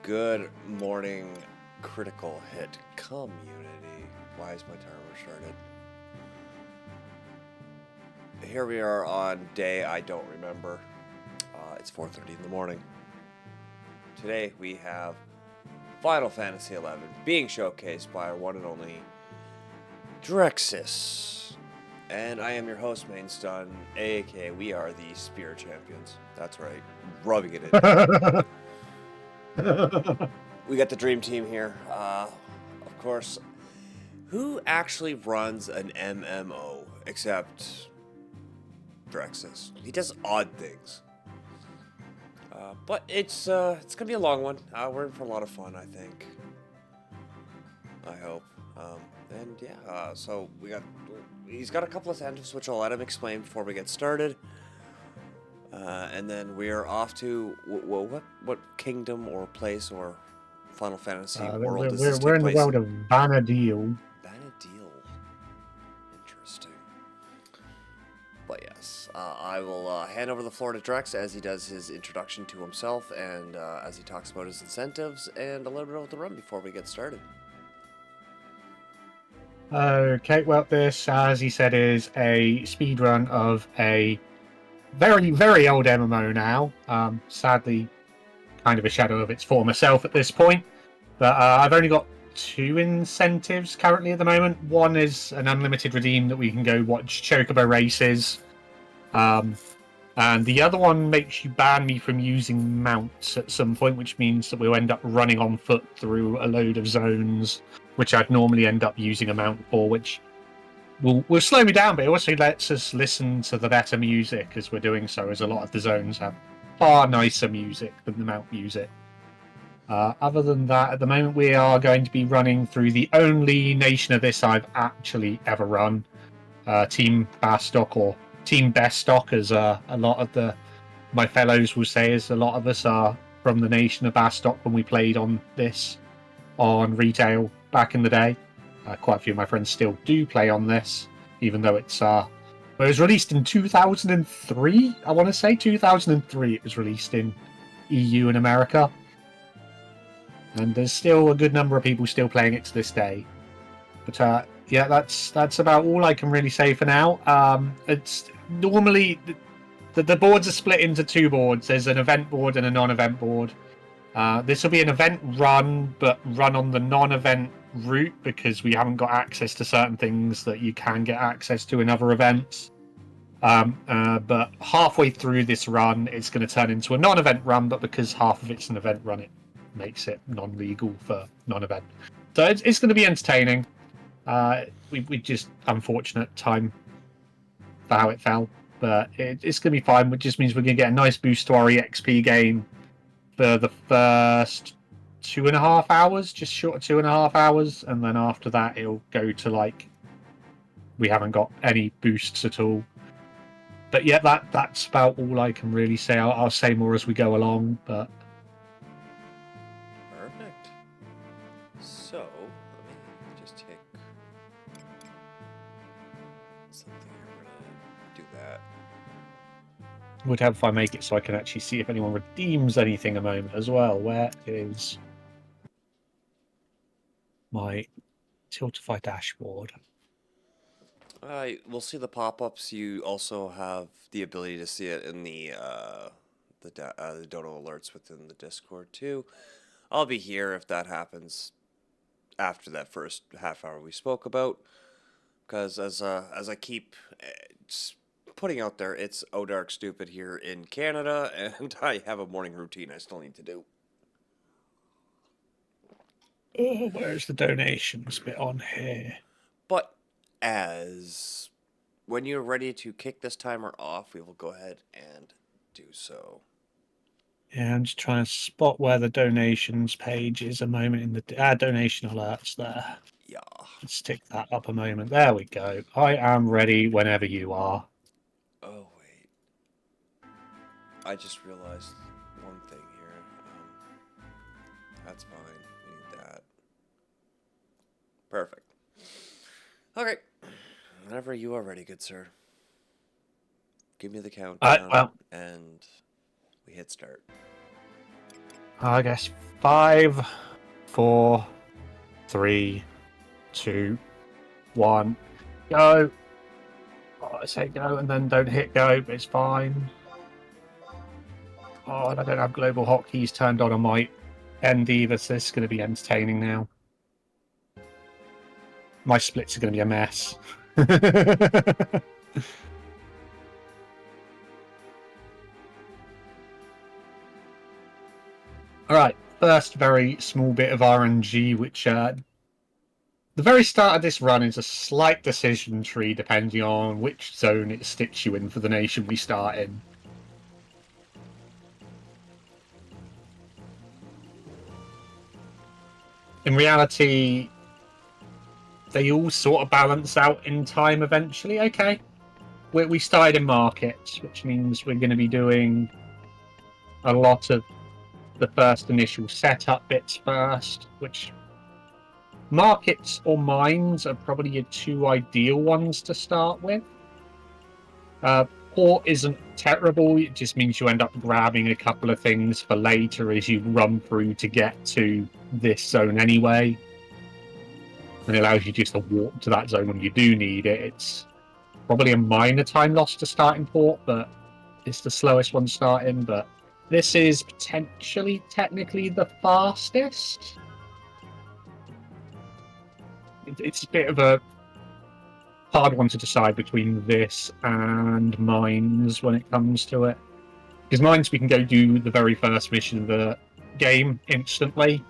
Good morning, critical hit community. Why is my timer started? Here we are on day I don't remember. It's 4:30 in the morning. Today we have Final Fantasy XI being showcased by our one and only Dreaxus. And I am your host, Mainstun, aka we are the Spear Champions. That's right, rubbing it in. We got the dream team here. Of course, who actually runs an MMO except Dreaxus? He does odd things. But it's gonna be a long one. We're in for a lot of fun, I think. I hope. And yeah, so he's got a couple of sentences which I'll let him explain before we get started. And then we're off to what kingdom or place or Final Fantasy world does this take place? We're in the world of Vana'diel. Vana'diel. Interesting. But yes, I will hand over the floor to Drex as he does his introduction to himself and as he talks about his incentives and a little bit about the run before we get started. Okay, well, this, as he said, is a speedrun of a very, very old MMO now. Sadly, kind of a shadow of its former self at this point. But I've only got two incentives currently at the moment. One is an unlimited redeem that we can go watch Chocobo races. And the other one makes you ban me from using mounts at some point, which means that we'll end up running on foot through a load of zones, which I'd normally end up using a mount for, which will slow me down, but it also lets us listen to the better music as we're doing so, as a lot of the zones have far nicer music than the mount music. Other than that, at the moment we are going to be running through the only nation of this I've actually ever run, Team Bastock, or Team Bestock, as a lot of my fellows will say, as a lot of us are from the nation of Bastock when we played on this on retail back in the day. Quite a few of my friends still do play on this, even though it was released in 2003. I want to say 2003 it was released in EU and America, and there's still a good number of people still playing it to this day. But yeah, that's about all I can really say for now. It's normally the boards are split into two boards. There's an event board and a non-event board. This will be an event run, but run on the non-event route because we haven't got access to certain things that you can get access to in other events. But halfway through this run, it's going to turn into a non-event run, but because half of it's an event run, it makes it non-legal for non-event. So it's going to be entertaining. We just unfortunate time for how it fell, but it's going to be fine. Which just means we're going to get a nice boost to our EXP gain for the first 2.5 hours, just short of 2.5 hours, and then after that it'll go to we haven't got any boosts at all. But yeah, that's about all I can really say. I'll say more as we go along, but Perfect. So let me just take something here. We're gonna do that. would help if I make it so I can actually see if anyone redeems anything a moment as well. Where is my Tiltify dashboard? We'll see the pop-ups. You also have the ability to see it in the dono alerts within the Discord too. I'll be here if that happens after that first half hour we spoke about, because as I keep putting out there, it's Oh Dark Stupid here in Canada, and I have a morning routine I still need to do. Oh, where's the donations bit on here? But as when you're ready to kick this timer off, we will go ahead and do so. Yeah, I'm just trying to spot where the donations page is a moment in the donation alerts there. Yeah. Let's stick that up a moment. There we go. I am ready whenever you are. Oh, wait. I just realized one thing here. That's fine. We need that. Perfect. Okay. Whenever you are ready, good sir. Give me the countdown, Well, and we hit start. I guess 5, 4, 3, 2, 1, go. Oh, I say go and then don't hit go, but it's fine. Oh, and I don't have global hotkeys turned on my end either, so this is going to be entertaining now. My splits are going to be a mess. Alright, first very small bit of RNG, which the very start of this run is a slight decision tree depending on which zone it sticks you in for the nation we start in. In reality, they all sort of balance out in time eventually. Okay, we started in markets, which means we're going to be doing a lot of the first initial setup bits first, which markets or mines are probably your two ideal ones to start with. Port isn't terrible, it just means you end up grabbing a couple of things for later as you run through to get to this zone anyway. And it allows you just to walk to that zone when you do need it. It's probably a minor time loss to starting port, but it's the slowest one starting. But this is potentially technically the fastest. It's a bit of a hard one to decide between this and mines when it comes to it. Because mines, we can go do the very first mission of the game instantly.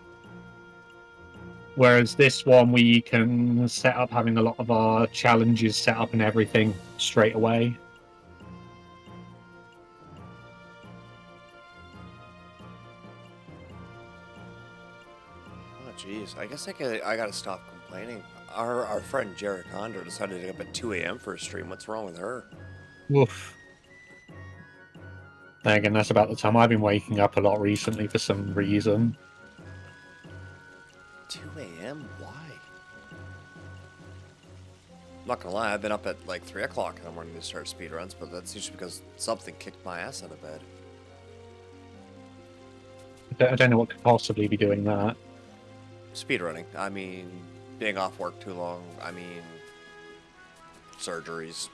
Whereas this one, we can set up having a lot of our challenges set up and everything straight away. Oh, jeez. I guess I gotta stop complaining. Our friend Jared Condor decided to get up at 2 a.m. for a stream. What's wrong with her? Oof. Then again, that's about the time I've been waking up a lot recently for some reason. 2 a.m.? Why? I'm not gonna lie, I've been up at like 3 o'clock in the morning to start speedruns, but that's usually because something kicked my ass out of bed. I don't know what could possibly be doing that. Speedrunning. I mean, being off work too long. I mean, surgeries.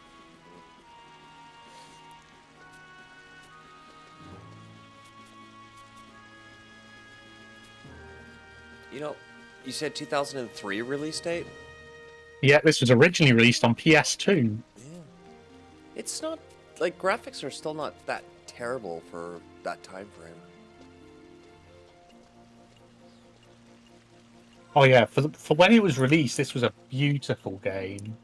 You know, you said 2003 release date? Yeah, this was originally released on PS2. Yeah. It's not, like, graphics are still not that terrible for that time frame. Oh yeah, for when it was released, this was a beautiful game.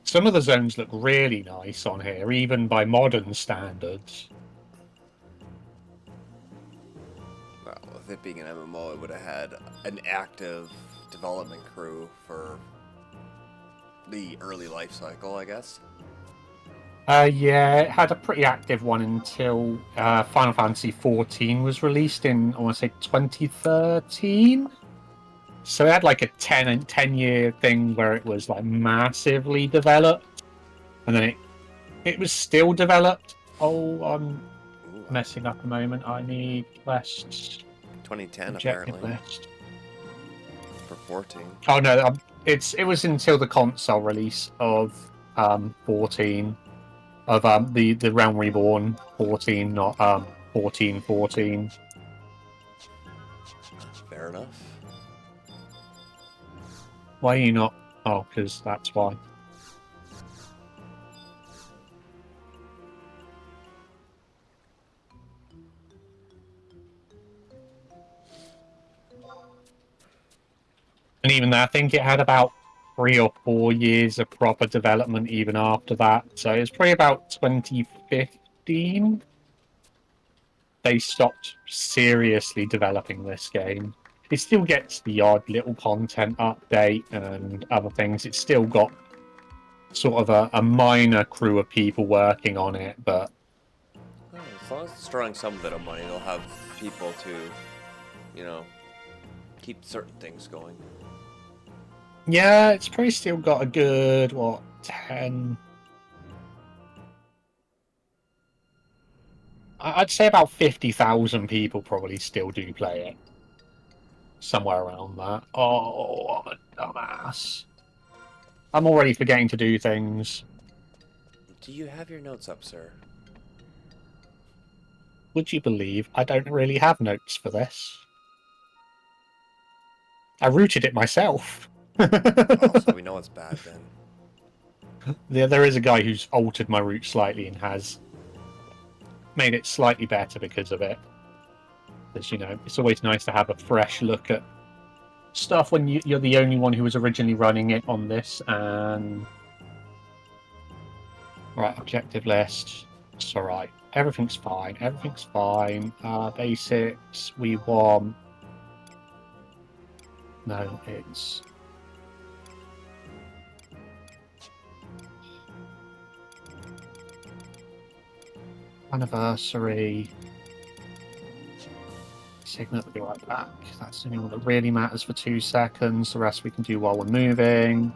Some of the zones look really nice on here, even by modern standards. Well, with it being an MMO, it would have had an active development crew for the early life cycle, I guess. Yeah, it had a pretty active one until Final Fantasy XIV was released in, I want to say, 2013. So it had like a 10-year thing where it was like massively developed, and then it was still developed. Oh, I'm messing up a moment. I need West 2010 objective apparently list for 14. Oh no, it was until the console release of 14 of the Realm Reborn 14, not 14. Fair enough. Why are you not? Oh, because that's why. And even that, I think it had about 3 or 4 years of proper development even after that. So it's probably about 2015 they stopped seriously developing this game. It still gets the odd little content update and other things. It's still got sort of a minor crew of people working on it, but As long as it's drawing some bit of money, they'll have people to, you know, keep certain things going. yeah, it's probably still got a good, 10... I'd say about 50,000 people probably still do play it. Somewhere around that. Oh, I'm a dumbass. I'm already forgetting to do things. Do you have your notes up, sir? Would you believe I don't really have notes for this? I routed it myself. Oh, so we know it's bad then. There is a guy who's altered my route slightly and has made it slightly better because of it. Because, you know, it's always nice to have a fresh look at stuff when you're the only one who was originally running it on this. And right, objective list. It's all right. Everything's fine. Everything's fine. Basics. We want. No, it's. Anniversary. Signet will be right back. That's the only one that really matters for 2 seconds. The rest we can do while we're moving.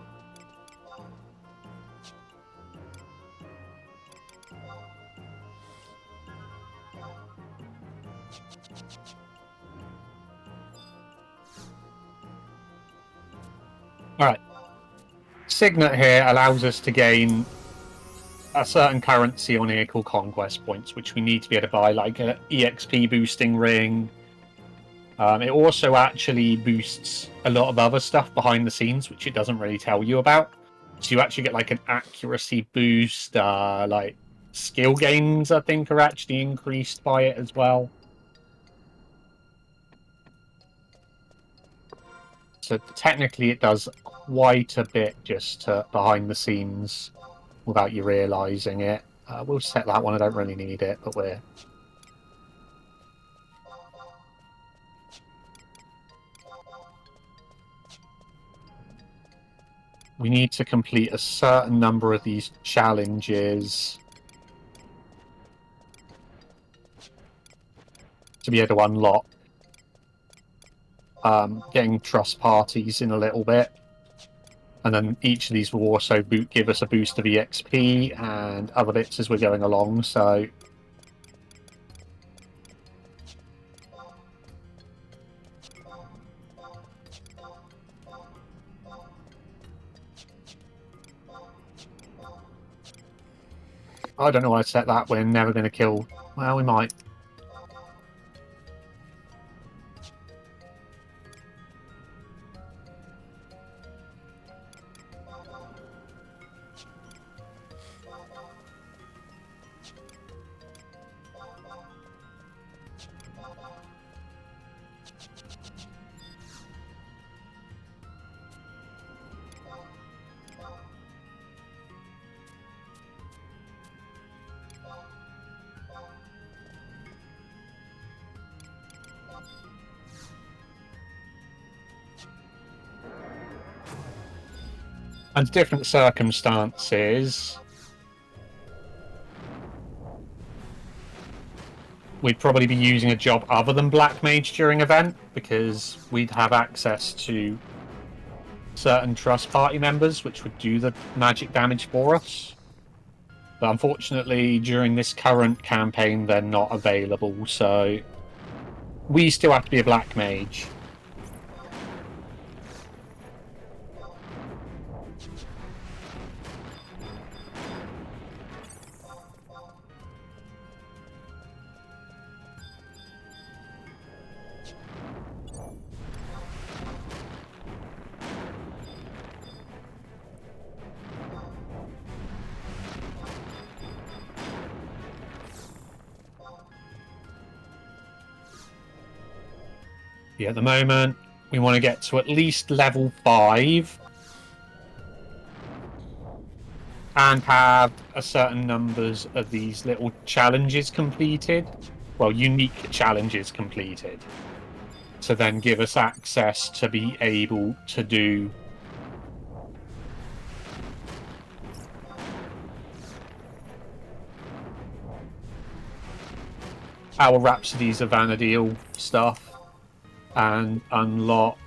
Alright. Signet here allows us to gain a certain currency on here called conquest points, which we need to be able to buy, like an EXP boosting ring. It also actually boosts a lot of other stuff behind the scenes, which it doesn't really tell you about. So you actually get like an accuracy boost, like skill gains, I think, are actually increased by it as well. So technically it does quite a bit just behind the scenes without you realising it. We'll set that one, I don't really need it, but we're... We need to complete a certain number of these challenges to be able to unlock getting trust parties in a little bit. And then each of these will also give us a boost of EXP and other bits as we're going along, so... I don't know why I set that. We're never going to kill... Well, we might. Under different circumstances, we'd probably be using a job other than Black Mage during event, because we'd have access to certain trust party members which would do the magic damage for us. But unfortunately, during this current campaign, they're not available, so we still have to be a Black Mage. Yeah, at the moment, we want to get to at least level 5 and have a certain numbers of these little challenges completed. Well, unique challenges completed. To then give us access to be able to do our Rhapsodies of Vana'diel stuff and unlock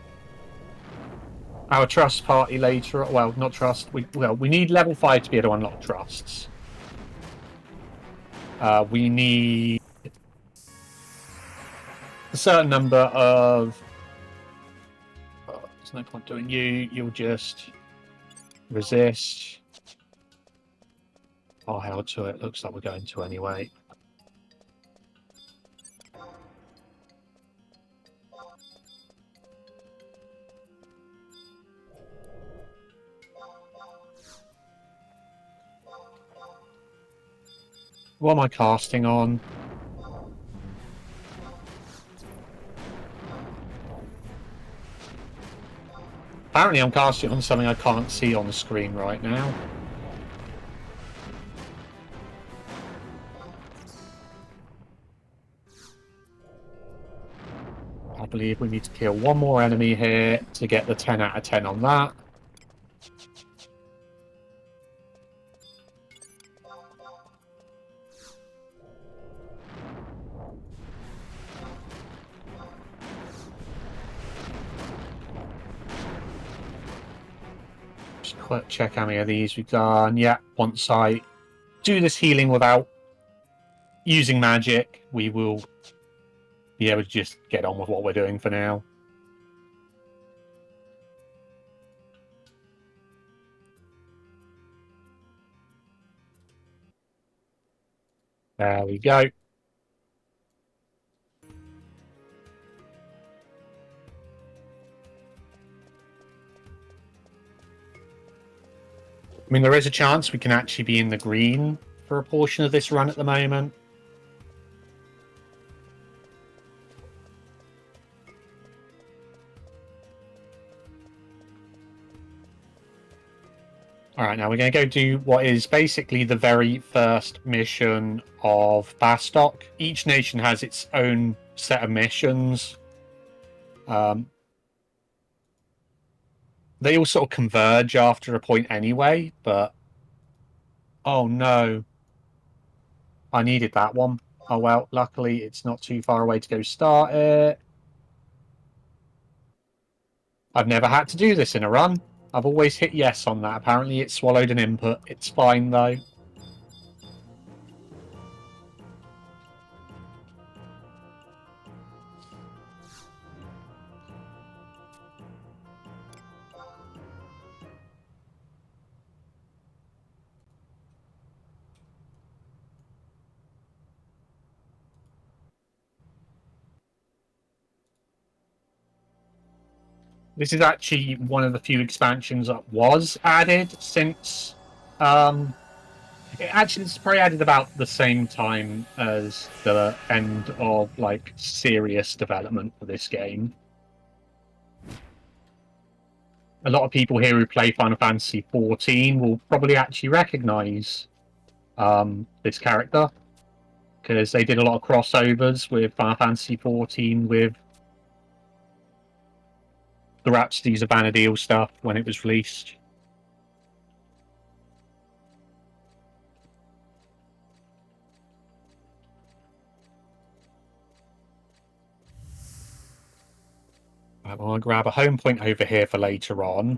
our trust party later. Well, not trust. We need level 5 to be able to unlock trusts. We need a certain number of There's no point doing you. You'll just resist. Oh, held to it. Looks like we're going to anyway. What am I casting on? Apparently I'm casting on something I can't see on the screen right now. I believe we need to kill one more enemy here to get the 10 out of 10 on that. Just quick check how many of these we've done. Yeah, once I do this healing without using magic, we will be able to just get on with what we're doing for now. There we go. I mean, there is a chance we can actually be in the green for a portion of this run at the moment. All right, now we're going to go do what is basically the very first mission of Bastok. Each nation has its own set of missions. They all sort of converge after a point anyway, but... Oh, no. I needed that one. Oh, well, luckily it's not too far away to go start it. I've never had to do this in a run. I've always hit yes on that. Apparently it swallowed an input. It's fine, though. This is actually one of the few expansions that was added since... it's probably added about the same time as the end of, like, serious development for this game. A lot of people here who play Final Fantasy XIV will probably actually recognise this character, because they did a lot of crossovers with Final Fantasy XIV with the Rhapsodies of Vana'diel stuff when it was released. I want to grab a home point over here for later on.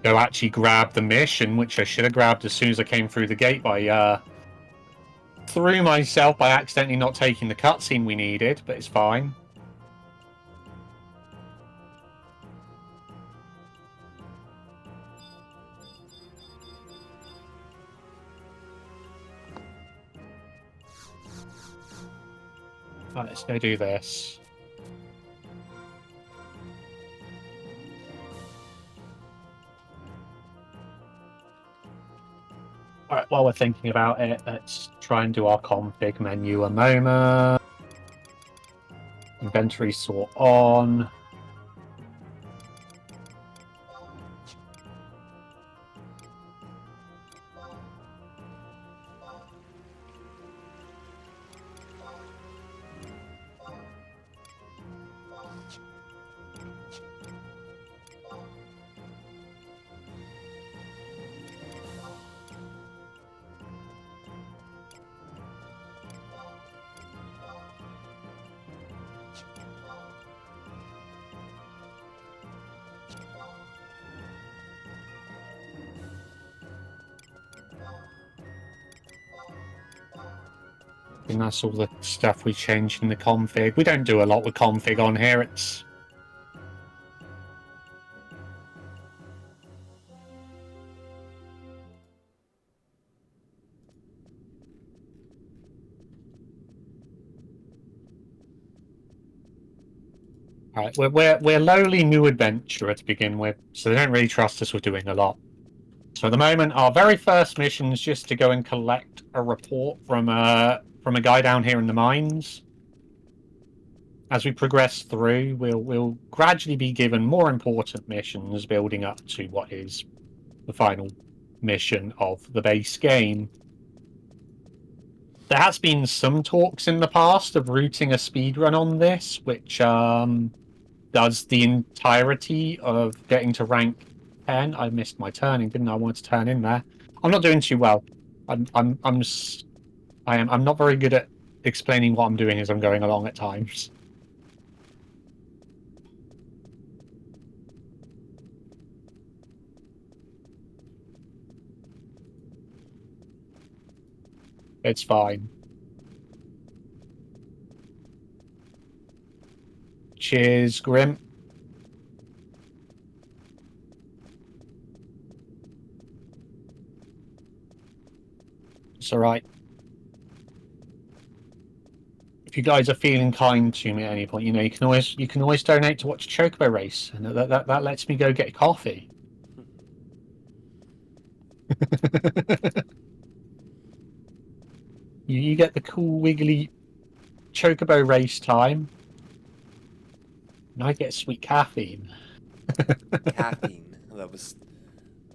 Go actually grab the mission, which I should have grabbed as soon as I came through the gate by through myself by accidentally not taking the cutscene we needed, but it's fine. Right, let's go do this. Alright, while we're thinking about it, let's try and do our config menu a moment. Inventory sort on. think that's all the stuff we changed in the config. We don't do a lot with config on here. It's right. We're lowly new adventurer to begin with, so they don't really trust us with doing a lot. So at the moment, our very first mission is just to go and collect a report from a guy down here in the mines. As we progress through, we'll gradually be given more important missions, building up to what is the final mission of the base game. There has been some talks in the past of routing a speedrun on this, which does the entirety of getting to rank 10. I missed my turning, didn't I? I wanted to turn in there. I'm not doing too well. I'm not very good at explaining what I'm doing as I'm going along at times. It's fine. Cheers, Grim. It's all right. If you guys are feeling kind to me at any point, you know, you can always donate to watch a Chocobo race, and that lets me go get coffee. You get the cool wiggly Chocobo race time, and I get sweet caffeine. Caffeine. That was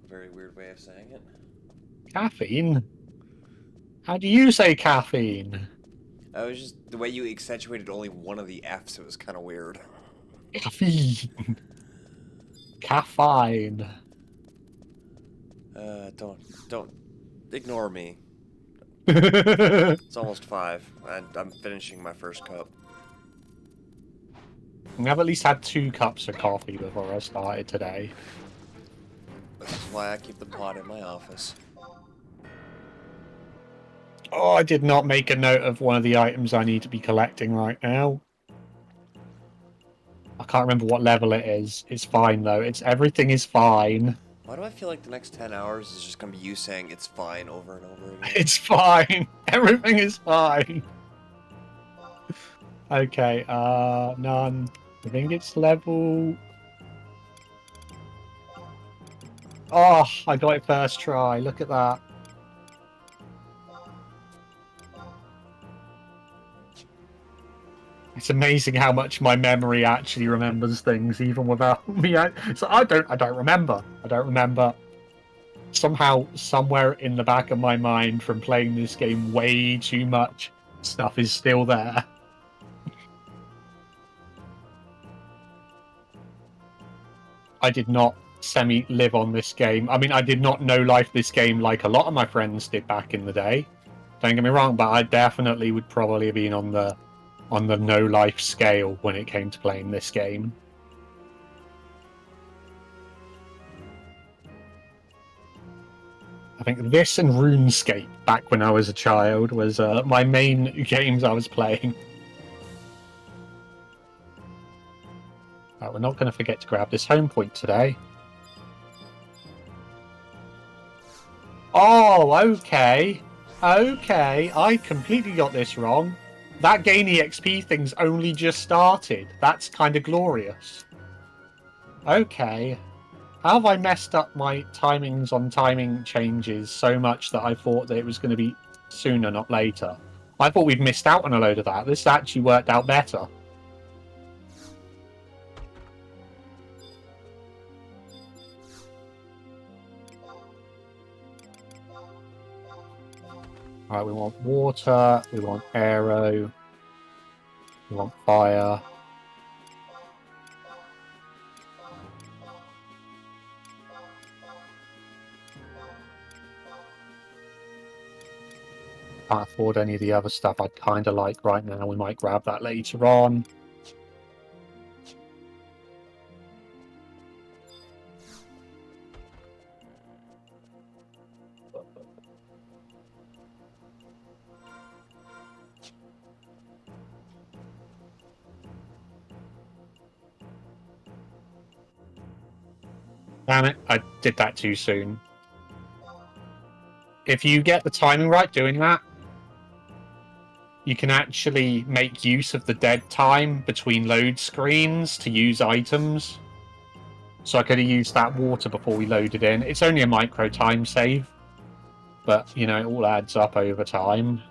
a very weird way of saying it. Caffeine? How do you say caffeine? It was just the way you accentuated only one of the F's. It was kind of weird. Caffeine. Caffeine. Don't ignore me. It's almost 5, and I'm finishing my first cup. I've at least had 2 cups of coffee before I started today. This is why I keep the pot in my office. Oh, I did not make a note of one of the items I need to be collecting right now. I can't remember what level it is. It's fine, though. Everything is fine. Why do I feel like the next 10 hours is just going to be you saying it's fine over and over again? It's fine. Everything is fine. Okay, none. I think it's level... Oh, I got it first try. Look at that. It's amazing how much my memory actually remembers things, even without me. So I don't remember. I don't remember. Somehow, somewhere in the back of my mind from playing this game way too much, stuff is still there. I did not semi-live on this game. I mean, I did not no-life this game like a lot of my friends did back in the day. Don't get me wrong, but I definitely would probably have been on the no-life scale when it came to playing this game. I think this and RuneScape, back when I was a child, was my main games I was playing. Right, we're not going to forget to grab this home point today. Oh, okay. Okay, I completely got this wrong. That gain EXP thing's only just started. That's kind of glorious. Okay. How have I messed up my timings on timing changes so much that I thought that it was going to be sooner, not later? I thought we'd missed out on a load of that. This actually worked out better. Alright, we want water, we want arrow, we want fire. Can't afford any of the other stuff I'd kind of like right now. We might grab that later on. Damn it, I did that too soon. If you get the timing right doing that, you can actually make use of the dead time between load screens to use items. So I could have used that water before we loaded in. It's only a micro time save, but, you know, it all adds up over time.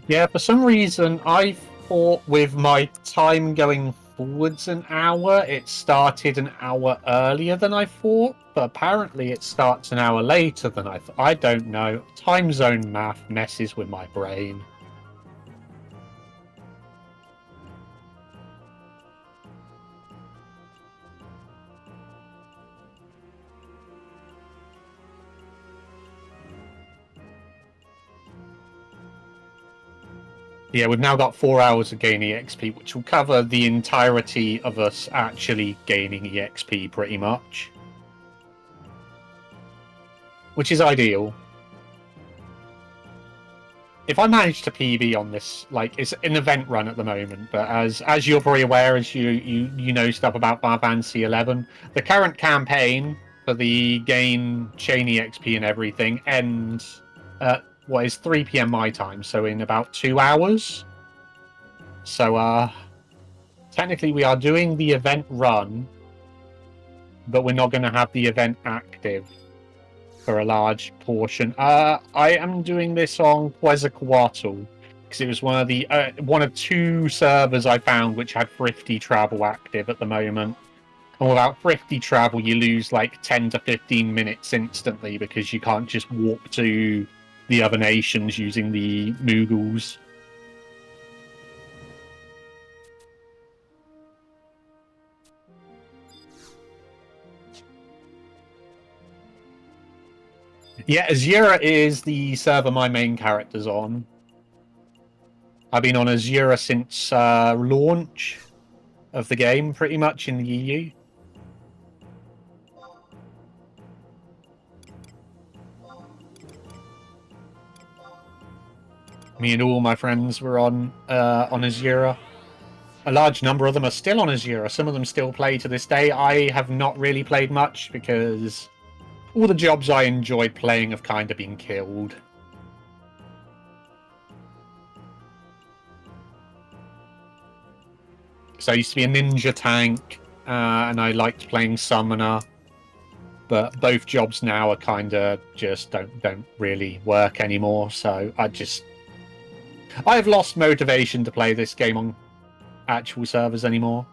Yeah, for some reason, I thought with my time going forwards an hour, it started an hour earlier than I thought, but apparently it starts an hour later than I thought. I don't know. Time zone math messes with my brain. Yeah, we've now got 4 hours of gaining EXP, which will cover the entirety of us actually gaining EXP pretty much. Which is ideal. If I manage to PB on this, like, it's an event run at the moment, but as you're probably aware, as you know stuff about Final Fantasy 11, the current campaign for the gain chain EXP and everything ends at what is 3 p.m. my time, so in about 2 hours. So technically we are doing the event run, but we're not going to have the event active for a large portion. I am doing this on Quetzalcoatl because it was one of 2 servers I found which had thrifty travel active at the moment. And without thrifty travel, you lose like 10 to 15 minutes instantly because you can't just walk to the other nations using the Moogles. Yeah, Azura is the server my main character's on. I've been on Azura since launch of the game, pretty much, in the EU. Me and all my friends were on Azura. A large number of them are still on Azura. Some of them still play to this day. I have not really played much because all the jobs I enjoyed playing have kind of been killed. So I used to be a ninja tank, and I liked playing summoner. But both jobs now are kind of just don't really work anymore. So I've lost motivation to play this game on actual servers anymore.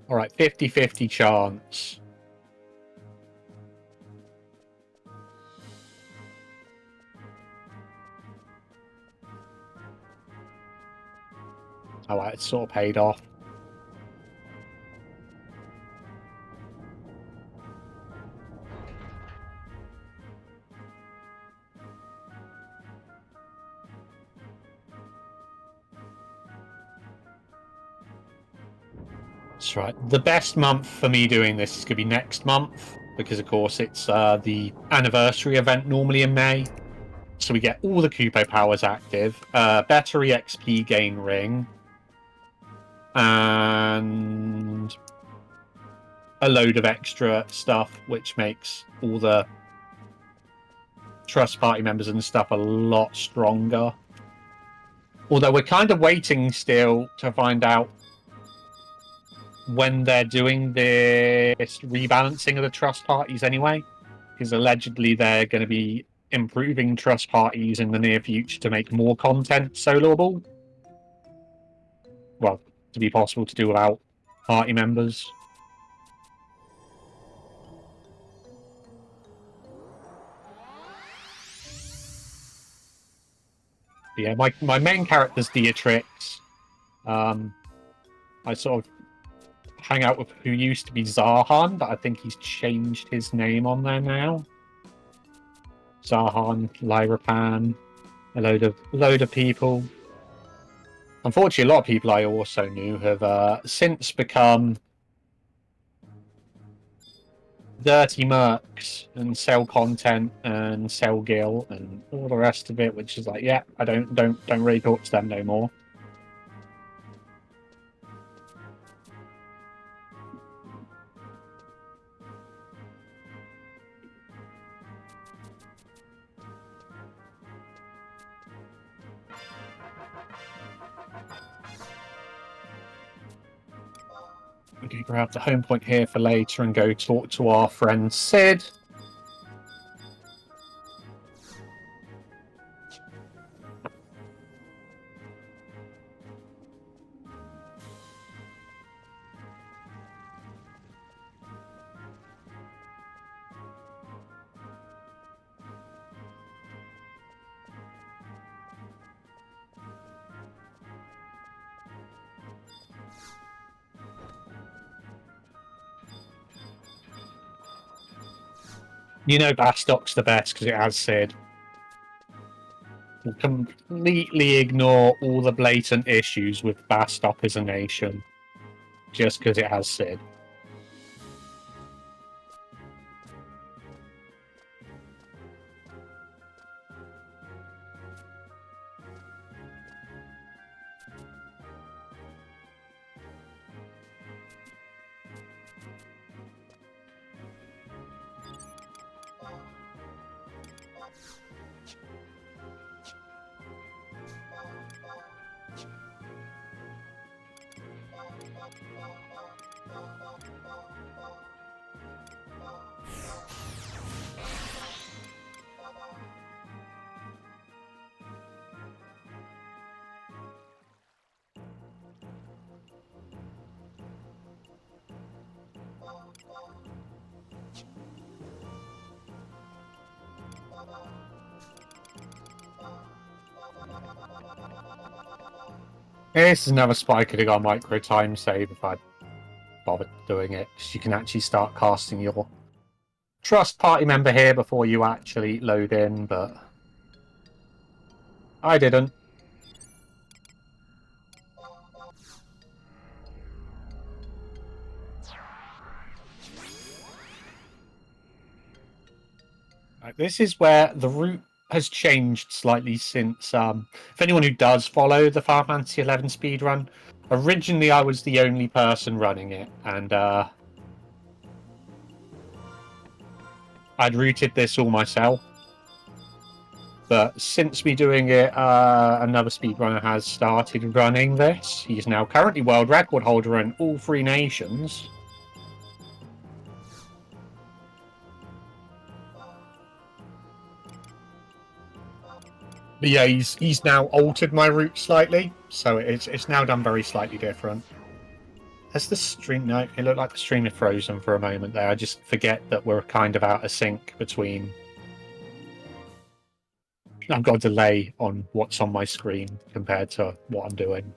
All right, 50-50 chance. All right, it's sort of paid off. That's right. The best month for me doing this is going to be next month because, of course, it's the anniversary event normally in May. So we get all the Kupo powers active, better EXP gain ring, and a load of extra stuff, which makes all the Trust Party members and stuff a lot stronger. Although we're kind of waiting still to find out when they're doing this rebalancing of the Trust Parties anyway, because allegedly they're going to be improving Trust Parties in the near future to make more content soloable. Well, to be possible to do without party members. Yeah, my main character's Dreaxus. I sort of hang out with who used to be Zarhan, but I think he's changed his name on there now. Zarhan, Lyrapan, a load of people. Unfortunately, a lot of people I also knew have since become dirty mercs and sell content and sell gil and all the rest of it, which is like, yeah, I don't really talk to them no more. We can grab the home point here for later and go talk to our friend Sid. You know Bastock's the best because it has Sid. You completely ignore all the blatant issues with Bastock as a nation just because it has Sid. This is another spot I could have got micro time save if I'd bothered doing it, because you can actually start casting your trust party member here before you actually load in, but I didn't. Right, this is where the route has changed slightly since, if anyone who does follow the Final Fantasy XI speedrun, originally I was the only person running it, and I'd routed this all myself. But since me doing it, another speedrunner has started running this. He's now currently world record holder in all 3 nations. But yeah, he's now altered my route slightly, so it's now done very slightly different. Has the stream... No, it looked like the stream had frozen for a moment there. I just forget that we're kind of out of sync between... I've got a delay on what's on my screen compared to what I'm doing.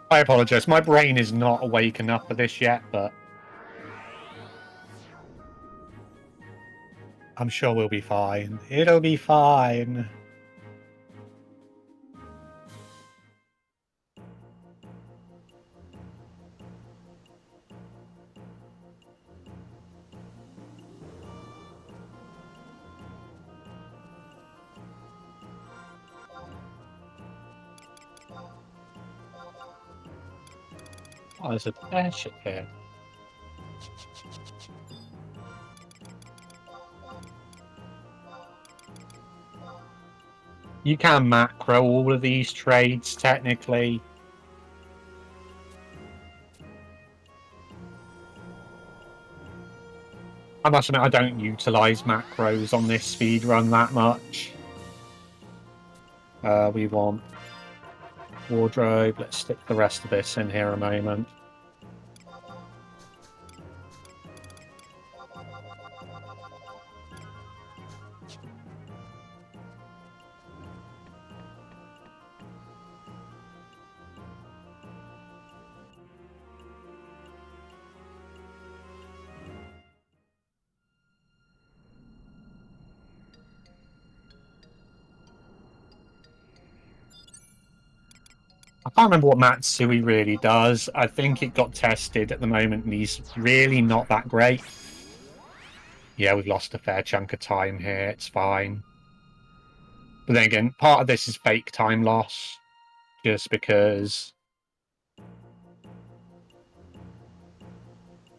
I apologise. My brain is not awake enough for this yet, but I'm sure we'll be fine. It'll be fine. Oh, there's a airship here. You can macro all of these trades, technically. I must admit, I don't utilise macros on this speedrun that much. We want wardrobe. Let's stick the rest of this in here a moment. I can't remember what Matsui really does. I think it got tested at the moment, and he's really not that great. Yeah, we've lost a fair chunk of time here. It's fine. But then again, part of this is fake time loss, just because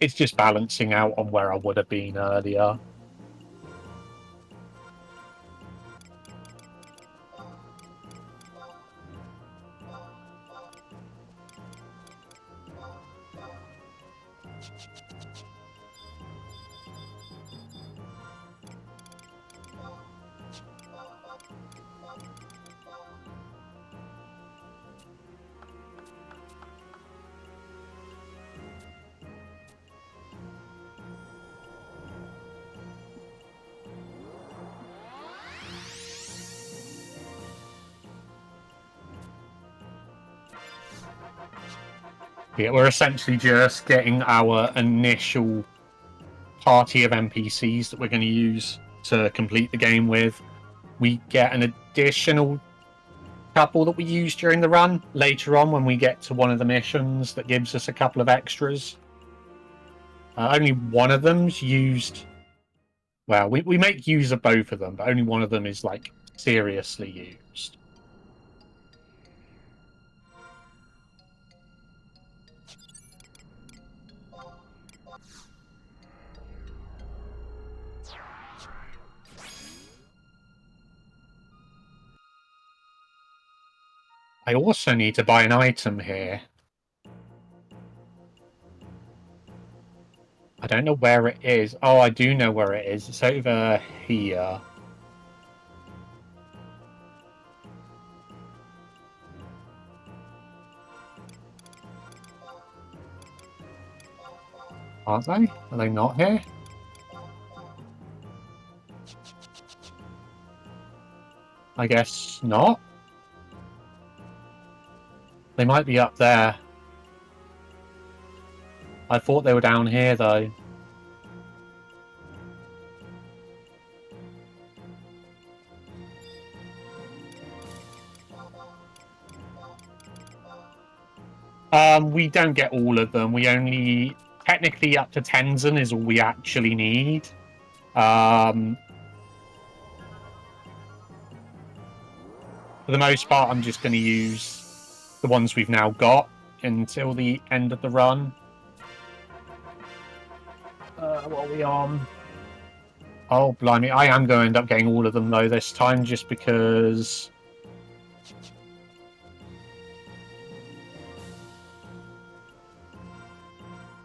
it's just balancing out on where I would have been earlier. Yeah, we're essentially just getting our initial party of NPCs that we're going to use to complete the game with. We get an additional couple that we use during the run later on when we get to one of the missions that gives us a couple of extras. Only one of them's used. Well, we make use of both of them, but only one of them is like seriously used. I also need to buy an item here. I don't know where it is. Oh, I do know where it is. It's over here. Aren't they? Are they not here? I guess not. They might be up there. I thought they were down here, though. We don't get all of them. We only... Technically, up to Tenzin is all we actually need. For the most part, I'm just going to use the ones we've now got until the end of the run. What are we on? Oh, blimey. I am going to end up getting all of them, though, this time, just because...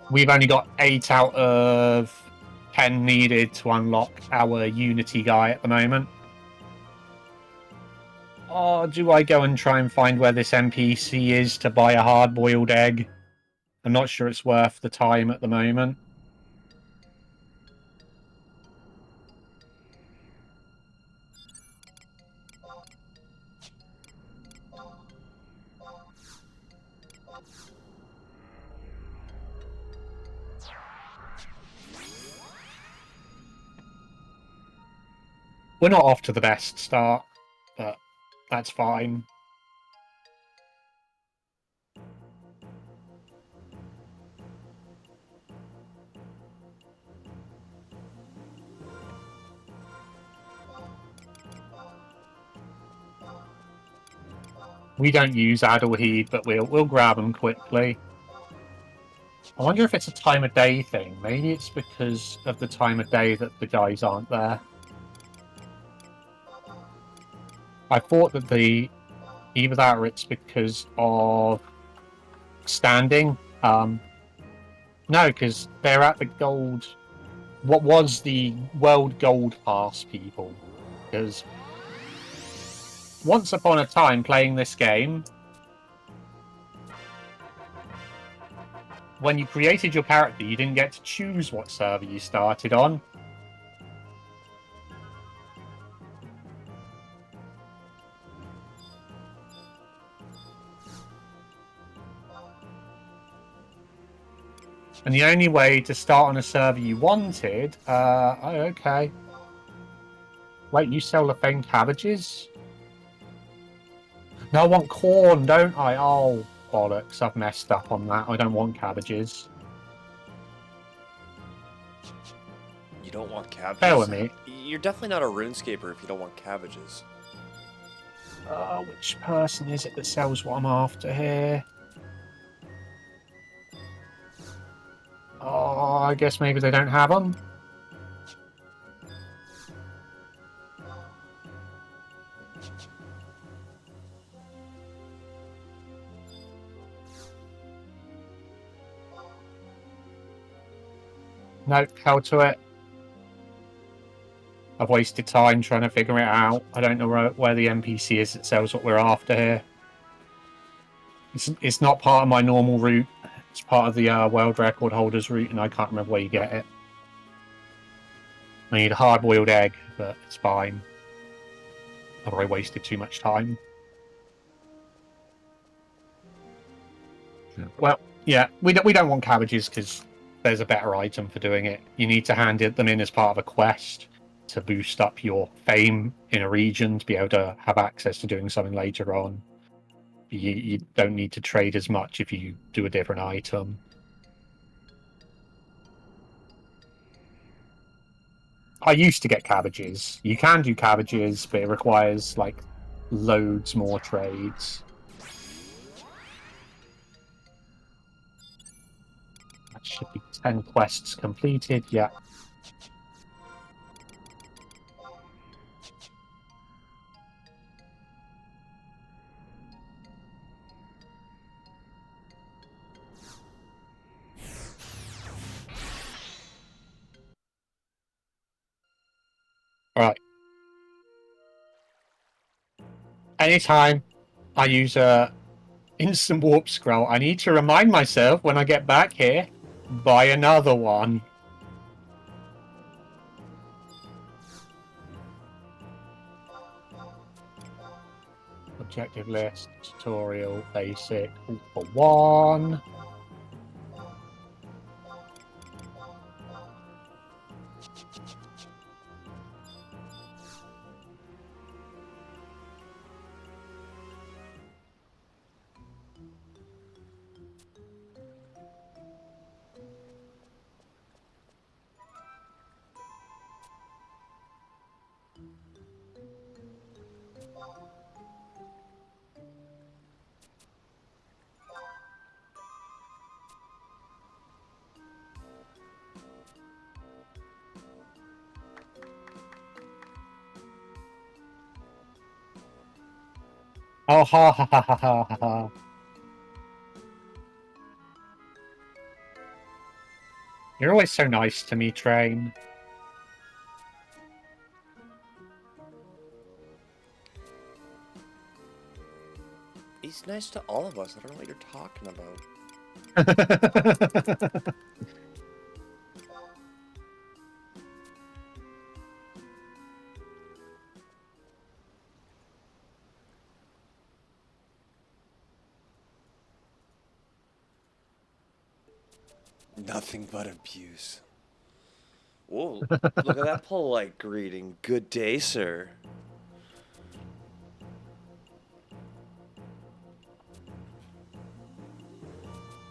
We've only got 8 out of 10 needed to unlock our Unity guy at the moment. Oh, do I go and try and find where this NPC is to buy a hard-boiled egg? I'm not sure it's worth the time at the moment. We're not off to the best start, but that's fine. We don't use Adelheed, but we'll grab them quickly. I wonder if it's a time of day thing. Maybe it's because of the time of day that the guys aren't there. I thought that either that or it's because of standing. No, because they're at the gold. What was the World Gold Pass people? Because once upon a time playing this game, when you created your character, you didn't get to choose what server you started on. And the only way to start on a server you wanted... oh, okay. Wait, you sell the famed cabbages? No, I want corn, don't I? Oh, bollocks. I've messed up on that. I don't want cabbages. You don't want Bear with cabbages? me. You're definitely not a runescaper if you don't want cabbages. Which person is it that sells what I'm after here? Oh, I guess maybe they don't have them. Nope, held to it. I've wasted time trying to figure it out. I don't know where the NPC is that sells what we're after here. It's not part of my normal route. It's part of the world record holders route, and I can't remember where you get it. I need a hard-boiled egg, but it's fine. I've already wasted too much time. Well, yeah, we don't want cabbages because there's a better item for doing it. You need to hand them in as part of a quest to boost up your fame in a region to be able to have access to doing something later on. You don't need to trade as much if you do a different item. I used to get cabbages. You can do cabbages, but it requires like loads more trades. That should be 10 quests completed. Yeah. All right. Anytime I use a instant warp scroll, I need to remind myself when I get back here, buy another one. Objective list, tutorial, basic, all for one. Oh, ha ha ha ha ha ha. You're always so nice to me, Train. He's nice to all of us. I don't know what you're talking about. Nothing but abuse. Whoa, look at that polite greeting. Good day, sir.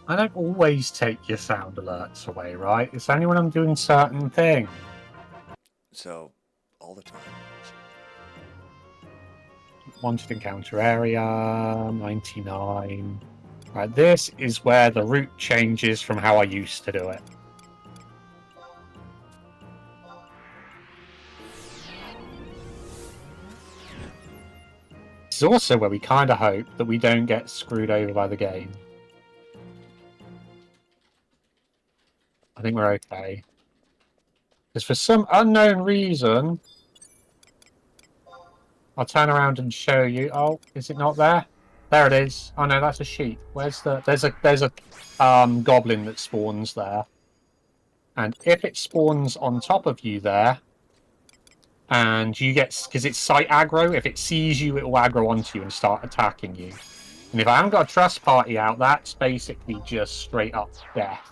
I don't always take your sound alerts away, right? It's only when I'm doing certain things. So, all the time. Wanted encounter area, 99. Right, this is where the route changes from how I used to do it. This is also where we kind of hope that we don't get screwed over by the game. I think we're okay. Because for some unknown reason, I'll turn around and show you. Oh, is it not there? There it is. Oh no, that's a sheep. Where's the? There's a goblin that spawns there, and if it spawns on top of you there, and you get because it's site aggro. If it sees you, it will aggro onto you and start attacking you. And if I haven't got a trust party out, that's basically just straight up death.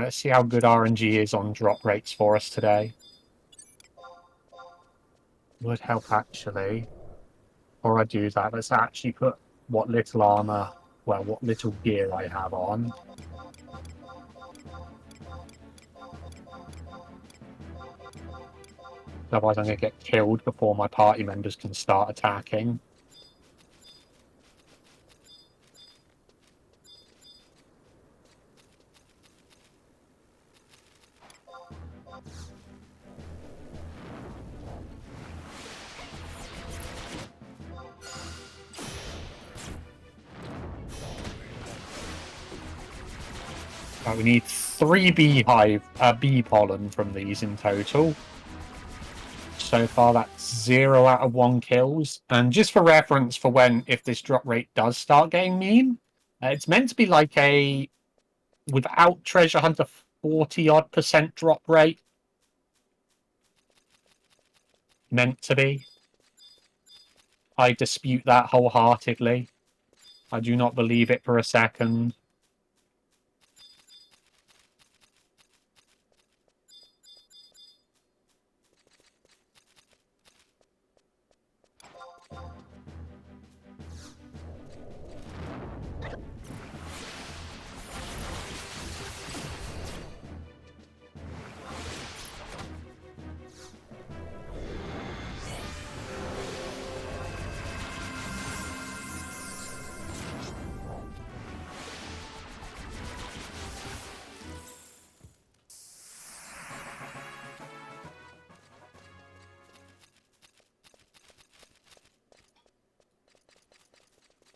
Let's see how good RNG is on drop rates for us today. Would help, actually. Before I do that, let's actually put what little armor, well, what little gear I have on. Otherwise, I'm going to get killed before my party members can start attacking. Right, we need 3 bee pollen from these in total. So far, that's 0 out of 1 kills. And just for reference for if this drop rate does start getting mean, it's meant to be like a, without Treasure Hunter, 40-odd% drop rate. Meant to be. I dispute that wholeheartedly. I do not believe it for a second.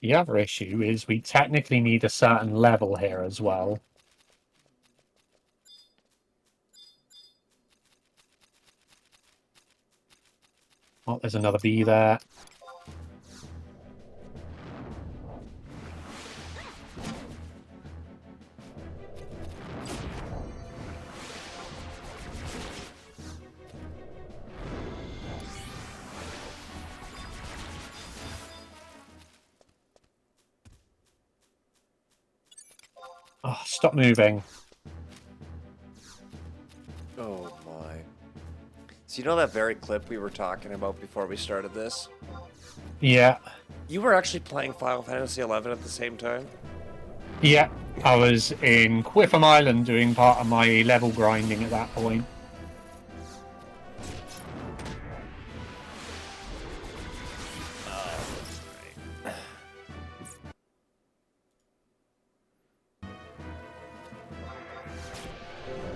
The other issue is we technically need a certain level here as well. Oh, there's another bee there. Oh, stop moving. Oh my. So you know that very clip we were talking about before we started this? Yeah. You were actually playing Final Fantasy XI at the same time? Yeah. I was in Quiffam Island doing part of my level grinding at that point.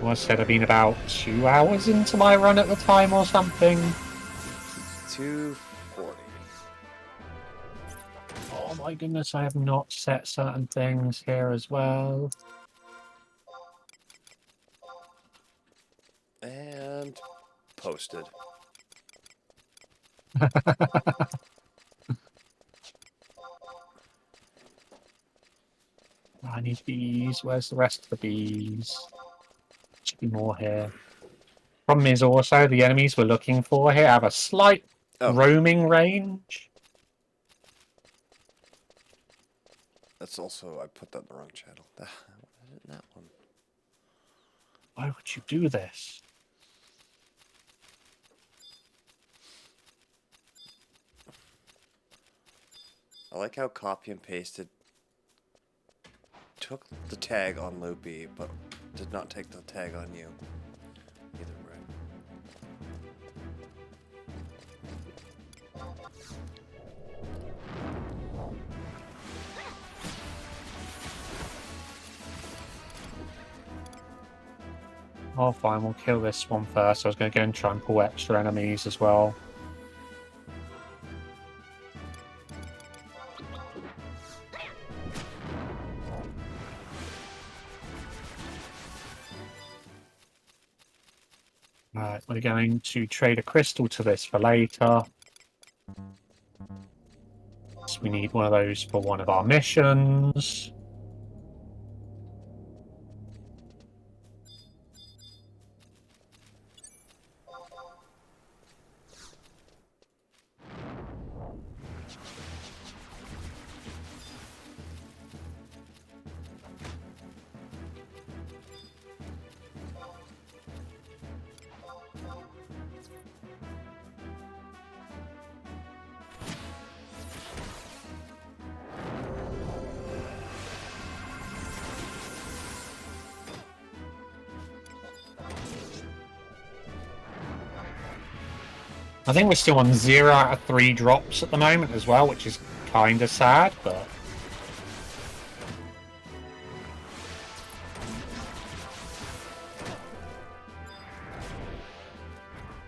Well, I said I've been about 2 hours into my run at the time or something. 240. Oh my goodness, I have not set certain things here as well. And posted. I need bees. Where's the rest of the bees? Should be more here. Problem is also the enemies we're looking for here have a slight roaming range. That's also, I put that in the wrong channel. That one. Why would you do this? I like how copy and pasted took the tag on Loopy, but did not take the tag on you. Either way. Oh, fine, we'll kill this one first. I was going to go and try and pull extra enemies as well. Right, we're going to trade a crystal to this for later. So we need one of those for one of our missions. I think we're still on 0 out of 3 drops at the moment as well, which is kind of sad, but...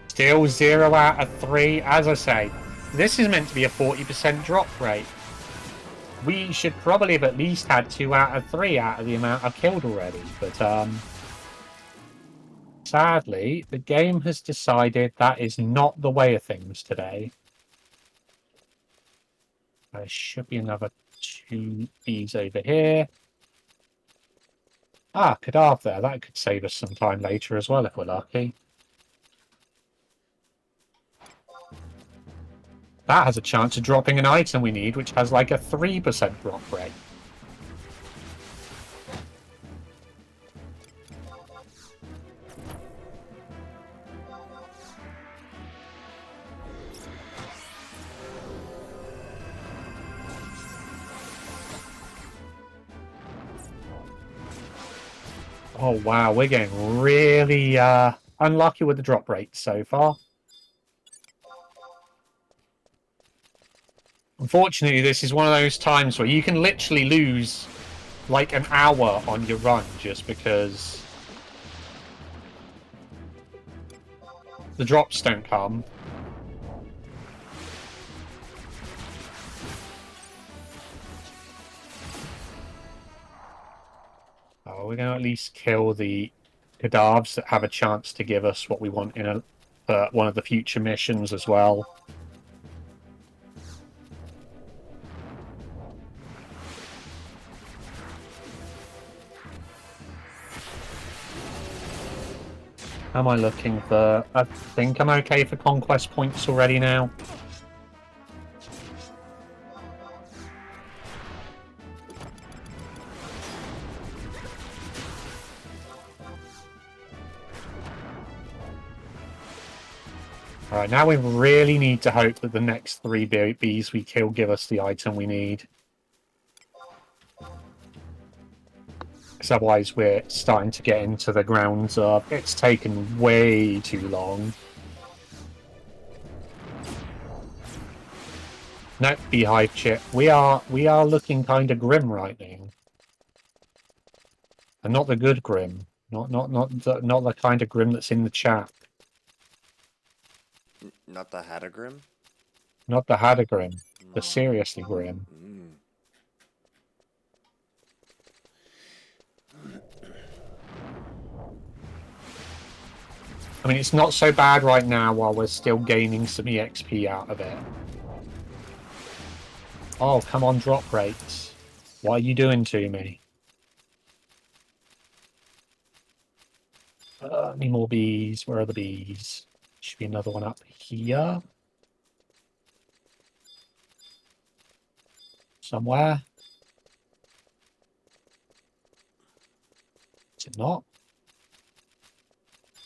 Still 0 out of 3. As I say, this is meant to be a 40% drop rate. We should probably have at least had 2 out of 3 out of the amount I've killed already, but sadly, the game has decided that is not the way of things today. There should be another 2 bees over here. Ah, cadaver there. That could save us some time later as well if we're lucky. That has a chance of dropping an item we need, which has like a 3% drop rate. Oh wow, we're getting really unlucky with the drop rate so far. Unfortunately, this is one of those times where you can literally lose like an hour on your run just because the drops don't come. Oh, we're going to at least kill the cadavers that have a chance to give us what we want in one of the future missions as well. Am I looking for... I think I'm okay for conquest points already now. Alright, now we really need to hope that the next 3 bees we kill give us the item we need. Because otherwise we're starting to get into the grounds of it's taken way too long. Nope, beehive chip. We are looking kind of grim right now. And not the good grim. Not the kind of grim that's in the chat. Not the Hattagrim? Not the Hattagrim. The seriously grim. I mean, it's not so bad right now while we're still gaining some EXP out of it. Oh, come on, drop rates. What are you doing to me? Any more bees? Where are the bees? Should be another one up here. Somewhere. Is it not?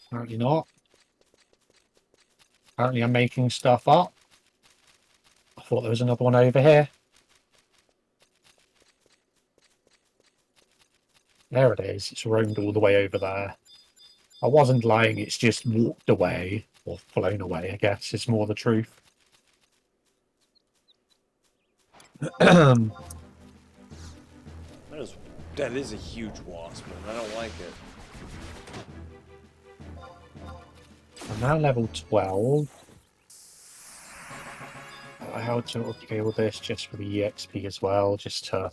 Apparently not. Apparently I'm making stuff up. I thought there was another one over here. There it is. It's roamed all the way over there. I wasn't lying, it's just walked away. Or flown away, I guess, is more the truth. That is a huge wasp, man. I don't like it. I'm now level 12. How to kill this just for the EXP as well, just to...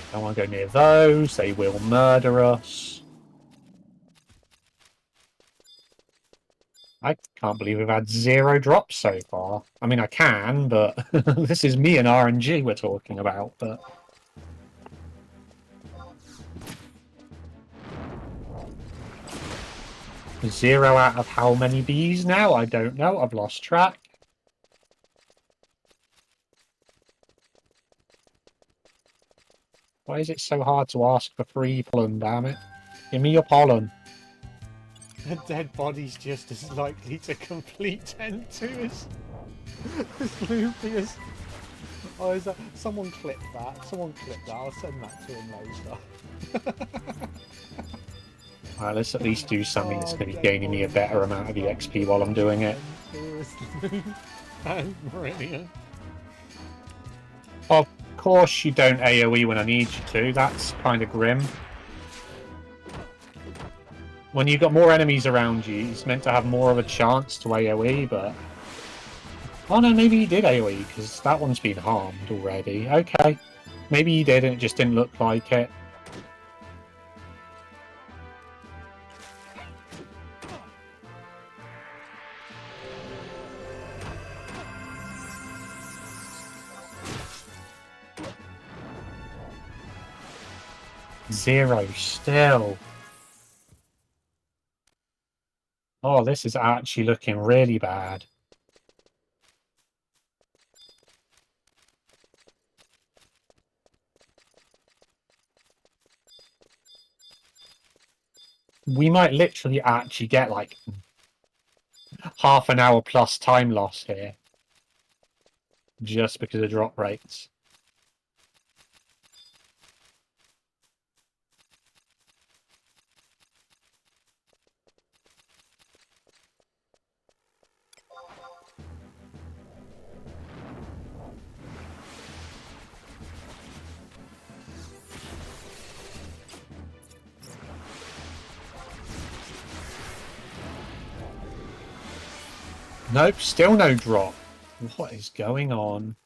I don't want to go near those, they will murder us. I can't believe we've had 0 drops so far. I mean, I can, but this is me and RNG we're talking about, but... Zero out of how many bees now? I don't know, I've lost track. Why is it so hard to ask for free pollen, damn it? Give me your pollen. A dead body's just as likely to complete 10-2 as Lupius. Oh, is that... Someone clip that. Someone clip that. I'll send that to him later. Alright, let's at least do something that's going to be gaining me a better amount of EXP while I'm doing it. Brilliant. Of course you don't AoE when I need you to. That's kind of grim. When you've got more enemies around you, it's meant to have more of a chance to AoE, but... Oh no, maybe he did AoE, because that one's been harmed already. Okay. Maybe he did, and it just didn't look like it. Zero still. Oh, this is actually looking really bad. We might literally actually get like half an hour plus time loss here. Just because of drop rates. Nope, still no drop. What is going on?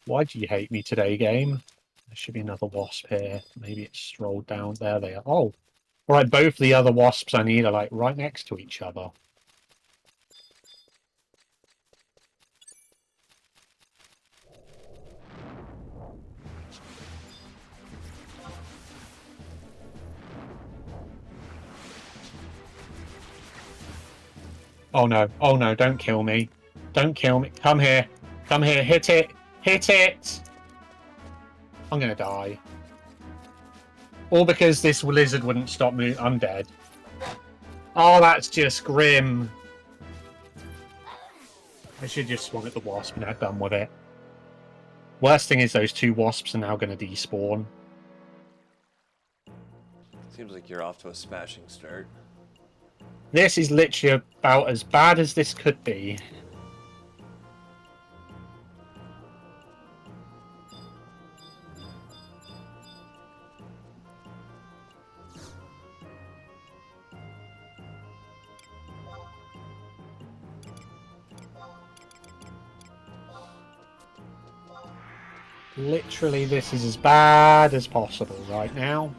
Why do you hate me today, game? There should be another wasp here. Maybe it's strolled down. There they are. Oh, right. Both the other wasps I need are like right next to each other. Oh no, don't kill me. Don't kill me. Come here. Come here, hit it! Hit it! I'm gonna die. All because this lizard wouldn't stop me. I'm dead. Oh, that's just grim. I should just swung at the wasp and had done with it. Worst thing is those two wasps are now gonna despawn. Seems like you're off to a smashing start. This is literally about as bad as this could be. Literally, this is as bad as possible right now.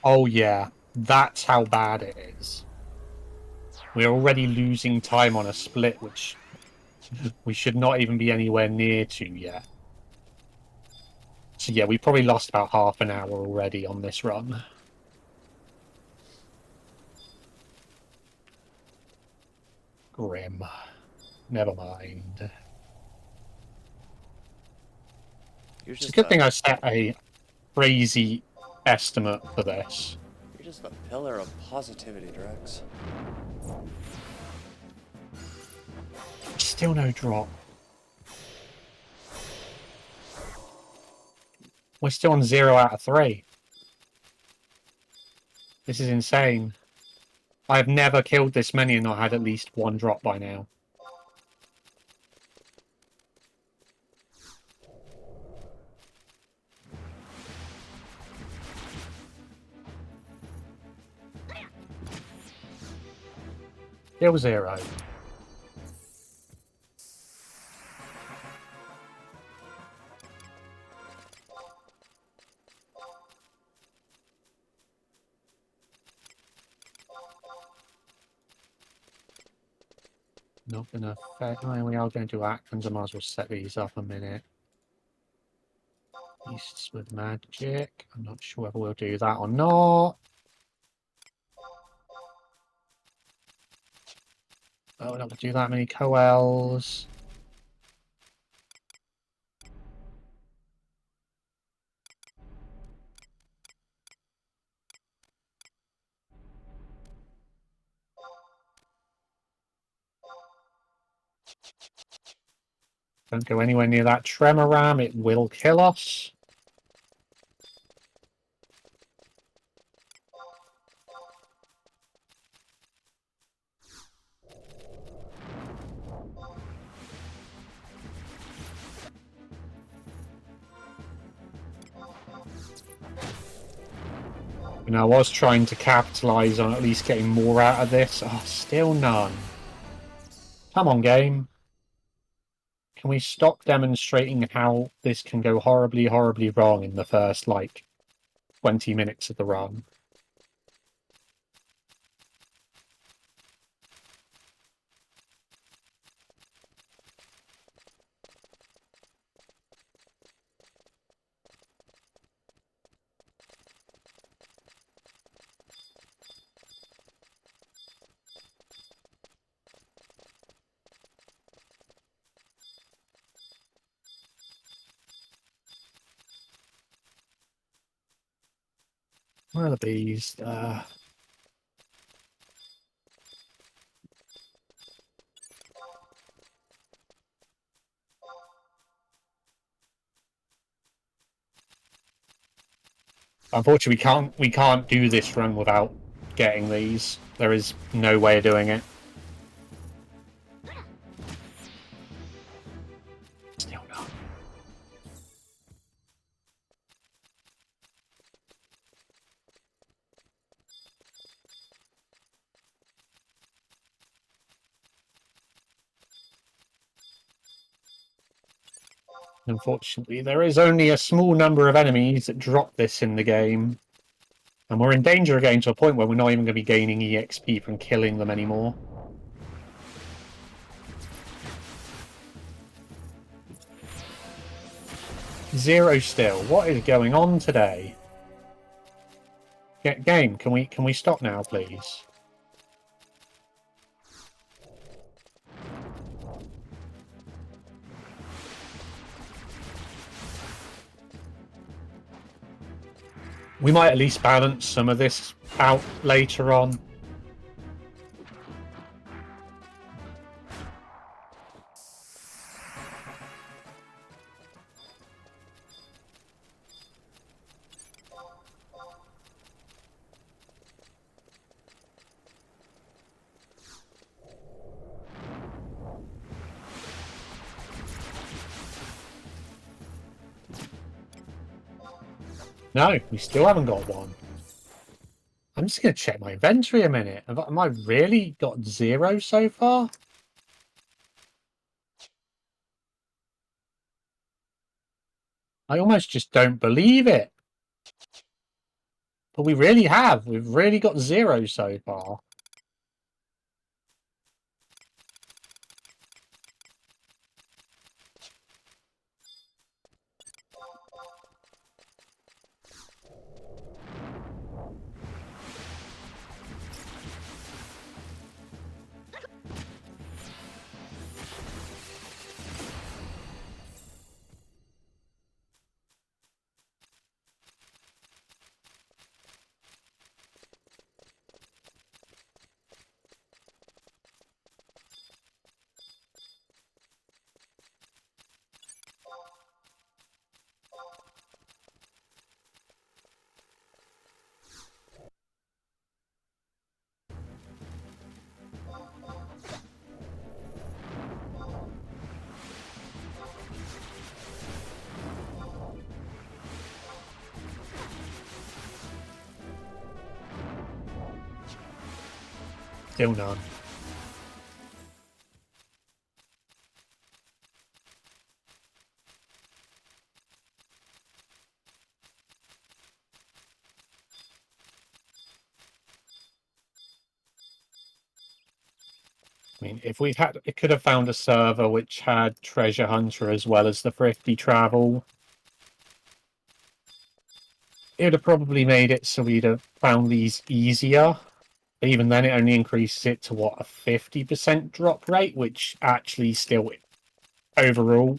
Oh yeah, that's how bad it is. We're already losing time on a split, which we should not even be anywhere near to yet. So yeah, we probably lost about half an hour already on this run. Grim. Never mind. It's a good thing I set a crazy estimate for this. You're just a pillar of positivity, Drex. Still no drop. We're still on 0 out of 3. This is insane. I've never killed this many and not had at least one drop by now. Still 0. Not gonna affect. Oh, we are going to do actions. I might as well set these up a minute. Beasts with magic. I'm not sure whether we'll do that or not. Oh, we're not gonna do that many coels. Don't go anywhere near that tremor ram, it will kill us. And I was trying to capitalize on at least getting more out of this. Oh, still none. Come on, game. Can we stop demonstrating how this can go horribly, horribly wrong in the first, 20 minutes of the run? Where are the bees? Unfortunately, we can't do this run without getting these. There is no way of doing it. Still not. Unfortunately, there is only a small number of enemies that drop this in the game. And we're in danger of getting to a point where we're not even going to be gaining EXP from killing them anymore. Zero still. What is going on today? Game, can we stop now, please? We might at least balance some of this out later on. No, we still haven't got one. I'm just going to check my inventory a minute. Am I really got zero so far? I almost just don't believe it. But we really have. We've really got zero so far. Still none. I mean, if we had, it could have found a server which had Treasure Hunter as well as the Thrifty Travel. It would have probably made it so we'd have found these easier. Even then, it only increases it to what, a 50% drop rate, which actually still overall,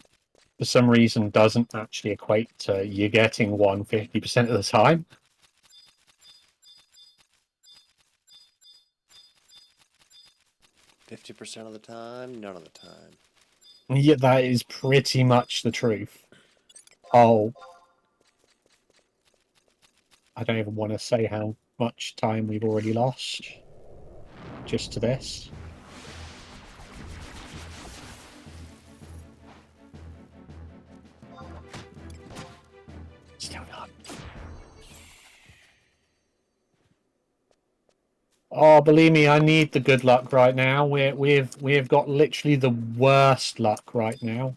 for some reason, doesn't actually equate to you getting 150% of the time. %50 of the time, none of the time. Yeah, that is pretty much the truth. Oh, I don't even want to say how much time we've already lost just to this. Still not. Oh, believe me, I need the good luck right now. We've got literally the worst luck right now.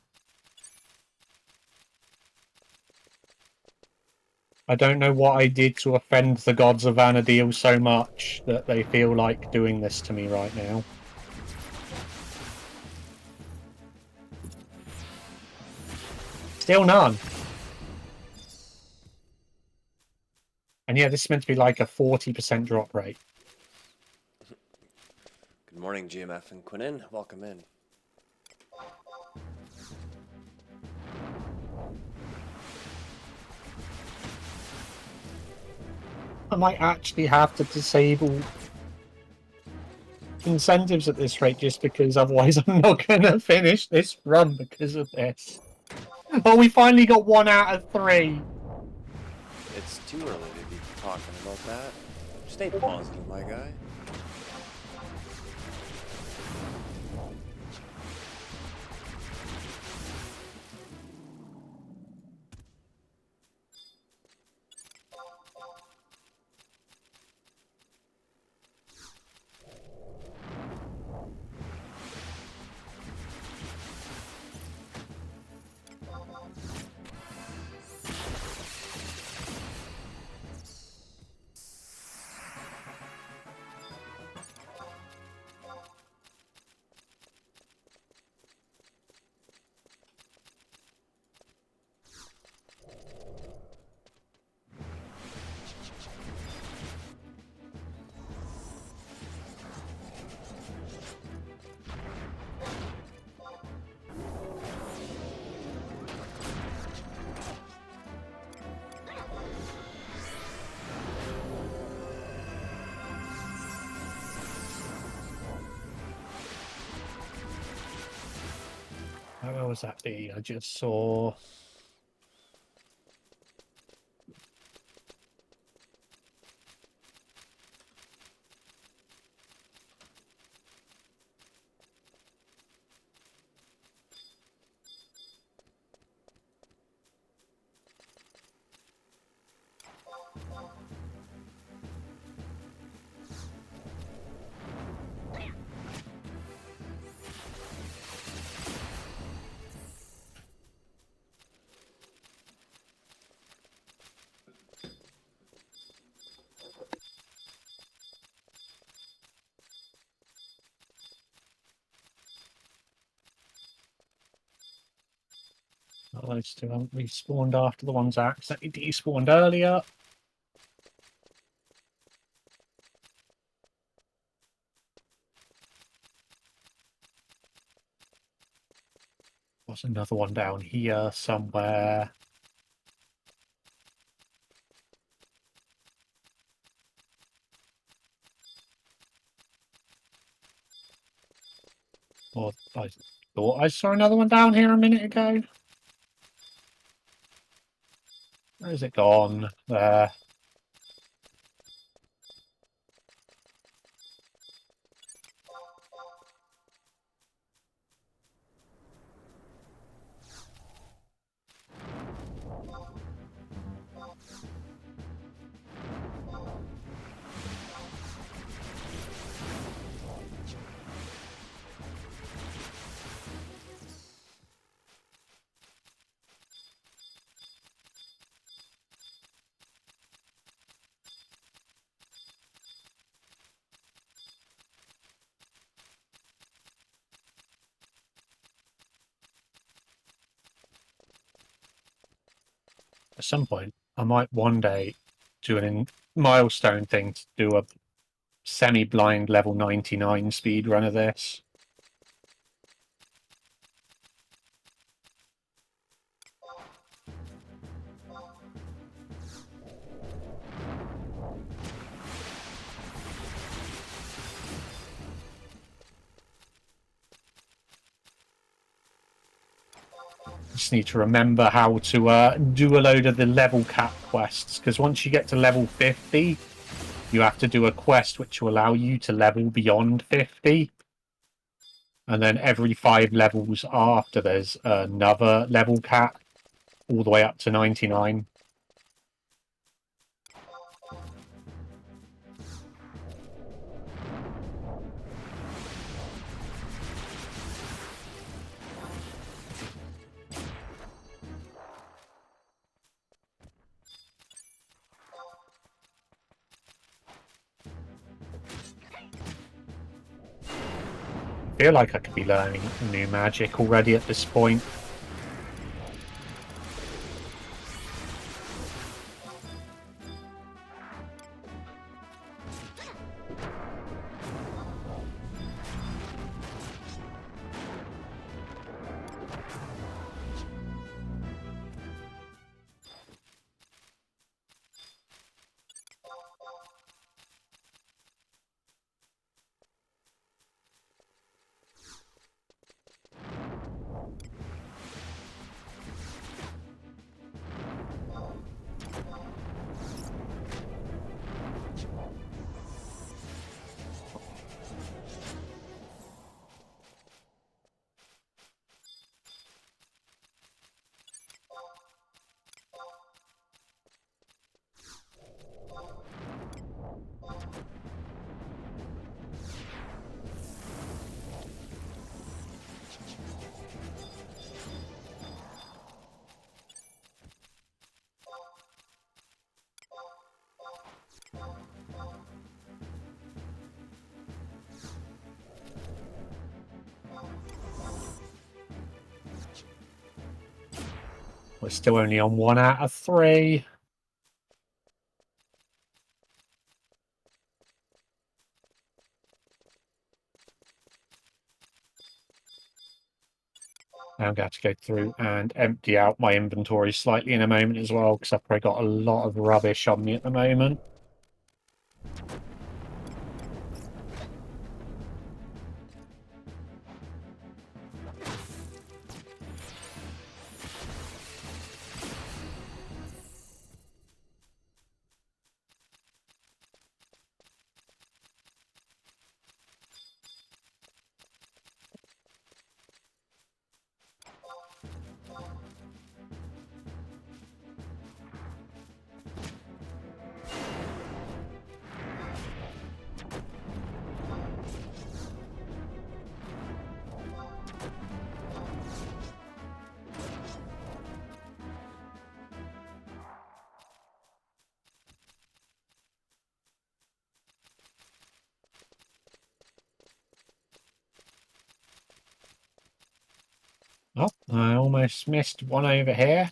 I don't know what I did to offend the gods of Vana'diel so much that they feel like doing this to me right now. Still none. And yeah, this is meant to be like a 40% drop rate. Good morning, GMF and Quinnin. Welcome in. I might actually have to disable incentives at this rate just because otherwise I'm not going to finish this run because of this. Oh, we finally got 1 out of 3. It's too early to be talking about that. Stay positive, my guy. Where was that be? I just saw... Oh, those two haven't respawned after the ones that accidentally despawned earlier. There's another one down here somewhere. Or I thought I saw another one down here a minute ago. Where is it gone? There. At some point, I might one day do milestone thing to do a semi-blind level 99 speed run of this. Just need to remember how to do a load of the level cap quests, because once you get to level 50, you have to do a quest which will allow you to level beyond 50. And then every 5 levels after, there's another level cap, all the way up to 99. I feel like I could be learning new magic already at this point. We're still only on 1 out of 3. I'm going to go through and empty out my inventory slightly in a moment as well, because I've probably got a lot of rubbish on me at the moment. Oh, I almost missed one over here.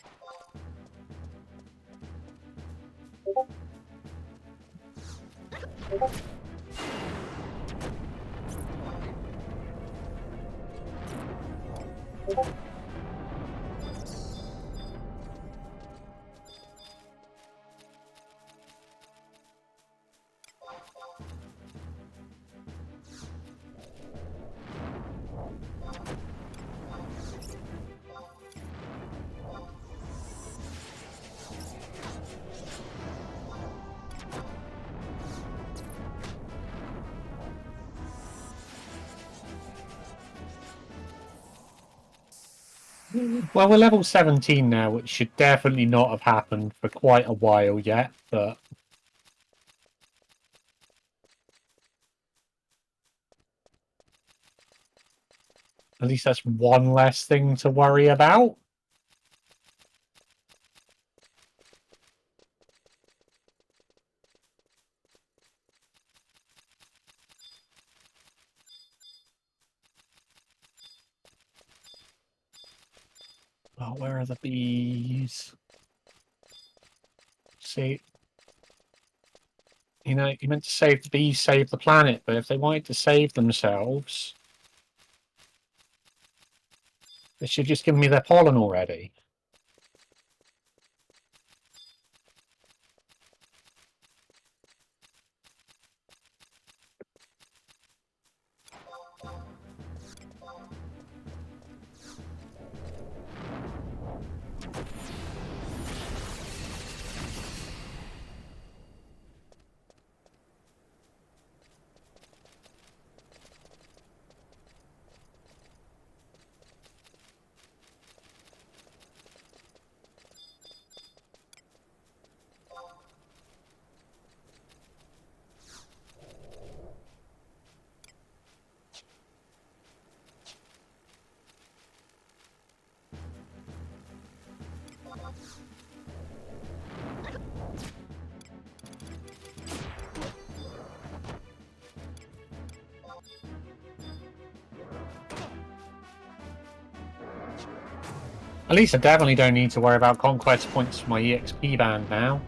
Well, we're level 17 now, which should definitely not have happened for quite a while yet, but at least that's one less thing to worry about. Oh, where are the bees? See, you know, you meant to save the bees, save the planet, but if they wanted to save themselves, they should just give me their pollen already. At least I definitely don't need to worry about conquest points for my EXP band now.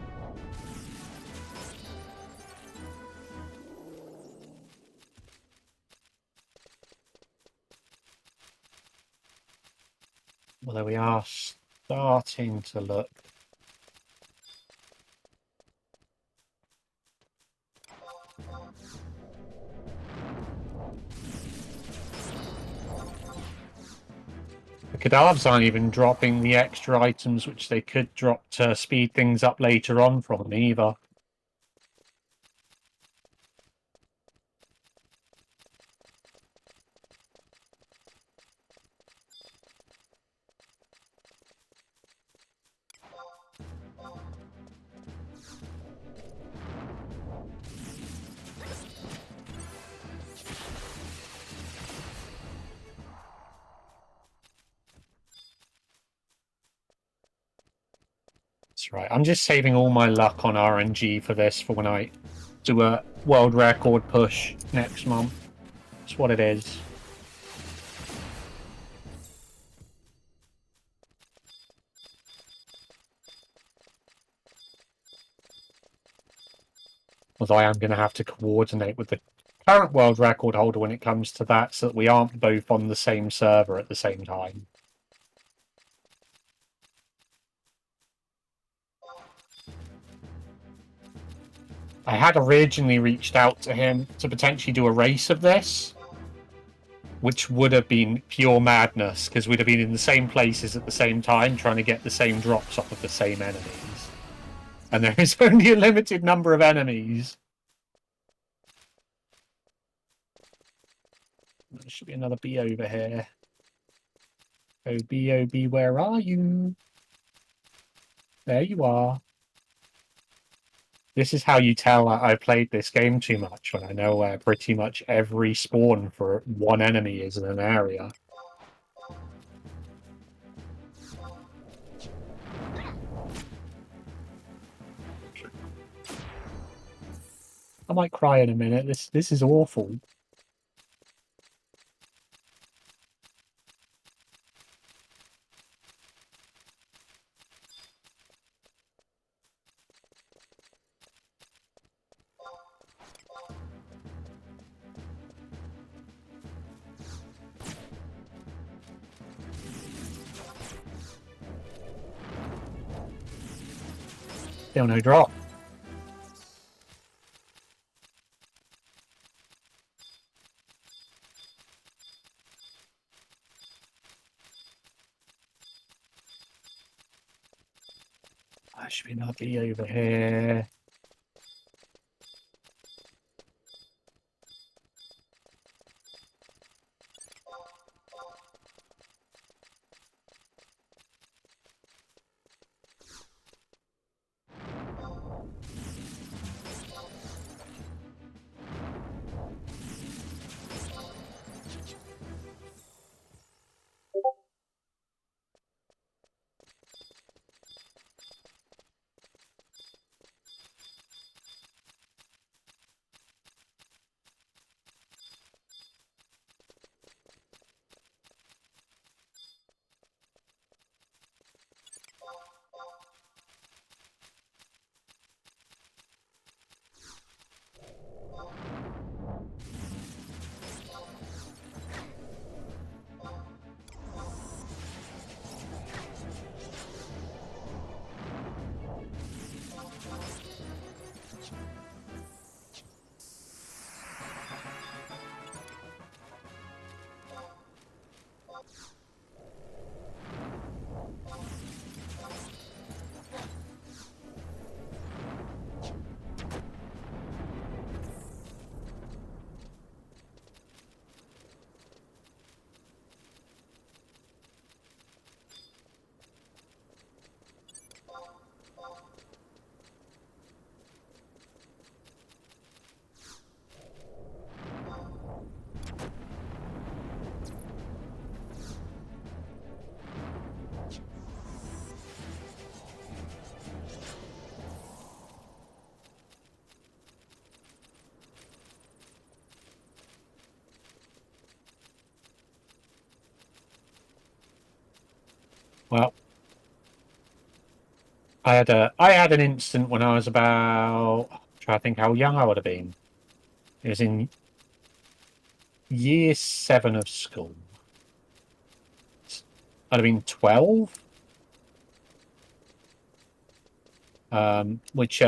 Although we are starting to look. The cadavers aren't even dropping the extra items which they could drop to speed things up later on from them either. That's right. I'm just saving all my luck on RNG for this for when I do a world record push next month. That's what it is. Although I am going to have to coordinate with the current world record holder when it comes to that so that we aren't both on the same server at the same time. I had originally reached out to him to potentially do a race of this, which would have been pure madness because we'd have been in the same places at the same time trying to get the same drops off of the same enemies. And there is only a limited number of enemies. There should be another bee over here. Oh, bee, where are you? There you are. This is how you tell I played this game too much, when I know where pretty much every spawn for one enemy is in an area. I might cry in a minute. This is awful. Still no drop. There should be another bee over here. Well, I had an incident when I was about, trying to think how young I would have been. It was in year 7 of school. I'd have been 12. Which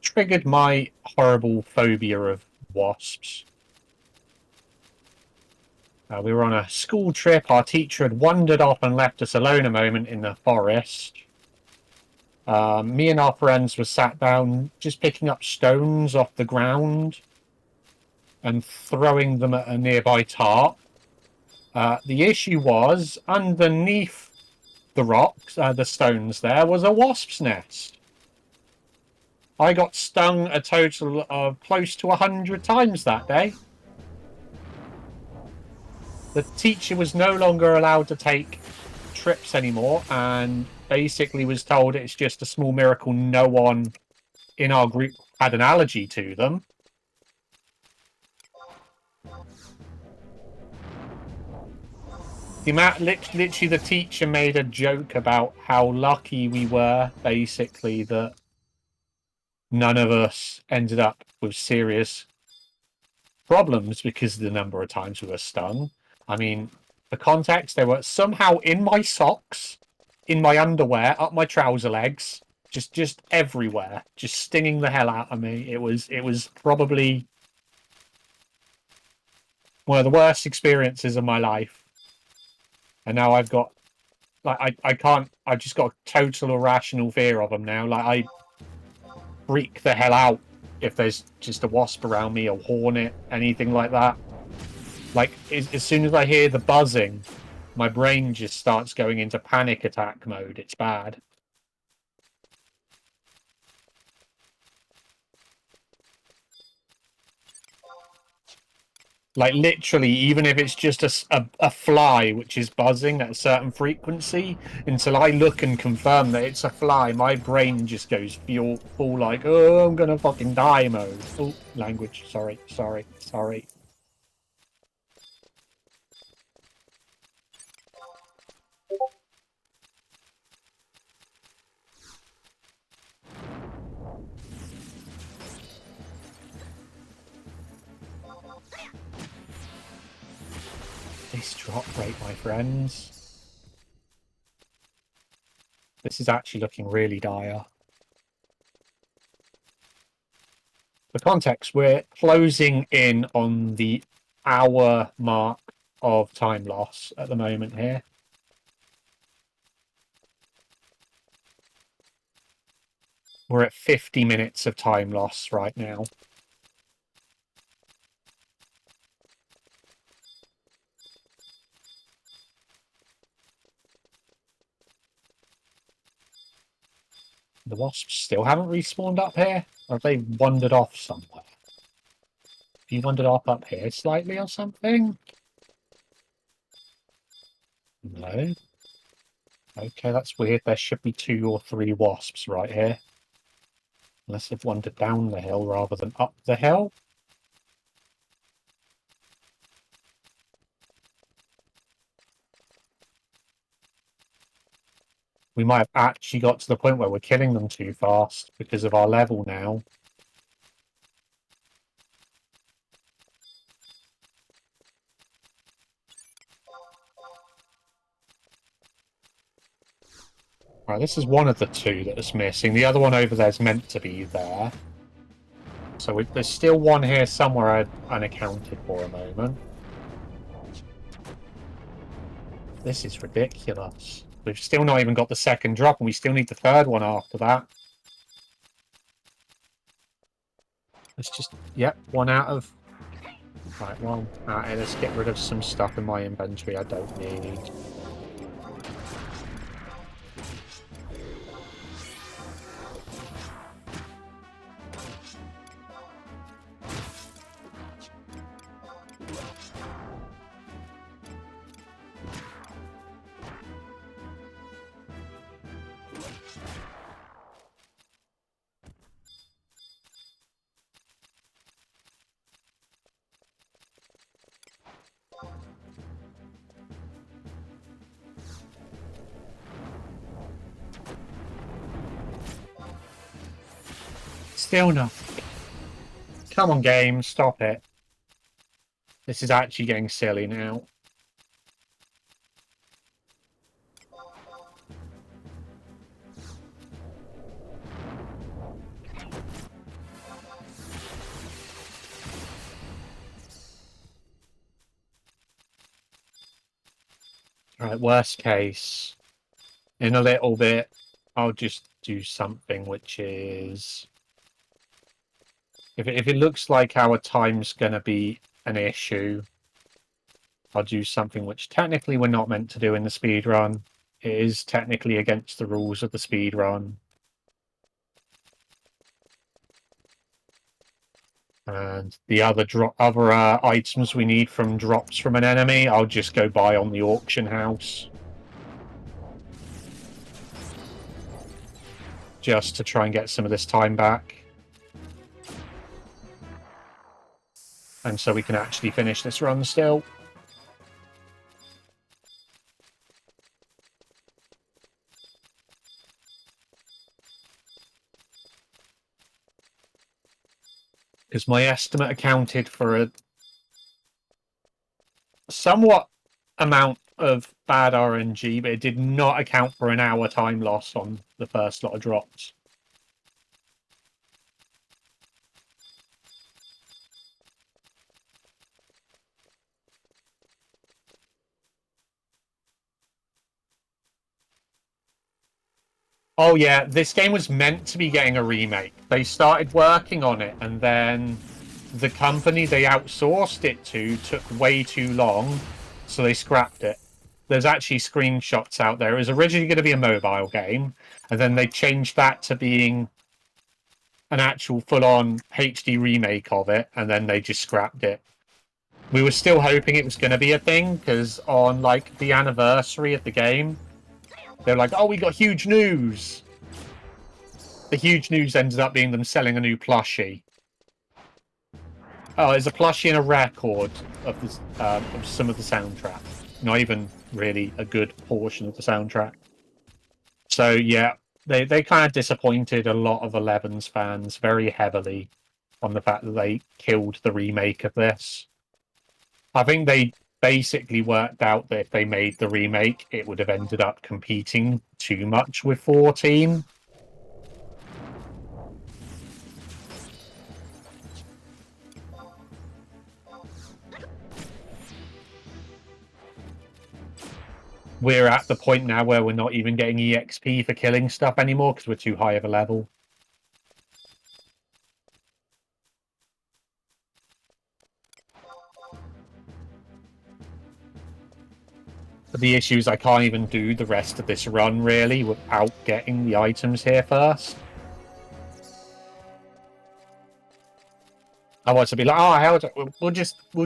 triggered my horrible phobia of wasps. We were on a school trip. Our teacher had wandered off and left us alone a moment in the forest. Me and our friends were sat down just picking up stones off the ground and throwing them at a nearby tarp. The issue was, underneath the rocks, the stones there, was a wasp's nest. I got stung a total of close to 100 times that day. The teacher was no longer allowed to take trips anymore and basically was told it's just a small miracle no one in our group had an allergy to them. Literally, the teacher made a joke about how lucky we were, basically, that none of us ended up with serious problems because of the number of times we were stung. I mean, for context, they were somehow in my socks, in my underwear, up my trouser legs, just everywhere, just stinging the hell out of me. It was probably one of the worst experiences of my life. And now I've got, like, I can't, I've just got a total irrational fear of them now. Like, I freak the hell out if there's just a wasp around me, a hornet, anything like that. Like, as soon as I hear the buzzing, my brain just starts going into panic attack mode. It's bad. Like, literally, even if it's just a fly which is buzzing at a certain frequency, until I look and confirm that it's a fly, my brain just goes full like, oh, I'm gonna fucking die mode. Oh, language. Sorry. This drop rate, my friends. This is actually looking really dire. For context, we're closing in on the hour mark of time loss at the moment here. We're at 50 minutes of time loss right now. The wasps still haven't respawned up here? Or have they wandered off somewhere? Have you wandered off up here slightly or something? No. Okay, that's weird. There should be 2 or 3 wasps right here. Unless they've wandered down the hill rather than up the hill. We might have actually got to the point where we're killing them too fast because of our level now. Right, this is one of the 2 that is missing. The other one over there is meant to be there. So there's still one here somewhere unaccounted for a moment. This is ridiculous. We've still not even got the second drop, and we still need the third one after that. Let's just... Yep, 1 out of... Right, well, let's get rid of some stuff in my inventory I don't need. Still not. Come on, game, stop it. This is actually getting silly now. Right, worst case. In a little bit, I'll just do something which is... If it looks like our time's going to be an issue, I'll do something which technically we're not meant to do in the speedrun. It is technically against the rules of the speedrun. And the other items we need from drops from an enemy, I'll just go buy on the auction house. Just to try and get some of this time back. And so we can actually finish this run still. Because my estimate accounted for a somewhat amount of bad RNG, but it did not account for an hour time loss on the first lot of drops. Oh yeah, this game was meant to be getting a remake. They started working on it, and then the company they outsourced it to took way too long, so they scrapped it. There's actually screenshots out there. It was originally going to be a mobile game, and then they changed that to being an actual full-on HD remake of it, and then they just scrapped it. We were still hoping it was going to be a thing, because on, like, the anniversary of the game, they're like, oh, we got huge news! The huge news ended up being them selling a new plushie. Oh, it's a plushie and a record of, this, of some of the soundtrack. Not even really a good portion of the soundtrack. So, yeah, they kind of disappointed a lot of 11's fans very heavily on the fact that they killed the remake of this. I think they basically worked out that if they made the remake, it would have ended up competing too much with 14. We're at the point now where we're not even getting EXP for killing stuff anymore because we're too high of a level. But the issue is I can't even do the rest of this run, really, without getting the items here first. I want to be like, oh, hell, we'll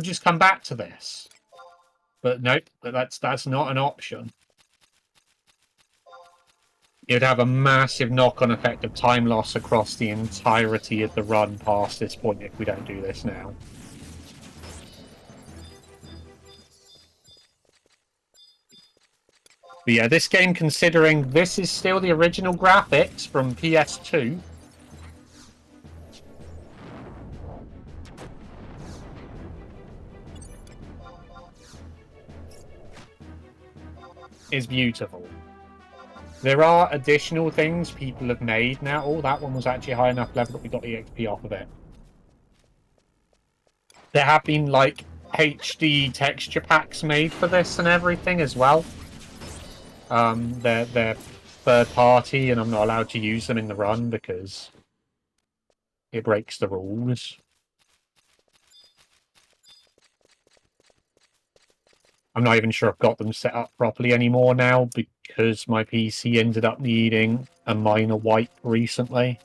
just come back to this. But nope, that's not an option. It'd have a massive knock-on effect of time loss across the entirety of the run past this point if we don't do this now. But yeah, this game, considering this is still the original graphics from PS2, is beautiful. There are additional things people have made now. Oh, that one was actually high enough level that we got EXP off of it. There have been, like, HD texture packs made for this and everything as well. They're third party, and I'm not allowed to use them in the run because it breaks the rules. I'm not even sure I've got them set up properly anymore now because my PC ended up needing a minor wipe recently.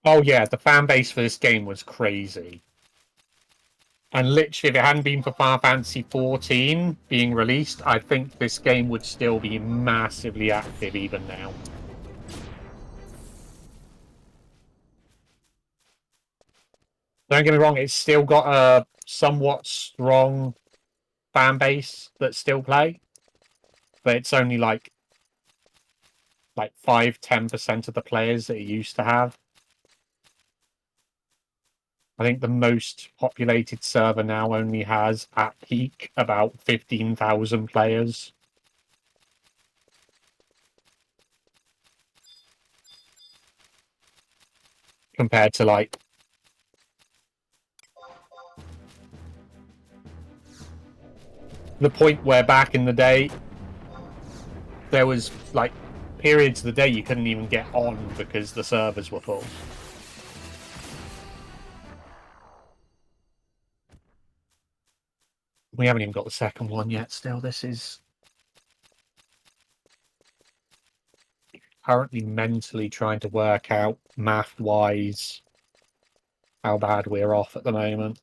Oh yeah, the fan base for this game was crazy. And literally, if it hadn't been for Final Fantasy 14 being released, I think this game would still be massively active even now. Don't get me wrong, it's still got a somewhat strong fan base that still play, but it's only like 5-10% of the players that it used to have. I think the most populated server now only has, at peak, about 15,000 players. Compared to like the point where back in the day there was like periods of the day you couldn't even get on because the servers were full. We haven't even got the second one yet still. This is currently mentally trying to work out math-wise how bad we're off at the moment.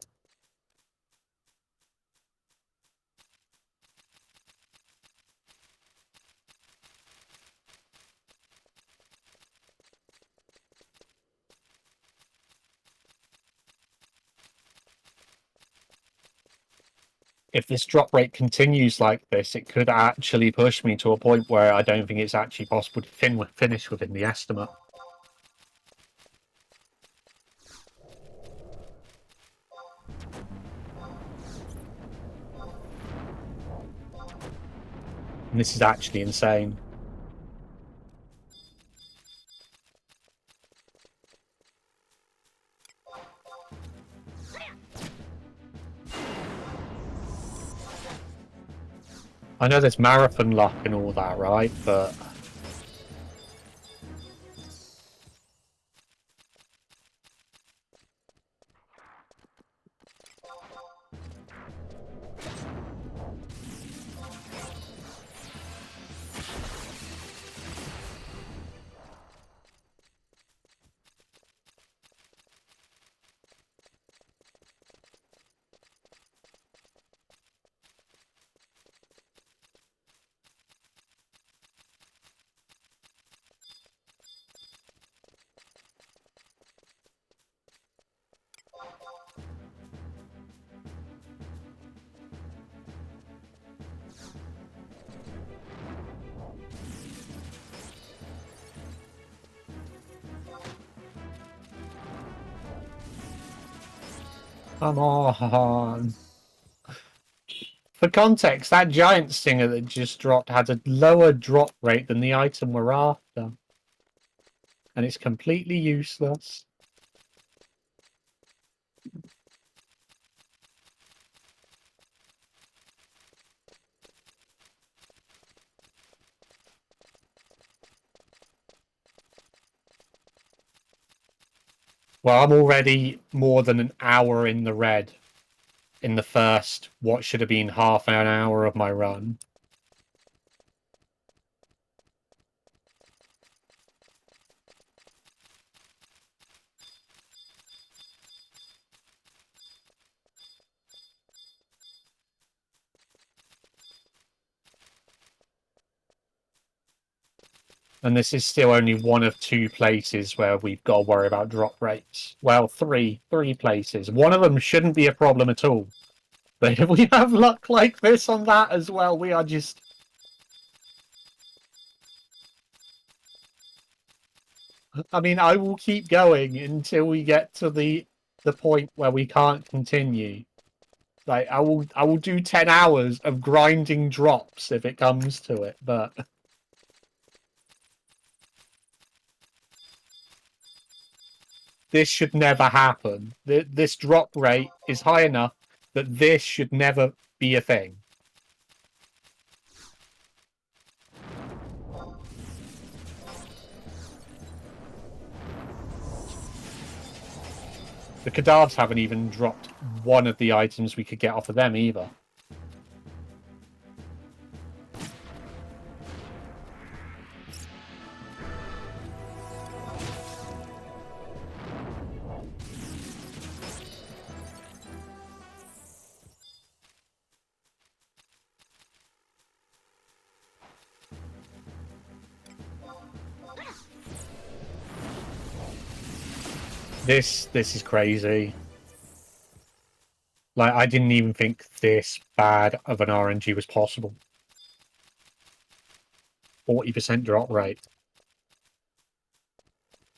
If this drop rate continues like this, it could actually push me to a point where I don't think it's actually possible to finish within the estimate. And this is actually insane. I know there's marathon luck and all that, right? But come on. For context, that giant stinger that just dropped had a lower drop rate than the item we're after. And it's completely useless. Well, I'm already more than an hour in the red in the first, what should have been half an hour of my run. And this is still only one of 2 places where we've got to worry about drop rates. Well, three places. One of them shouldn't be a problem at all. But if we have luck like this on that as well, we are just... I mean, I will keep going until we get to the point where we can't continue. Like, I will do 10 hours of grinding drops if it comes to it, but... This should never happen. This drop rate is high enough that this should never be a thing. The Kadavs haven't even dropped one of the items we could get off of them either. This is crazy. Like, I didn't even think this bad of an RNG was possible. 40% drop rate.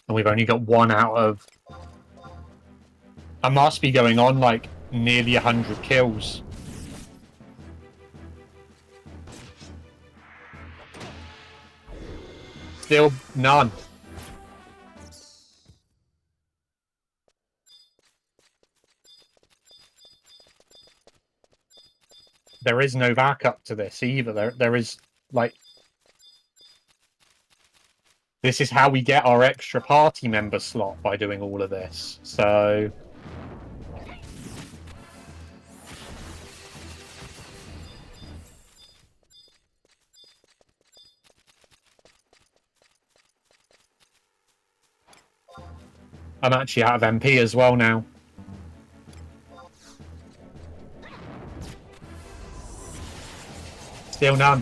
And we've only got 1 out of... I must be going on, like, nearly 100 kills. Still none. There is no backup to this either. There is, like... This is how we get our extra party member slot, by doing all of this. So... I'm actually out of MP as well now. Still none.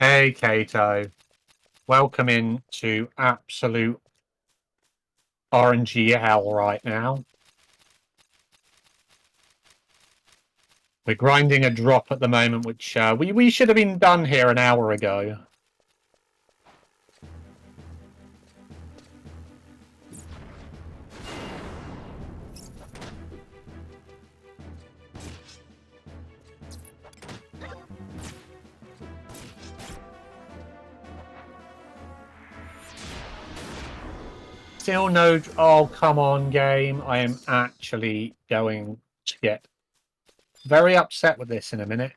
Hey, Kato. Welcome in to absolute RNG hell right now. We're grinding a drop at the moment, which we should have been done here an hour ago. Still no... Oh, come on, game. I am actually going to get very upset with this in a minute.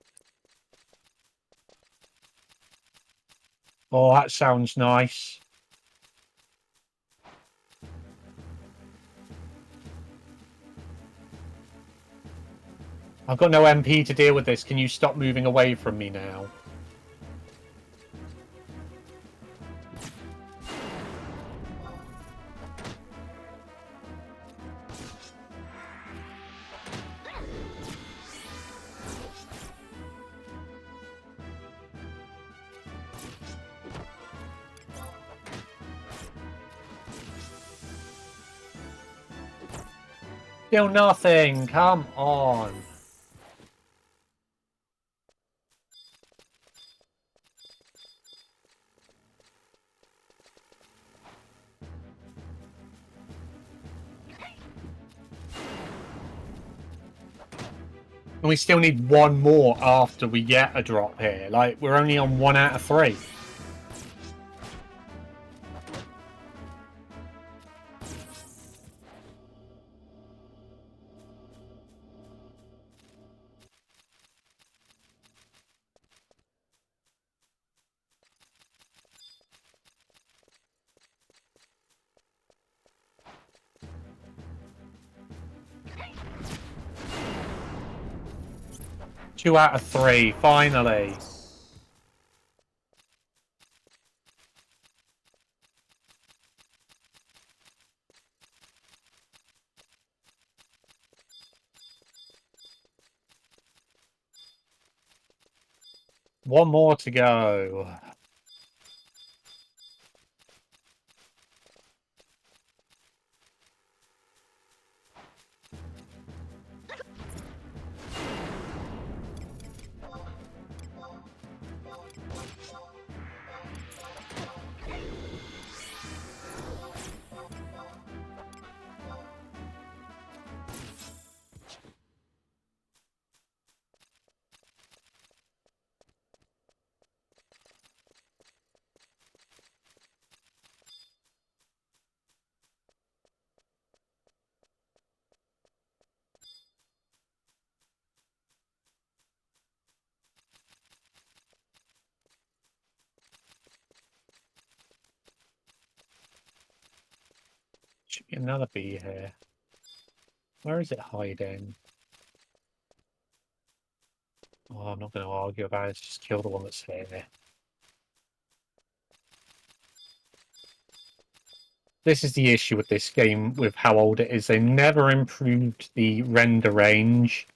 Oh, that sounds nice. I've got no MP to deal with this. Can you stop moving away from me now? Still nothing. Come on. And we still need 1 more after we get a drop here. Like, we're only on 1 out of 3. Two out of 3, finally. One more to go. Should be another bee here. Where is it hiding? Oh, I'm not going to argue about it. Just kill the one that's here. This is the issue with this game, with how old it is. They never improved the render range.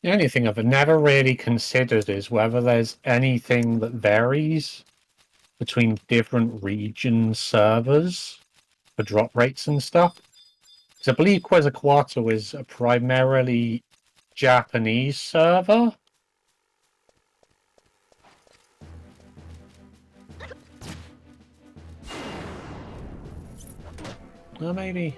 The only thing I've never really considered is whether there's anything that varies between different region servers for drop rates and stuff. Because I believe Quetzalcoatl is a primarily Japanese server. Well, maybe.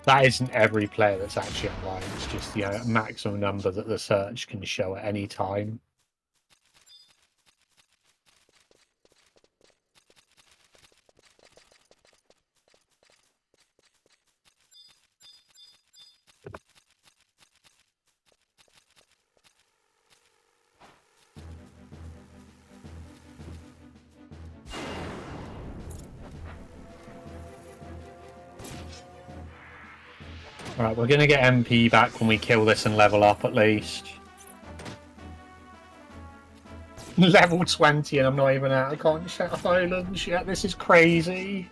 That isn't every player that's actually online. It's just the maximum number that the search can show at any time. Alright, we're going to get MP back when we kill this and level up at least. Level 20 and I'm not even out of Concept Islands yet. This is crazy.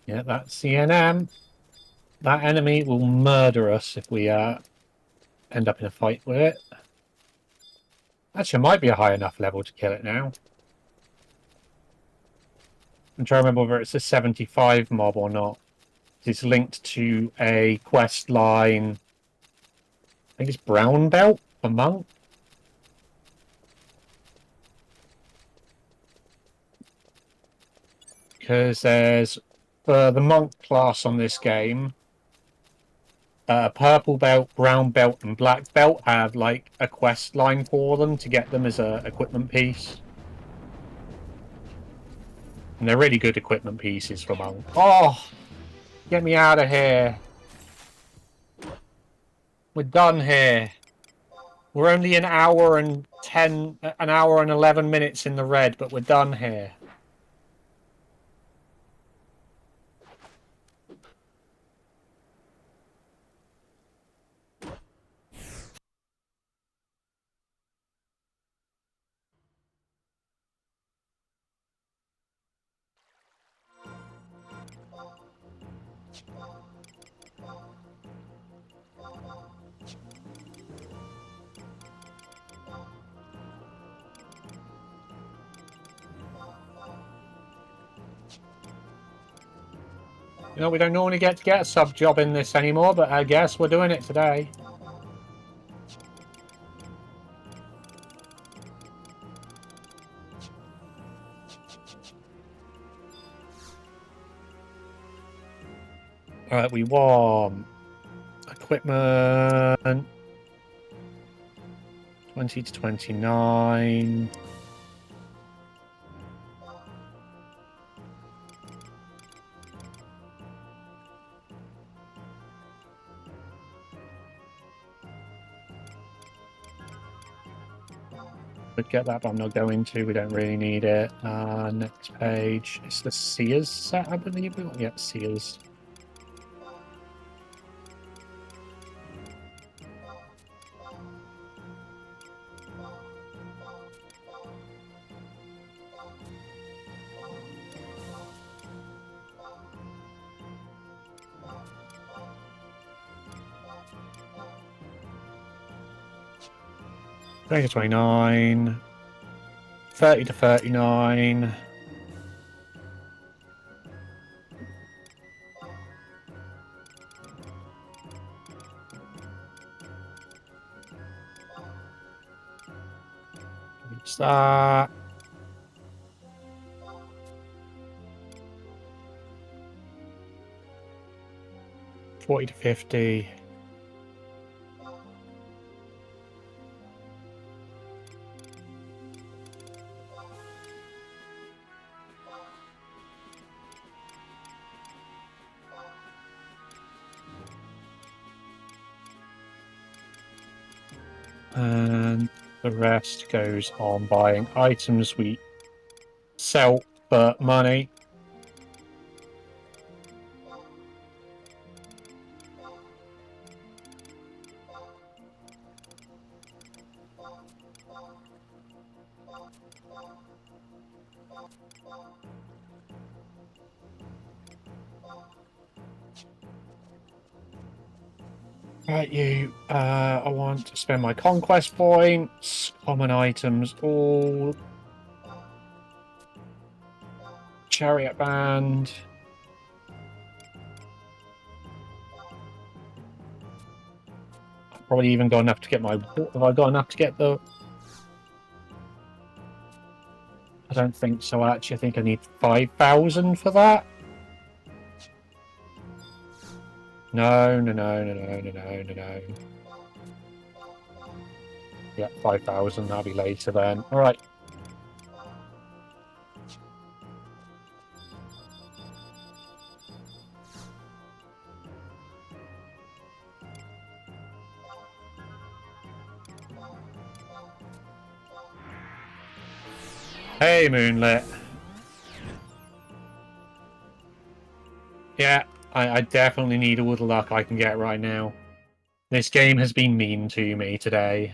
Yeah, that's CNM. That enemy will murder us if we end up in a fight with it. Actually, it might be a high enough level to kill it now. I'm trying to remember whether it's a 75 mob or not. It's linked to a quest line. I think it's Brown Belt for Monk. Because there's, for the Monk class on this game, Purple Belt, Brown Belt, and Black Belt have like a quest line for them to get them as a equipment piece. And they're really good equipment pieces for Monk. Oh! Get me out of here. We're done here. We're only an hour and 11 minutes in the red, but we're done here. You know, we don't normally get to get a sub job in this anymore, but I guess we're doing it today. Alright, we want equipment 20 to 29. Could get that, but I'm not going to. We don't really need it. Next page. It's the Sears set, I believe. Yeah, Sears. To 29. 30 to 39. What's that? $40 to $50. And the rest goes on buying items we sell for money. Right, you. I want to spend my conquest points. Common items, all. Chariot band. I've probably even got enough to get my. Have I got enough to get the? I don't think so. Actually, I think I need 5,000 for that. No. Yeah, 5,000. That'll be later then. All right. Hey, Moonlit. Yeah, I definitely need all the luck I can get right now. This game has been mean to me today.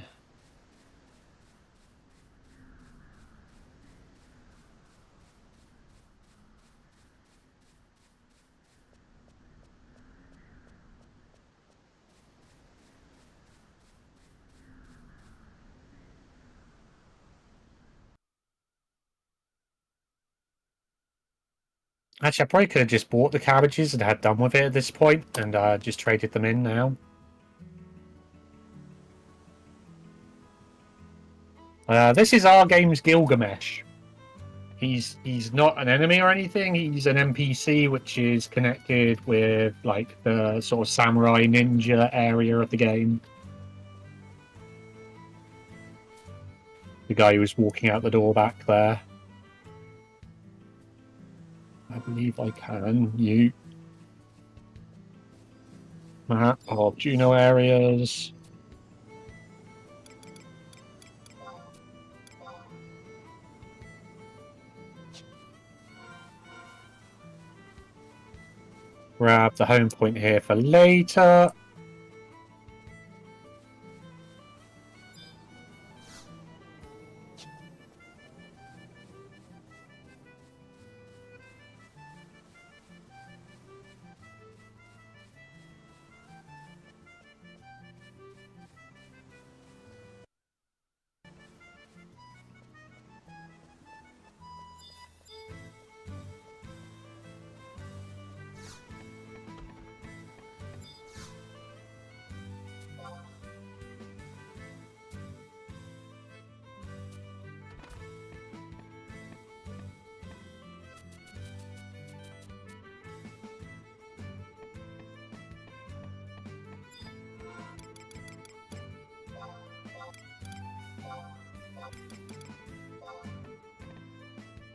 Actually, I probably could have just bought the cabbages and had done with it at this point, and just traded them in now. This is our game's Gilgamesh. He's not an enemy or anything. He's an NPC which is connected with like the sort of samurai ninja area of the game. The guy who was walking out the door back there. I believe I can. You map of Juno areas. Grab the home point here for later.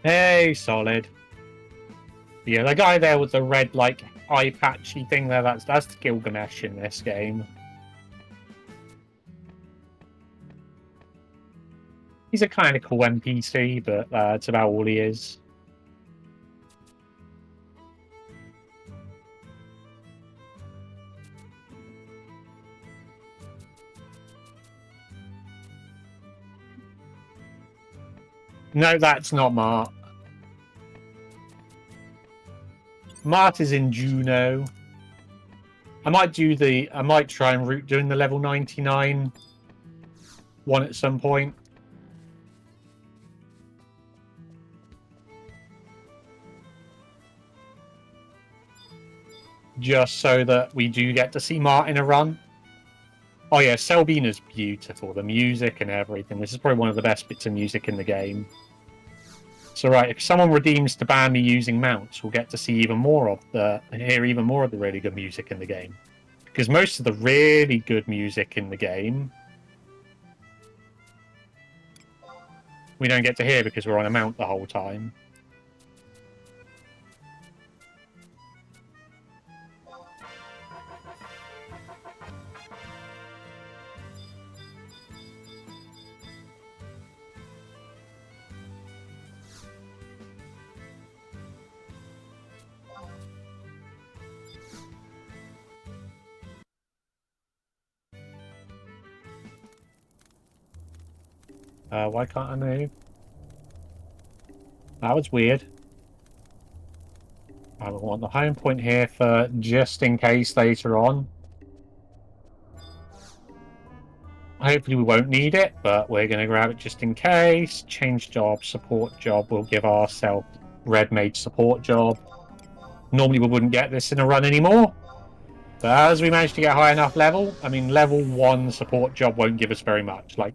Hey, solid. Yeah, the guy there with the red, like, eye patchy thing there, that's Gilgamesh in this game. He's a kind of cool NPC, but that's about all he is. No, that's not Mart. Mart is in Juno. I might try and route doing the level 99 one at some point. Just so that we do get to see Mart in a run. Oh yeah, Selbina's beautiful. The music and everything. This is probably one of the best bits of music in the game. So right, if someone redeems to ban me using mounts, we'll get to see even more of hear even more of the really good music in the game. Because most of the really good music in the game we don't get to hear because we're on a mount the whole time. Why can't I move? That was weird. I want the home point here for just in case later on. Hopefully we won't need it, but we're going to grab it just in case. Change job, support job. We'll give ourselves red mage support job. Normally we wouldn't get this in a run anymore. But as we managed to get high enough level, I mean, level 1 support job won't give us very much. Like,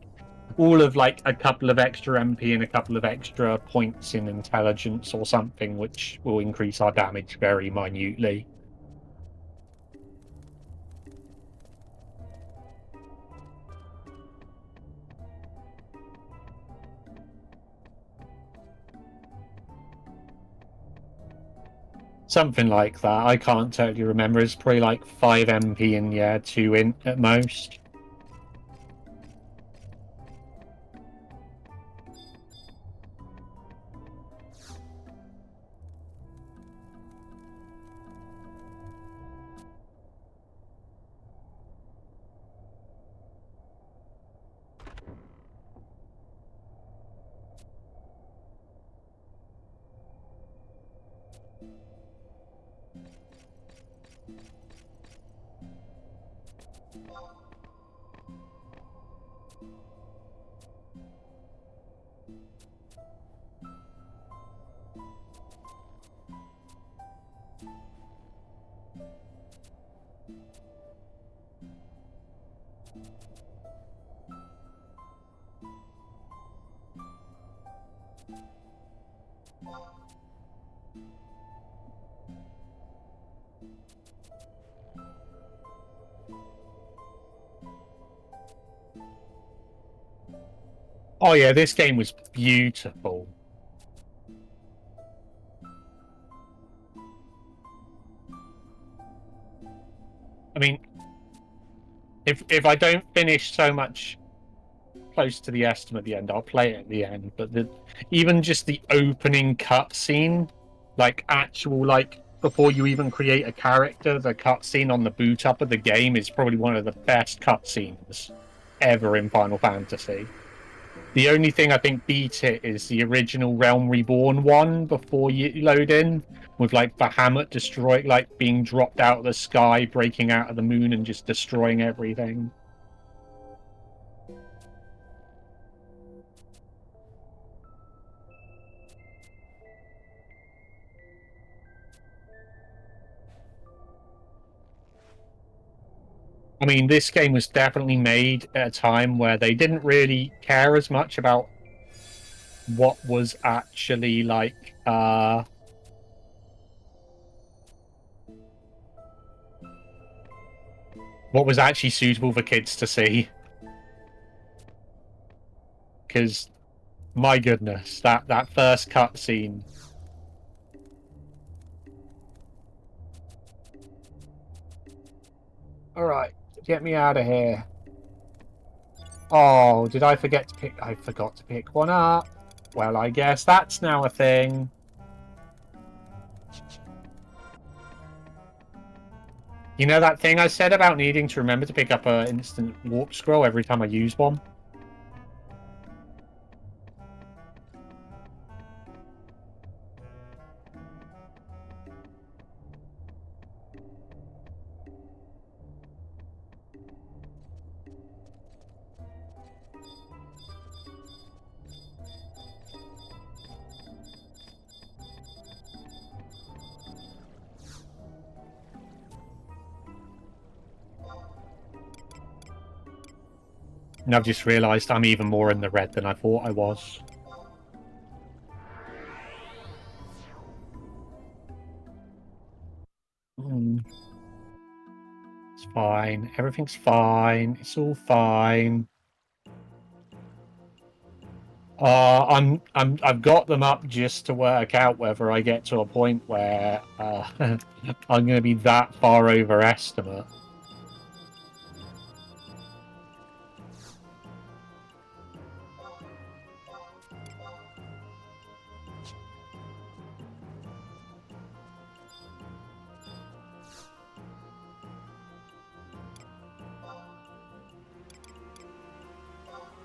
all of, like, a couple of extra MP and a couple of extra points in intelligence or something, which will increase our damage very minutely. Something like that. I can't totally remember. It's probably like 5 MP and, yeah, 2 int at most. Oh yeah, this game was beautiful. I mean, if I don't finish so much close to the estimate at the end, I'll play it at the end. But even just the opening cutscene, like actual, like before you even create a character, the cutscene on the boot up of the game is probably one of the best cutscenes ever in Final Fantasy. The only thing I think beat it is the original Realm Reborn one before you load in, with like Bahamut like being dropped out of the sky, breaking out of the moon, and just destroying everything. I mean, this game was definitely made at a time where they didn't really care as much about what was actually like what was actually suitable for kids to see. because my goodness, that first cutscene. All right, get me out of here. Oh, did I forget to pick? I forgot to pick one up. Well, I guess that's now a thing. You know that thing I said about needing to remember to pick up an instant warp scroll every time I use one? And I've just realised I'm even more in the red than I thought I was. It's fine. Everything's fine. It's all fine. I've got them up just to work out whether I get to a point where I'm going to be that far over estimate.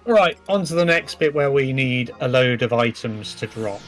Right, on to the next bit where we need a load of items to drop.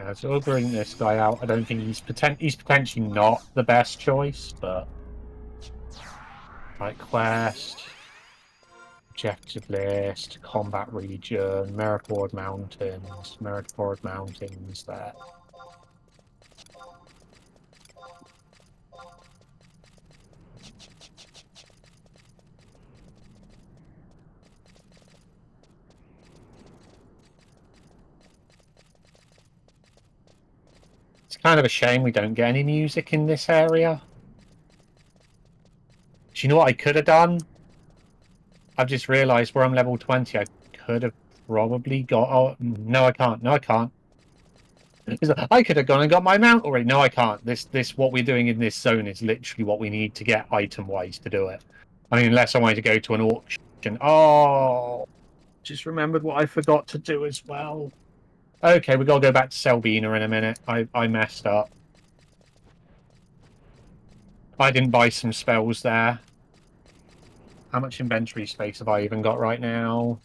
Yeah, so we'll bring this guy out. I don't think he's potentially not the best choice, but right, quest, objective list, combat region, Meripord Mountains there. It's kind of a shame we don't get any music in this area. Do you know what I could have done? I've just realised where I'm level 20. I could have probably got... Oh, no, I can't. No, I can't. I could have gone and got my mount already. No, I can't. What we're doing in this zone is literally what we need to get item-wise to do it. I mean, unless I wanted to go to an auction. Oh, just remembered what I forgot to do as well. Okay, we gotta go back to Selbina in a minute. I messed up. I didn't buy some spells there. How much inventory space have I even got right now?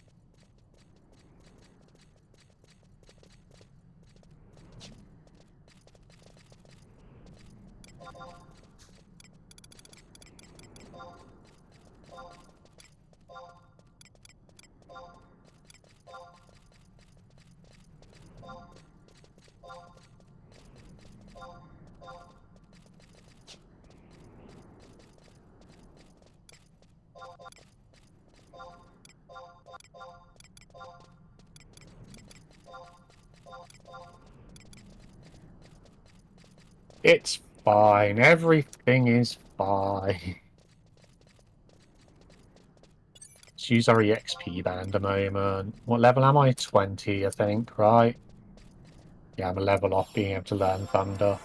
It's fine. Everything is fine. Let's use our EXP band a moment. What level am I? 20, I think, right? Yeah, I'm a level off being able to learn Thunder.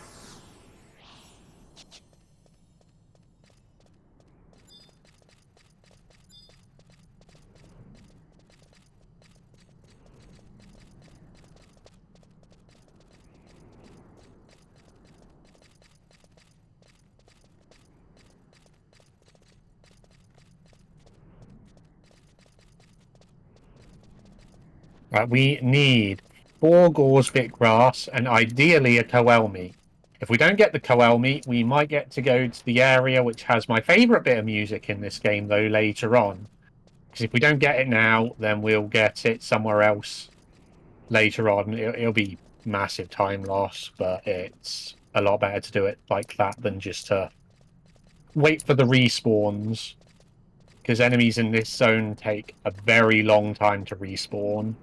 Right, we need 4 Gorsvik grass and ideally a Coel meat. If we don't get the Coel meat, we might get to go to the area which has my favourite bit of music in this game, though, later on. Because if we don't get it now, then we'll get it somewhere else later on. It'll be massive time loss, but it's a lot better to do it like that than just to wait for the respawns. Because enemies in this zone take a very long time to respawn.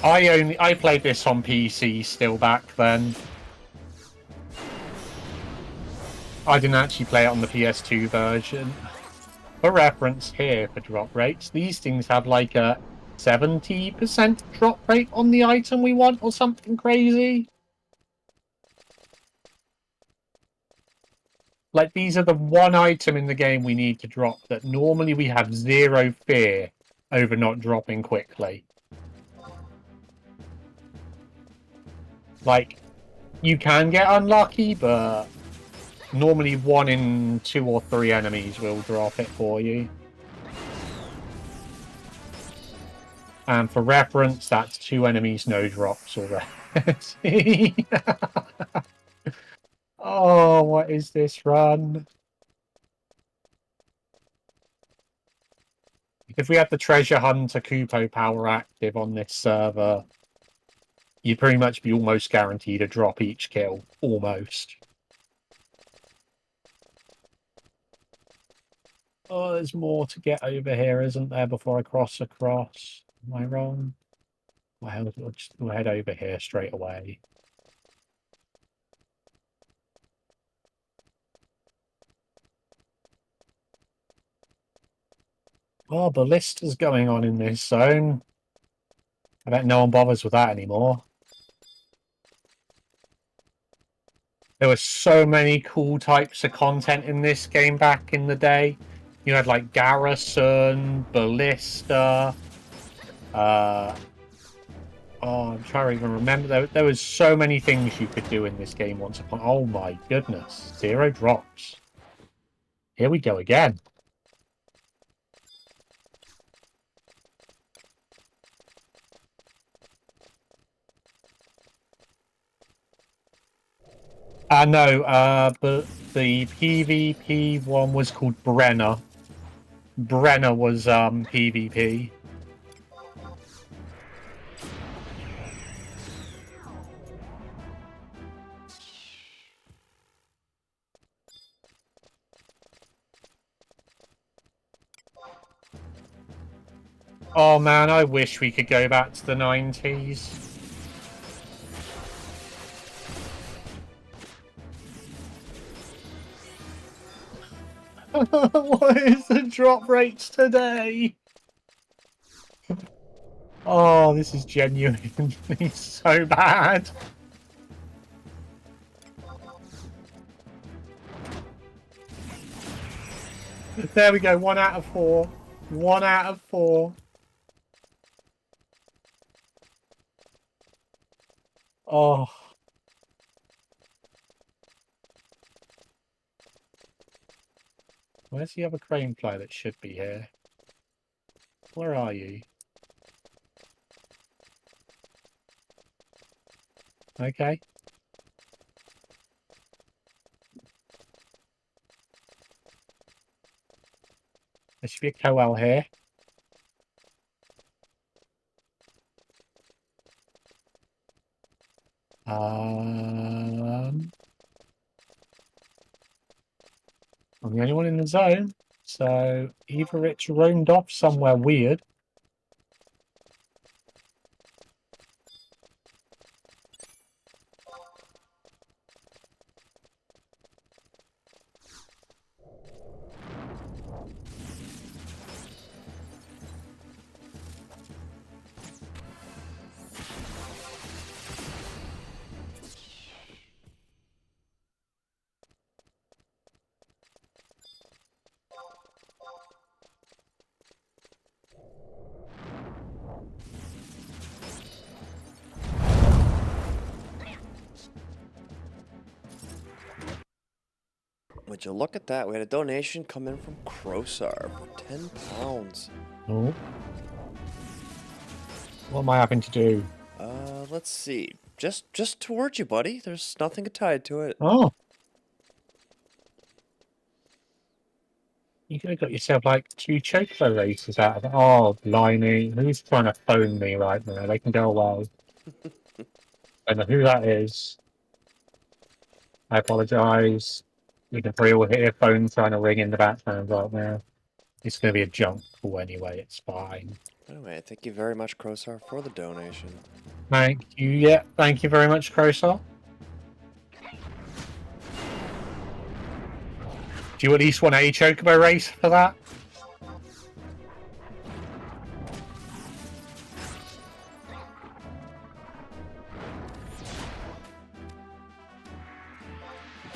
I played this on PC still back then. I didn't actually play it on the PS2 version. For reference here for drop rates, these things have like a 70% drop rate on the item we want or something crazy. Like, these are the one item in the game we need to drop that normally we have zero fear over not dropping quickly. Like, you can get unlucky, but normally 1 in 2 or 3 enemies will drop it for you. And for reference, that's 2 enemies, no drops already. Oh, what is this run? If we had the treasure hunter Kupo power active on this server, you'd pretty much be almost guaranteed a drop each kill. Almost. Oh, there's more to get over here, isn't there, before I cross across? Am I wrong? Well, we'll head over here straight away. Oh, ballista's going on in this zone. I bet no one bothers with that anymore. There were so many cool types of content in this game back in the day. You had like Garrison, Ballista. Oh, I'm trying to even remember. There was so many things you could do in this game once upon. Oh my goodness, 0 drops. Here we go again. No, but the PvP one was called Brenner. Brenner was PvP. Oh man, I wish we could go back to the 90s. What is the drop rates today? Oh, this is genuinely so bad. There we go, 1 out of 4. 1 out of 4. Oh. Where's the other crane fly that should be here? Where are you? Okay. There should be a Coel here. I'm the only one in the zone, so either it's roamed off somewhere weird. Would you look at that? We had a donation come in from Crosar for £10. Oh. What am I having to do? Let's see. Just towards you, buddy. There's nothing tied to it. Oh, you could have got yourself like 2 choco races out of it. Oh, blimey. Who's trying to phone me right now? They can go away. I don't know who that is. I apologise. You can probably all hear your phone trying to ring in the background right now. It's going to be a junk call anyway. It's fine. Anyway, thank you very much, Crowsar, for the donation. Thank you. Yeah, thank you very much, Crowsar. Do you at least want a chocobo race for that?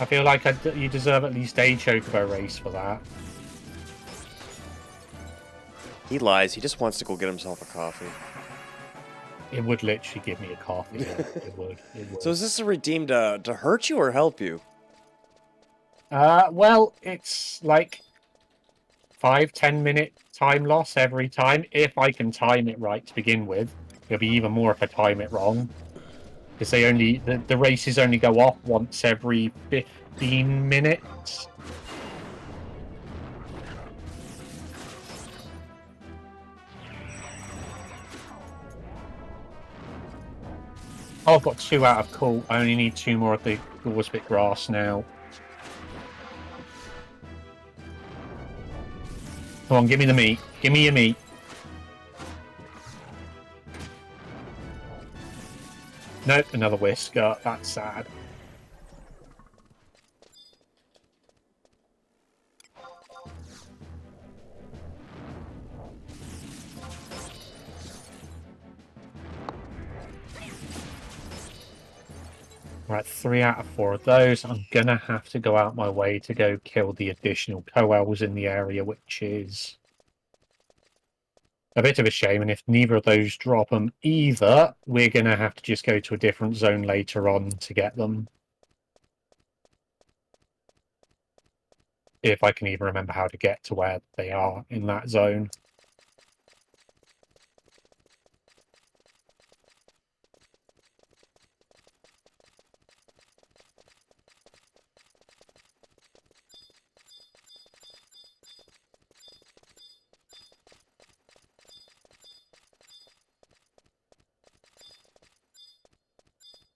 I feel like you deserve at least a chocobo race for that. He lies. He just wants to go get himself a coffee. It would literally give me a coffee. Yeah, it would. So is this a redeem to hurt you or help you? Well, it's like 5-10 minute time loss every time. If I can time it right to begin with, it'll be even more if I time it wrong. Because the races only go off once every 15 minutes. Oh, I've got 2 out of cool. I only need 2 more of the Gorsbit grass now. Come on, give me the meat. Give me your meat. Nope, another whisker. That's sad. Right, 3 out of 4 of those. I'm gonna have to go out my way to go kill the additional coels in the area, which is a bit of a shame. And if neither of those drop them either, we're gonna have to just go to a different zone later on to get them. If I can even remember how to get to where they are in that zone.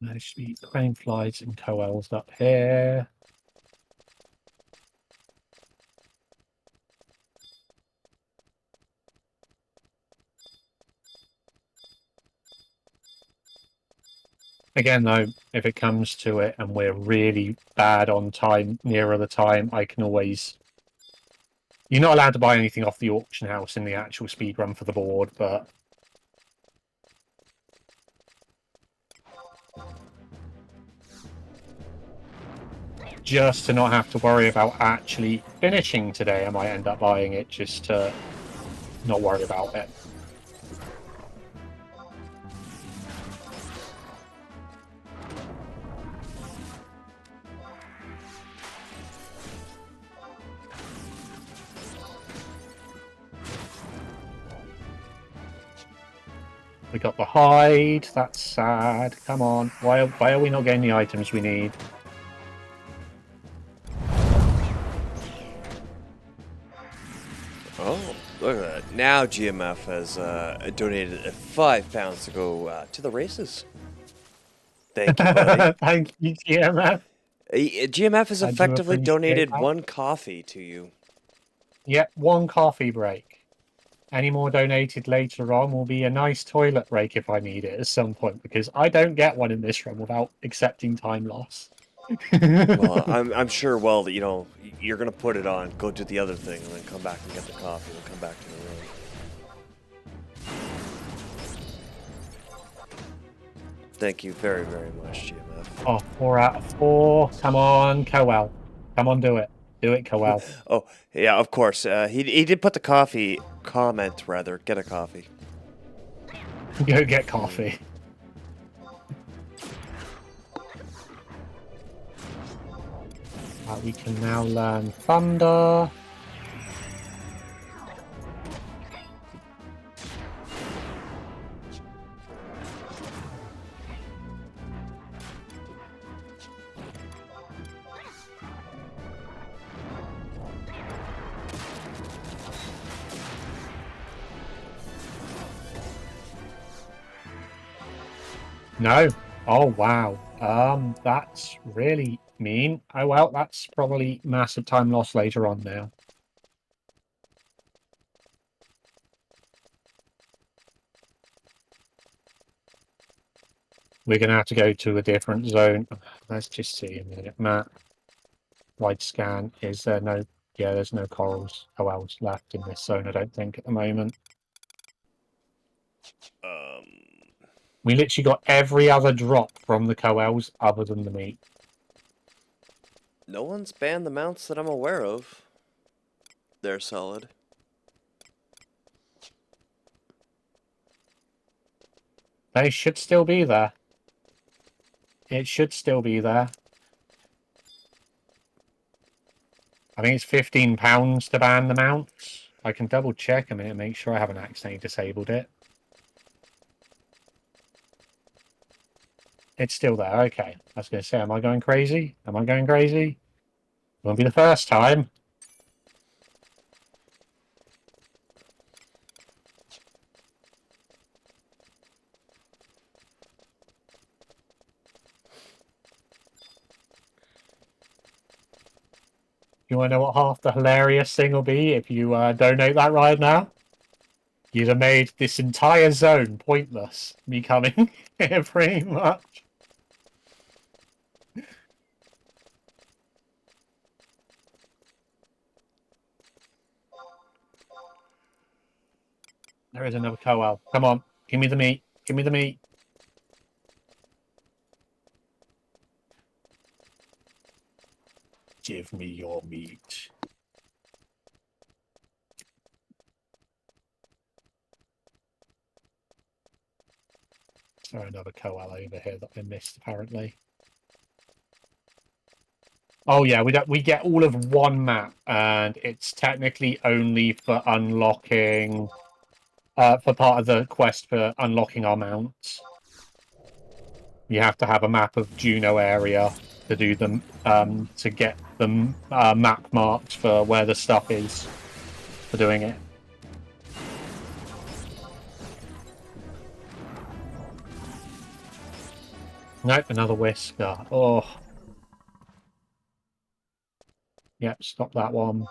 There should be crane flies and coels up here. Again, though, if it comes to it and we're really bad on time, nearer the time, I can always... You're not allowed to buy anything off the auction house in the actual speedrun for the board, but... just to not have to worry about actually finishing today, I might end up buying it just to not worry about it. We got the hide, that's sad. Come on, why are we not getting the items we need? Oh, look at that. Now GMF has donated £5 to go to the races. Thank you, buddy. Thank you, GMF. GMF has I do effectively appreciate donated that. 1 coffee to you. Yep, 1 coffee break. Any more donated later on will be a nice toilet break if I need it at some point, because I don't get one in this run without accepting time loss. Well, I'm sure. Well, you know, you're gonna put it on, go do the other thing, and then come back and get the coffee, and come back to the room. Thank you very, very much, GMF. Oh, 4 out of 4. Come on, Coel. Come on, do it. Do it, Coel. Oh, yeah, of course. He did put the coffee comment, rather. Get a coffee. Go get coffee. We can now learn Thunder. No. Oh wow. That's really mean. Oh well, that's probably massive time loss later on now. We're gonna have to go to a different zone. Let's just see a minute. Map. Wide scan. Is there no? Yeah, there's no corals. Oh well, left in this zone. I don't think at the moment. Um, We literally got every other drop from the coels other than the meat. no one's banned the mounts that I'm aware of. They're solid. They should still be there. It should still be there. I think it's £15 to ban the mounts. I can double check a minute and make sure I haven't accidentally disabled it. It's still there. Okay. I was going to say, am I going crazy? Am I going crazy? Won't be the first time. You want to know what half the hilarious thing will be if you donate that right now? You'd have made this entire zone pointless. Me coming here pretty much. There is another coel. Come on. Give me the meat. Give me the meat. Give me your meat. Sorry, another coel over here that I missed, apparently. Oh yeah, we get all of one map, and it's technically only for unlocking, for part of the quest for unlocking our mounts. You have to have a map of Juno area to do them, to get the map marked for where the stuff is for doing it. Nope, another whisker. Oh. Yep, stop that one.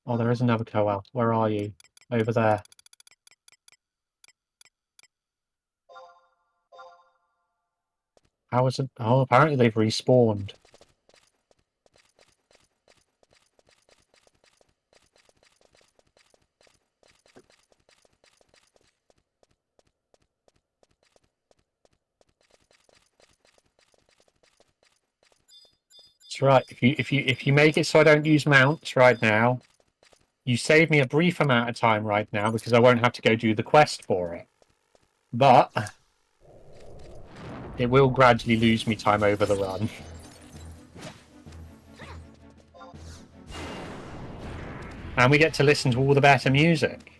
Oh, there is another coel. Where are you? Over there. How is it? Oh, apparently they've respawned. That's right. If you make it so I don't use mounts right now, you save me a brief amount of time right now because I won't have to go do the quest for it. But it will gradually lose me time over the run. And we get to listen to all the better music.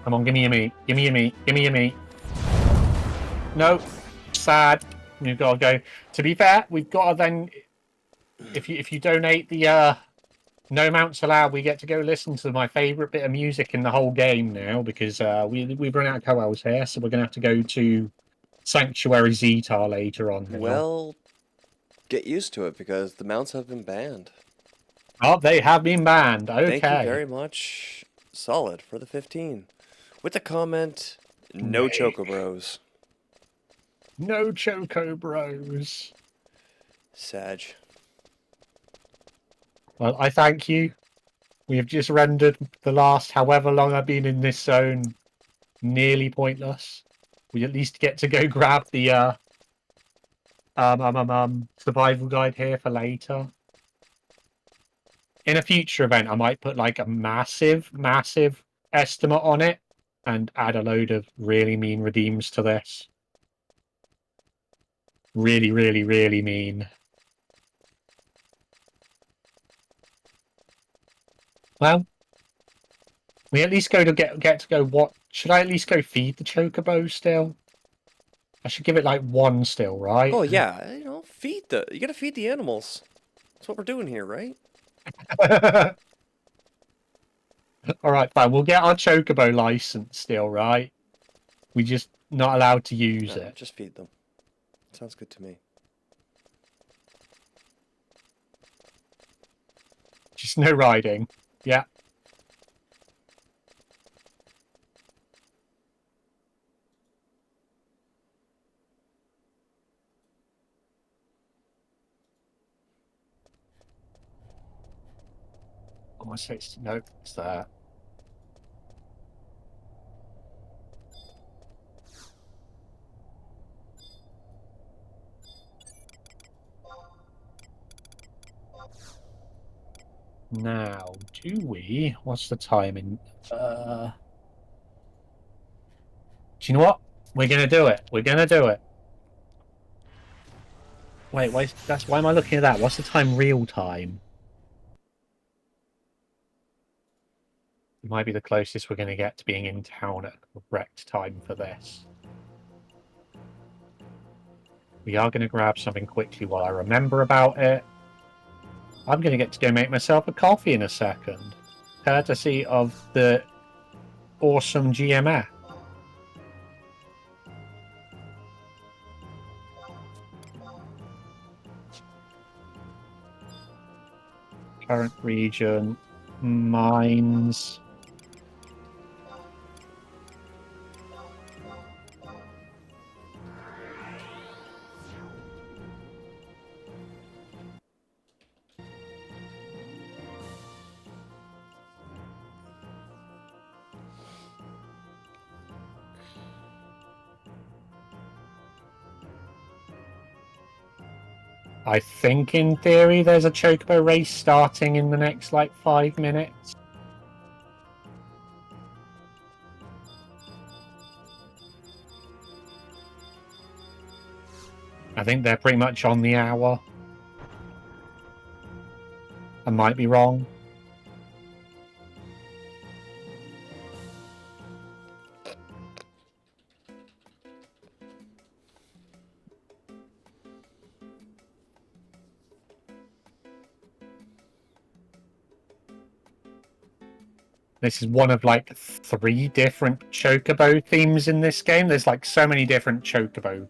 Come on, give me your meat. Give me your meat. Give me your meat. No. Sad. We've got to go. To be fair, we've got to then... If you donate the no mounts allowed, we get to go listen to my favourite bit of music in the whole game now, because we've run out of coels here, so we're going to have to go to Sanctuary Zetar later on now. Well, get used to it because the mounts have been banned. Oh, they have been banned. Okay. Thank you very much. Solid for the 15. With the comment, no Choco Bros. No Choco Bros. Sag. Well, I thank you. We have just rendered the last however long I've been in this zone nearly pointless. We at least get to go grab the survival guide here for later. In a future event, I might put like a massive estimate on it and add a load of really mean redeems to this. Really, really, really mean. Well, we at least go to get to go. What should I at least go feed the chocobo still? I should give it like one still, right? Oh yeah, feed the animals. That's what we're doing here, right? All right, fine. We'll get our chocobo license still, right? We just not allowed to use No, it. just feed them. Sounds good to me. Just no riding. Yeah. Oh, my six. Nope, it's there. Now, do we? What's the timing? Do you know what? We're gonna do it. We're gonna do it. Wait, why am I looking at that? What's the time real time? It might be the closest we're gonna get to being in town at the correct time for this. We are gonna grab something quickly while I remember about it. I'm gonna get to go make myself a coffee in a second. Courtesy of the awesome GMF. Current region, mines. I think in theory there's a chocobo race starting in the next like 5 minutes. I think they're pretty much on the hour. I might be wrong. This is one of like 3 different chocobo themes in this game. There's like so many different chocobo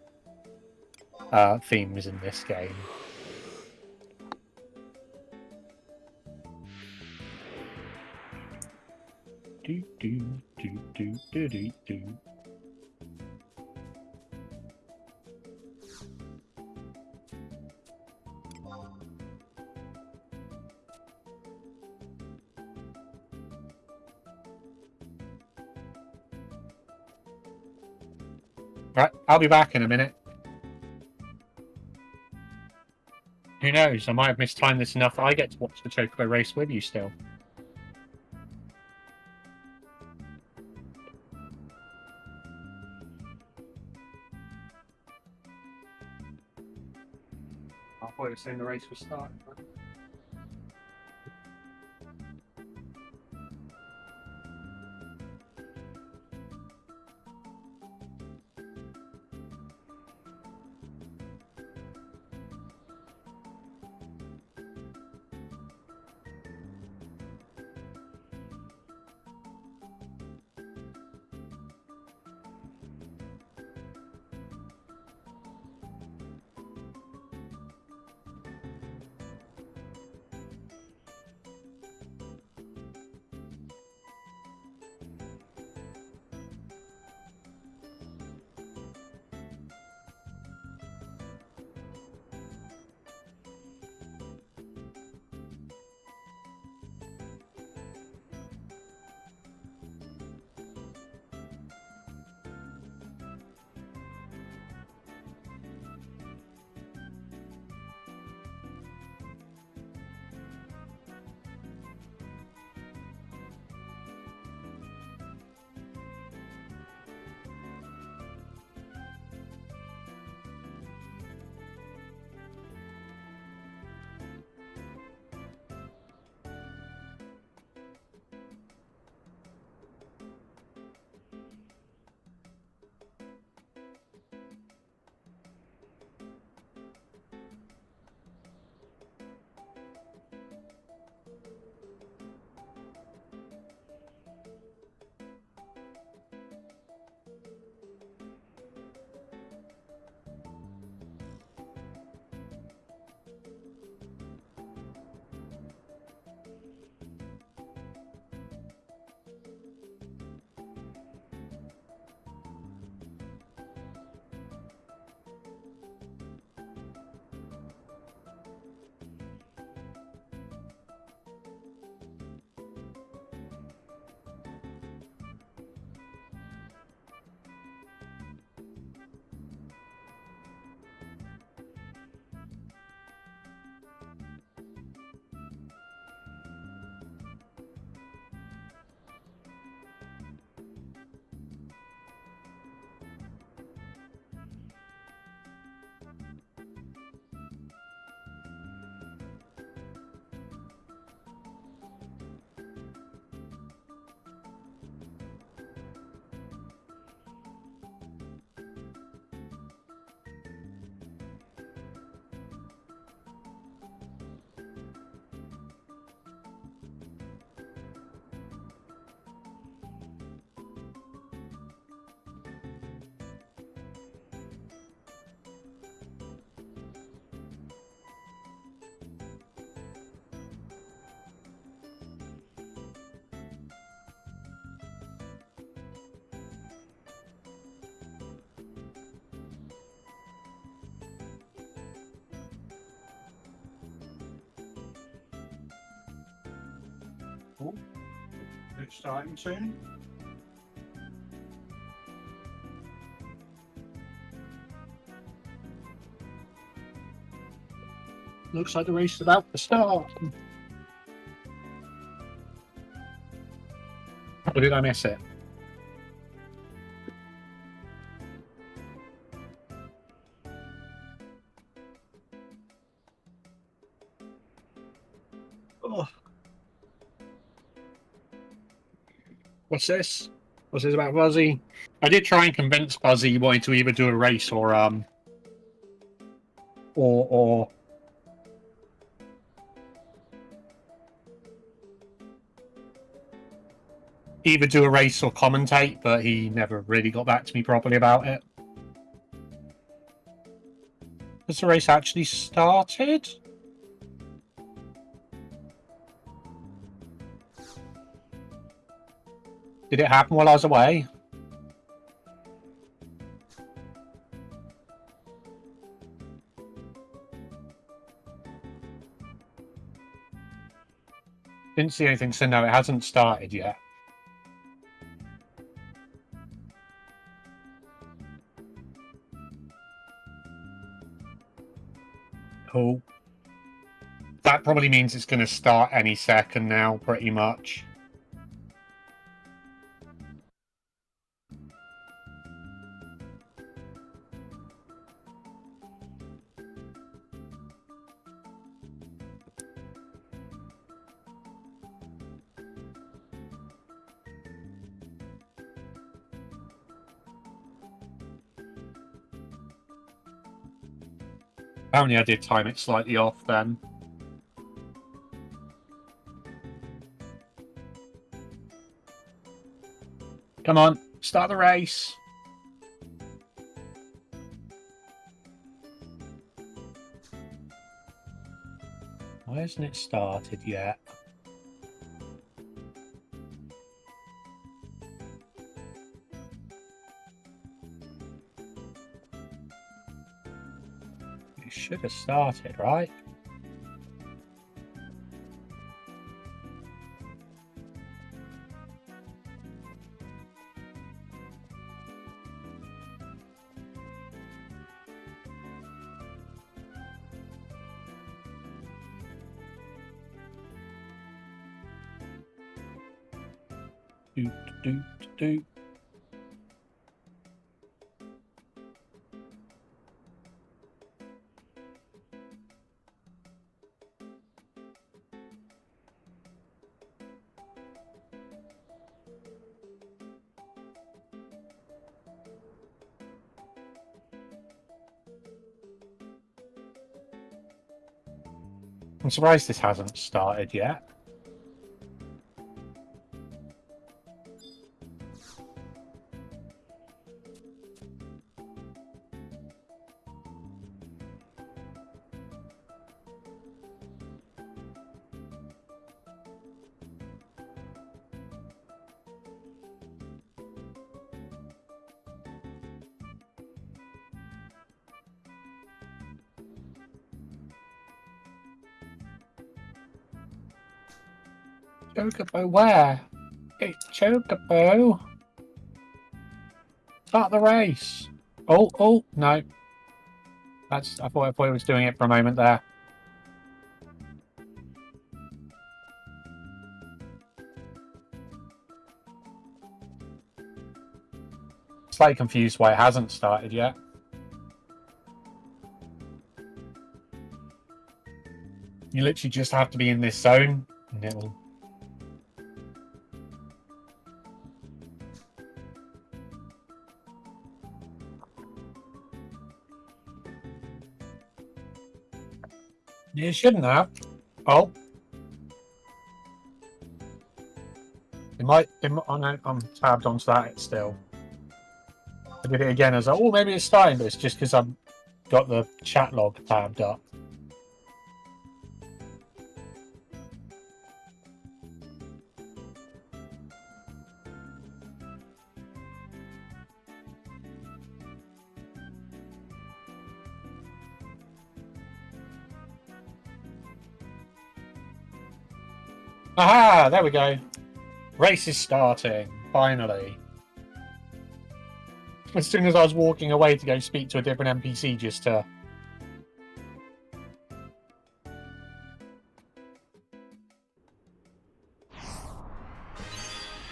themes in this game. Do do do do do do do. Right, I'll be back in a minute. Who knows? I might have mistimed this enough that I get to watch the chocobo race with you still. I thought you were saying the race was starting. Oh, it's starting soon. Looks like the race is about to start. Or did I miss it? Oh. What's this? What's this about Buzzy? I did try and convince Buzzy he wanted to either do a race or either do a race or commentate, but he never really got back to me properly about it. Has the race actually started? Did it happen while I was away? Didn't see anything, so no, it hasn't started yet. Cool. That probably means it's going to start any second now, pretty much. Apparently I did time it slightly off then. Come on, start the race. Why hasn't it started yet? It should have started, right? Do. I'm surprised this hasn't started yet. Chocobo, where? Hey, Chocobo! Start the race! Oh, no. I thought it was doing it for a moment there. Slightly confused why it hasn't started yet. You literally just have to be in this zone, and it'll... You shouldn't have. Oh. Oh no, I'm tabbed onto that still. I did it again. I was like, oh, maybe it's starting, but it's just because I've got the chat log tabbed up. Aha! There we go. Race is starting. Finally. As soon as I was walking away to go speak to a different NPC just to...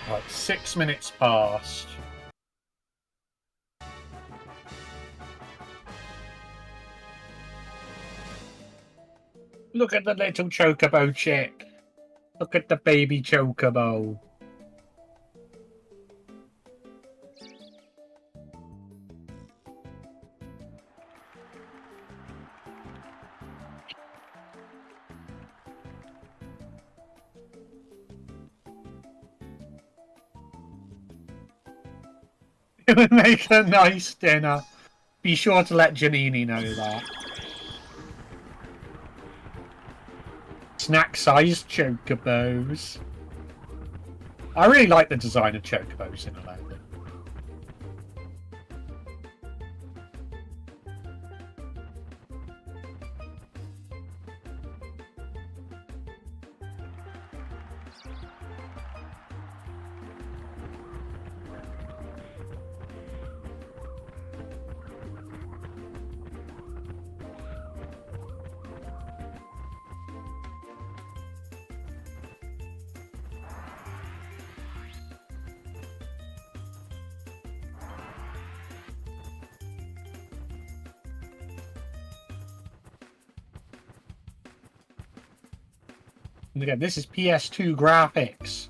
Right, 6 minutes past. Look at the little chocobo chick. Look at the baby chocobo. It would make a nice dinner. Be sure to let Janini know that. Snack-sized chocobos. I really like the design of chocobos in Aladdin. And again, this is PS2 graphics.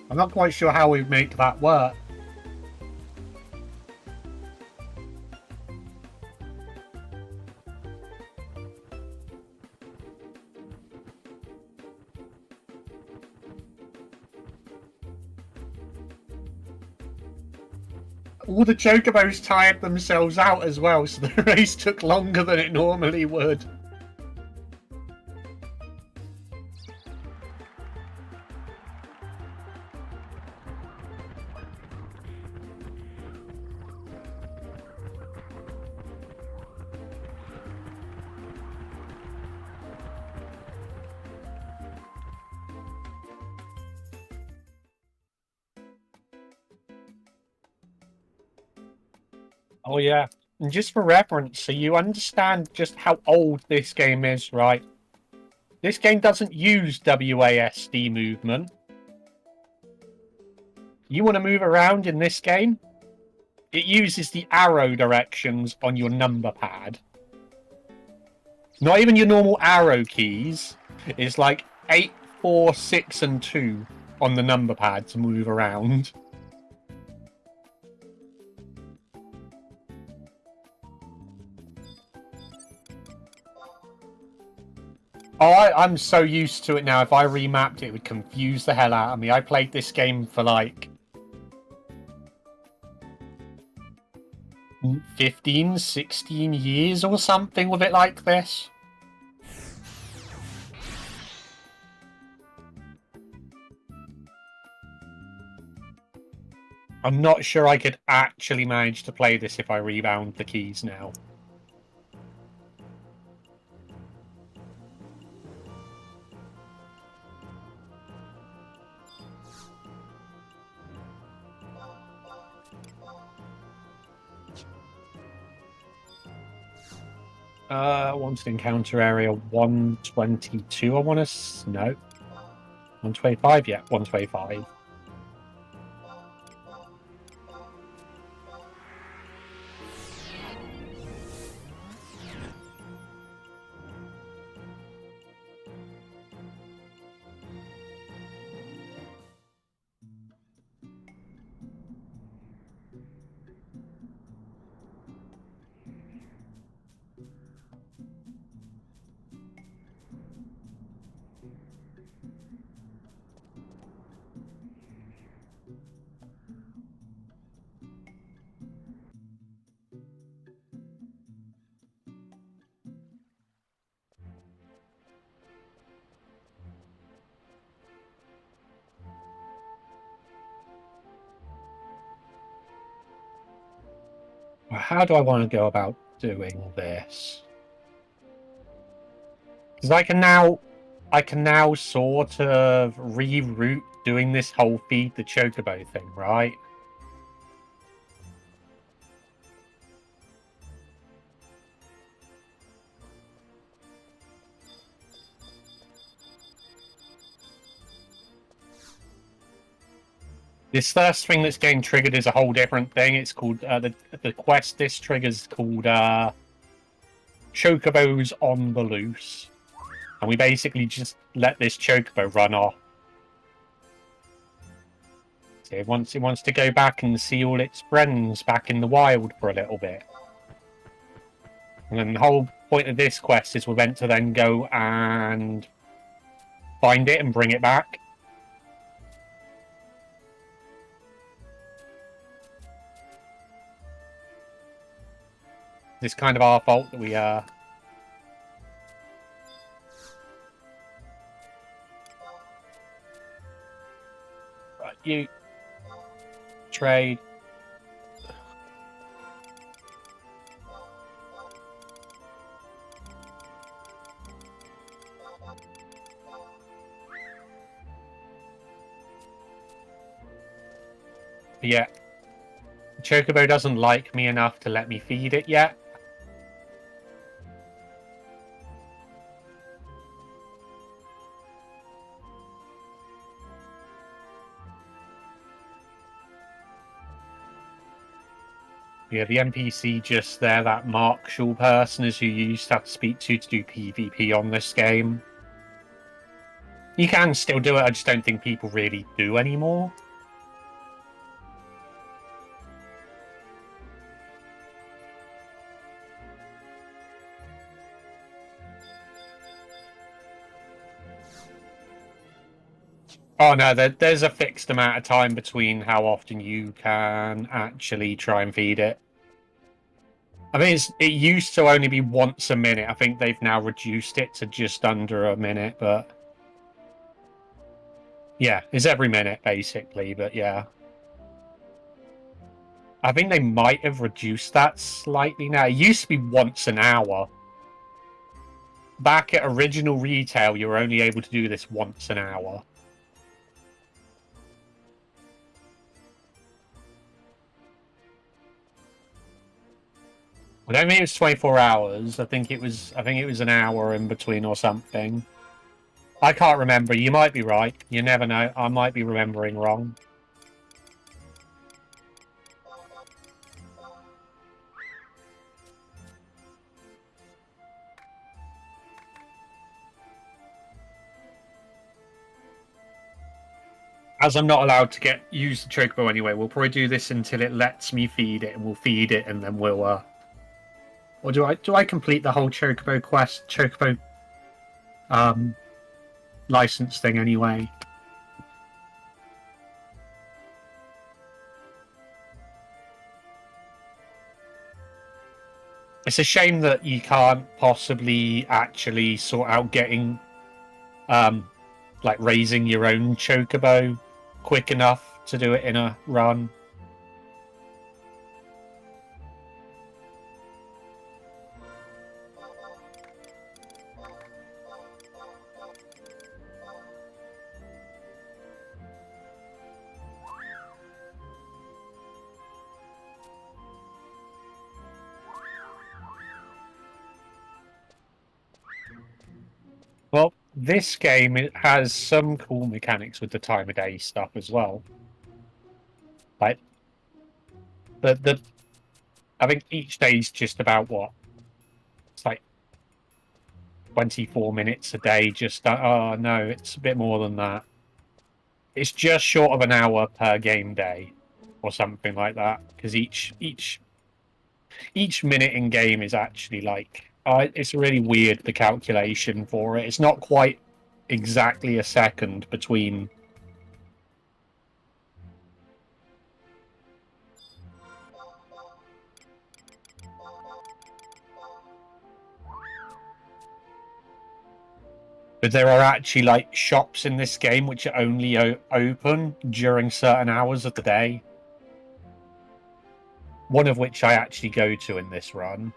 I'm not quite sure how we make that work. All the chocobos tired themselves out as well, so the race took longer than it normally would. Oh yeah, and just for reference, so you understand just how old this game is, right? This game doesn't use WASD movement. You want to move around in this game? It uses the arrow directions on your number pad. Not even your normal arrow keys. It's like 8, 4, 6, and 2 on the number pad to move around. Oh, I'm so used to it now. If I remapped it, it would confuse the hell out of me. I played this game for like 15, 16 years or something with it like this. I'm not sure I could actually manage to play this if I rebound the keys now. Wanted encounter area 122. I want to no 125. Yeah, 125. How do I want to go about doing this? Because I can now sort of reroute doing this whole feed the chocobo thing, right? This first thing that's getting triggered is a whole different thing. It's called the quest this triggers called Chocobos on the Loose, and we basically just let this chocobo run off. So it wants to go back and see all its friends back in the wild for a little bit. And then the whole point of this quest is we're meant to then go and find it and bring it back. It's kind of our fault that we Right, you trade. But yeah, Chocobo doesn't like me enough to let me feed it yet. Yeah, the NPC just there, that Marshall person, is who you used to have to speak to do PvP on this game. You can still do it, I just don't think people really do anymore. Oh no, there's a fixed amount of time between how often you can actually try and feed it. I mean, it used to only be once a minute. I think they've now reduced it to just under a minute, but yeah, it's every minute basically, but yeah. I think they might have reduced that slightly now. It used to be once an hour. Back at original retail, you were only able to do this once an hour. I don't think it was 24 hours. I think it was an hour in between or something. I can't remember. You might be right. You never know. I might be remembering wrong. As I'm not allowed to use the chocobo anyway, we'll probably do this until it lets me feed it, and we'll feed it, and then we'll or do I complete the whole chocobo quest, chocobo license thing anyway? It's a shame that you can't possibly actually sort out getting like raising your own chocobo quick enough to do it in a run. Well, this game it has some cool mechanics with the time of day stuff as well. Like the I think each day's just about what? It's like 24 minutes a day. Just oh no, it's a bit more than that. It's just short of an hour per game day, or something like that. Because each minute in game is actually like it's really weird, the calculation for it. It's not quite exactly a second between. But there are actually like shops in this game which are only open during certain hours of the day. One of which I actually go to in this run.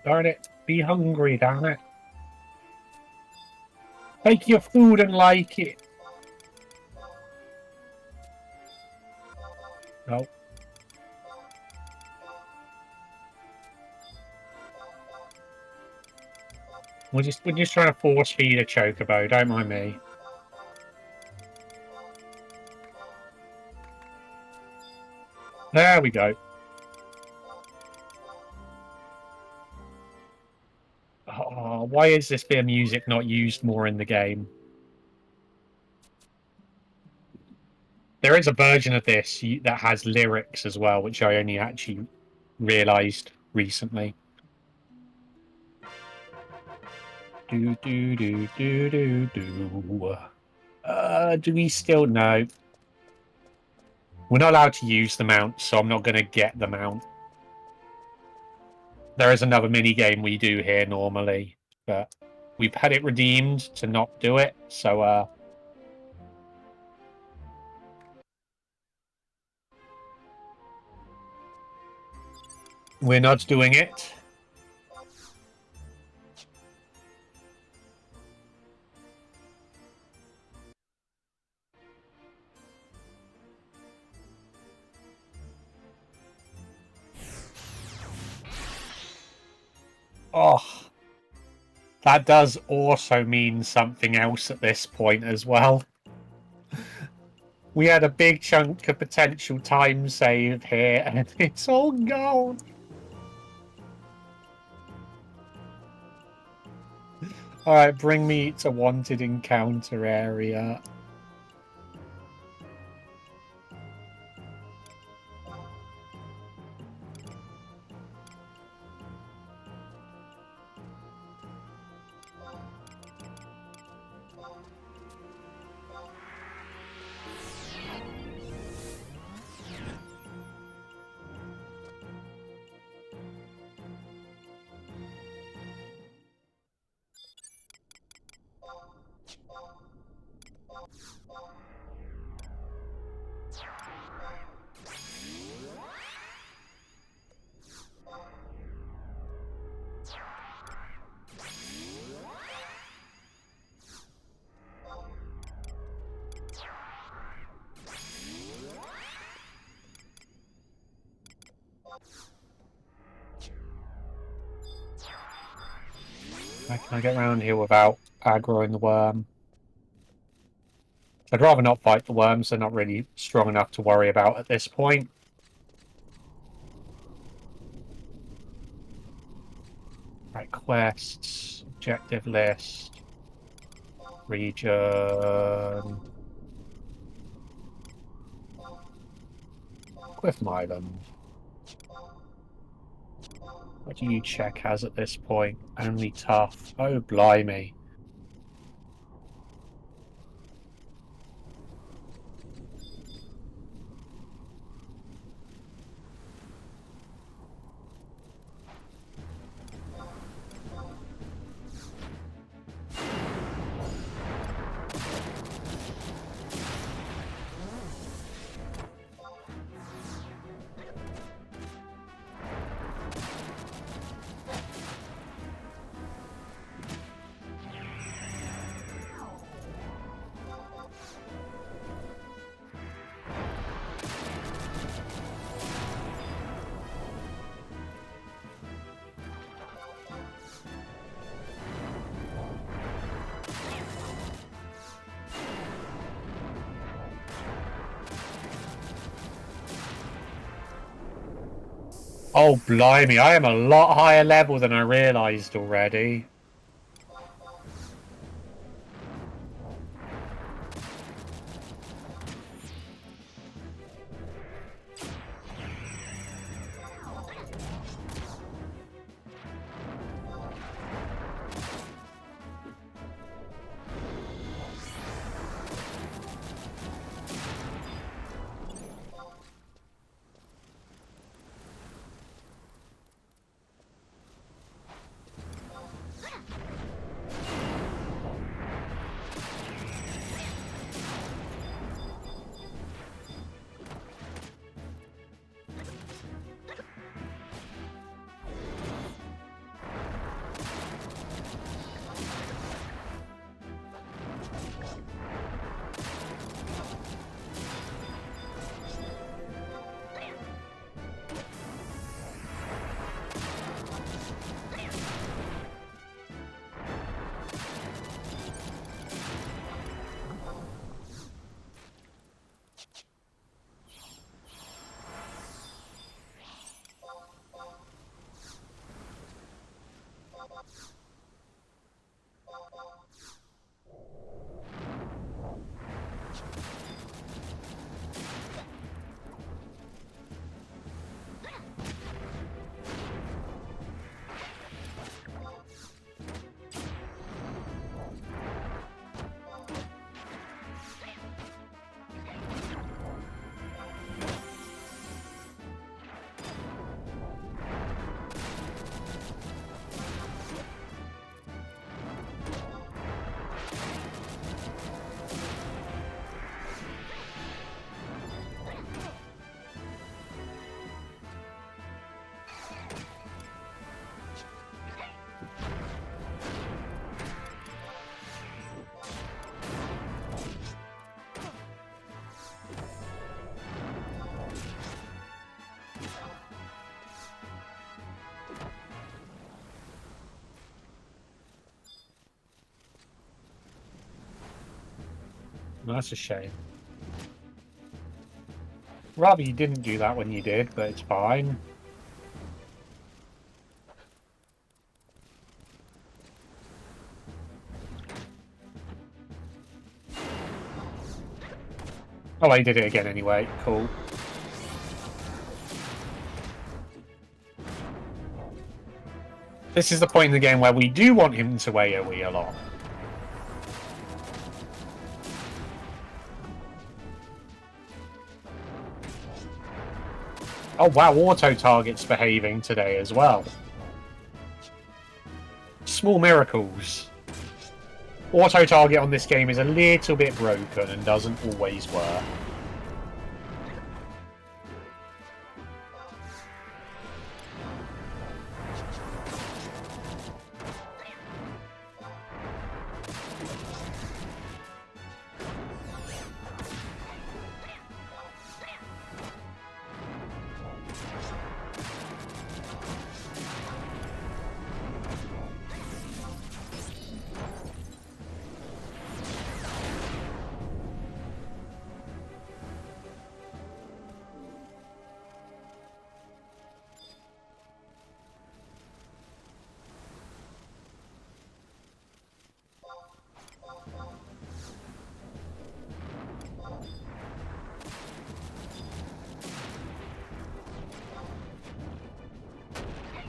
Darn it, be hungry, damn it. Take your food and like it. No. We're just trying to force feed a chocobo, don't mind me. There we go. Oh, why is this bit of music not used more in the game? There is a version of this that has lyrics as well, which I only actually realised recently. Do do do do do do. Do we still know? We're not allowed to use the mount, so I'm not going to get the mount. There is another mini game we do here normally, but we've had it redeemed to not do it, so we're not doing it. Oh, that does also mean something else at this point as well. We had a big chunk of potential time save here, and it's all gone. All right, bring me to wanted encounter area. How can I get around here without aggroing the worm? I'd rather not fight the worms. They're not really strong enough to worry about at this point. Right, quests, objective list, region, Cliff Island. What do you check as at this point? Only tough. Oh, blimey. Oh, blimey, I am a lot higher level than I realised already. That's a shame. Rather you didn't do that when you did, but it's fine. Oh, I did it again anyway. Cool. This is the point in the game where we do want him to AoE a lot. Oh wow, auto-target's behaving today as well. Small miracles. Auto-target on this game is a little bit broken and doesn't always work.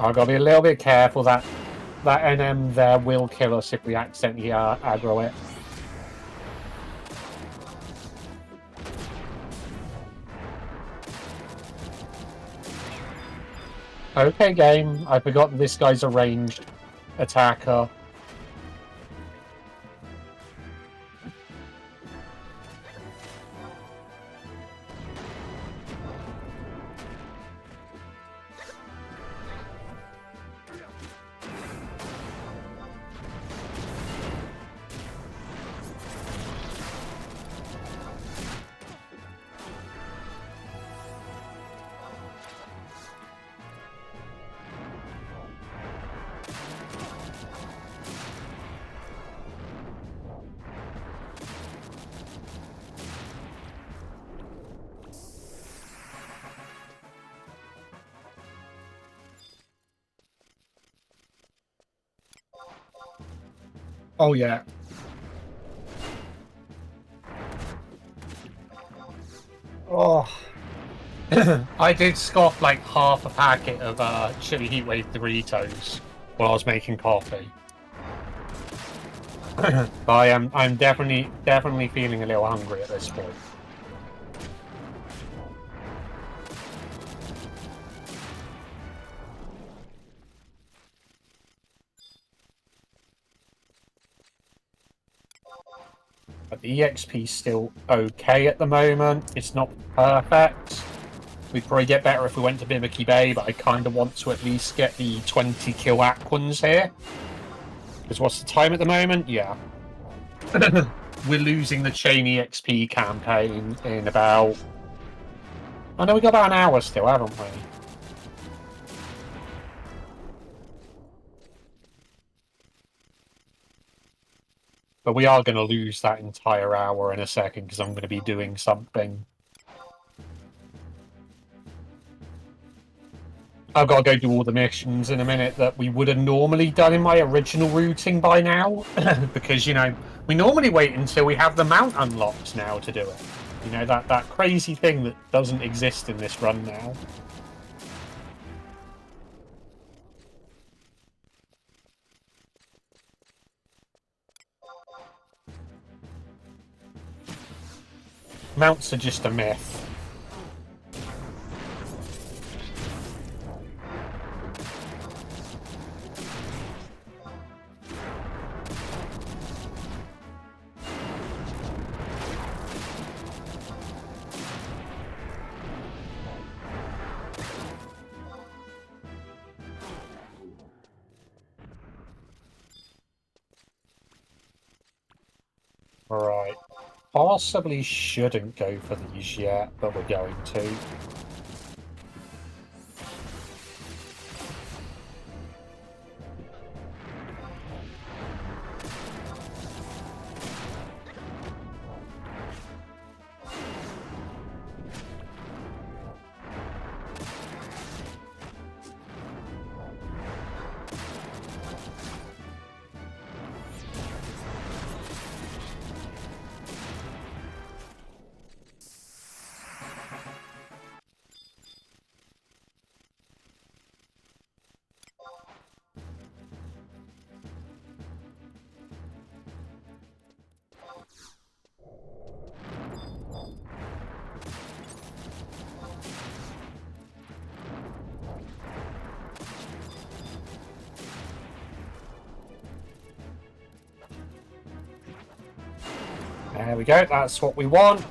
I've got to be a little bit careful. That NM there will kill us if we accidentally aggro it. Okay, game. I forgot this guy's a ranged attacker. Oh, yeah. Oh. I did scoff like half a packet of chili heatwave Doritos while I was making coffee. But I'm definitely feeling a little hungry at this point. But the EXP is still okay at the moment. It's not perfect. We'd probably get better if we went to Bibicky Bay, but I kind of want to at least get the 20 kill Aquans here. Because what's the time at the moment? Yeah. We're losing the Chain EXP campaign in about... I know we got about an hour still, haven't we? But we are going to lose that entire hour in a second because I'm going to be doing something. I've got to go do all the missions in a minute that we would have normally done in my original routing by now. Because, you know, we normally wait until we have the mount unlocked now to do it. You know, that crazy thing that doesn't exist in this run now. Mounts are just a myth. Alright. Possibly shouldn't go for these yet, but we're going to. There we go, that's what we want.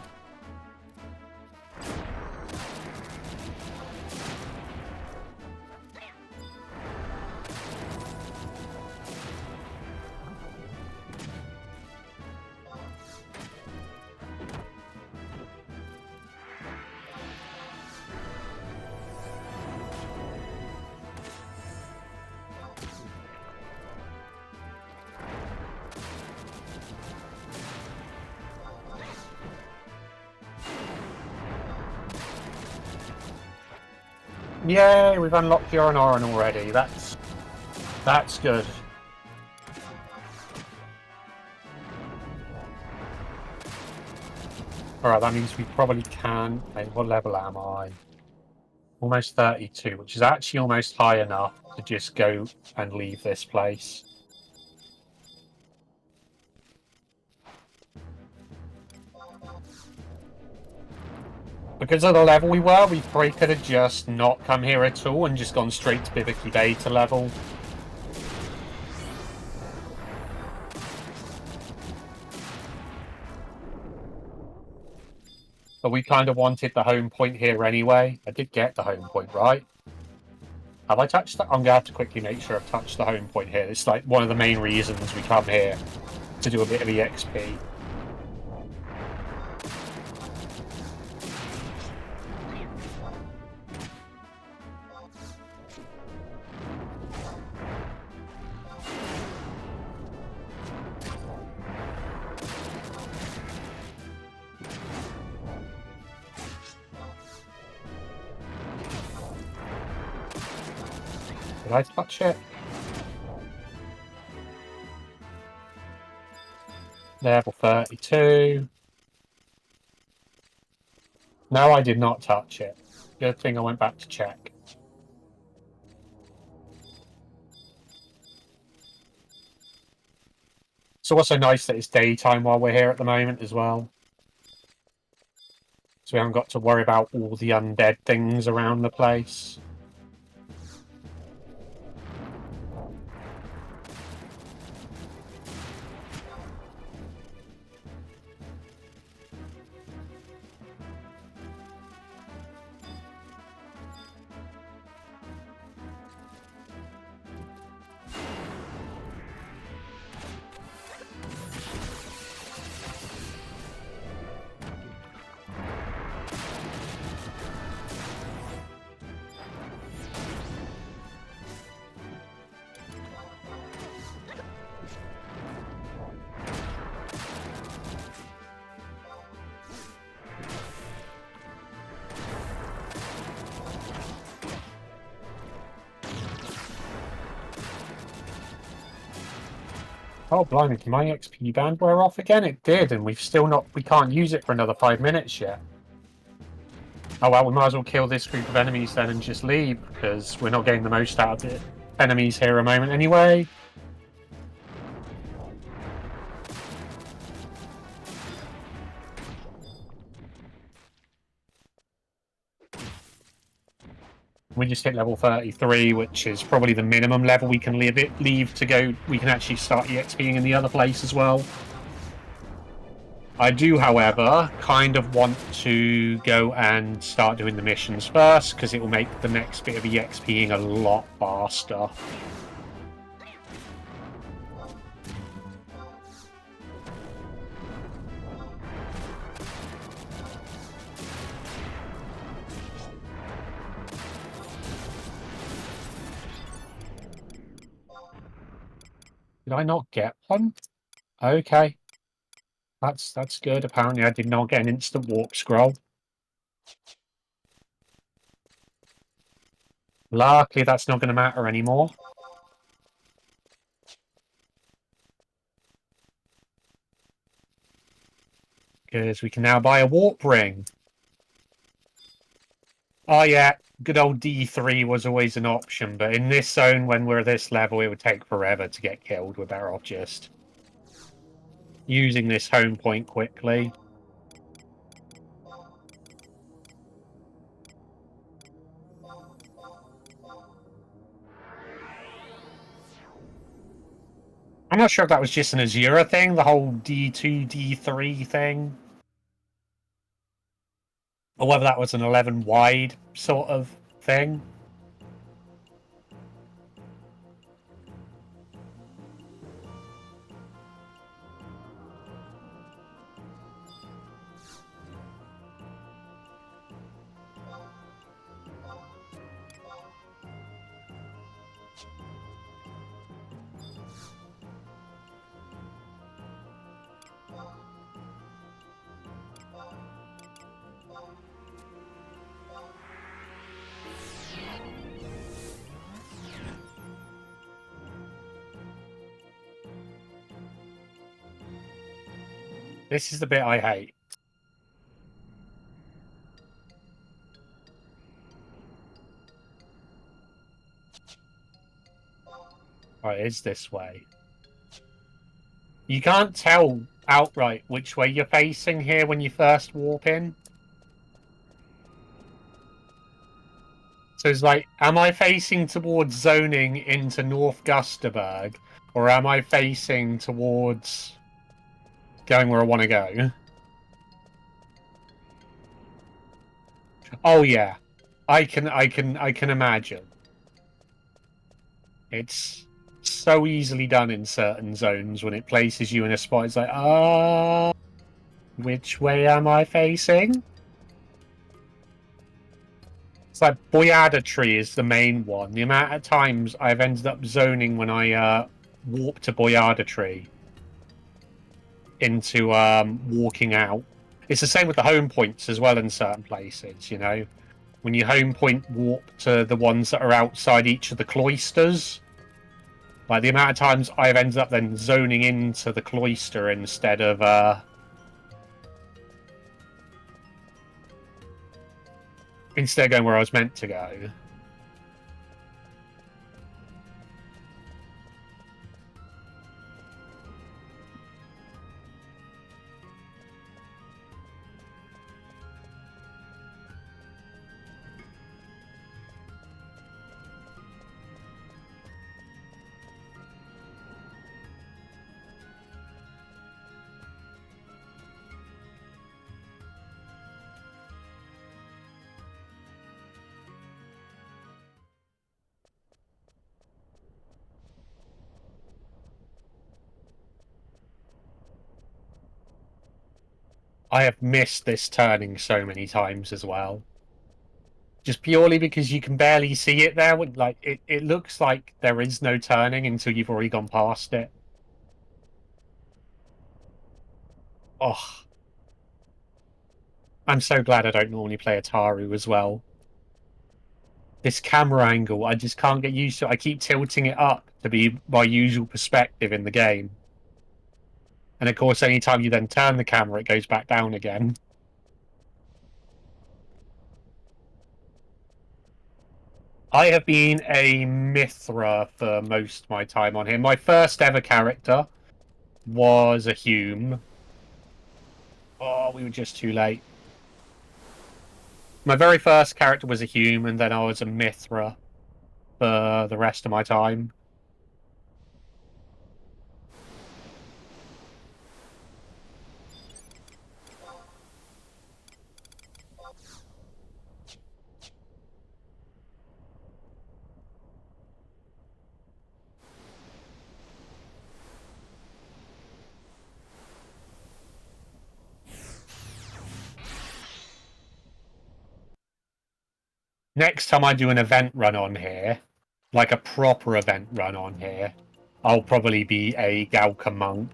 Yay, we've unlocked Uranoran already. That's good. Alright, that means we probably can... Wait, what level am I? Almost 32, which is actually almost high enough to just go and leave this place. Because of the level we were, we probably could have just not come here at all and just gone straight to Bibicky Bay to level. But we kind of wanted the home point here anyway. I did get the home point, right? Have I touched that? I'm going to have to quickly make sure I've touched the home point here. It's like one of the main reasons we come here, to do a bit of EXP. Did I touch it? Level 32. No, I did not touch it. Good thing I went back to check. It's also nice that it's daytime while we're here at the moment as well. So we haven't got to worry about all the undead things around the place. Oh, blimey, can my XP band wear off again? It did, and we can't use it for another 5 minutes yet. Oh well, we might as well kill this group of enemies then and just leave, because we're not getting the most out of the enemies here a moment anyway. We just hit level 33, which is probably the minimum level we can leave to go. We can actually start EXPing in the other place as well. I do, however, kind of want to go and start doing the missions first, because it will make the next bit of EXPing a lot faster. Did I not get one? Okay. That's good. Apparently I did not get an instant warp scroll. Luckily that's not going to matter anymore. Because we can now buy a warp ring. Oh yeah, good old D3 was always an option, but in this zone, when we're this level, it would take forever to get killed. We're better off just using this home point quickly. I'm not sure if that was just an Azura thing, the whole D2, D3 thing. Or whether that was an 11 wide sort of thing. This is the bit I hate. Right, it's this way. You can't tell outright which way you're facing here when you first warp in. So it's like, am I facing towards zoning into North Gusterberg, or am I facing towards going where I want to go? Oh yeah, I can imagine. It's so easily done in certain zones when it places you in a spot. It's like, which way am I facing? It's like Boyada Tree is the main one. The amount of times I've ended up zoning when I warp to Boyada Tree into walking out. It's the same with the home points as well in certain places, you know. When you home point warp to the ones that are outside each of the cloisters, Like, the amount of times I've ended up then zoning into the cloister instead of going where I was meant to go. I have missed this turning so many times as well. Just purely because you can barely see it there. Like, it looks like there is no turning until you've already gone past it. Oh, I'm so glad I don't normally play Ataru as well. This camera angle, I just can't get used to. I keep tilting it up to be my usual perspective in the game. And of course, anytime you then turn the camera, it goes back down again. I have been a Mithra for most of my time on here. My first ever character was a Hume. Oh, we were just too late. My very first character was a Hume, and then I was a Mithra for the rest of my time. Next time I do an event run on here, like a proper event run on here, I'll probably be a Galka monk.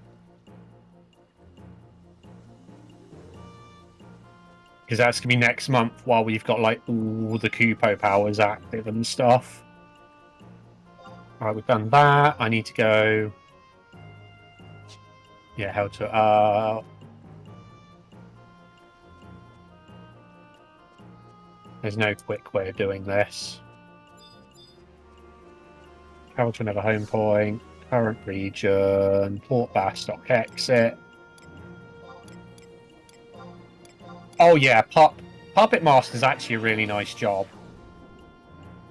Because that's going to be next month while we've got like all the Kupo powers active and stuff. Alright, we've done that. I need to go... Yeah, how to... There's no quick way of doing this. Travel to another home point. Current region. Port Bastock exit. Oh yeah, Puppet Master's actually a really nice job.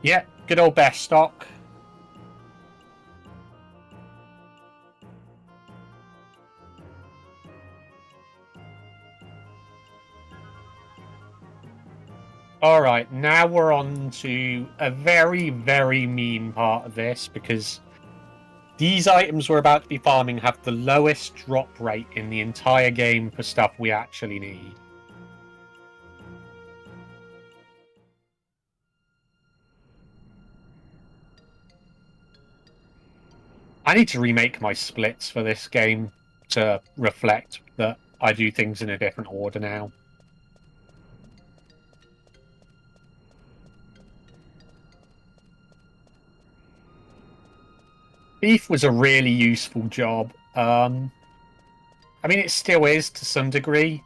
Yeah, good old Bastock. Alright, now we're on to a very, very mean part of this, because these items we're about to be farming have the lowest drop rate in the entire game for stuff we actually need. I need to remake my splits for this game to reflect that I do things in a different order now. Beef was a really useful job. I mean, it still is to some degree,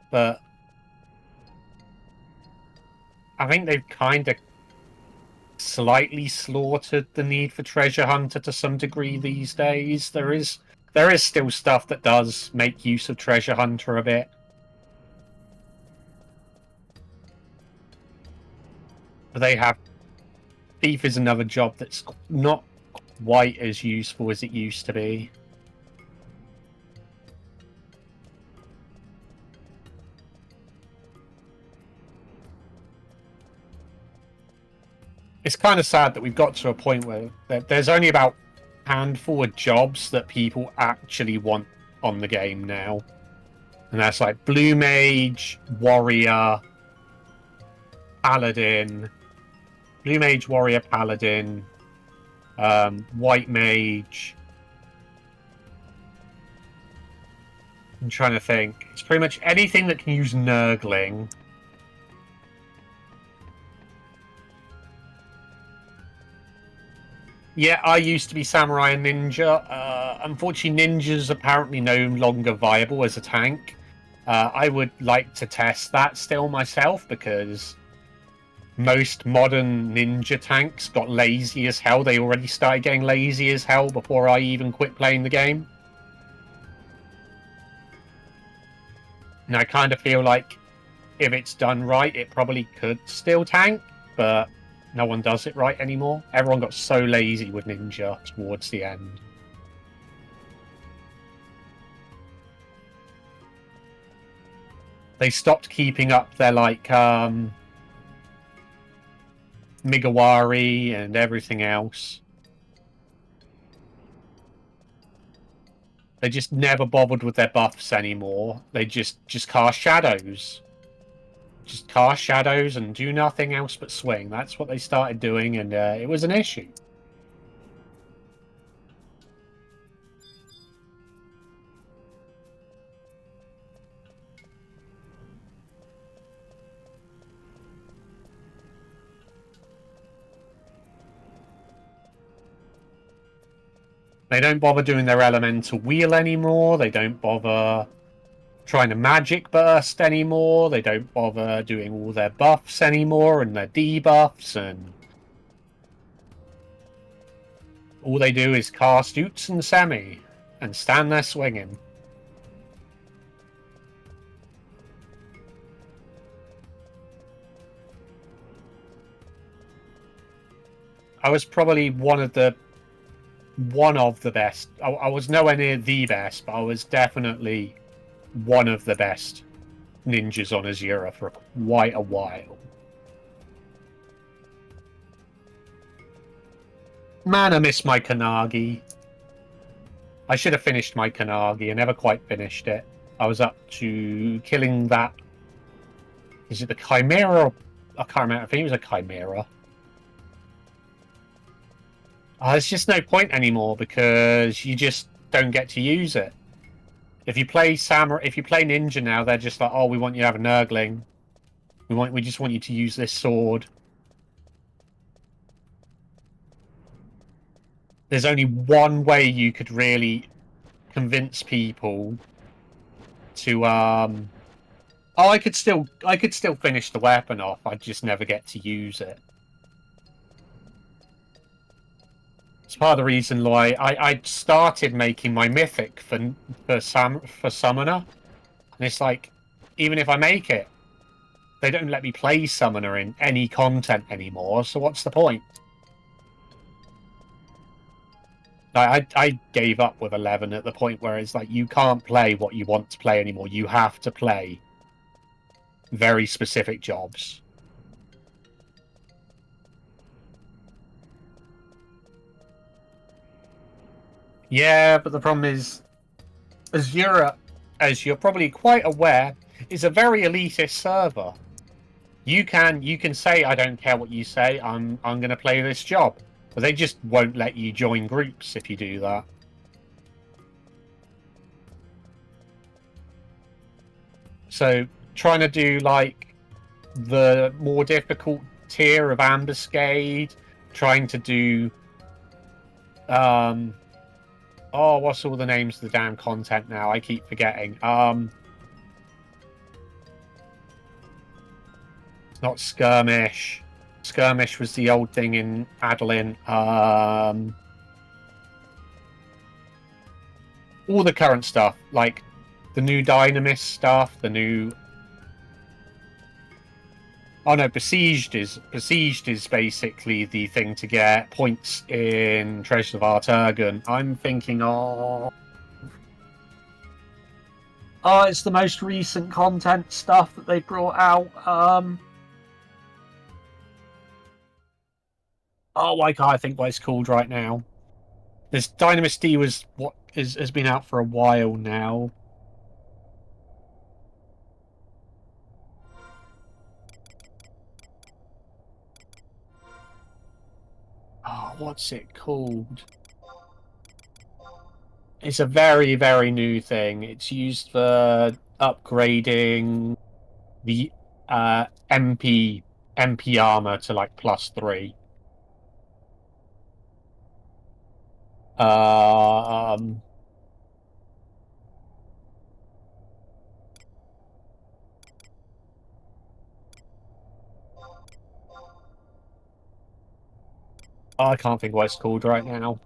but I think they've kind of slightly slaughtered the need for Treasure Hunter to some degree these days. There is still stuff that does make use of Treasure Hunter a bit. But they have... Thief is another job that's not quite as useful as it used to be. It's kind of sad that we've got to a point where there's only about a handful of jobs that people actually want on the game now. And that's like Blue Mage, Warrior, Paladin, Blue Mage, Warrior, Paladin, White Mage. I'm trying to think. It's pretty much anything that can use Nurgling. Yeah, I used to be samurai and ninja. Unfortunately, ninja's apparently no longer viable as a tank. I would like to test that still myself because most modern ninja tanks got lazy as hell. They already started getting lazy as hell before I even quit playing the game. And I kind of feel like if it's done right, it probably could still tank, but no one does it right anymore. Everyone got so lazy with ninja towards the end. They stopped keeping up their Migawari and everything else. They just never bothered with their buffs anymore. They just cast shadows. Just cast shadows and do nothing else but swing. That's what they started doing, and it was an issue. They don't bother doing their elemental wheel anymore. They don't bother trying to magic burst anymore. They don't bother doing all their buffs anymore and their debuffs, and all they do is cast Oots and Semi and stand there swinging. I was probably one of the best. I was nowhere near the best, but I was definitely one of the best ninjas on Azura for quite a while. Man, I miss my Kanagi. I should have finished my Kanagi. I never quite finished it. I was up to killing that. Is it the Chimera? I can't remember. I think it was a Chimera. There's just no point anymore because you just don't get to use it. If you play Ninja now, they're just like, oh, we want you to have a Nurgling. We just want you to use this sword. There's only one way you could really convince people to Oh, I could still finish the weapon off. I'd just never get to use it. It's part of the reason why I started making my mythic for summoner, and it's like, even if I make it, they don't let me play summoner in any content anymore. So what's the point? I gave up with 11 at the point where it's like you can't play what you want to play anymore. You have to play very specific jobs. Yeah, but the problem is, Azura, as you're probably quite aware, is a very elitist server. You can say, I don't care what you say, I'm going to play this job, but they just won't let you join groups if you do that. So trying to do like the more difficult tier of ambuscade, trying to do oh, what's all the names of the damn content now? I keep forgetting. It's not skirmish. Skirmish was the old thing in Adeline. All the current stuff, like the new Dynamist stuff, the new. Oh no, besieged is basically the thing to get points in Treasures of Arturgan. I'm thinking, oh, it's the most recent content stuff that they brought out. Oh, why can't I think what it's called right now? This Dynamist D was what has been out for a while now. Oh, what's it called? It's a very, very new thing. It's used for upgrading the MP armor to like +3. Um, I can't think what it's called right now.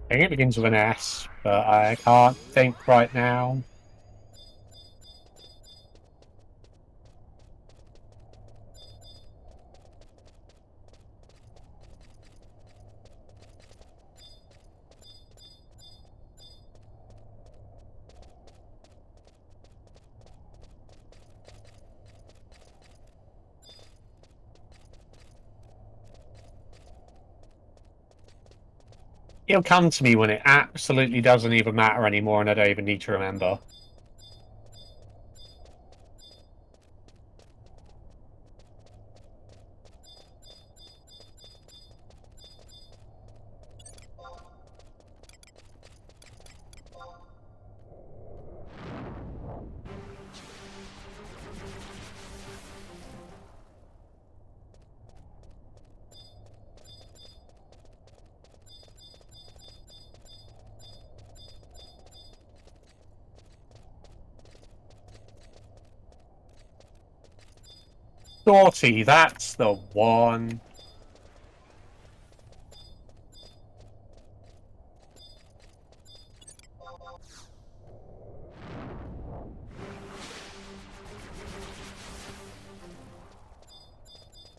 I think it begins with an S, but I can't think right now. It'll come to me when it absolutely doesn't even matter anymore and I don't even need to remember. Shorty, that's the one.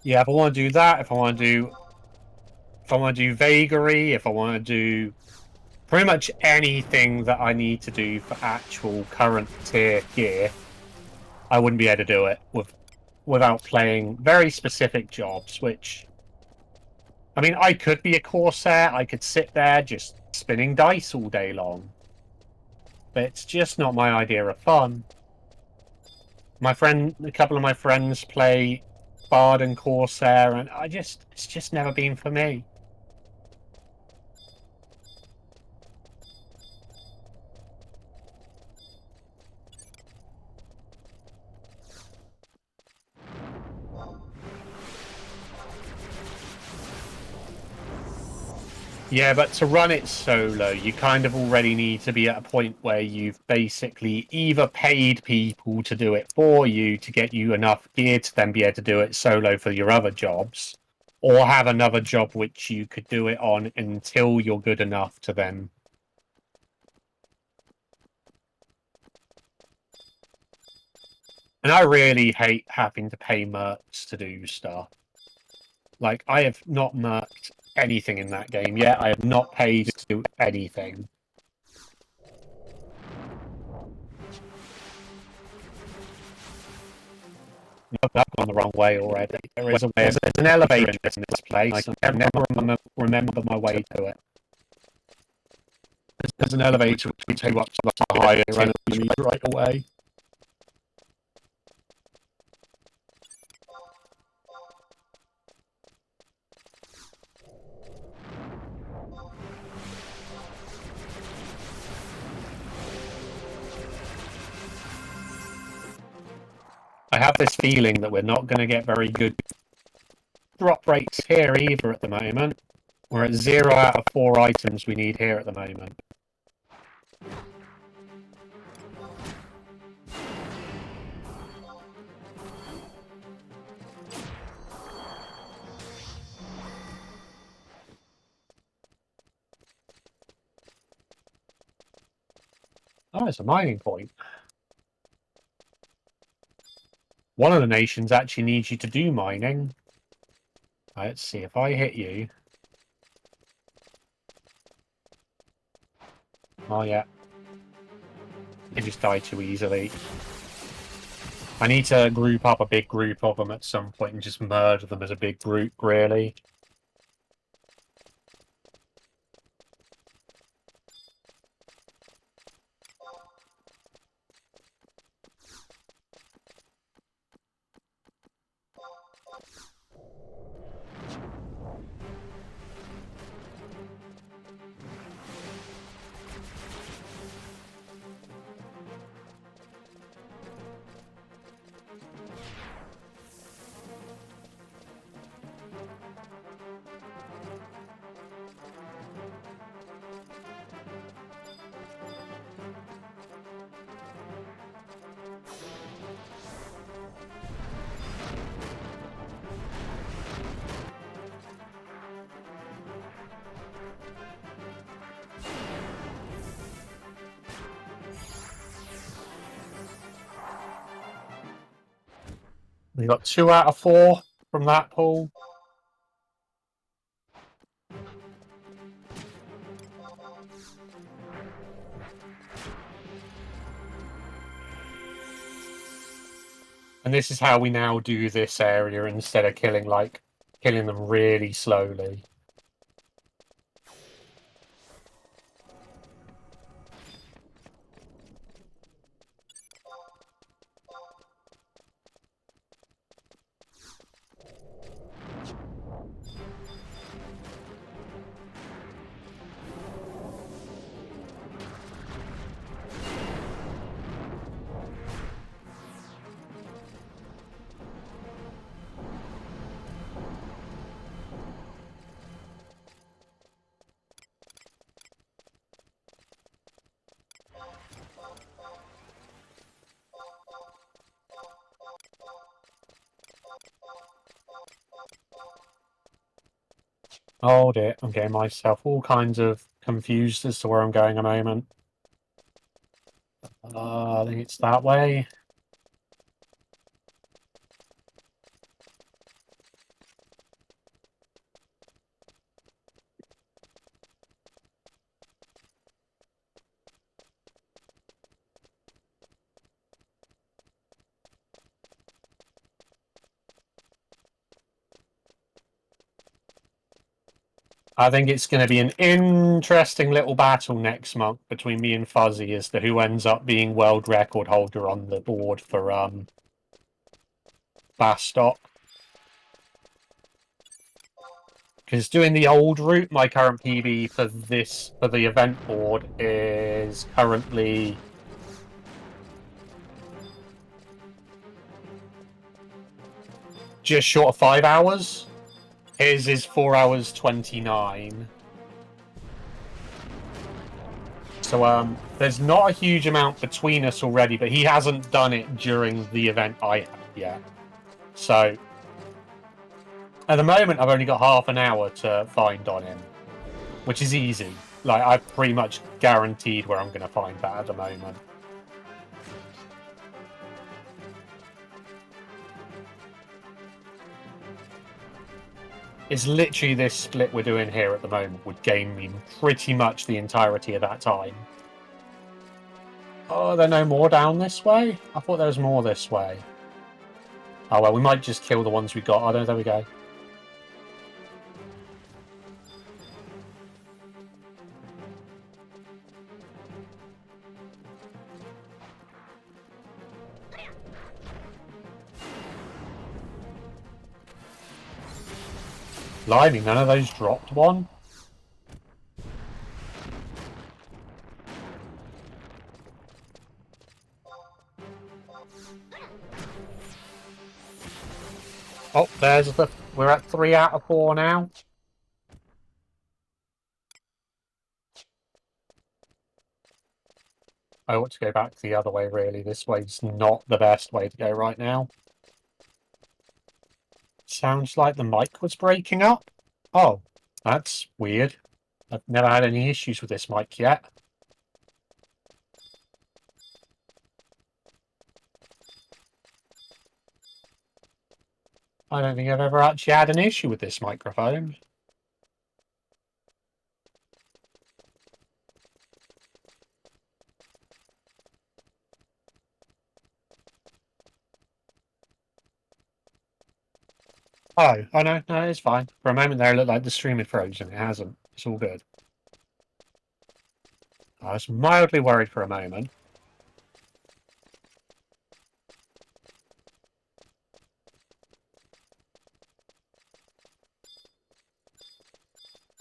Yeah, if I want to do that, if I want to do vagary, if I want to do pretty much anything that I need to do for actual current tier gear, I wouldn't be able to do it without playing very specific jobs, which I mean, I could be a Corsair, I could sit there just spinning dice all day long. But it's just not my idea of fun. A couple of my friends play Bard and Corsair, and it's just never been for me. Yeah, but to run it solo, you kind of already need to be at a point where you've basically either paid people to do it for you to get you enough gear to then be able to do it solo for your other jobs, or have another job which you could do it on until you're good enough to then. And I really hate having to pay mercs to do stuff. Like, I have not merked anything in that game yet. I have not paid to do anything. I've gone the wrong way already. There's an elevator in this place. I can never remember my way to it. There's an elevator which will take you up to the higher enemies right away. I have this feeling that we're not going to get very good drop rates here either at the moment. We're at 0 out of 4 items we need here at the moment. Oh, it's a mining point. One of the nations actually needs you to do mining. Let's see, if I hit you... Oh, yeah. You just die too easily. I need to group up a big group of them at some point and just murder them as a big group, really. We got 2 out of 4 from that pool. And this is how we now do this area instead of killing them really slowly. Hold it, I'm getting myself all kinds of confused as to where I'm going a moment. I think it's that way. I think it's going to be an interesting little battle next month between me and Fuzzy as to who ends up being world record holder on the board for Bastock. Because doing the old route, my current PB for the event board is currently just short of 5 hours. His is 4 hours 29. So there's not a huge amount between us already, but he hasn't done it during the event I have yet. So at the moment, I've only got half an hour to find on him, which is easy. Like, I've pretty much guaranteed where I'm going to find that at the moment. It's literally this split we're doing here at the moment would gain me pretty much the entirety of that time. Oh, are there no more down this way? I thought there was more this way. Oh, well, we might just kill the ones we got. Oh, there we go. Blimey, none of those dropped one? Oh, there's the... We're at 3 out of 4 now. I ought to go back the other way, really. This way's not the best way to go right now. Sounds like the mic was breaking up. Oh, that's weird. I've never had any issues with this mic yet. I don't think I've ever actually had an issue with this microphone. Oh, no, it's fine. For a moment there, it looked like the stream had frozen. It hasn't. It's all good. I was mildly worried for a moment.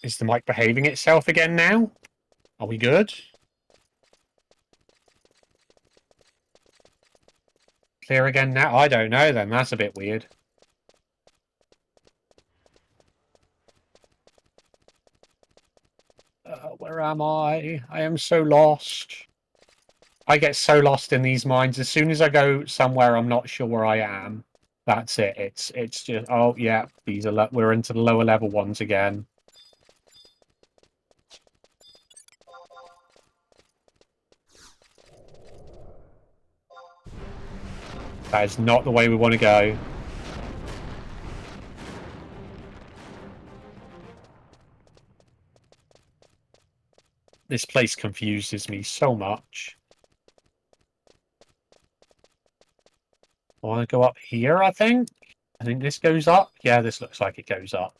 Is the mic behaving itself again now? Are we good? Clear again now? I don't know then. That's a bit weird. Where am I? I am so lost. I get so lost in these mines. As soon as I go somewhere I'm not sure where I am, that's it. It's just, oh yeah, these are we're into the lower level ones again. That is not the way we want to go. This place confuses me so much. I want to go up here, I think. I think this goes up. Yeah, this looks like it goes up.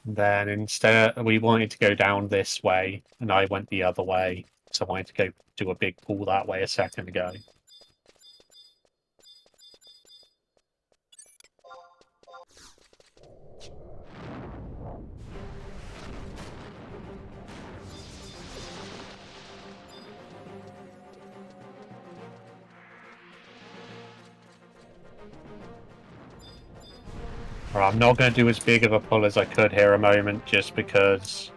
Then instead, we wanted to go down this way, and I went the other way. So I wanted to go do a big pool that way a second ago. Right, I'm not going to do as big of a pull as I could here a moment, just because...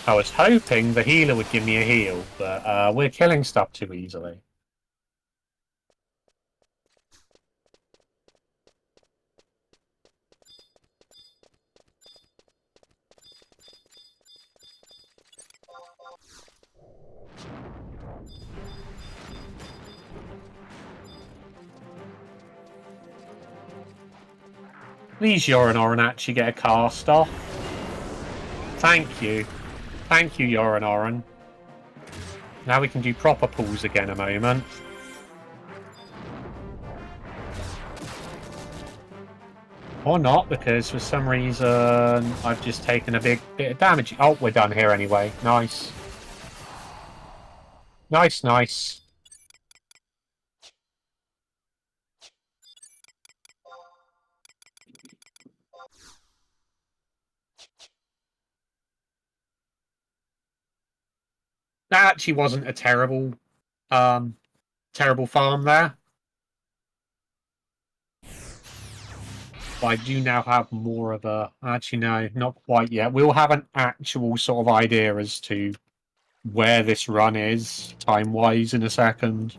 I was hoping the healer would give me a heal, but we're killing stuff too easily. Please, Yorinoran, actually get a cast off. Thank you. Thank you, Yorinoran. Now we can do proper pulls again a moment. Or not, because for some reason I've just taken a big bit of damage. Oh, we're done here anyway. Nice. Nice, nice. That actually wasn't a terrible farm there. But I do now have more of a... Actually, no, not quite yet. We'll have an actual sort of idea as to where this run is, time-wise, in a second.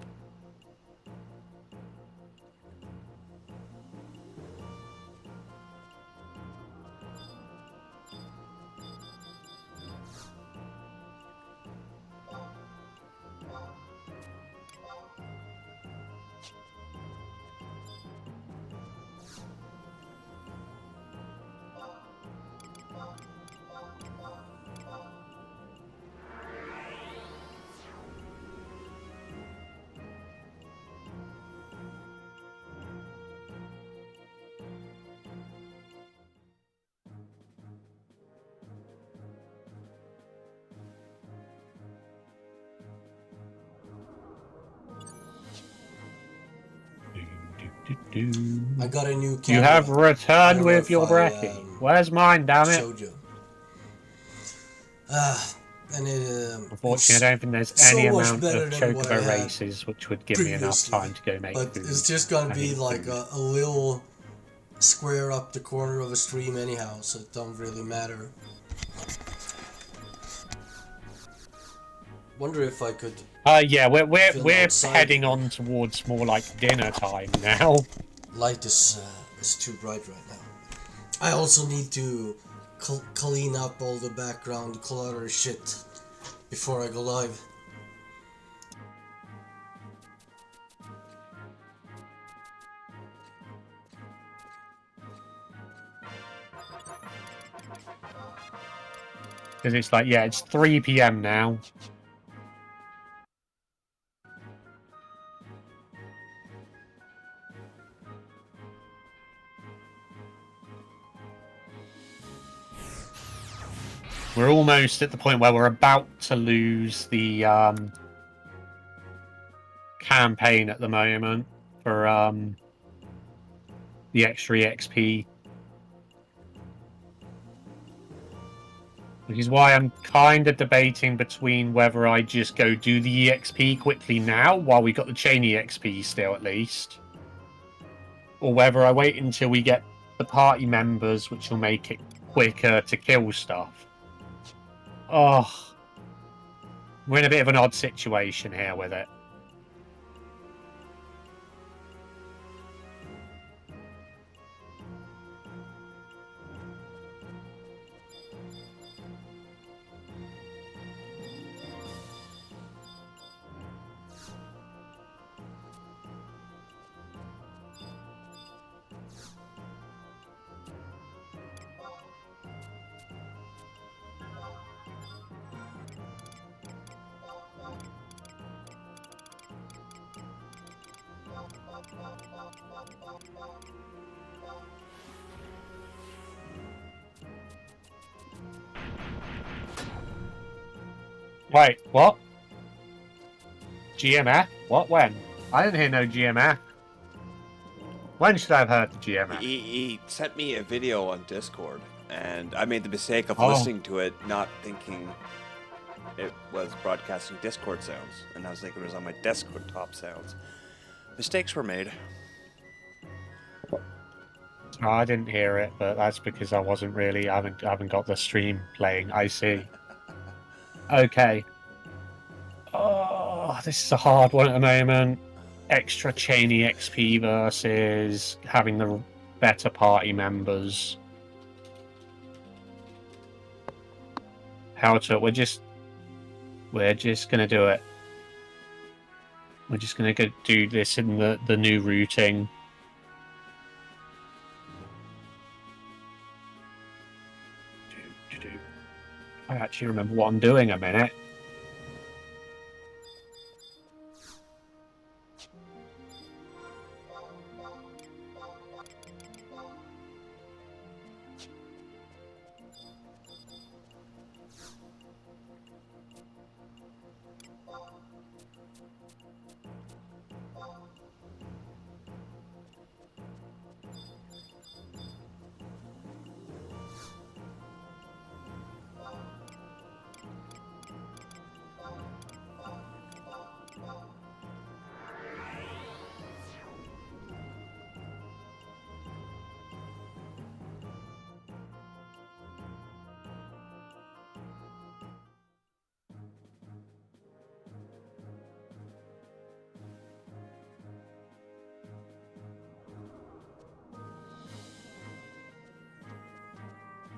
I got a new camera. You have returned with your brekkie. Where's mine, damn it? Showed you. And Unfortunately, I don't think there's any so amount of chocobo races which would give me enough time to go make but food. it's just gonna be like a little square up the corner of a stream anyhow, so it don't really matter. Wonder if I could... yeah, we're heading on towards more like dinner time now. Light is too bright right now. I also need to clean up all the background clutter shit before I go live. Because it's like, yeah, it's 3 PM now. We're almost at the point where we're about to lose the campaign at the moment for the extra EXP. Which is why I'm kind of debating between whether I just go do the EXP quickly now, while we got the chain EXP still at least, or whether I wait until we get the party members, which will make it quicker to kill stuff. Oh, we're in a bit of an odd situation here with it. Wait, what? GMF? What? When? I didn't hear no GMF. When should I have heard the GMF? He sent me a video on Discord, and I made the mistake of Oh. listening to it, not thinking it was broadcasting Discord sounds, and I was thinking it was on my desktop sounds. Mistakes were made. No, I didn't hear it, but that's because I wasn't really. I haven't got the stream playing. I see. Okay. Oh, this is a hard one at the moment. Extra chainy XP versus having the better party members. How to? We're just gonna do it. We're just gonna go do this in the new routing. I actually remember what I'm doing a minute.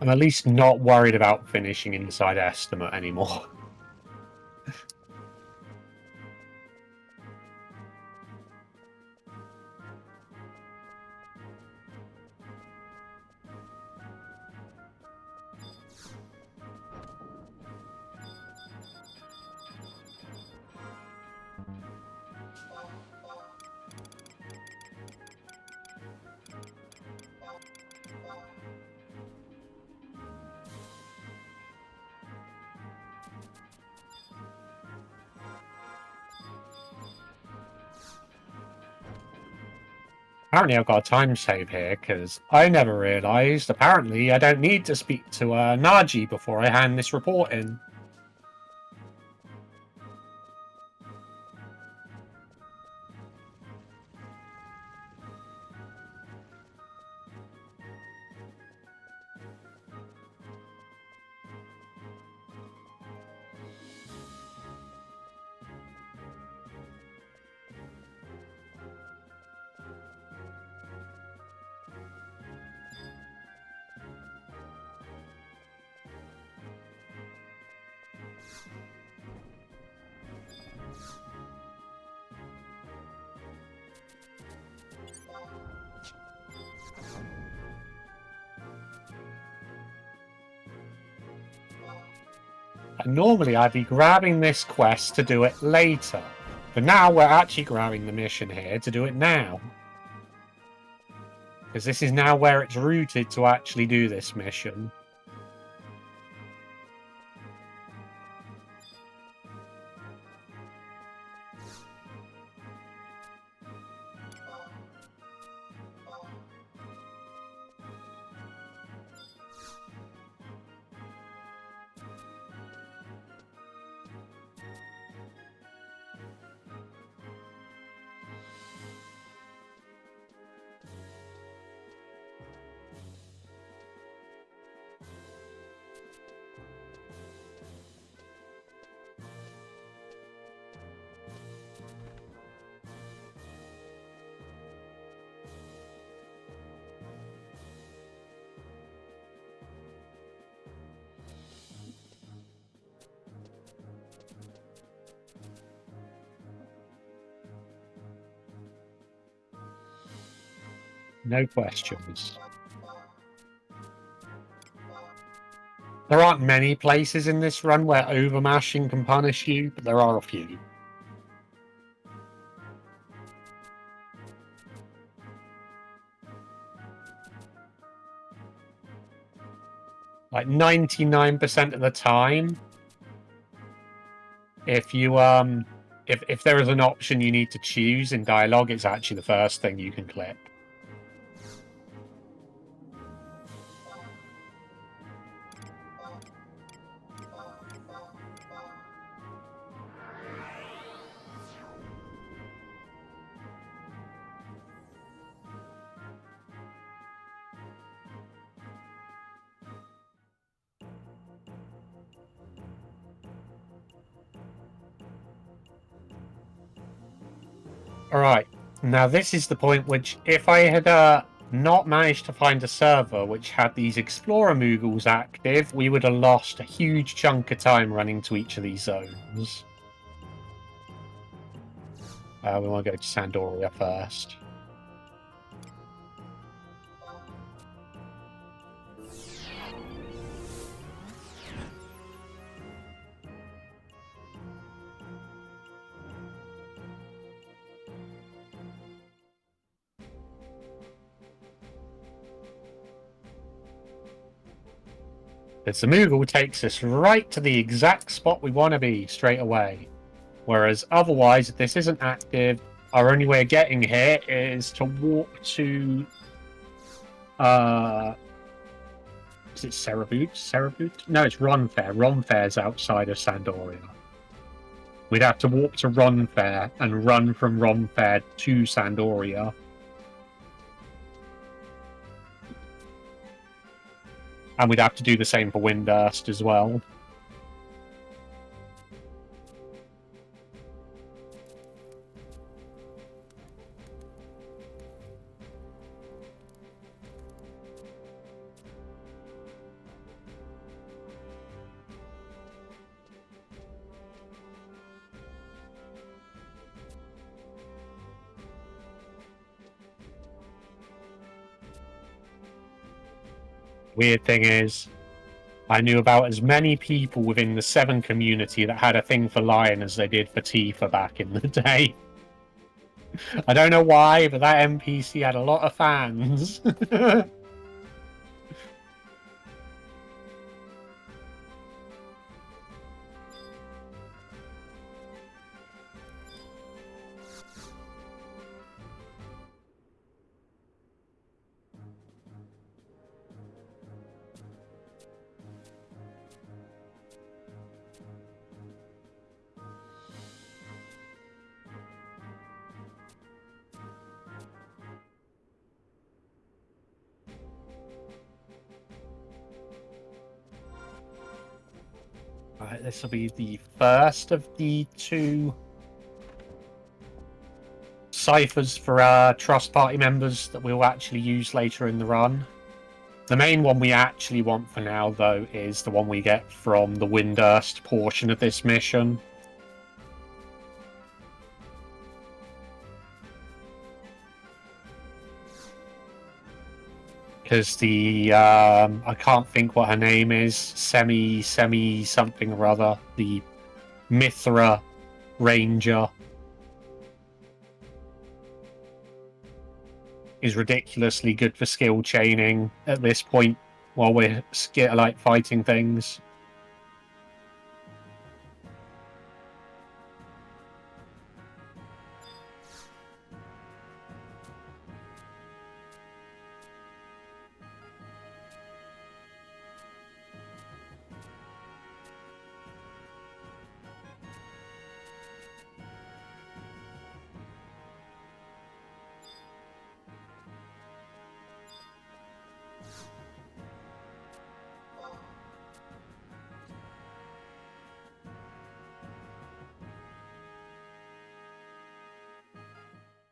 I'm at least not worried about finishing inside estimate anymore. Apparently I've got a time save here, because I never realised, apparently I don't need to speak to Naji before I hand this report in. And normally I'd be grabbing this quest to do it later, but now we're actually grabbing the mission here to do it now. Because this is now where it's routed to actually do this mission. No questions. There aren't many places in this run where overmashing can punish you, but there are a few. Like 99% of the time, If you if there is an option you need to choose in dialogue, it's actually the first thing you can click. Alright, now this is the point which, if I had not managed to find a server which had these Explorer Moogles active, we would have lost a huge chunk of time running to each of these zones. We want to go to Sandoria first. Because the Moogle takes us right to the exact spot we want to be straight away. Whereas otherwise, if this isn't active, our only way of getting here is to walk to... is it Cereboot? Cereboot? No, it's Ronfair. Ronfair's outside of Sandoria. We'd have to walk to Ronfair and run from Ronfair to Sandoria. And we'd have to do the same for Windurst as well. Weird thing is, I knew about as many people within the 7 community that had a thing for Lion as they did for Tifa back in the day. I don't know why, but that NPC had a lot of fans. Right, this will be the first of the 2 ciphers for our Trust Party members that we'll actually use later in the run. The main one we actually want for now, though, is the one we get from the Windurst portion of this mission. Because the I can't think what her name is, semi something or other, the Mithra Ranger is ridiculously good for skill chaining at this point while we're like fighting things.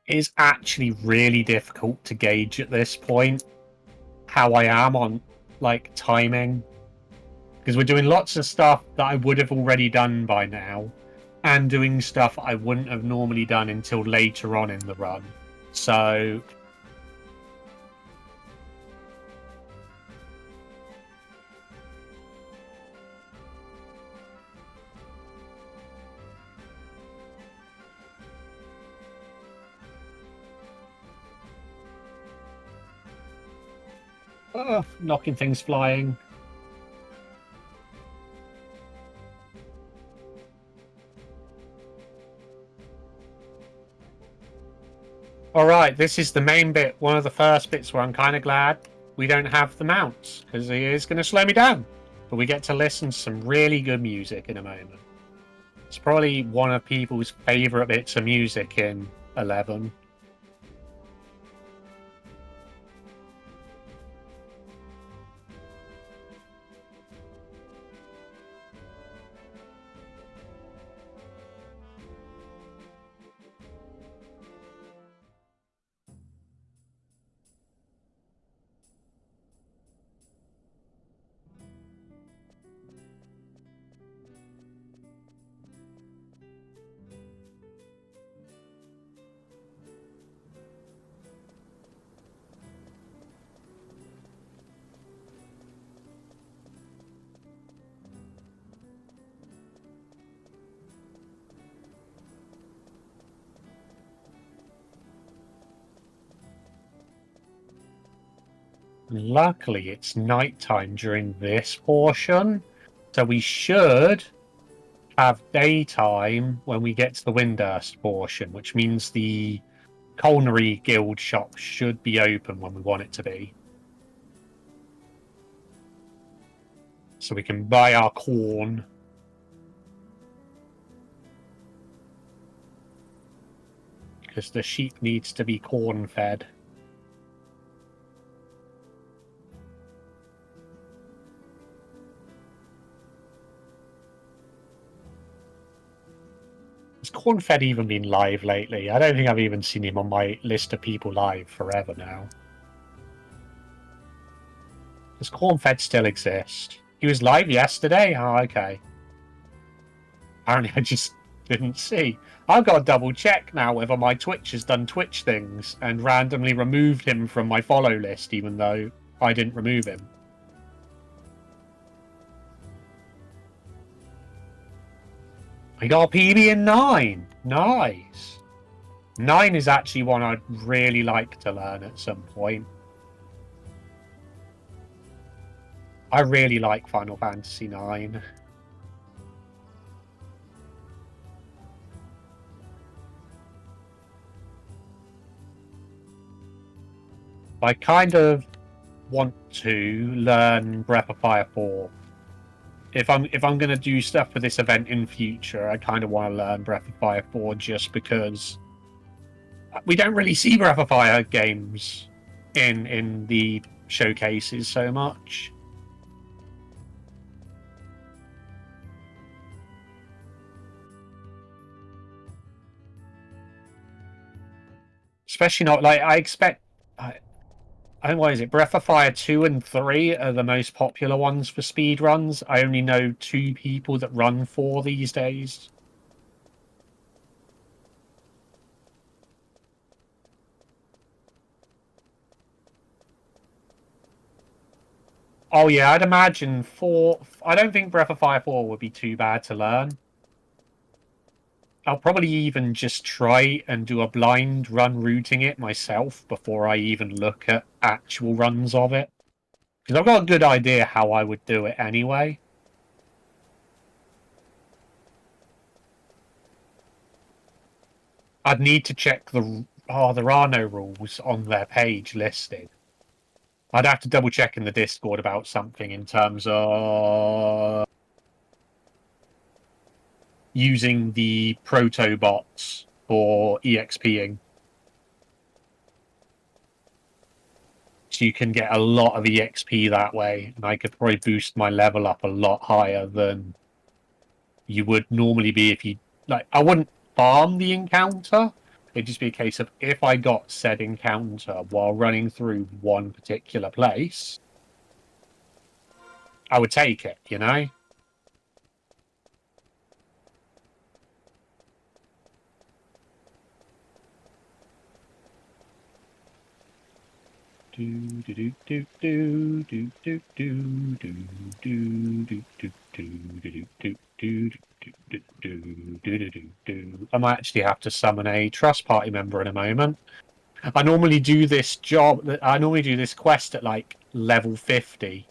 Is actually really difficult to gauge at this point how I am on like timing, because we're doing lots of stuff that I would have already done by now and doing stuff I wouldn't have normally done until later on in the run. So knocking things flying. Alright, this is the main bit, one of the first bits where I'm kind of glad we don't have the mounts, because it is going to slow me down. But we get to listen to some really good music in a moment. It's probably one of people's favourite bits of music in 11. Luckily, it's nighttime during this portion, so we should have daytime when we get to the Windurst portion, which means the Culinary Guild shop should be open when we want it to be. So we can buy our corn. Because the sheep needs to be corn fed. Has corn fed even been live lately? I don't think I've even seen him on my list of people live forever now. Does corn fed still exist? He was live yesterday? Oh, okay. Apparently I just didn't see. I've got to double check now whether my Twitch has done Twitch things and randomly removed him from my follow list, even though I didn't remove him. I got a PB in 9. Nice. 9 is actually one I'd really like to learn at some point. I really like Final Fantasy 9. I kind of want to learn Breath of Fire 4. If I'm going to do stuff for this event in future, I kind of want to learn Breath of Fire 4 just because we don't really see Breath of Fire games in the showcases so much. Especially not like I expect. What is it? Breath of Fire 2 and 3 are the most popular ones for speedruns. I only know 2 people that run 4 these days. Oh yeah, I'd imagine 4... I don't think Breath of Fire 4 would be too bad to learn. I'll probably even just try and do a blind run routing it myself before I even look at actual runs of it. Because I've got a good idea how I would do it anyway. I'd need to check the... Oh, there are no rules on their page listed. I'd have to double check in the Discord about something in terms of using the proto bots for EXPing. So you can get a lot of EXP that way, and I could probably boost my level up a lot higher than you would normally be if you... Like, I wouldn't farm the encounter. It'd just be a case of if I got said encounter while running through one particular place, I would take it, you know? I might actually have to summon a trust party member in a moment. I normally do this quest at like level 50.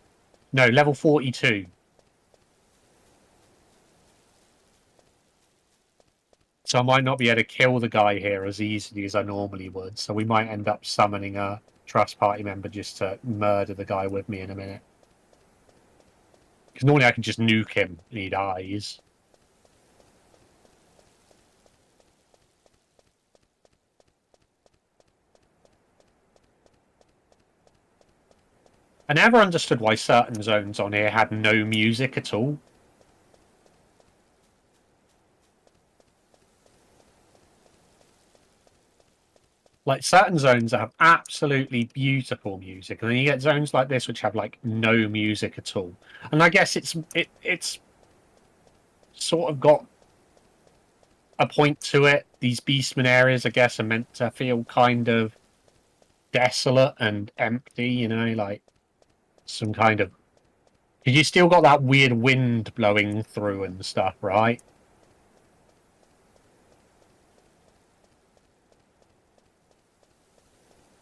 No, level 42. So I might not be able to kill the guy here as easily as I normally would. So we might end up summoning a trust party member just to murder the guy with me in a minute. Because normally I can just nuke him and he dies. I never understood why certain zones on here had no music at all. Like, certain zones that have absolutely beautiful music, and then you get zones like this which have, like, no music at all. And I guess it's sort of got a point to it. These Beastman areas, I guess, are meant to feel kind of desolate and empty, you know, like some kind of... Because you still got that weird wind blowing through and stuff, right?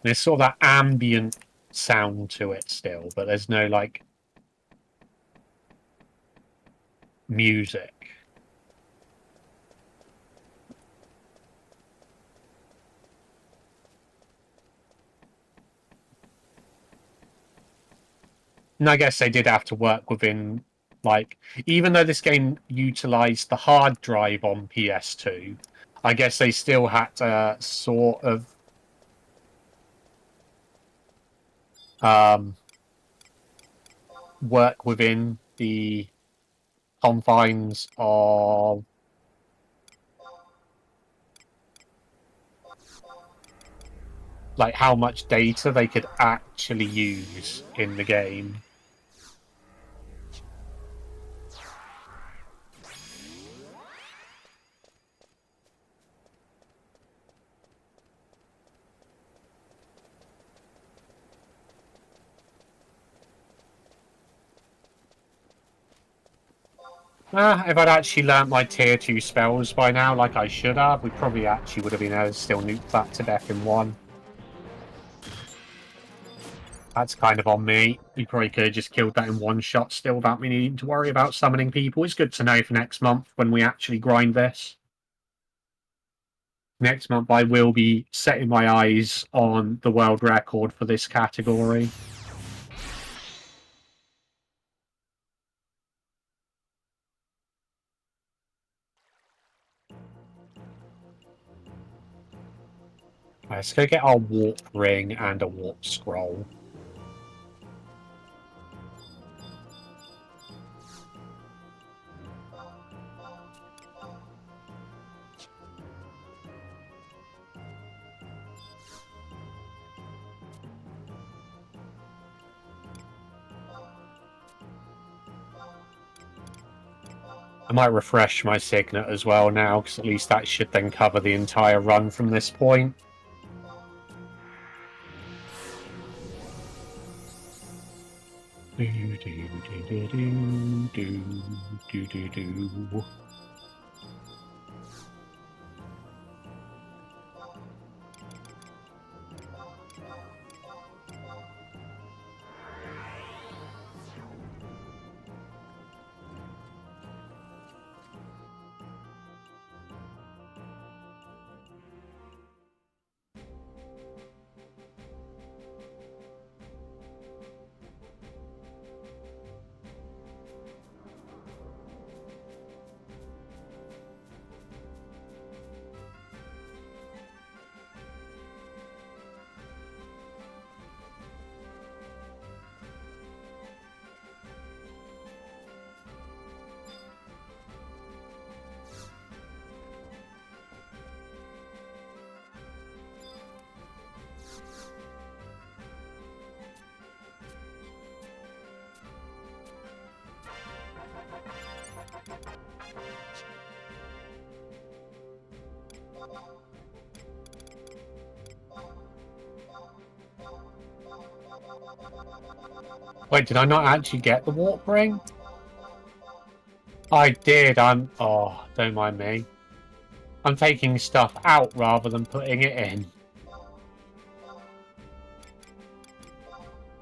There's sort of that ambient sound to it still, but there's no, like, music. And I guess they did have to work within, like, even though this game utilized the hard drive on PS2, I guess they still had to sort of work within the confines of like how much data they could actually use in the game. If I'd actually learnt my tier 2 spells by now, like I should have, we probably actually would have been able to still nuke that to death in one. That's kind of on me. We probably could have just killed that in one shot still without me needing to worry about summoning people. It's good to know for next month when we actually grind this. Next month I will be setting my eyes on the world record for this category. Let's go get our warp ring and a warp scroll. I might refresh my signet as well now, because at least that should then cover the entire run from this point. Wait, did I not actually get the warp ring? I did. Oh, don't mind me. I'm taking stuff out rather than putting it in.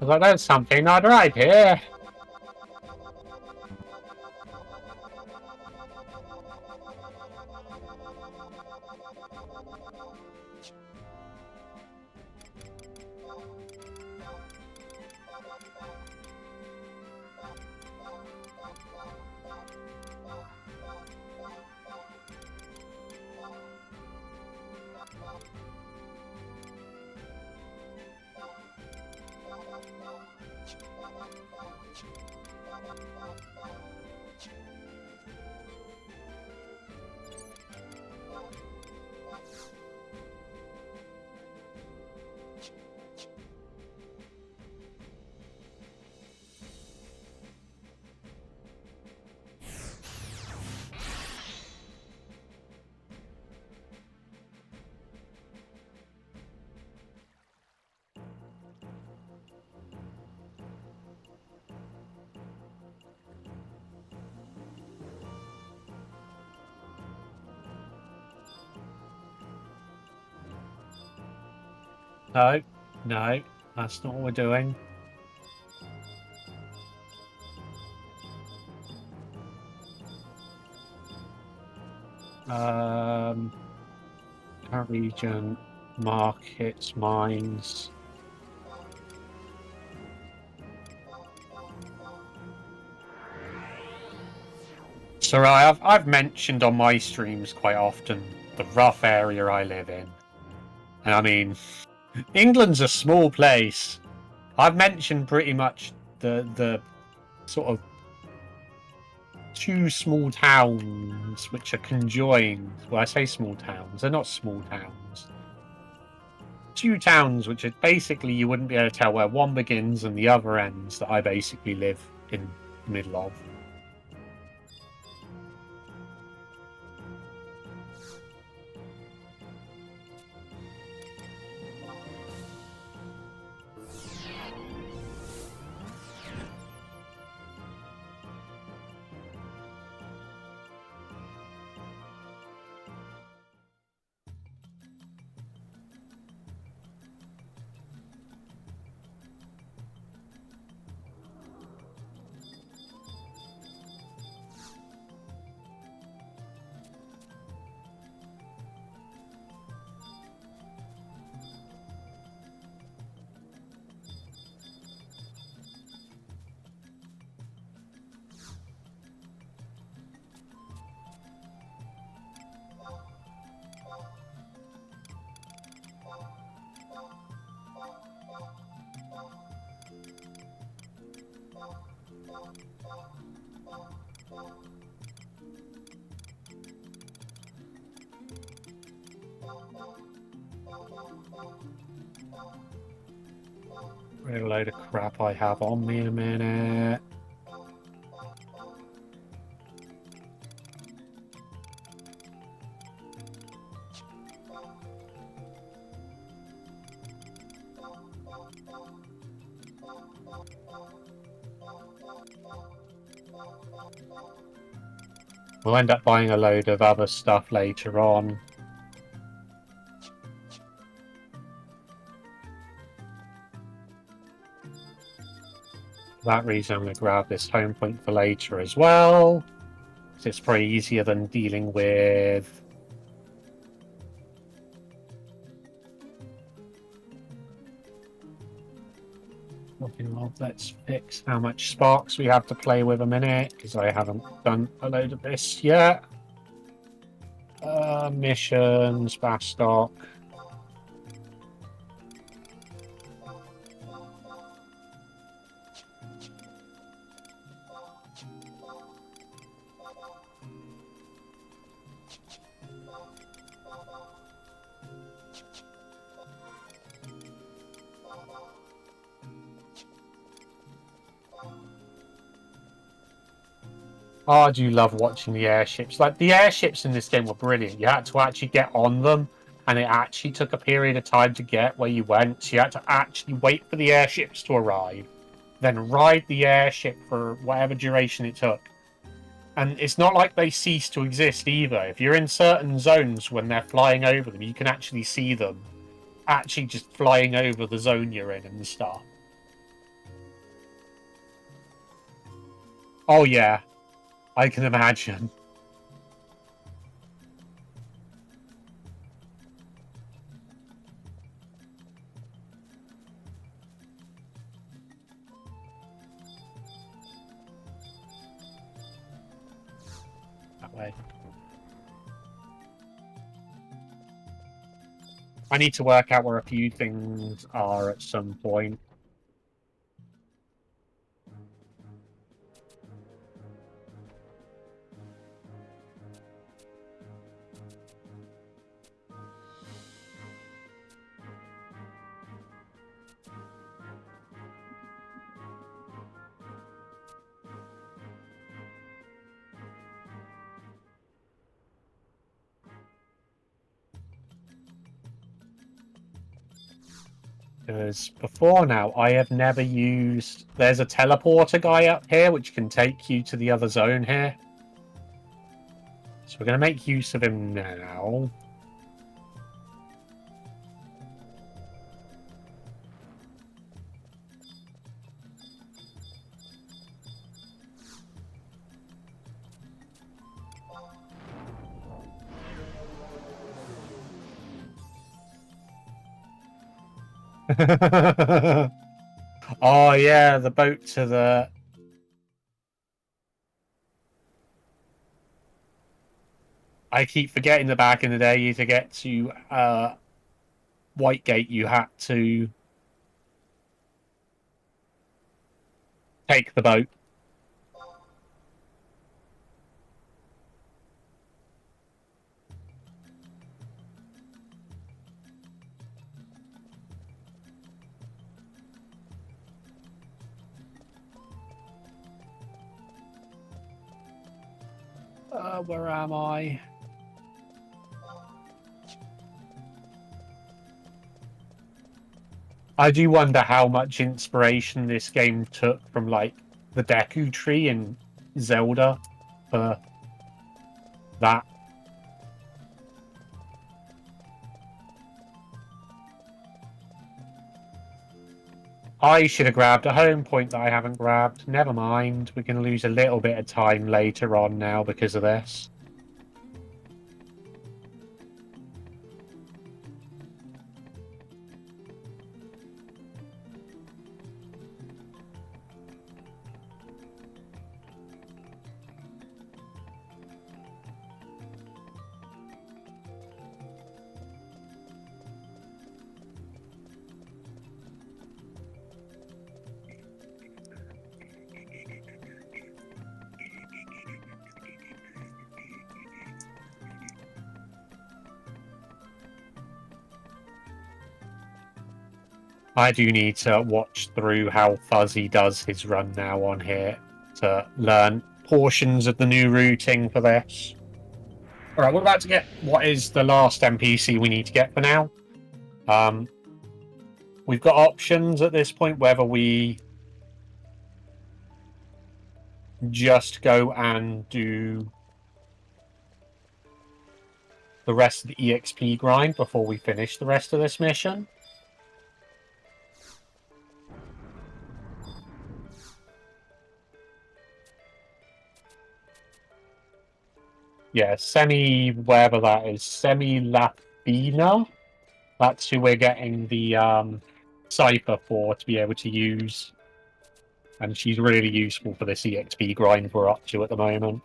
I was like, there's something not right here. No, no, that's not what we're doing. Current region, markets, mines. So I've mentioned on my streams quite often the rough area I live in. And I mean, England's a small place. I've mentioned pretty much the sort of two small towns which are conjoined. Well, I say small towns, they're not small towns. Two towns which are basically you wouldn't be able to tell where one begins and the other ends that I basically live in the middle of. What a load of crap I have on me in a minute. We'll end up buying a load of other stuff later on. For that reason, I'm going to grab this home point for later as well. It's probably easier than dealing with... Let's fix how much sparks we have to play with a minute, because I haven't done a load of this yet. Missions, Bastock. Oh, I do love watching the airships. Like, the airships in this game were brilliant. You had to actually get on them, and it actually took a period of time to get where you went. So you had to actually wait for the airships to arrive, then ride the airship for whatever duration it took. And it's not like they cease to exist either. If you're in certain zones when they're flying over them, you can actually see them actually just flying over the zone you're in and stuff. Oh, yeah. I can imagine. That way. I need to work out where a few things are at some point. Because before now, I have never used... There's a teleporter guy up here, which can take you to the other zone here. So we're going to make use of him now. Oh yeah, the boat to the. I keep forgetting that back in the day, to get to Whitegate, you had to take the boat. Where am I? I do wonder how much inspiration this game took from like the Deku Tree in Zelda for that. I should have grabbed a home point that I haven't grabbed. Never mind. We can lose a little bit of time later on now because of this. I do need to watch through how Fuzzy does his run now on here to learn portions of the new routing for this. Alright, we're about to get what is the last NPC we need to get for now. We've got options at this point whether we just go and do the rest of the EXP grind before we finish the rest of this mission. Yeah, wherever that is, Semi-Lapina. That's who we're getting the cipher for to be able to use. And she's really useful for this EXP grind we're up to at the moment.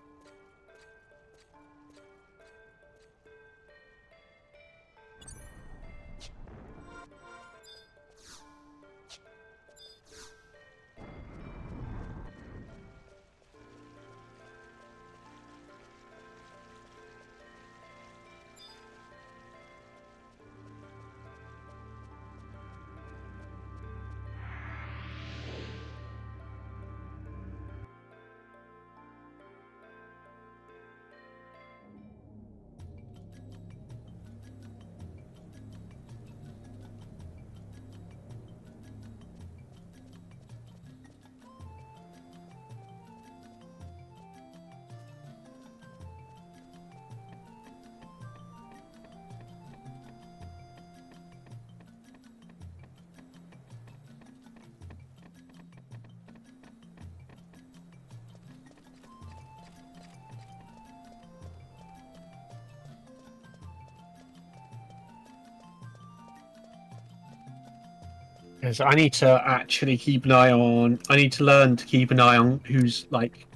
Because I need to actually keep an eye on. I need to learn to keep an eye on who's like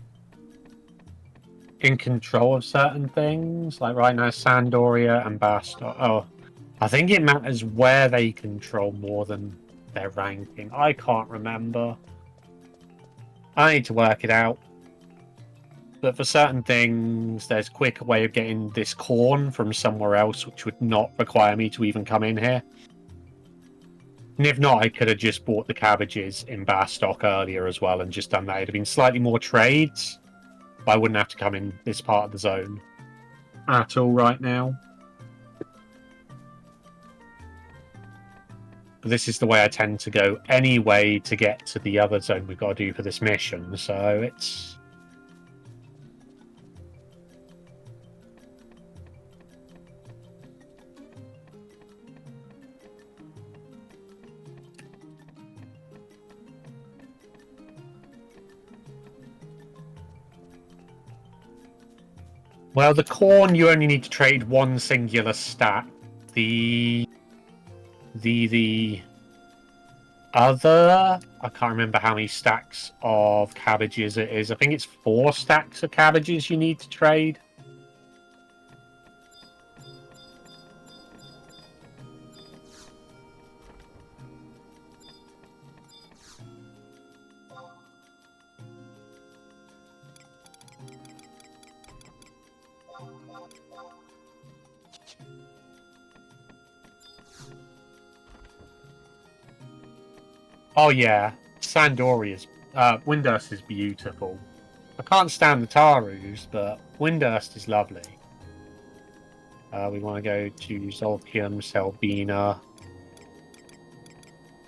in control of certain things. Like right now, Sandoria and Bastos. Oh, I think it matters where they control more than their ranking. I can't remember. I need to work it out. But for certain things, there's a quicker way of getting this corn from somewhere else, which would not require me to even come in here. And if not, I could have just bought the cabbages in Bastok earlier as well and just done that. It'd have been slightly more trades, but I wouldn't have to come in this part of the zone at all right now. But this is the way I tend to go anyway to get to the other zone we've got to do for this mission, so it's... Well, the corn, you only need to trade one singular stat. The other... I can't remember how many stacks of cabbages it is. I think it's 4 stacks of cabbages you need to trade. Oh yeah, Sandoria's Windurst is beautiful. I can't stand the Tarus, but Windurst is lovely. We want to go to Zolkium, Selbina.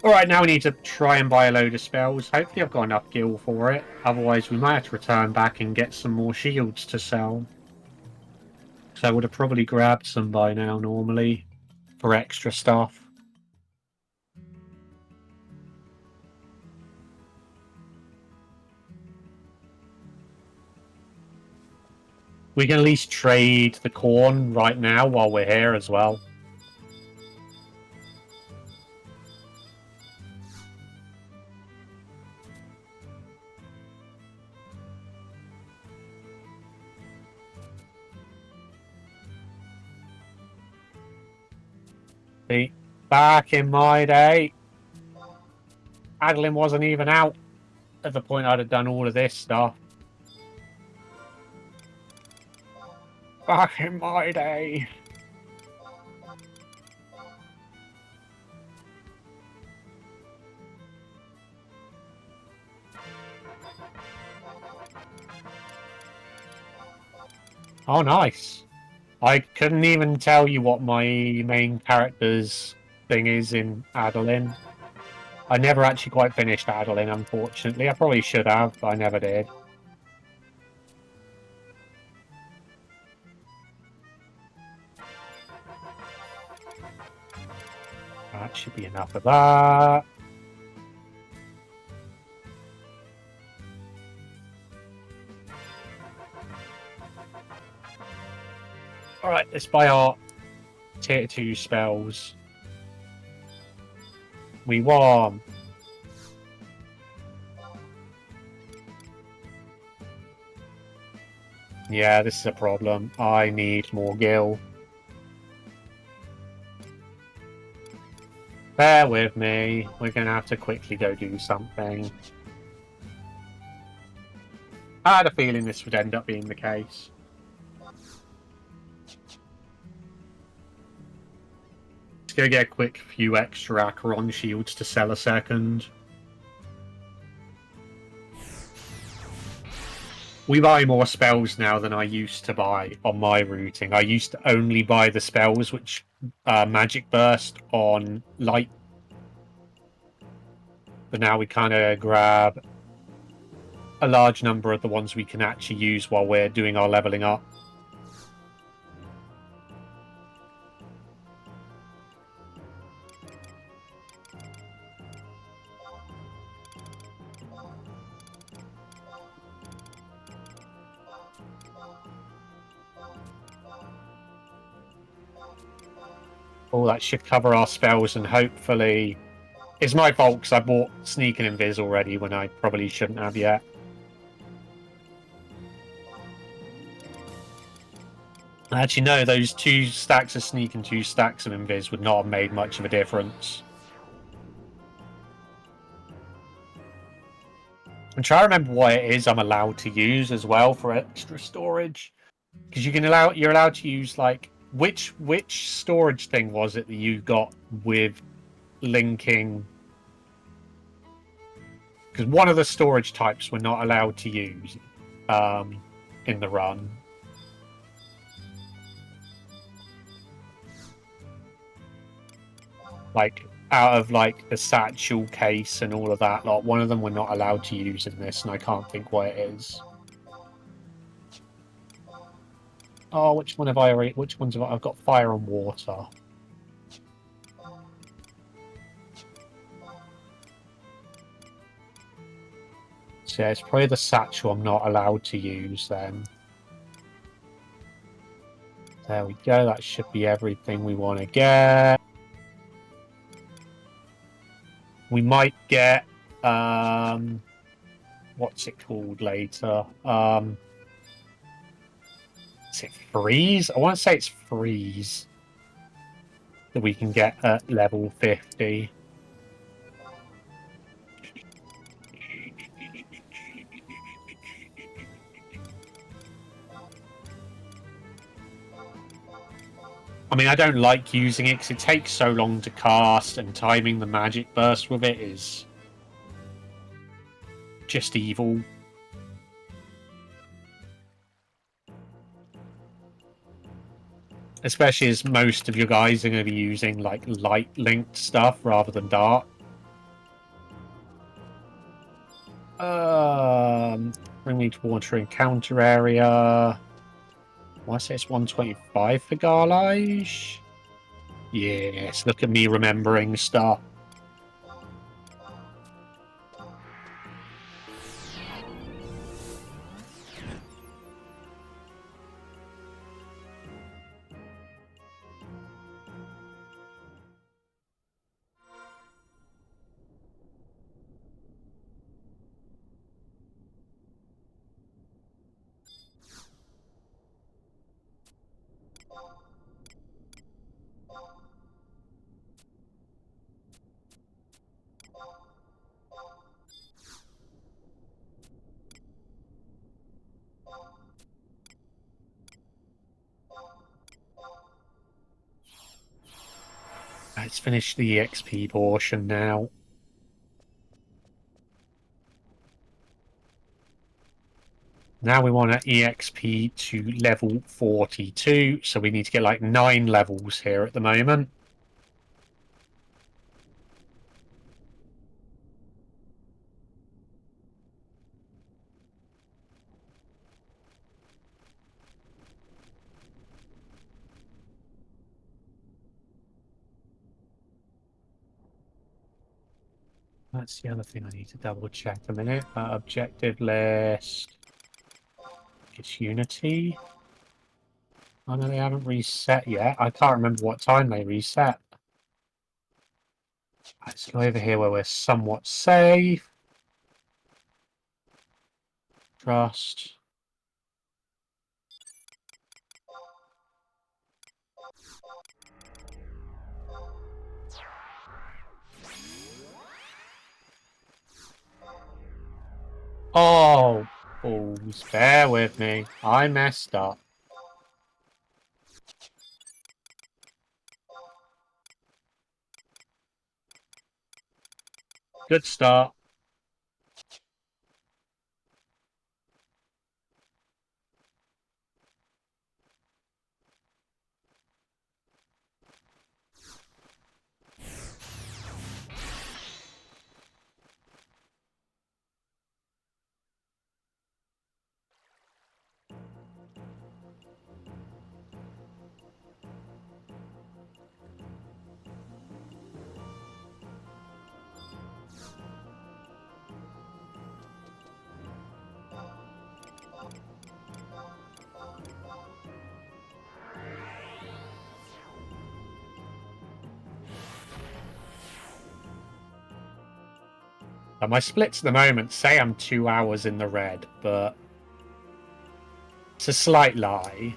Alright, now we need to try and buy a load of spells. Hopefully I've got enough gil for it. Otherwise we might have to return back and get some more shields to sell. So I would have probably grabbed some by now normally for extra stuff. We can at least trade the corn right now while we're here as well. See, back in my day, Adeline wasn't even out at the point I'd have done all of this stuff. Back in my day. Oh, nice. I couldn't even tell you what my main character's thing is in Adeline. I never actually quite finished Adeline, unfortunately. I probably should have, but I never did. That should be enough of that. Alright, let's buy our tier 2 spells. We want... Yeah, this is a problem. I need more gil. Bear with me. We're going to have to quickly go do something. I had a feeling this would end up being the case. Let's go get a quick few extra Acheron shields to sell a second. We buy more spells now than I used to buy on my routing. I used to only buy the spells which magic burst on light. But now we kind of grab a large number of the ones we can actually use while we're doing our leveling up. Oh, that should cover our spells, and hopefully... It's my fault because I bought Sneak and Invis already when I probably shouldn't have yet. Actually, no, those 2 stacks of Sneak and 2 stacks of Invis would not have made much of a difference. I'm trying to remember what it is I'm allowed to use as well for extra storage. Because you're allowed to use, like... Which storage thing was it that you got with linking? Because one of the storage types we're not allowed to use in the run. Like, out of, like, the satchel case and all of that, like, one of them we're not allowed to use in this, and I can't think what it is. Oh, which one have I already... Which ones have I... I've got fire and water. So yeah, it's probably the satchel I'm not allowed to use then. There we go. That should be everything we want to get. We might get what's it called later? Is it freeze? I want to say it's freeze that we can get at level 50. I mean, I don't like using it because it takes so long to cast, and timing the magic burst with it is just evil. Especially as most of your guys are going to be using like light linked stuff rather than dark. Bring me to water encounter area. I say it's 125 for Garlish. Yes, look at me remembering stuff. Let's finish the EXP portion now. Now we want to EXP to level 42, so we need to get like 9 levels here at the moment. That's the other thing I need to double check a minute. Objective list. It's Unity. Oh no, they haven't reset yet. I can't remember what time they reset. Let's go over here where we're somewhat safe. Trust. Oh, balls. Bear with me. I messed up. Good start. My splits at the moment say I'm 2 hours in the red, but it's a slight lie.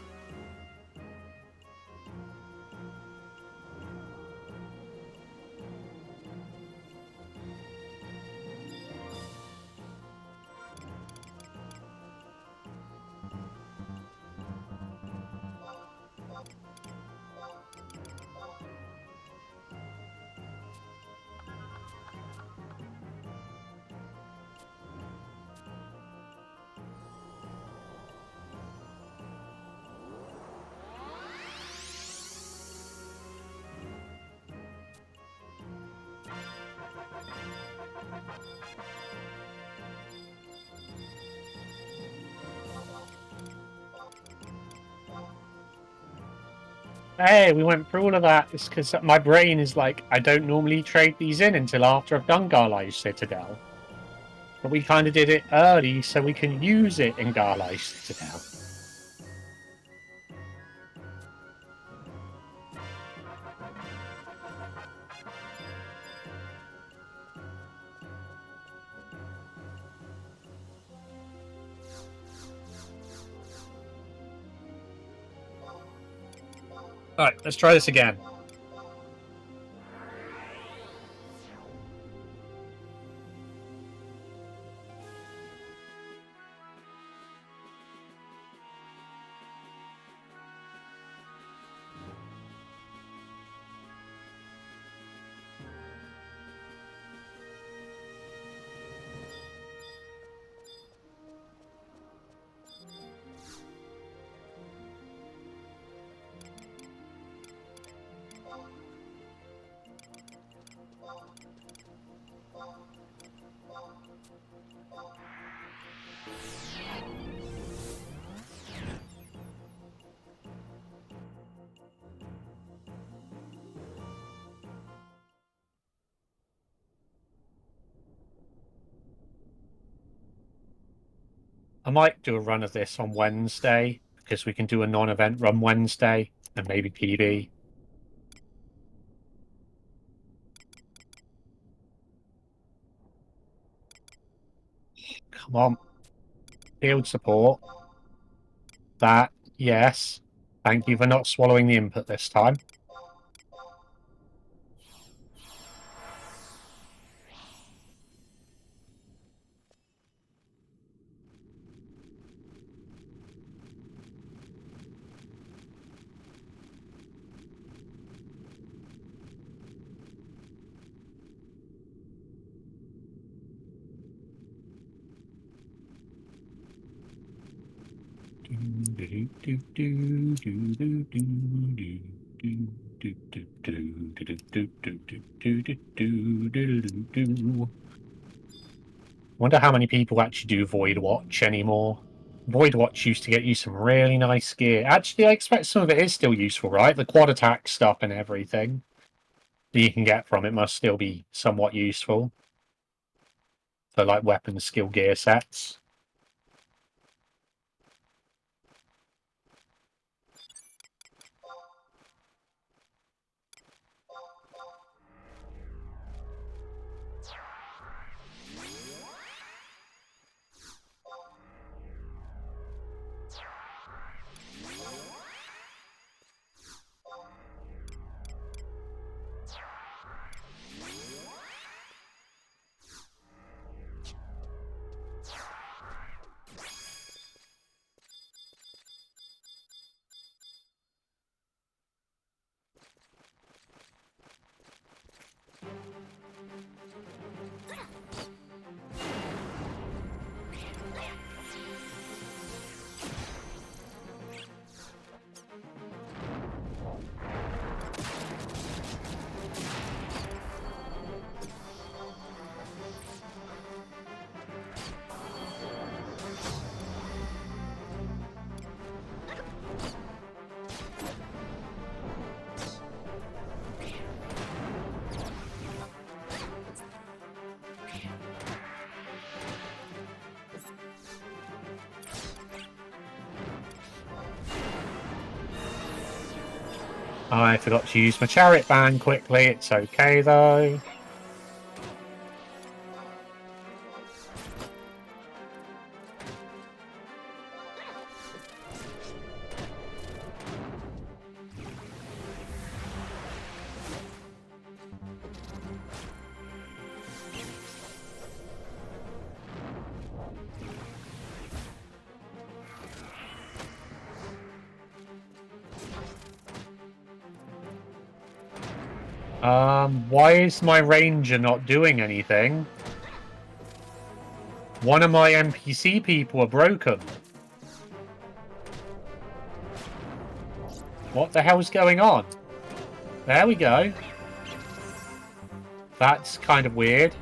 Hey, we went through all of that. It's because my brain is like, I don't normally trade these in until after I've done Garlish Citadel. But we kind of did it early so we can use it in Garlish Citadel. Alright, let's try this again. I might do a run of this on Wednesday, because we can do a non-event run Wednesday, and maybe PB. Come on. Field support. That, yes. Thank you for not swallowing the input this time. Wonder how many people actually do Void Watch anymore. Void Watch used to get you some really nice gear. Actually, I expect some of it is still useful, right? The quad attack stuff and everything that you can get from it must still be somewhat useful for like weapon skill gear sets. I forgot to use my chariot band quickly. It's okay, though. Why is my ranger not doing anything? One of my NPC people are broken. What the hell's going on? There we go. That's kind of weird.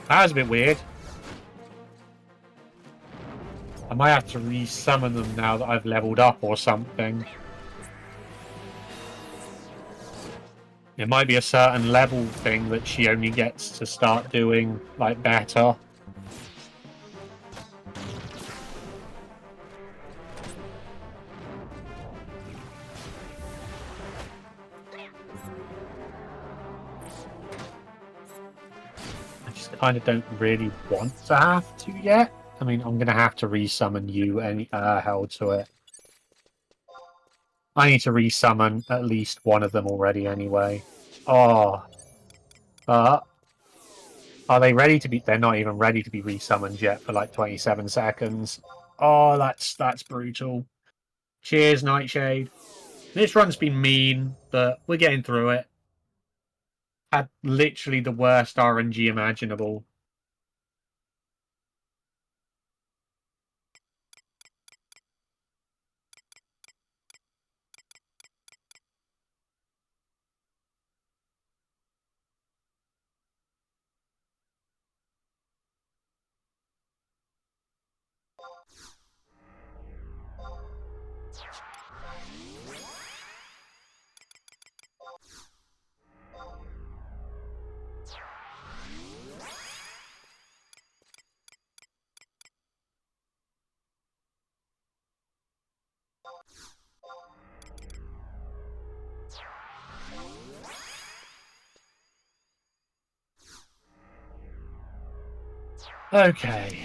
That was a bit weird. I might have to re-summon them now that I've leveled up or something. It might be a certain level thing that she only gets to start doing, like, better. I just kind of don't really want to have to yet. I mean, I'm going to have to re-summon you and held to it. I need to re-summon at least one of them already anyway. Oh. But are they ready to be... They're not even ready to be re-summoned yet for like 27 seconds. Oh, that's brutal. Cheers, Nightshade. This run's been mean, but we're getting through it. Had literally the worst RNG imaginable. Okay.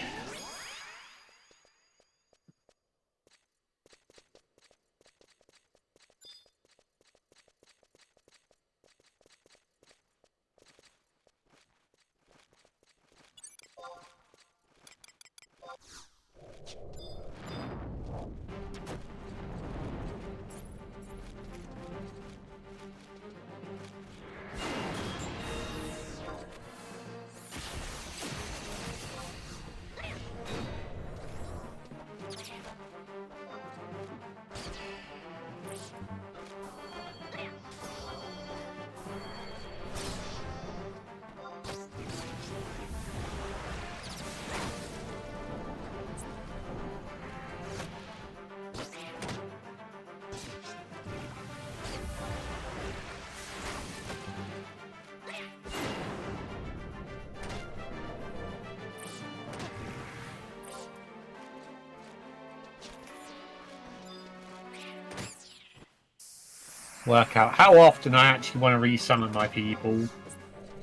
Work out how often I actually want to re-summon my people.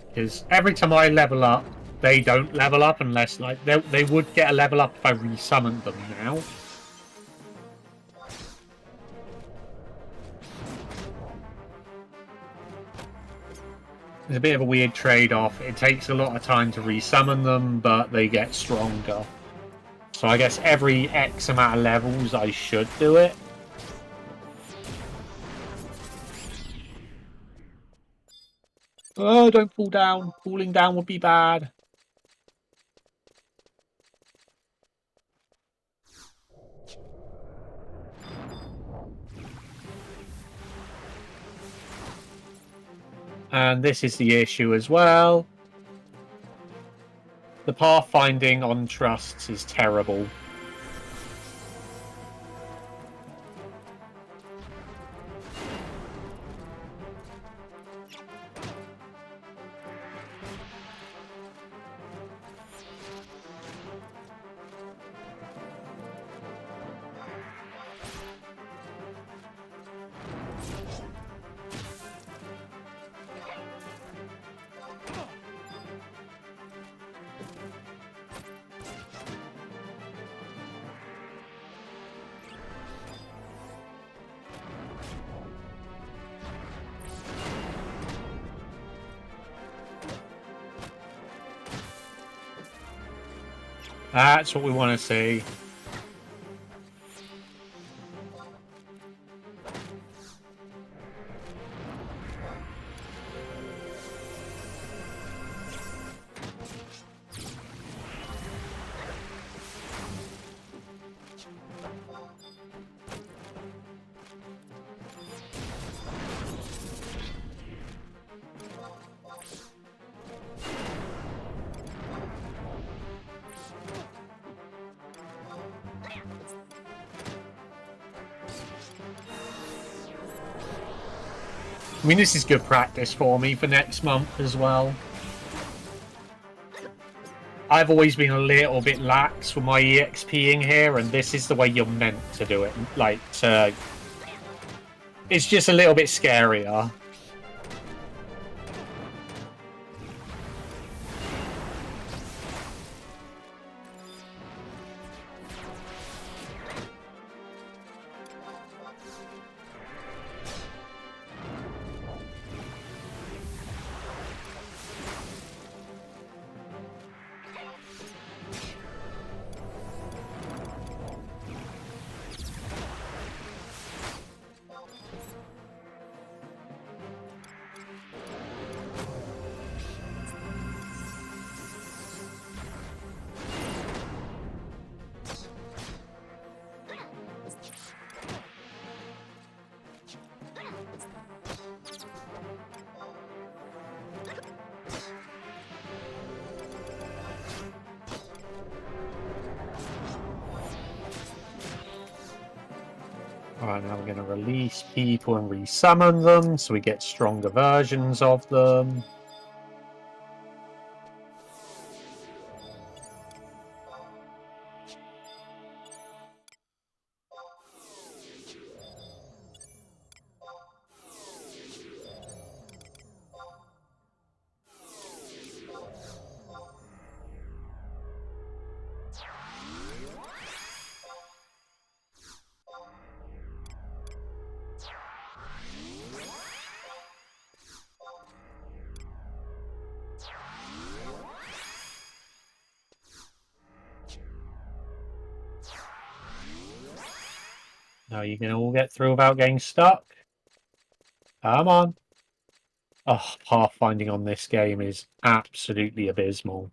Because every time I level up, they don't level up unless, like, they would get a level up if I re-summoned them now. It's a bit of a weird trade-off. It takes a lot of time to re-summon them, but they get stronger. So I guess every X amount of levels I should do it. Oh, don't fall down. Falling down would be bad. And this is the issue as well. The pathfinding on trusts is terrible. That's what we want to see. I mean, this is good practice for me for next month as well. I've always been a little bit lax with my EXPing here, and this is the way you're meant to do it. Like, it's just a little bit scarier. Alright, now we're going to release people and resummon them so we get stronger versions of them. Now you can all get through without getting stuck. Come on. Oh, pathfinding on this game is absolutely abysmal.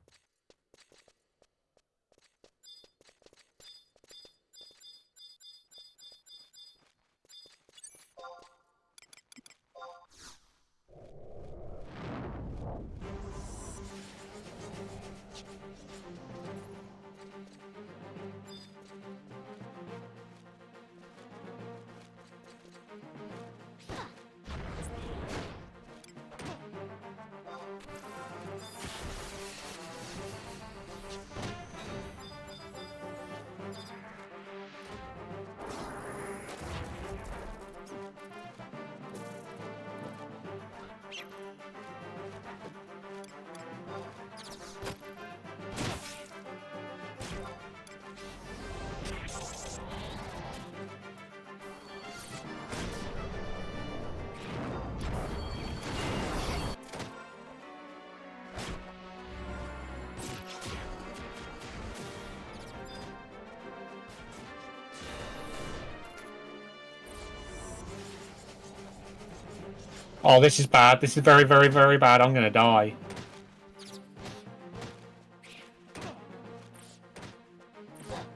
Oh, this is bad. This is very, very, very bad. I'm going to die.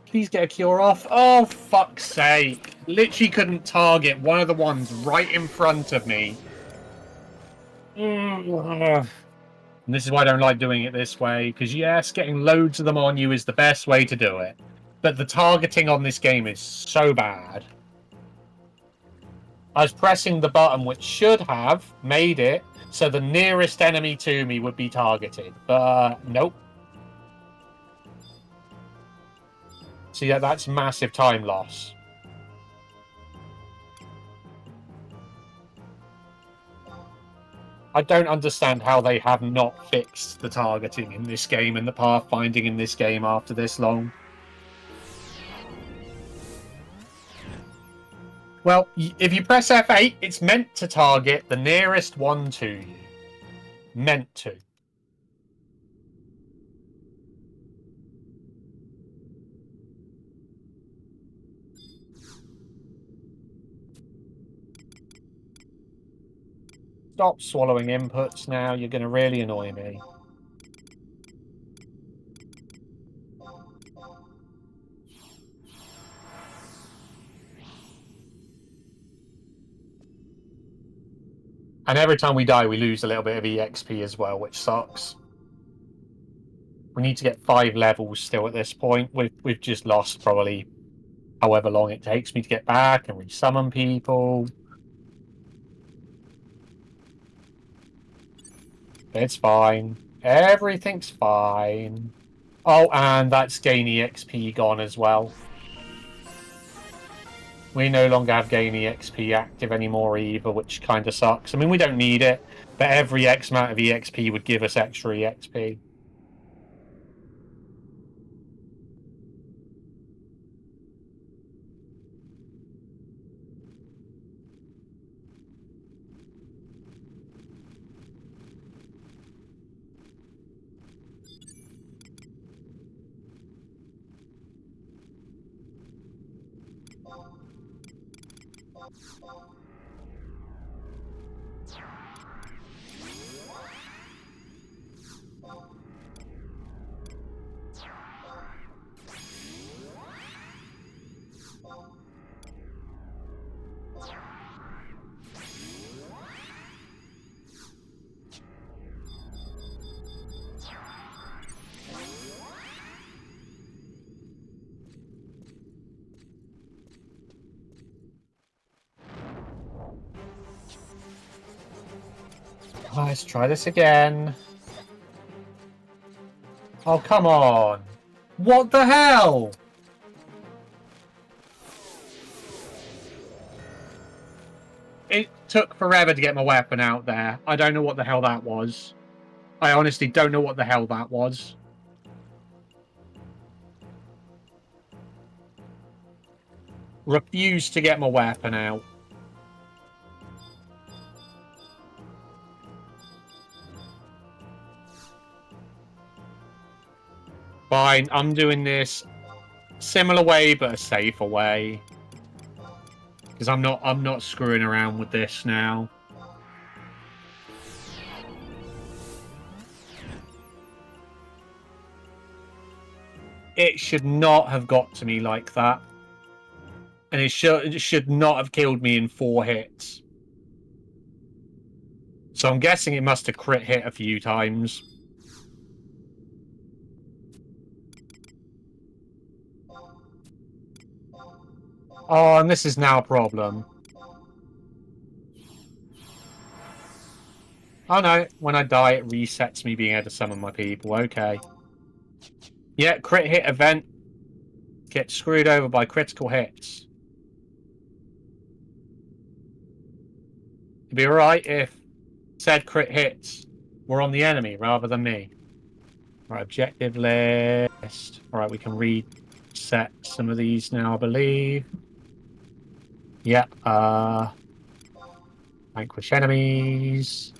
Please get a cure off. Oh, fuck's sake. Literally couldn't target one of the ones right in front of me. And this is why I don't like doing it this way, because yes, getting loads of them on you is the best way to do it. But the targeting on this game is so bad. I was pressing the button which should have made it so the nearest enemy to me would be targeted, but nope. So yeah, that's massive time loss. I don't understand how they have not fixed the targeting in this game and the pathfinding in this game after this long. Well, if you press F8, it's meant to target the nearest one to you. Meant to. Stop swallowing inputs now, you're going to really annoy me. And every time we die, we lose a little bit of EXP as well, which sucks. We need to get 5 levels still at this point. We've just lost probably however long it takes me to get back and resummon people. It's fine. Everything's fine. Oh, and that's gain EXP gone as well. We no longer have gain EXP active anymore either, which kind of sucks. I mean, we don't need it, but every X amount of EXP would give us extra EXP. Let's try this again. Oh, come on. What the hell? It took forever to get my weapon out there. I don't know what the hell that was. I honestly don't know what the hell that was. Refused to get my weapon out. Fine, I'm doing this similar way, but a safer way. Because I'm not screwing around with this now. It should not have got to me like that. And it should not have killed me in 4 hits. So I'm guessing it must have crit hit a few times. Oh, and this is now a problem. Oh no, when I die it resets me being able to summon my people. Okay. Yeah, crit hit event. Get screwed over by critical hits. It'd be alright if said crit hits were on the enemy rather than me. Right, objective list. Alright, we can reset some of these now, I believe. Yep, vanquish enemies.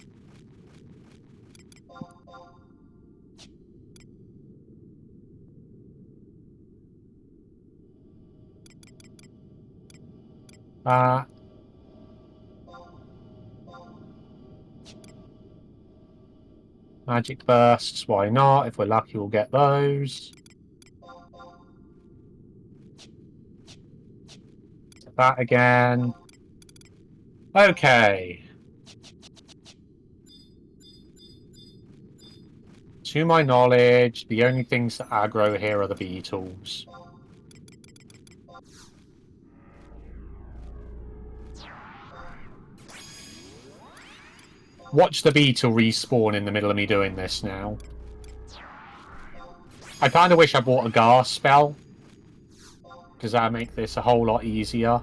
Magic bursts, why not? If we're lucky, we'll get those. That again. Okay. To my knowledge, the only things that aggro here are the beetles. Watch the beetle respawn in the middle of me doing this now. I kind of wish I bought a gas spell, because that'd make this a whole lot easier.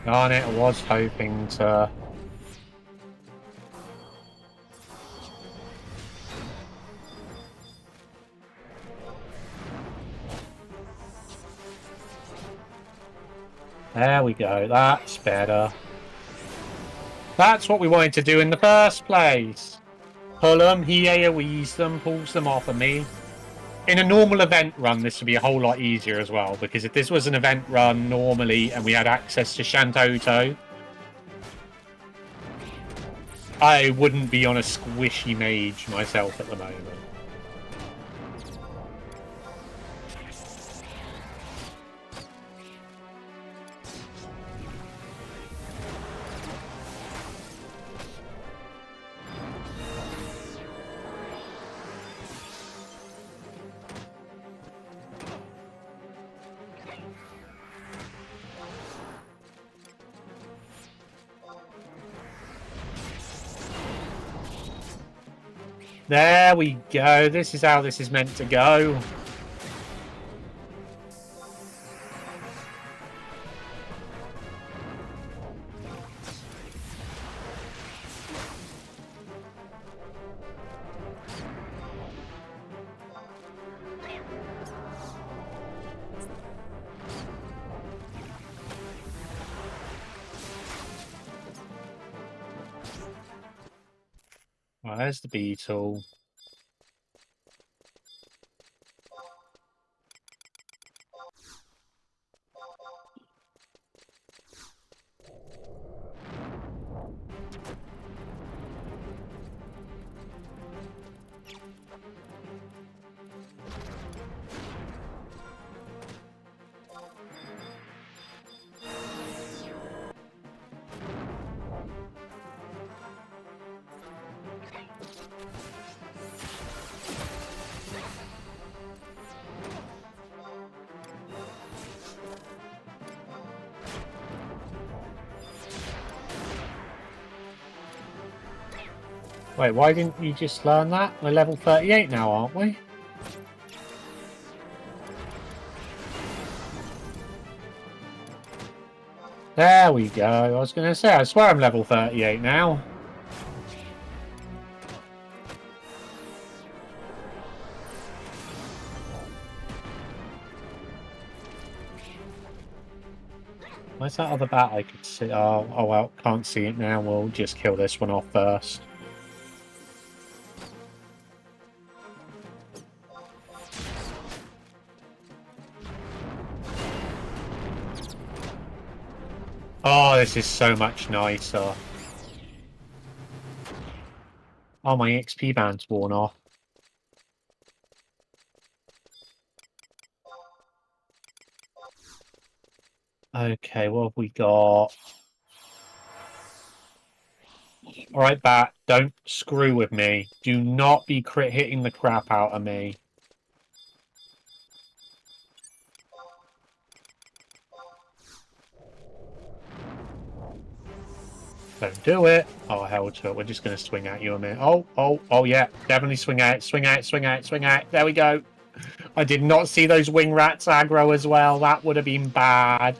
Darn it, I was hoping to... There we go, that's better. That's what we wanted to do in the first place. Pull them, he AoEs them, pulls them off of me. In a normal event run, this would be a whole lot easier as well, because if this was an event run normally and we had access to Shantoto, I wouldn't be on a squishy mage myself at the moment. There we go. This is how this is meant to go. Right, there's the beetle. Wait, why didn't you just learn that? We're level 38 now, aren't we? There we go. I was going to say, I swear I'm level 38 now. Where's that other bat I could see? Oh, well, can't see it now. We'll just kill this one off first. Oh, this is so much nicer. Oh, my XP band's worn off. Okay, what have we got? Alright, Bat, don't screw with me. Do not be crit hitting the crap out of me. Don't do it. Oh, hell to it. We're just going to swing at you a minute. Oh, yeah. Definitely swing at it. Swing at it, swing at it, swing at it. There we go. I did not see those wing rats aggro as well. That would have been bad.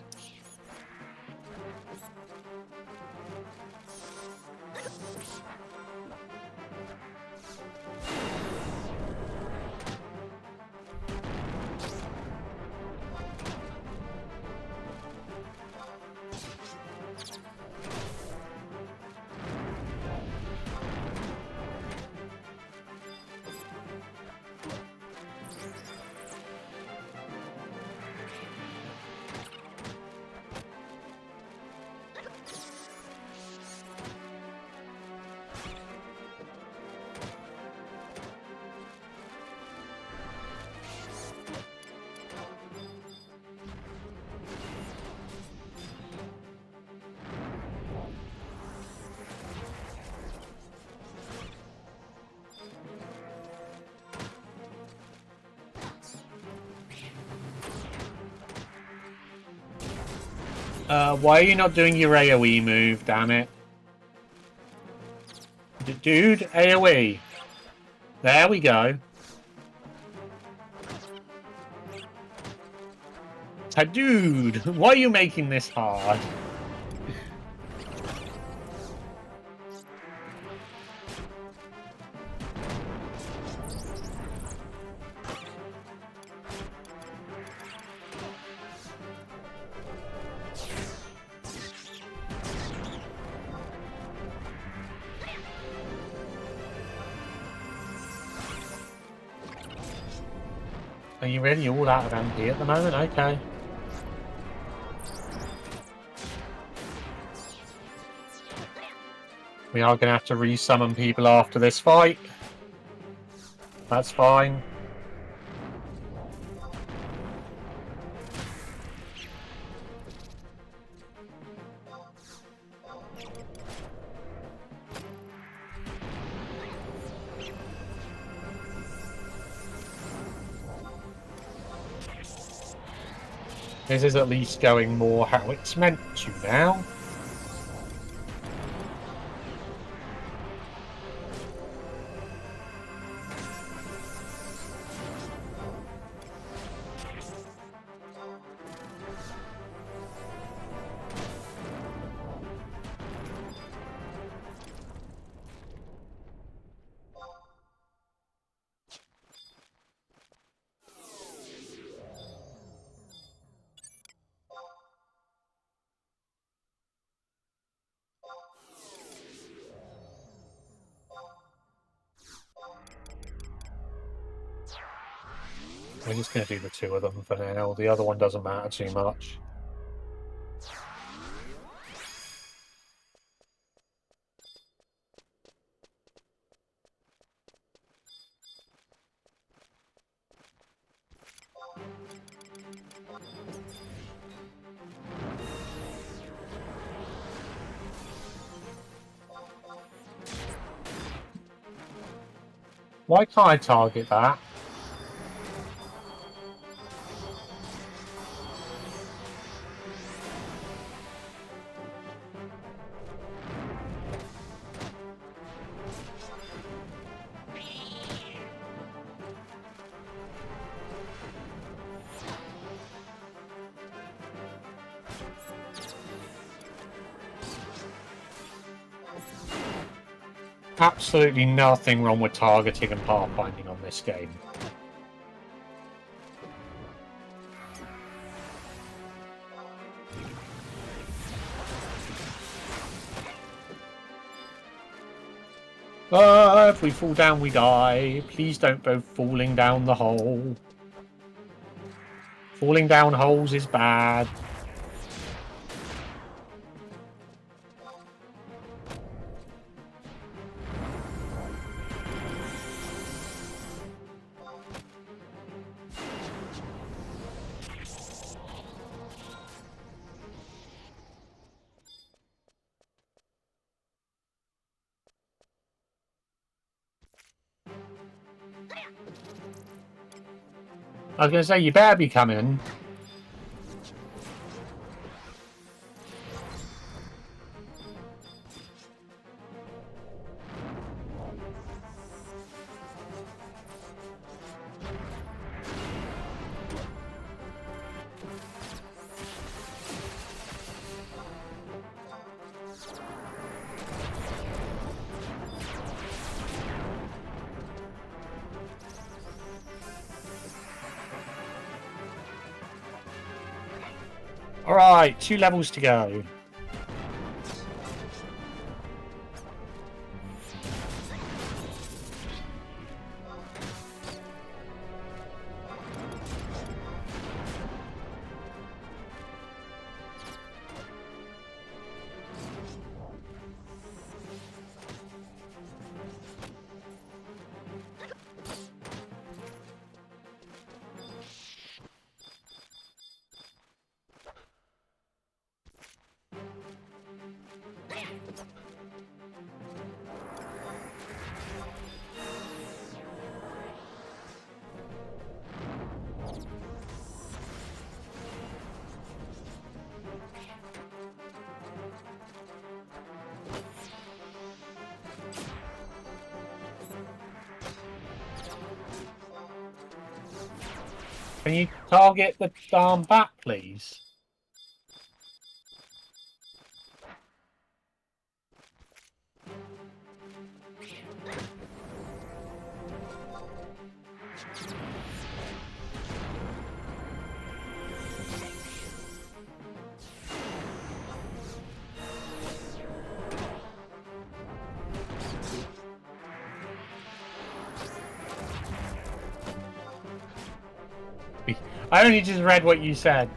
Why are you not doing your AoE move, damn it? Dude, AoE. There we go. Dude, why are you making this hard? Are you really all out of MP at the moment? Okay. We are going to have to resummon people after this fight. That's fine. This is at least going more how it's meant to now. We're just going to do the 2 of them for now. The other one doesn't matter too much. Why can't I target that? Absolutely nothing wrong with targeting and pathfinding on this game. If we fall down, we die. Please don't go falling down the hole. Falling down holes is bad. I was going to say, you better be coming. Alright, 2 levels to go. Can you target the darn bat, please? I only just read what you said.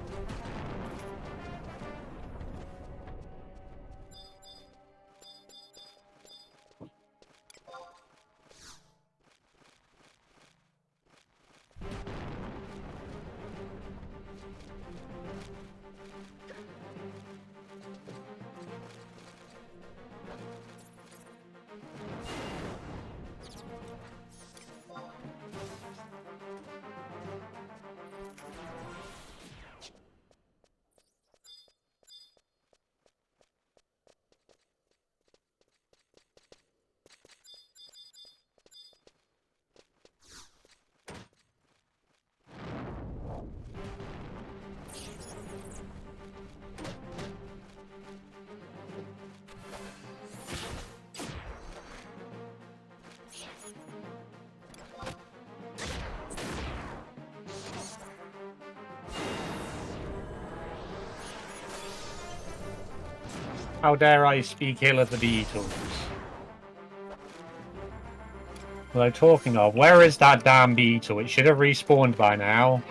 How dare I speak ill of the Beatles? Although talking of, where is that damn beetle? It should have respawned by now.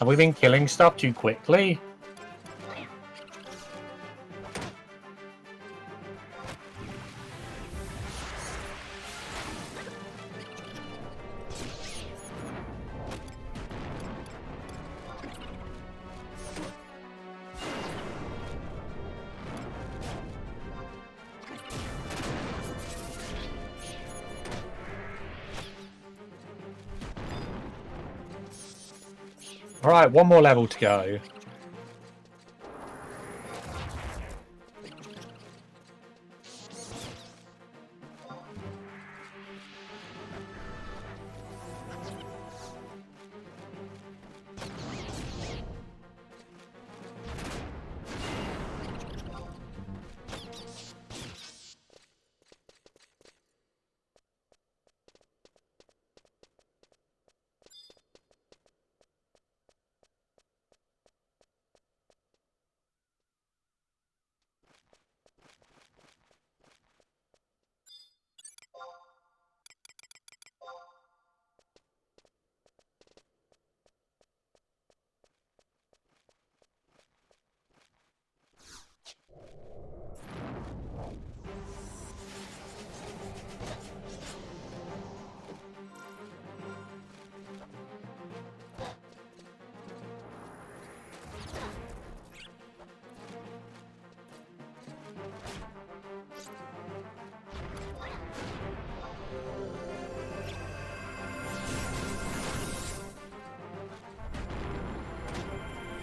Have we been killing stuff too quickly? Alright, one more level to go.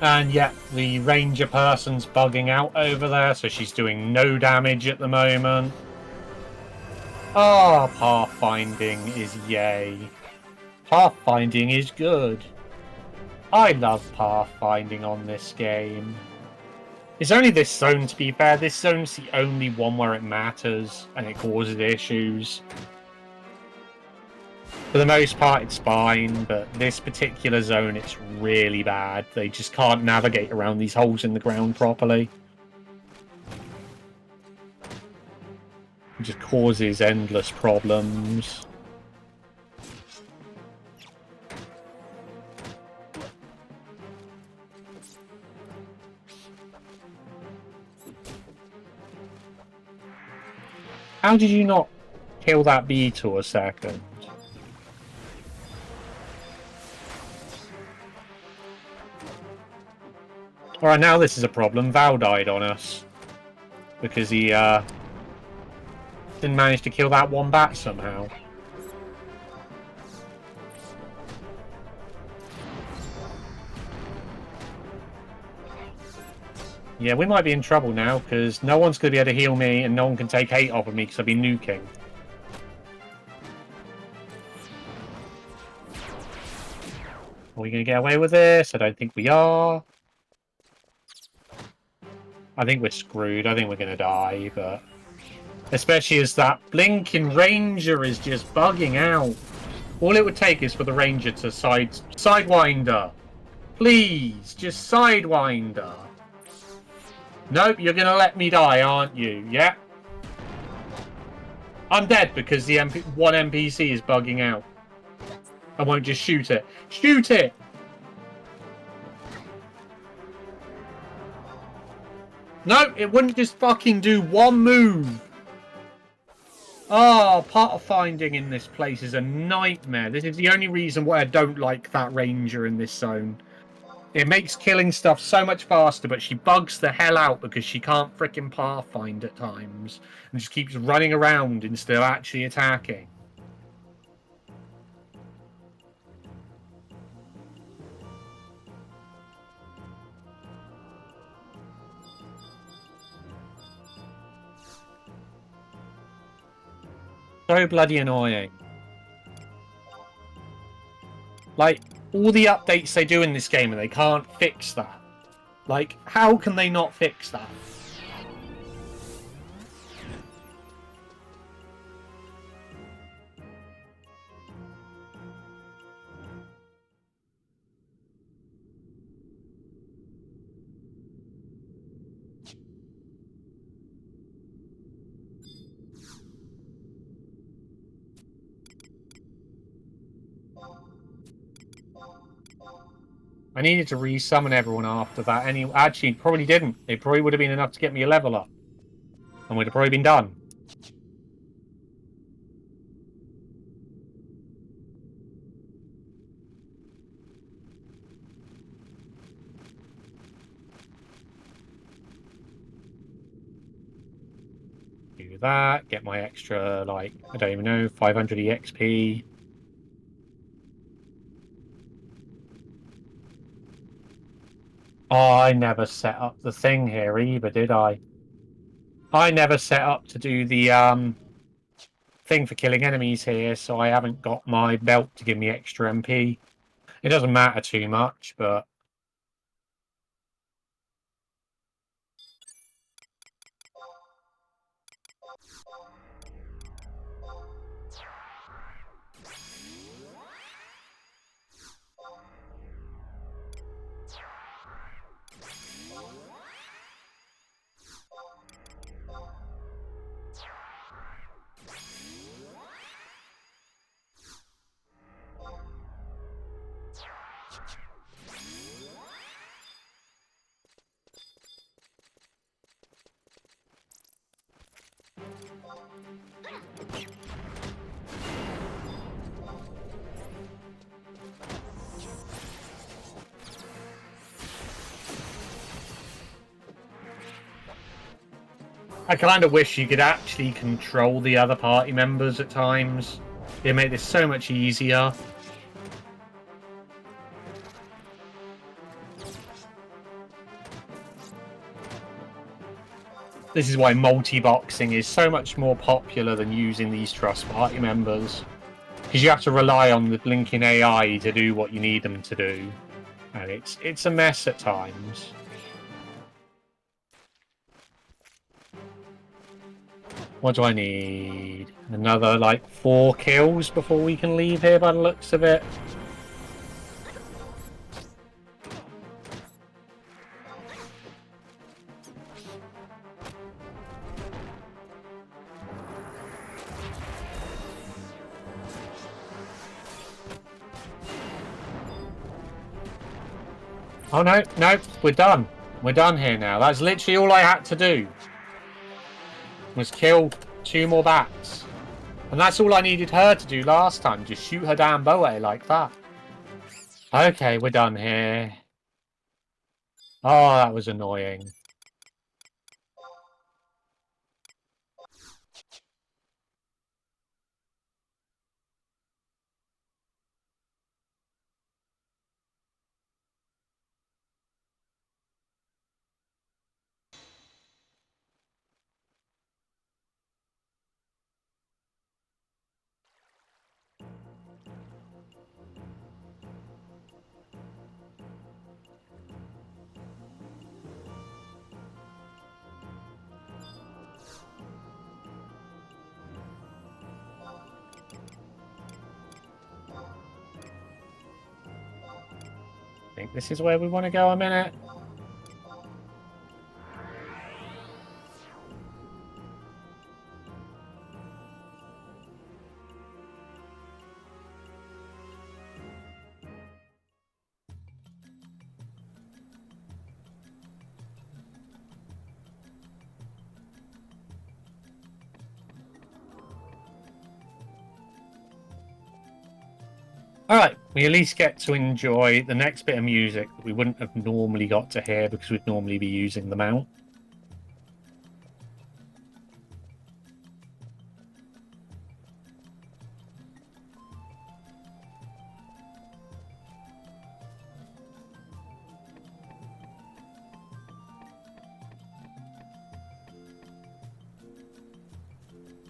And yet the ranger person's bugging out over there, so she's doing no damage at the moment. Ah, pathfinding is yay. Pathfinding is good. I love pathfinding on this game. It's only this zone, to be fair. This zone's the only one where it matters and it causes issues. For the most part, it's fine, but this particular zone, it's really bad. They just can't navigate around these holes in the ground properly. It just causes endless problems. How did you not kill that beetle a second? Alright, now this is a problem. Val died on us. Because he, didn't manage to kill that one bat somehow. Yeah, we might be in trouble now, because no one's going to be able to heal me, and no one can take hate off of me, because I've been nuking. Are we going to get away with this? I don't think we are. I think we're screwed. I think we're going to die, but... Especially as that blinking ranger is just bugging out. All it would take is for the ranger to sidewinder. Please, just sidewinder. Nope, you're going to let me die, aren't you? Yeah? I'm dead because the one NPC is bugging out. I won't just shoot it. Shoot it! No, it wouldn't just fucking do one move. Oh, pathfinding in this place is a nightmare. This is the only reason why I don't like that ranger in this zone. It makes killing stuff so much faster, but she bugs the hell out because she can't frickin' pathfind at times. And just keeps running around instead of actually attacking. So bloody annoying. Like, all the updates they do in this game and they can't fix that. Like, how can they not fix that? I needed to resummon everyone after that. Actually, probably didn't. It probably would have been enough to get me a level up. And we'd have probably been done. Do that, get my extra, like, I don't even know, 500 EXP. Oh, I never set up the thing here either, did I? I never set up to do the thing for killing enemies here, so I haven't got my belt to give me extra MP. It doesn't matter too much, but... I kind of wish you could actually control the other party members at times. It'd make this so much easier. This is why multi-boxing is so much more popular than using these trust party members. Because you have to rely on the blinking AI to do what you need them to do. And it's a mess at times. What do I need? Another, like, 4 kills before we can leave here by the looks of it. Oh, no, no, we're done. We're done here now. That's literally all I had to do. Was kill 2 more bats. And that's all I needed her to do last time. Just shoot her damn bow like that. Okay, we're done here. Oh, that was annoying. I think this is where we want to go a minute. Alright, we at least get to enjoy the next bit of music that we wouldn't have normally got to hear because we'd normally be using the mount.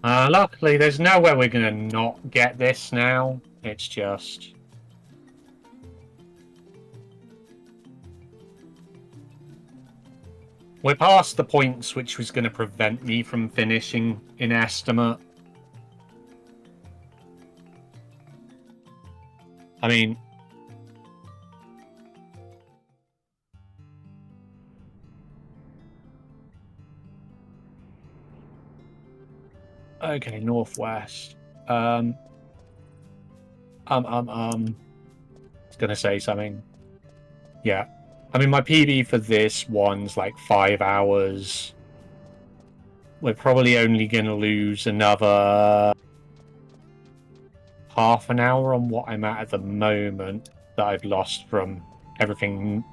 Luckily, there's nowhere we're going to not get this now. It's just... we're past the points which was going to prevent me from finishing in estimate. I mean... okay, northwest. I was going to say something. Yeah. I mean, my PB for this one's like 5 hours. We're probably only going to lose another half an hour on what I'm at the moment that I've lost from everything.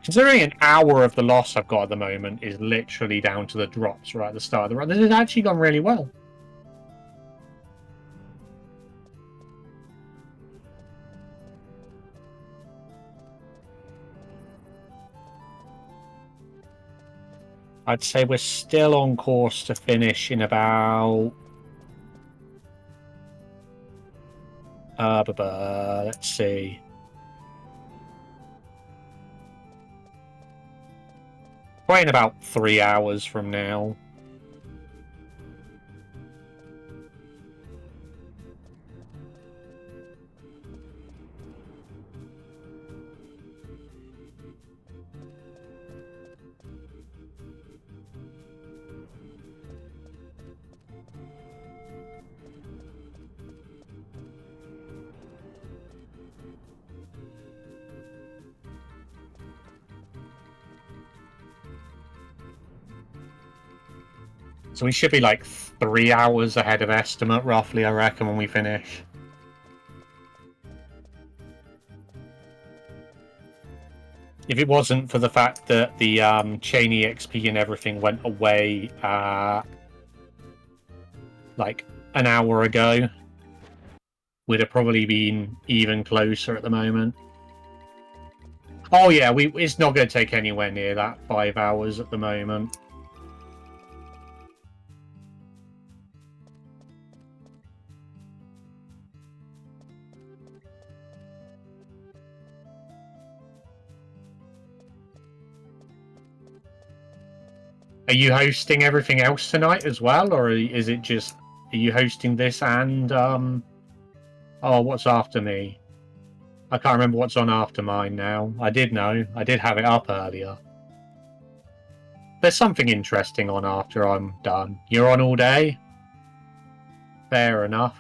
Considering an hour of the loss I've got at the moment is literally down to the drops right at the start of the run, this has actually gone really well. I'd say we're still on course to finish in about... let's see. Probably in about 3 hours from now. So we should be like 3 hours ahead of estimate, roughly, I reckon, when we finish. If it wasn't for the fact that the chain EXP and everything went away like an hour ago, we'd have probably been even closer at the moment. Oh yeah, it's not going to take anywhere near that 5 hours at the moment. Are you hosting everything else tonight as well, or is it just... Are you hosting this and... Oh, what's after me? I can't remember what's on after mine now. I did know. I did have it up earlier. There's something interesting on after I'm done. You're on all day? Fair enough.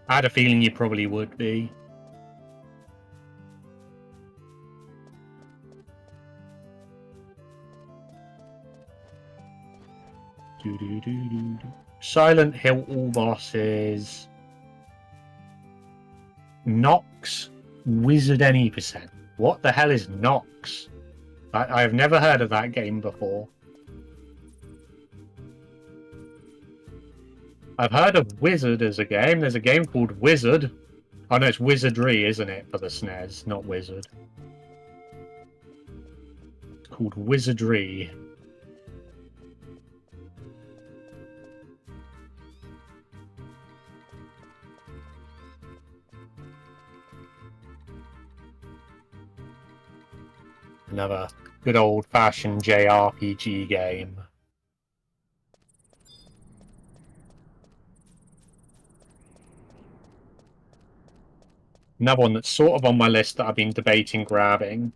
I had a feeling you probably would be. Silent Hill all bosses. Nox Wizard any percent. What the hell is Nox? I have never heard of that game before. I've heard of Wizard as a game. There's a game called Wizard. Oh no, it's Wizardry, isn't it, for the SNES, not Wizard. It's called Wizardry. Another good old-fashioned JRPG game. Another one that's sort of on my list that I've been debating grabbing.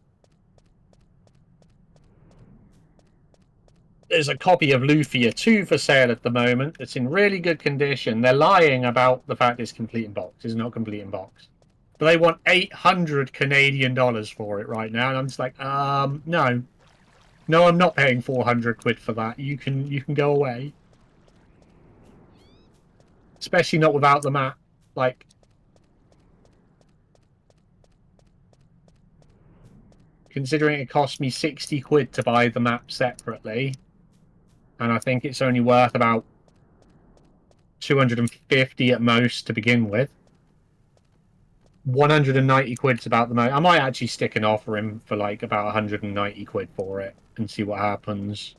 There's a copy of Lufia 2 for sale at the moment. It's in really good condition. They're lying about the fact it's complete in box. It's not complete in box. But they want 800 Canadian dollars for it right now. And I'm just like, no. No, I'm not paying 400 quid for that. You can go away. Especially not without the map. Like, considering it cost me 60 quid to buy the map separately, and I think it's only worth about 250 at most to begin with. 190 quid's about the most. I might actually stick an offer in for like about 190 quid for it and see what happens.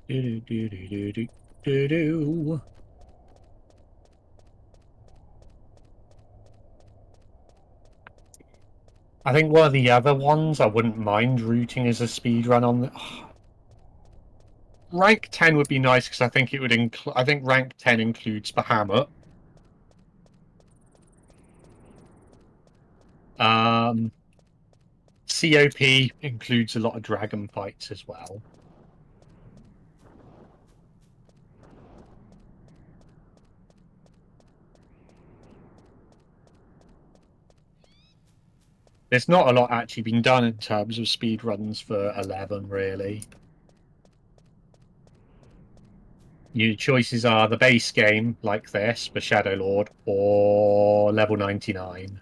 Do-do-do-do-do-do-do. I think one of the other ones I wouldn't mind routing as a speed run on. Rank 10 would be nice because I think it would include. I think rank 10 includes Bahamut. COP includes a lot of dragon fights as well. There's not a lot actually been done in terms of speed runs for 11, really. Your choices are the base game, like this, for Shadow Lord, or level 99.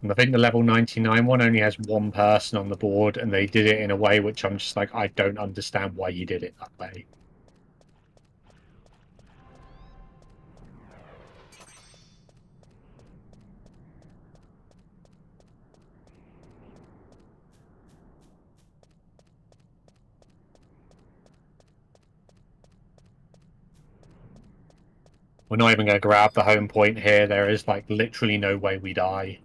And I think the level 99 one only has one person on the board, and they did it in a way which I'm just like, I don't understand why you did it that way. We're not even going to grab the home point here. There is like literally no way we die.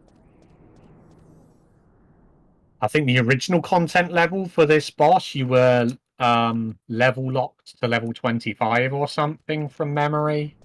I think the original content level for this boss, you were level locked to level 25 or something from memory.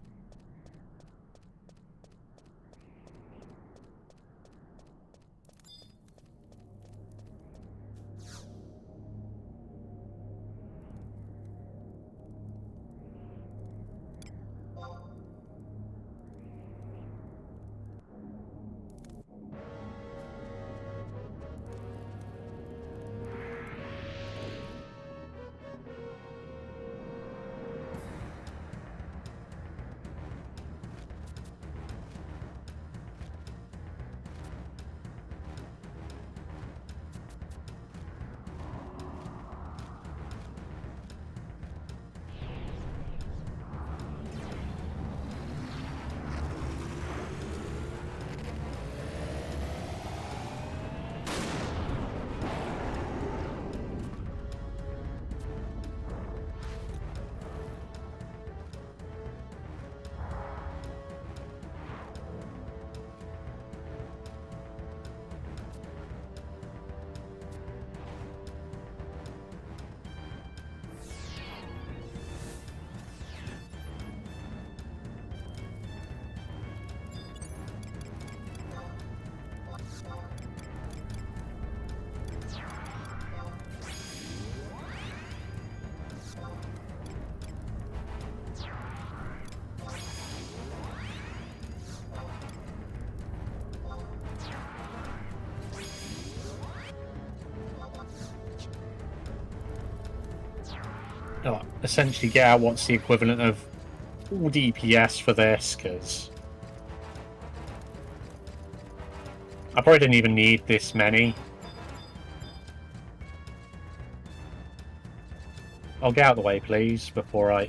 Essentially get out what's the equivalent of full DPS for this, because I probably didn't even need this many. I'll get out of the way, please, before I...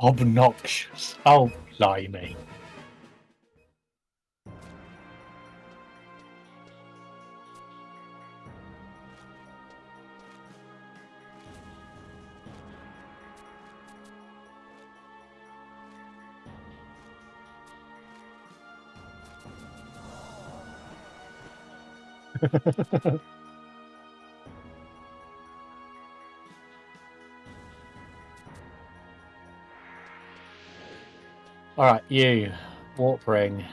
Obnoxious. Oh, blimey. Alright, you. Warp ring.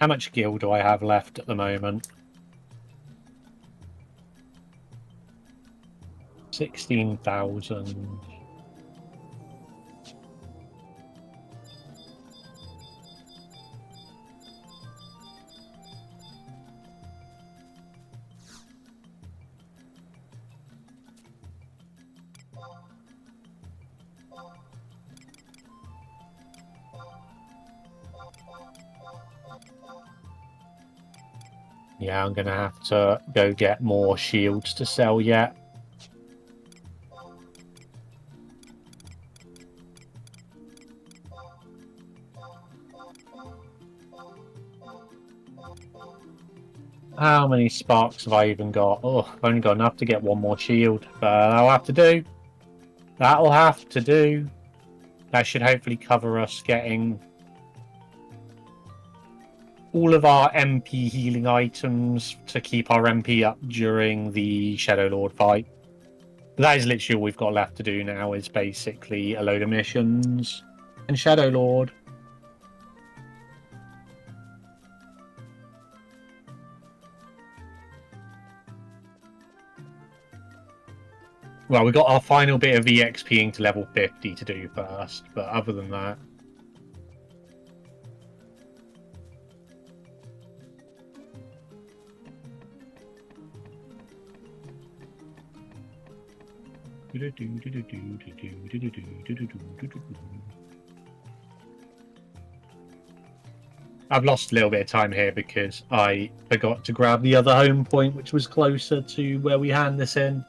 How much gil do I have left at the moment? 16,000. Yeah, I'm gonna have to go get more shields to sell yet. How many sparks have I even got? Oh, I've only got enough to get one more shield, but that'll have to do. That'll have to do. That should hopefully cover us getting all of our MP healing items to keep our MP up during the Shadow Lord fight. That is literally all we've got left to do now, is basically a load of missions and Shadow Lord. Well, we got our final bit of EXPing to level 50 to do first, but other than that... I've lost a little bit of time here because I forgot to grab the other home point, which was closer to where we hand this in.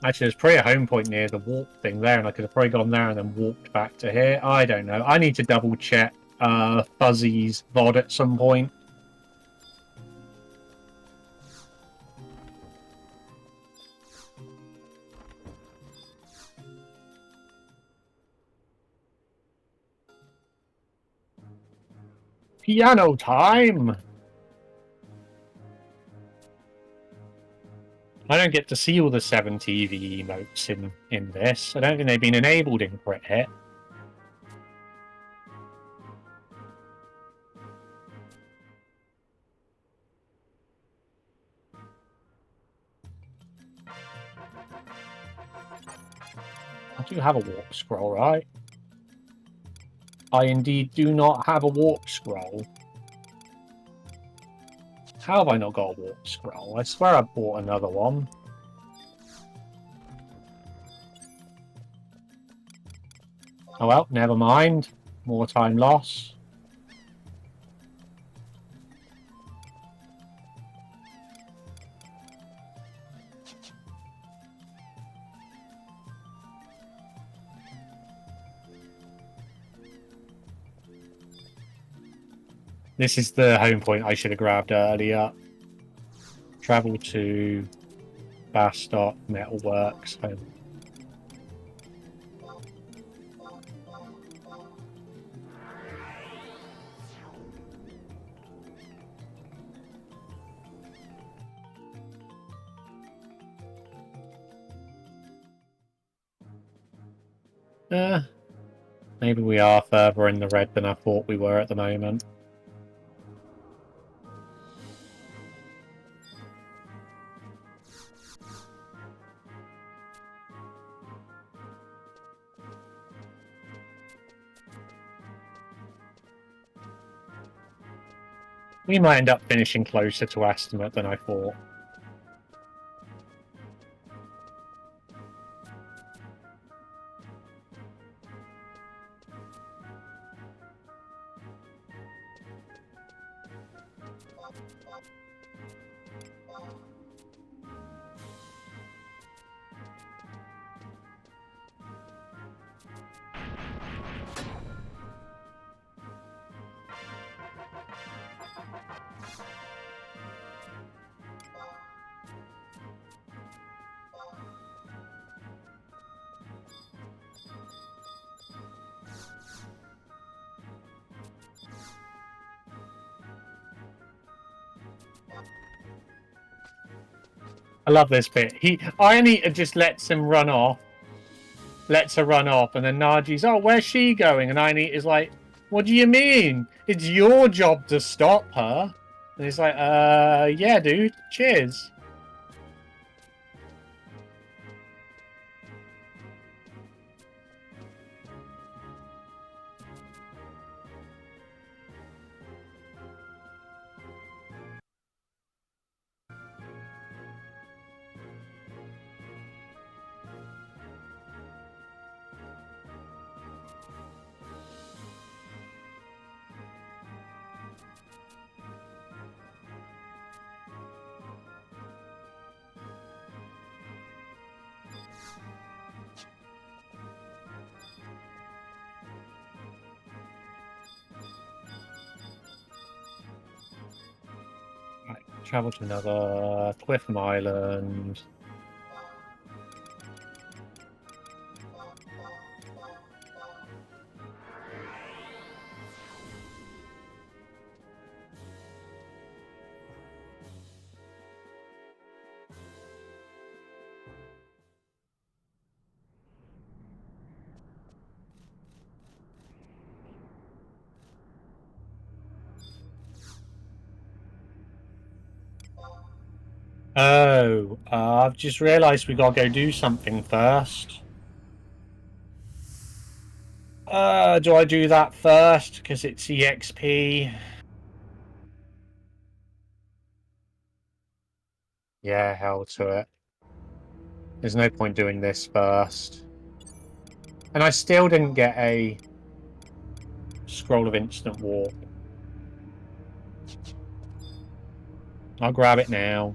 Actually, there's probably a home point near the warp thing there, and I could have probably gone there and then walked back to here. I don't know. I need to double check Fuzzy's VOD at some point. Piano time! I don't get to see all the 7 TV emotes in this. I don't think they've been enabled in Crit Hit. I do have a warp scroll, right? I indeed do not have a warp scroll. How have I not got a warp scroll? I swear I bought another one. Oh well, never mind. More time lost. This is the home point I should have grabbed earlier. Travel to Bastock Metalworks home. Maybe we are further in the red than I thought we were at the moment. We might end up finishing closer to estimate than I thought. I love this bit. Irony just lets him run off, lets her run off, and then Naji's, oh, where's she going? And Aineet is like, what do you mean? It's your job to stop her. And he's like, yeah, dude, cheers. Right, travel to another Cliff Island. Oh, I've just realised we gotta go do something first. Do I do that first? Because it's EXP. Yeah, hell to it. There's no point doing this first. And I still didn't get a scroll of instant warp. I'll grab it now.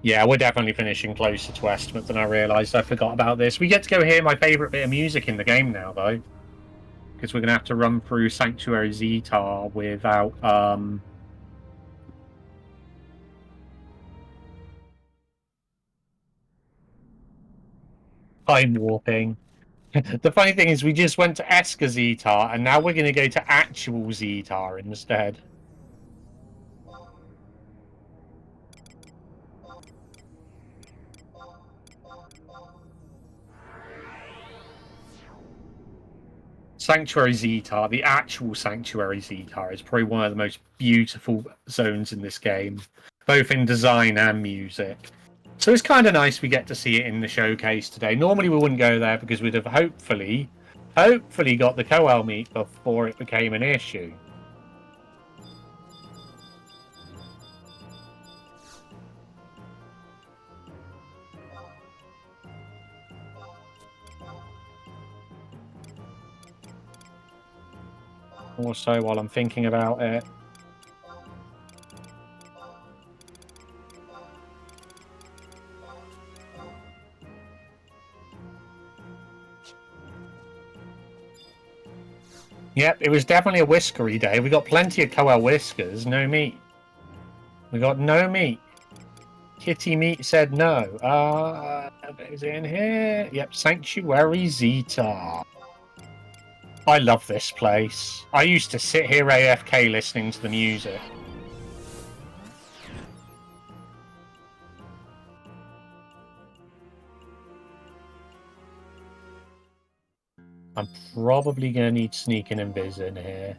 Yeah, we're definitely finishing closer to estimate than I realised. I forgot about this. We get to go hear my favourite bit of music in the game now, though. Because we're going to have to run through Sanctuary Zetar without... time warping. The funny thing is we just went to Eska Zetar, and now we're going to go to actual Zetar instead. Sanctuary Zetar, the actual Sanctuary Zetar, is probably one of the most beautiful zones in this game, both in design and music. So it's kind of nice we get to see it in the showcase today. Normally we wouldn't go there because we'd have hopefully got the Koel meat before it became an issue. Also, while I'm thinking about it, yep, it was definitely a whiskery day. We got plenty of Koel whiskers, no meat. We got no meat. Kitty Meat said no. Is it in here? Yep, Sanctuary Zetar. I love this place. I used to sit here AFK listening to the music. I'm probably going to need Sneak and Invis in here.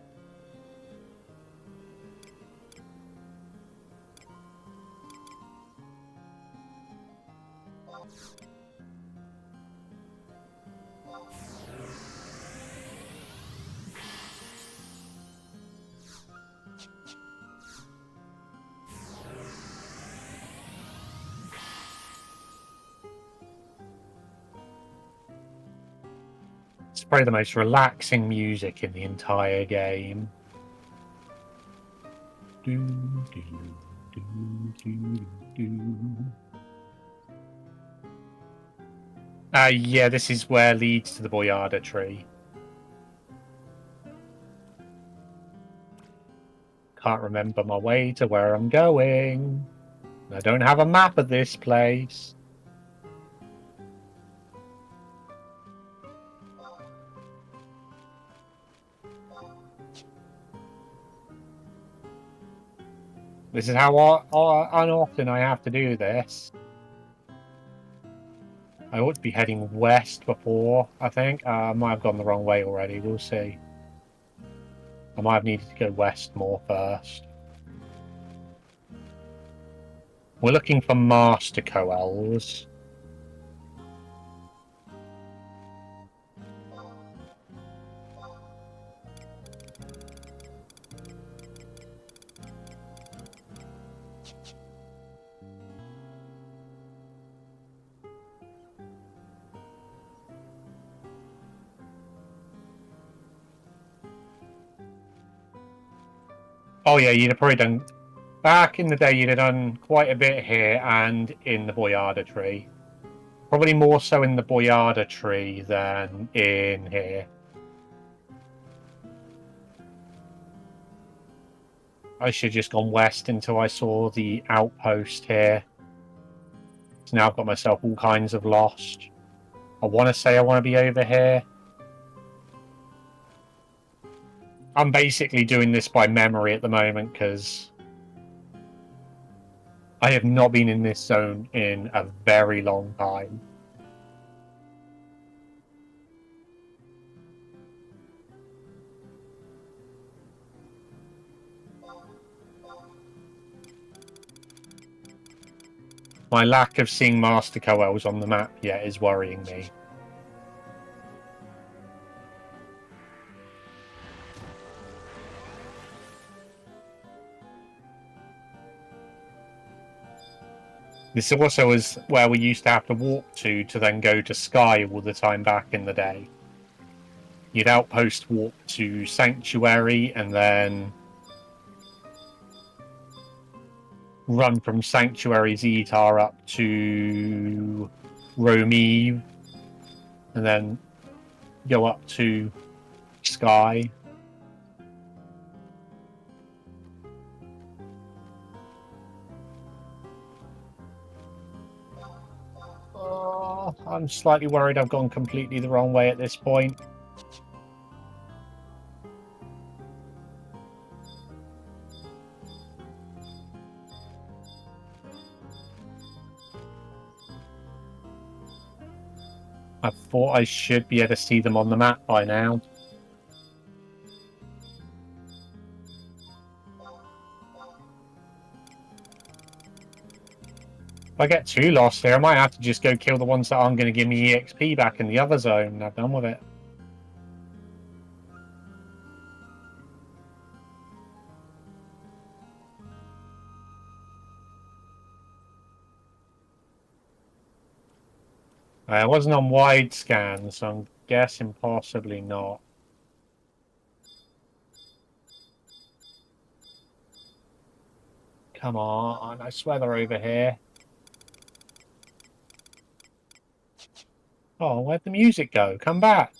It's probably the most relaxing music in the entire game. Yeah, this is where leads to the Boyarda tree. Can't remember my way to where I'm going. I don't have a map of this place. This is how often I have to do this. I ought to be heading west before, I think. I might have gone the wrong way already. We'll see. I might have needed to go west more first. We're looking for master coels. Oh yeah, you'd have probably done... Back in the day, you'd have done quite a bit here and in the Boyarda tree. Probably more so in the Boyarda tree than in here. I should have just gone west until I saw the outpost here. So now I've got myself all kinds of lost. I want to say I want to be over here. I'm basically doing this by memory at the moment because I have not been in this zone in a very long time. My lack of seeing Master Coels on the map yet is worrying me. This also is where we used to have to walk to then go to Sky all the time back in the day. You'd outpost walk to Sanctuary and then run from Sanctuary Zetar up to Rome and then go up to Sky. Oh, I'm slightly worried I've gone completely the wrong way at this point. I thought I should be able to see them on the map by now. If I get too lost here, I might have to just go kill the ones that aren't going to give me EXP back in the other zone and have done with it. I wasn't on wide scan, so I'm guessing possibly not. Come on, I swear they're over here. Oh, where'd the music go? Come back.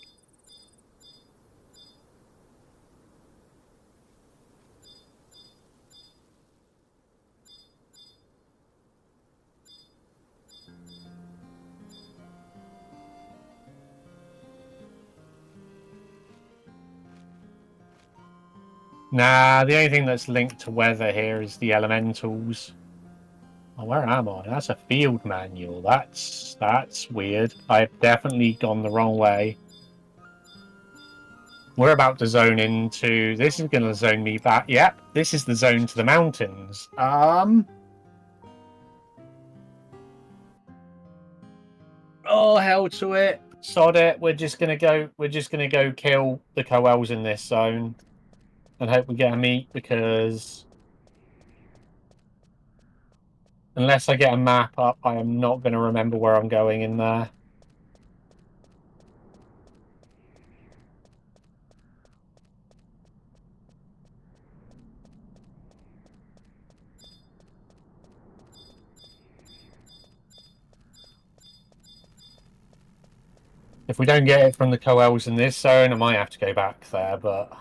Nah, the only thing that's linked to weather here is the elementals. Oh, where am I? That's a field manual. That's weird. I've definitely gone the wrong way. We're about to zone into... This is going to zone me back. Yep, this is the zone to the mountains. Oh, hell to it. Sod it. We're just gonna go kill the coels in this zone. And hope we get a meet, because unless I get a map up, I am not going to remember where I'm going in there. If we don't get it from the coels in this zone, I might have to go back there, but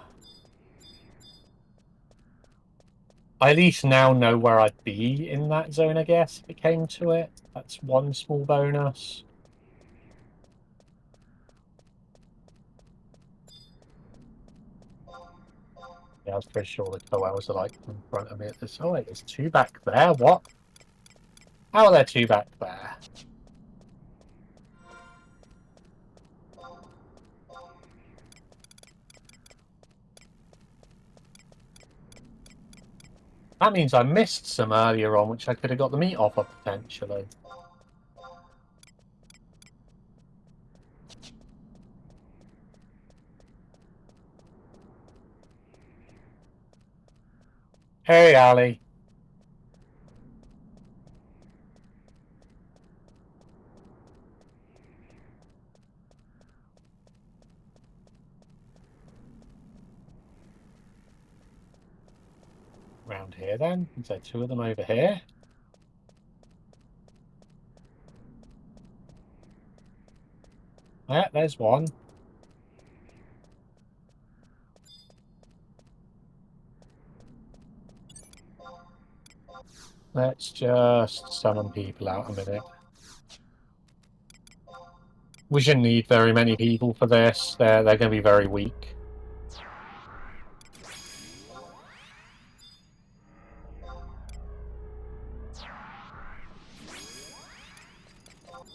I at least now know where I'd be in that zone, I guess, if it came to it. That's one small bonus. Yeah, I was pretty sure the coels are like in front of me at this. Oh, wait, there's two back there. What? How are there two back there? That means I missed some earlier on, which I could have got the meat off of potentially. Hey, Ali. Round here then? Is there two of them over here? Yeah, there's one. Let's just summon people out a minute. We shouldn't need very many people for this. They're going to be very weak.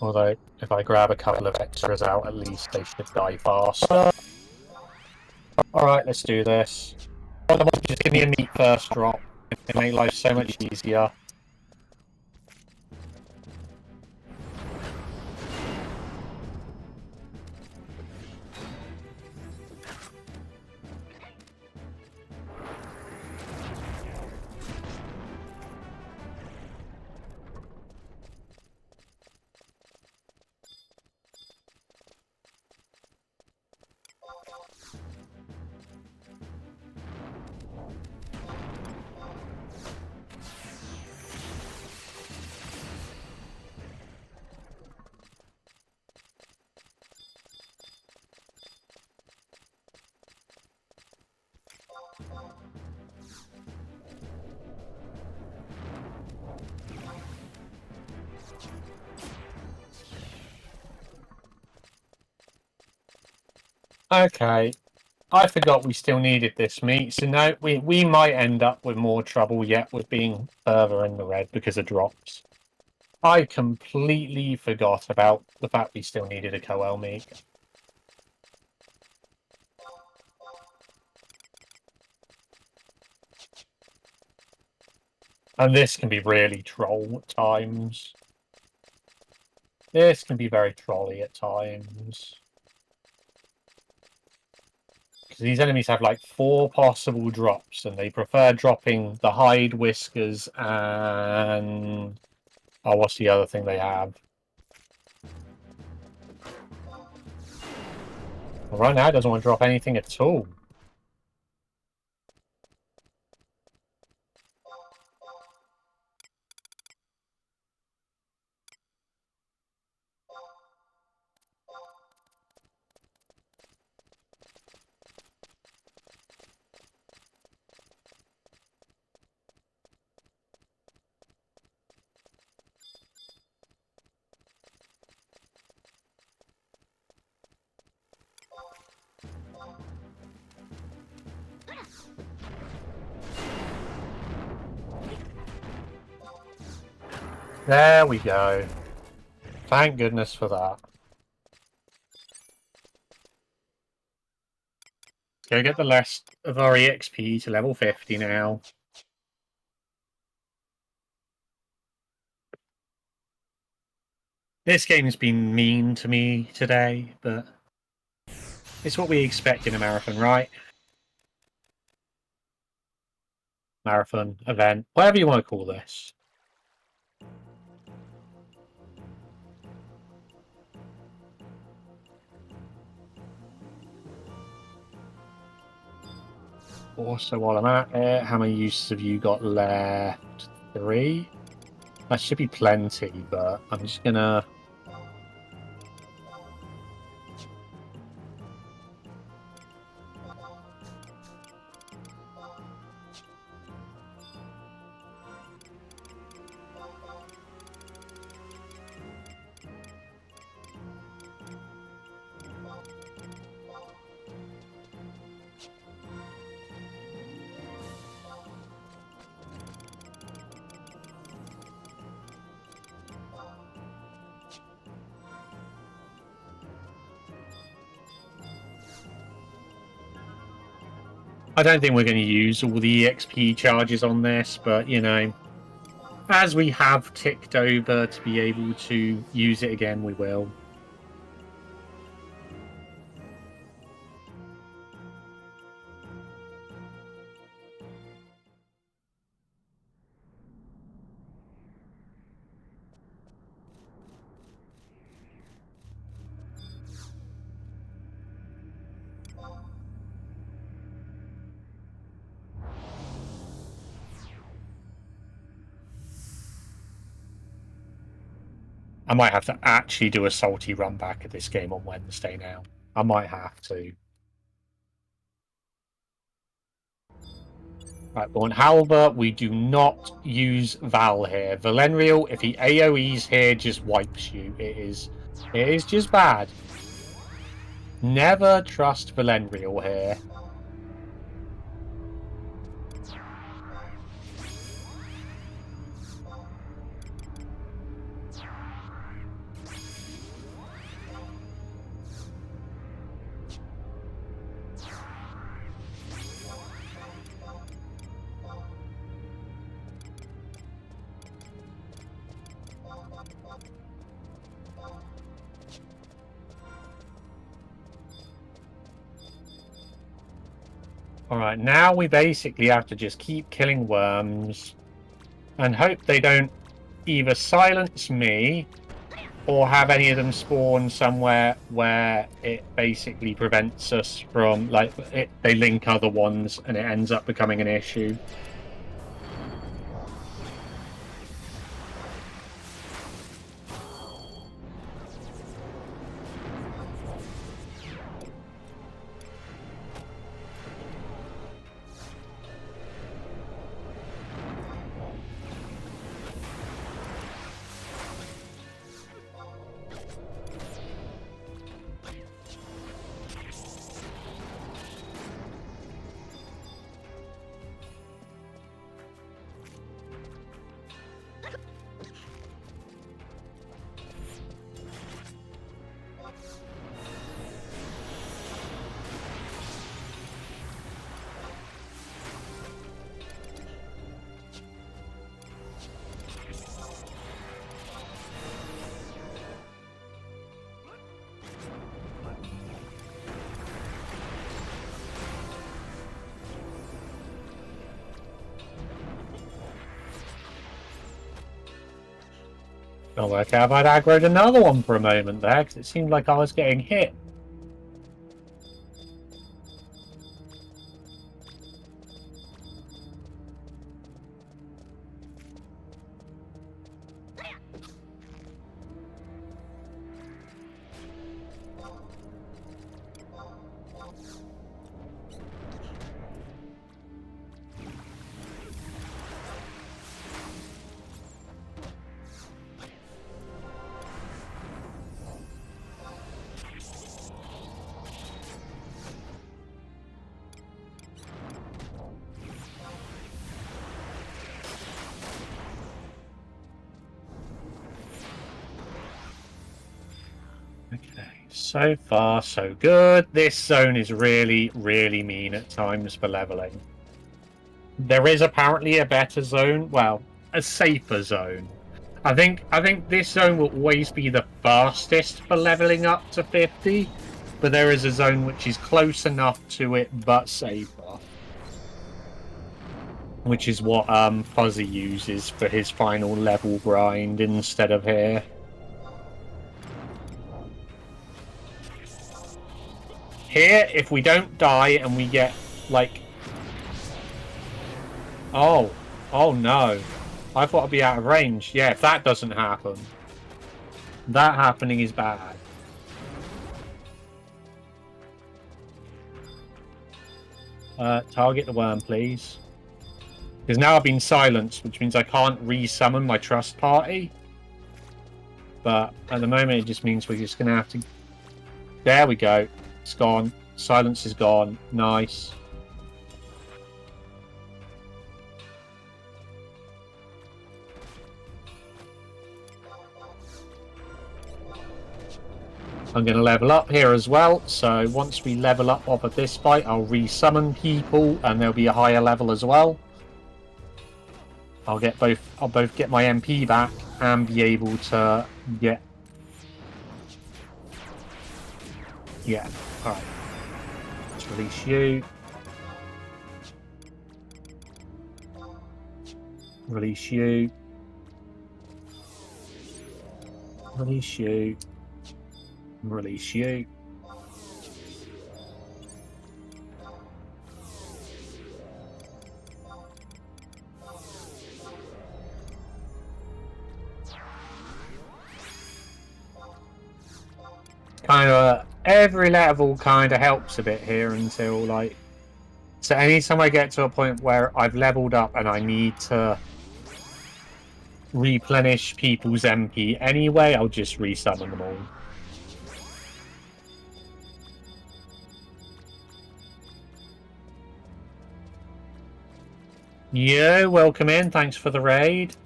Although, if I grab a couple of extras out, at least they should die faster. Alright, let's do this. Just give me a meat first drop. It'll make life so much easier. Okay. I forgot we still needed this meat, so now we might end up with more trouble yet with being further in the red because of drops. I completely forgot about the fact we still needed a Coel meat. And this can be really troll at times. This can be very trolly at times. Because these enemies have like 4 possible drops, and they prefer dropping the hide whiskers and... Oh, what's the other thing they have? Well, right now it doesn't want to drop anything at all. There we go. Thank goodness for that. Go get the rest of our EXP to level 50 now. This game's been mean to me today, but it's what we expect in a marathon, right? Marathon, event, whatever you want to call this. Also, while I'm at it, how many uses have you got left? 3? That should be plenty, but I'm just gonna... I don't think we're going to use all the EXP charges on this, but, you know, as we have ticked over to be able to use it again, we will. I might have to actually do a salty run back of this game on Wednesday now. I might have to. Right, but however, we do not use Val here. Vana'diel, if he AoEs here, just wipes you. It is just bad. Never trust Vana'diel here. Alright, now we basically have to just keep killing worms and hope they don't either silence me or have any of them spawn somewhere where it basically prevents us from, like, they link other ones and it ends up becoming an issue. Not work out if I'd aggroed another one for a moment there, because it seemed like I was getting hit. Okay, so far so good. This zone is really, really mean at times for leveling. There is apparently a better zone, well, a safer zone. I think this zone will always be the fastest for leveling up to 50, but there is a zone which is close enough to it but safer. Which is what Fuzzy uses for his final level grind instead of here. Here, if we don't die and we get, like... Oh no. I thought I'd be out of range. Yeah, if that doesn't happen. That happening is bad. Target the worm, please. Because now I've been silenced, which means I can't re-summon my trust party. But at the moment, it just means we're just going to have to... There we go. It's gone. Silence is gone. Nice. I'm going to level up here as well. So once we level up off of this fight, I'll resummon people, and there'll be a higher level as well. I'll both get my MP back and be able to get. Yeah. All right. Let's release you. Release you. Release you. Release you. Kind of every level kind of helps a bit here until like. So anytime I get to a point where I've leveled up and I need to replenish people's MP anyway, I'll just resummon them all. Yo, welcome in. Thanks for the raid.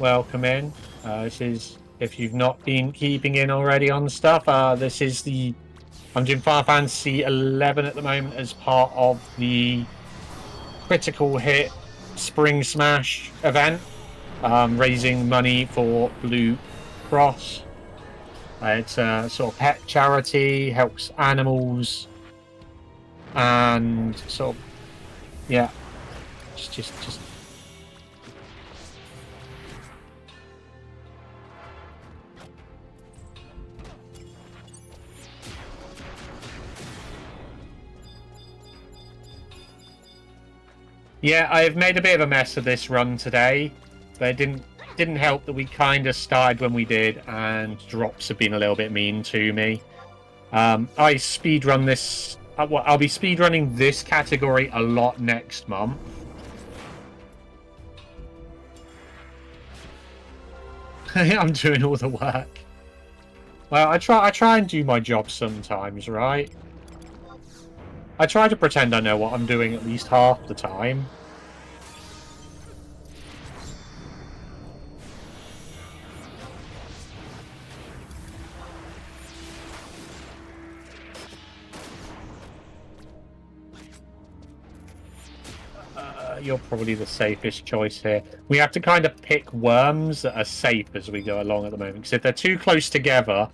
Welcome in. This is, if you've not been keeping in already on stuff, this is the... I'm doing Final Fantasy 11 at the moment as part of the Critical Hit Spring Smash event, raising money for Blue Cross. It's a sort of pet charity, helps animals, and sort of, yeah, just yeah, I've made a bit of a mess of this run today, but it didn't help that we kind of started when we did, and drops have been a little bit mean to me. I speedrun this. Well, I'll be speedrunning this category a lot next month. I'm doing all the work. Well, I try and do my job sometimes, right? I try to pretend I know what I'm doing at least half the time. You're probably the safest choice here. We have to kind of pick worms that are safe as we go along at the moment, because if they're too close together,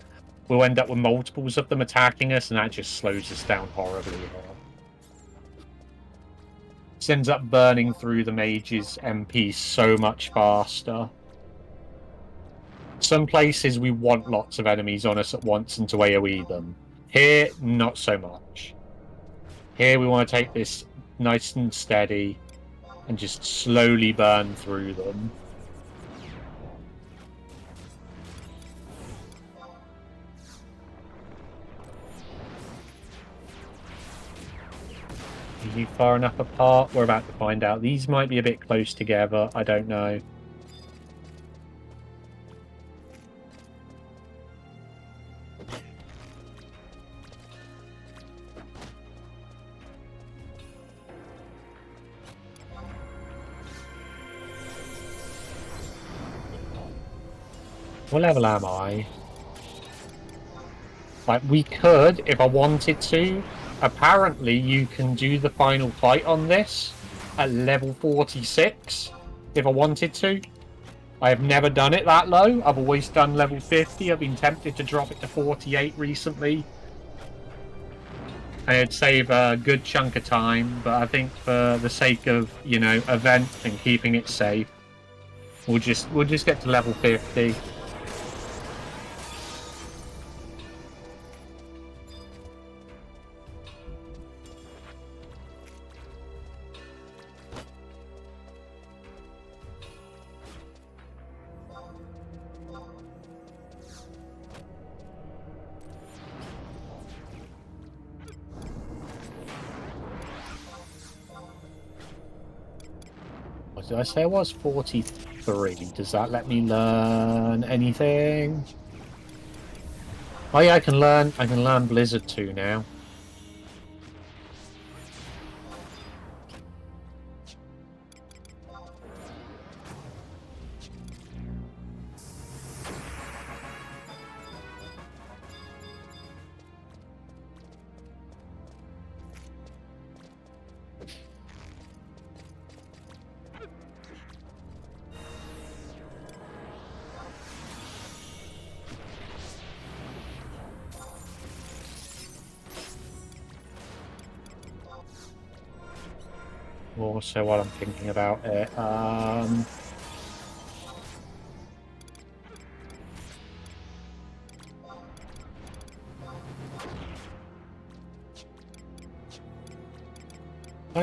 we'll end up with multiples of them attacking us, and that just slows us down horribly. This ends up burning through the mage's MP so much faster. Some places we want lots of enemies on us at once and to AoE them. Here, not so much. Here we want to take this nice and steady and just slowly burn through them. Are you far enough apart? We're about to find out. These might be a bit close together. I don't know. What level am I? Like, we could, if I wanted to. Apparently, you can do the final fight on this at level 46, if I wanted to. I have never done it that low. I've always done level 50. I've been tempted to drop it to 48 recently. It'd save a good chunk of time, but I think for the sake of, you know, event and keeping it safe, we'll just get to level 50. What did I say? I was 43. Does that let me learn anything? Oh yeah, I can learn Blizzard 2 now. Also, while I'm thinking about it, I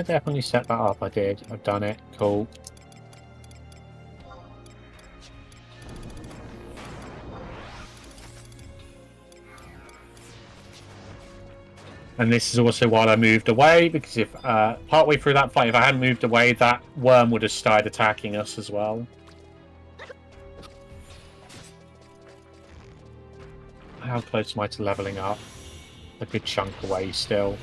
definitely set that up. I did. I've done it. Cool. And this is also while I moved away, because if partway through that fight, if I hadn't moved away, that worm would have started attacking us as well. How close am I to leveling up? A good chunk away still.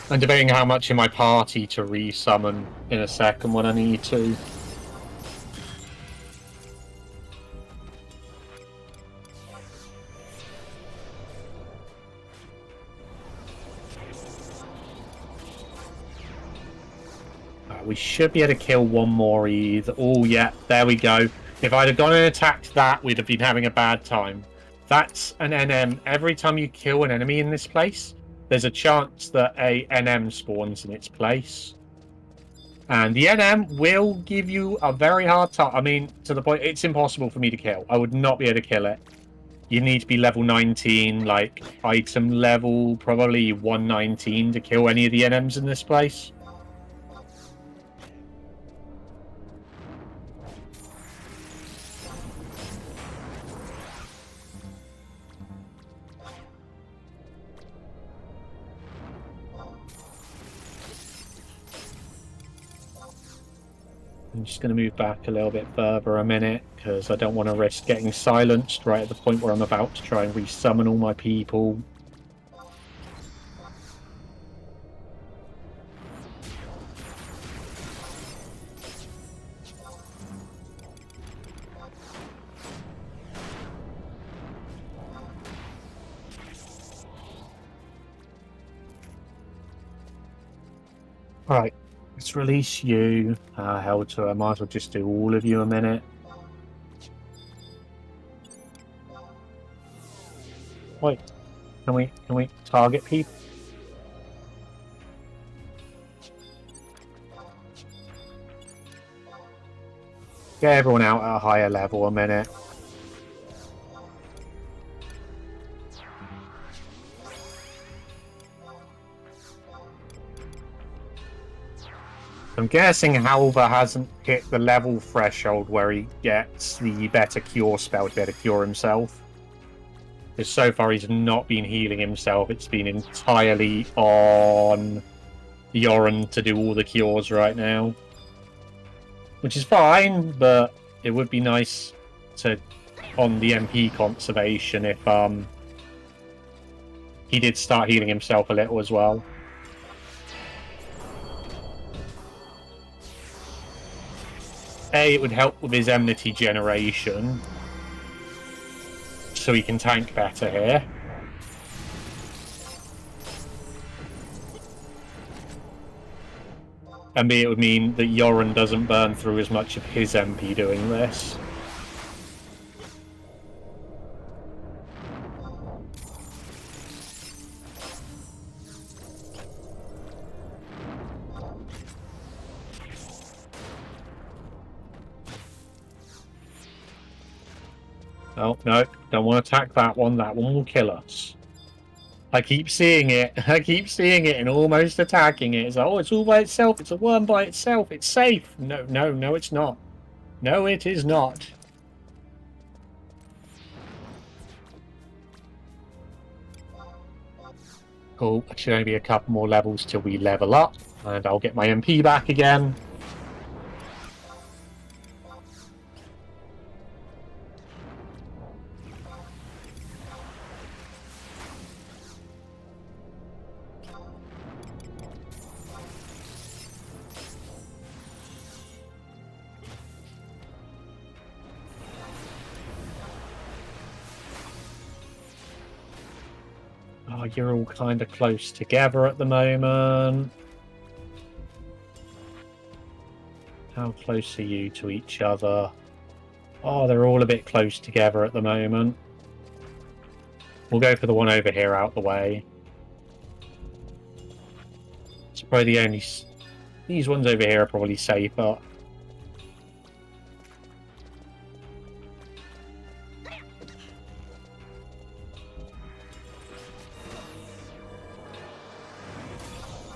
I'm debating how much in my party to re-summon in a second when I need to. We should be able to kill one more either. Oh, yeah, there we go. If I'd have gone and attacked that, we'd have been having a bad time. That's an NM. Every time you kill an enemy in this place, there's a chance that a NM spawns in its place. And the NM will give you a very hard time. I mean, to the point, it's impossible for me to kill. I would not be able to kill it. You need to be level 19, like item level, probably 119 to kill any of the NMs in this place. I'm just going to move back a little bit further a minute, because I don't want to risk getting silenced right at the point where I'm about to try and resummon all my people. Alright. Let's release you. Hell to I might as well just do all of you a minute. Wait, can we target people? Get everyone out at a higher level a minute. I'm guessing Halva hasn't hit the level threshold where he gets the better cure spell to be able to cure himself. Because so far he's not been healing himself, it's been entirely on Yoren to do all the cures right now. Which is fine, but it would be nice to, on the MP conservation, if he did start healing himself a little as well. It would help with his enmity generation, so he can tank better here. And B, it would mean that Yoren doesn't burn through as much of his MP doing this. Oh, no, don't want to attack that one. That one will kill us. I keep seeing it. I keep seeing it and almost attacking it. It's like, oh, it's all by itself. It's a worm by itself. It's safe. No, no, no, it's not. No, it is not. Cool. It should only be a couple more levels till we level up. And I'll get my MP back again. Oh, you're all kind of close together at the moment. How close are you to each other? Oh, they're all a bit close together at the moment. We'll go for the one over here out the way. probably the only... These ones over here are probably safer.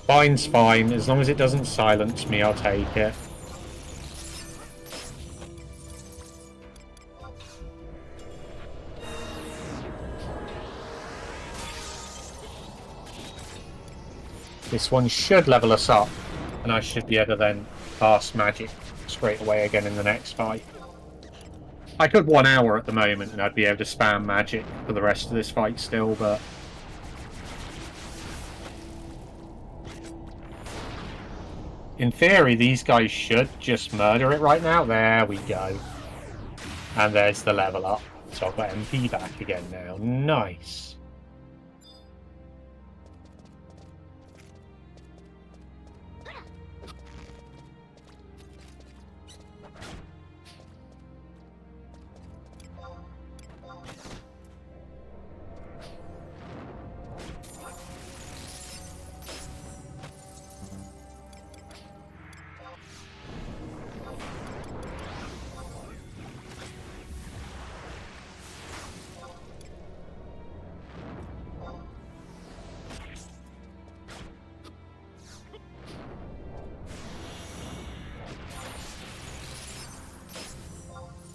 Fine's fine. As long as it doesn't silence me, I'll take it. This one should level us up, and I should be able to then cast magic straight away again in the next fight. I could 1 hour at the moment, and I'd be able to spam magic for the rest of this fight still, but... In theory, these guys should just murder it right now. There we go. And there's the level up. So I've got MP back again now. Nice.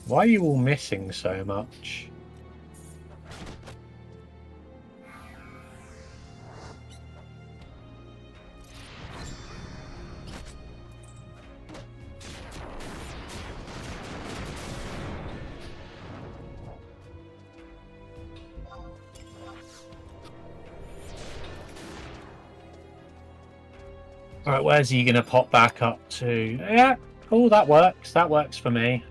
Why are you all missing so much? Alright, where's he going to pop back up to? Yeah, cool, that works. That works for me.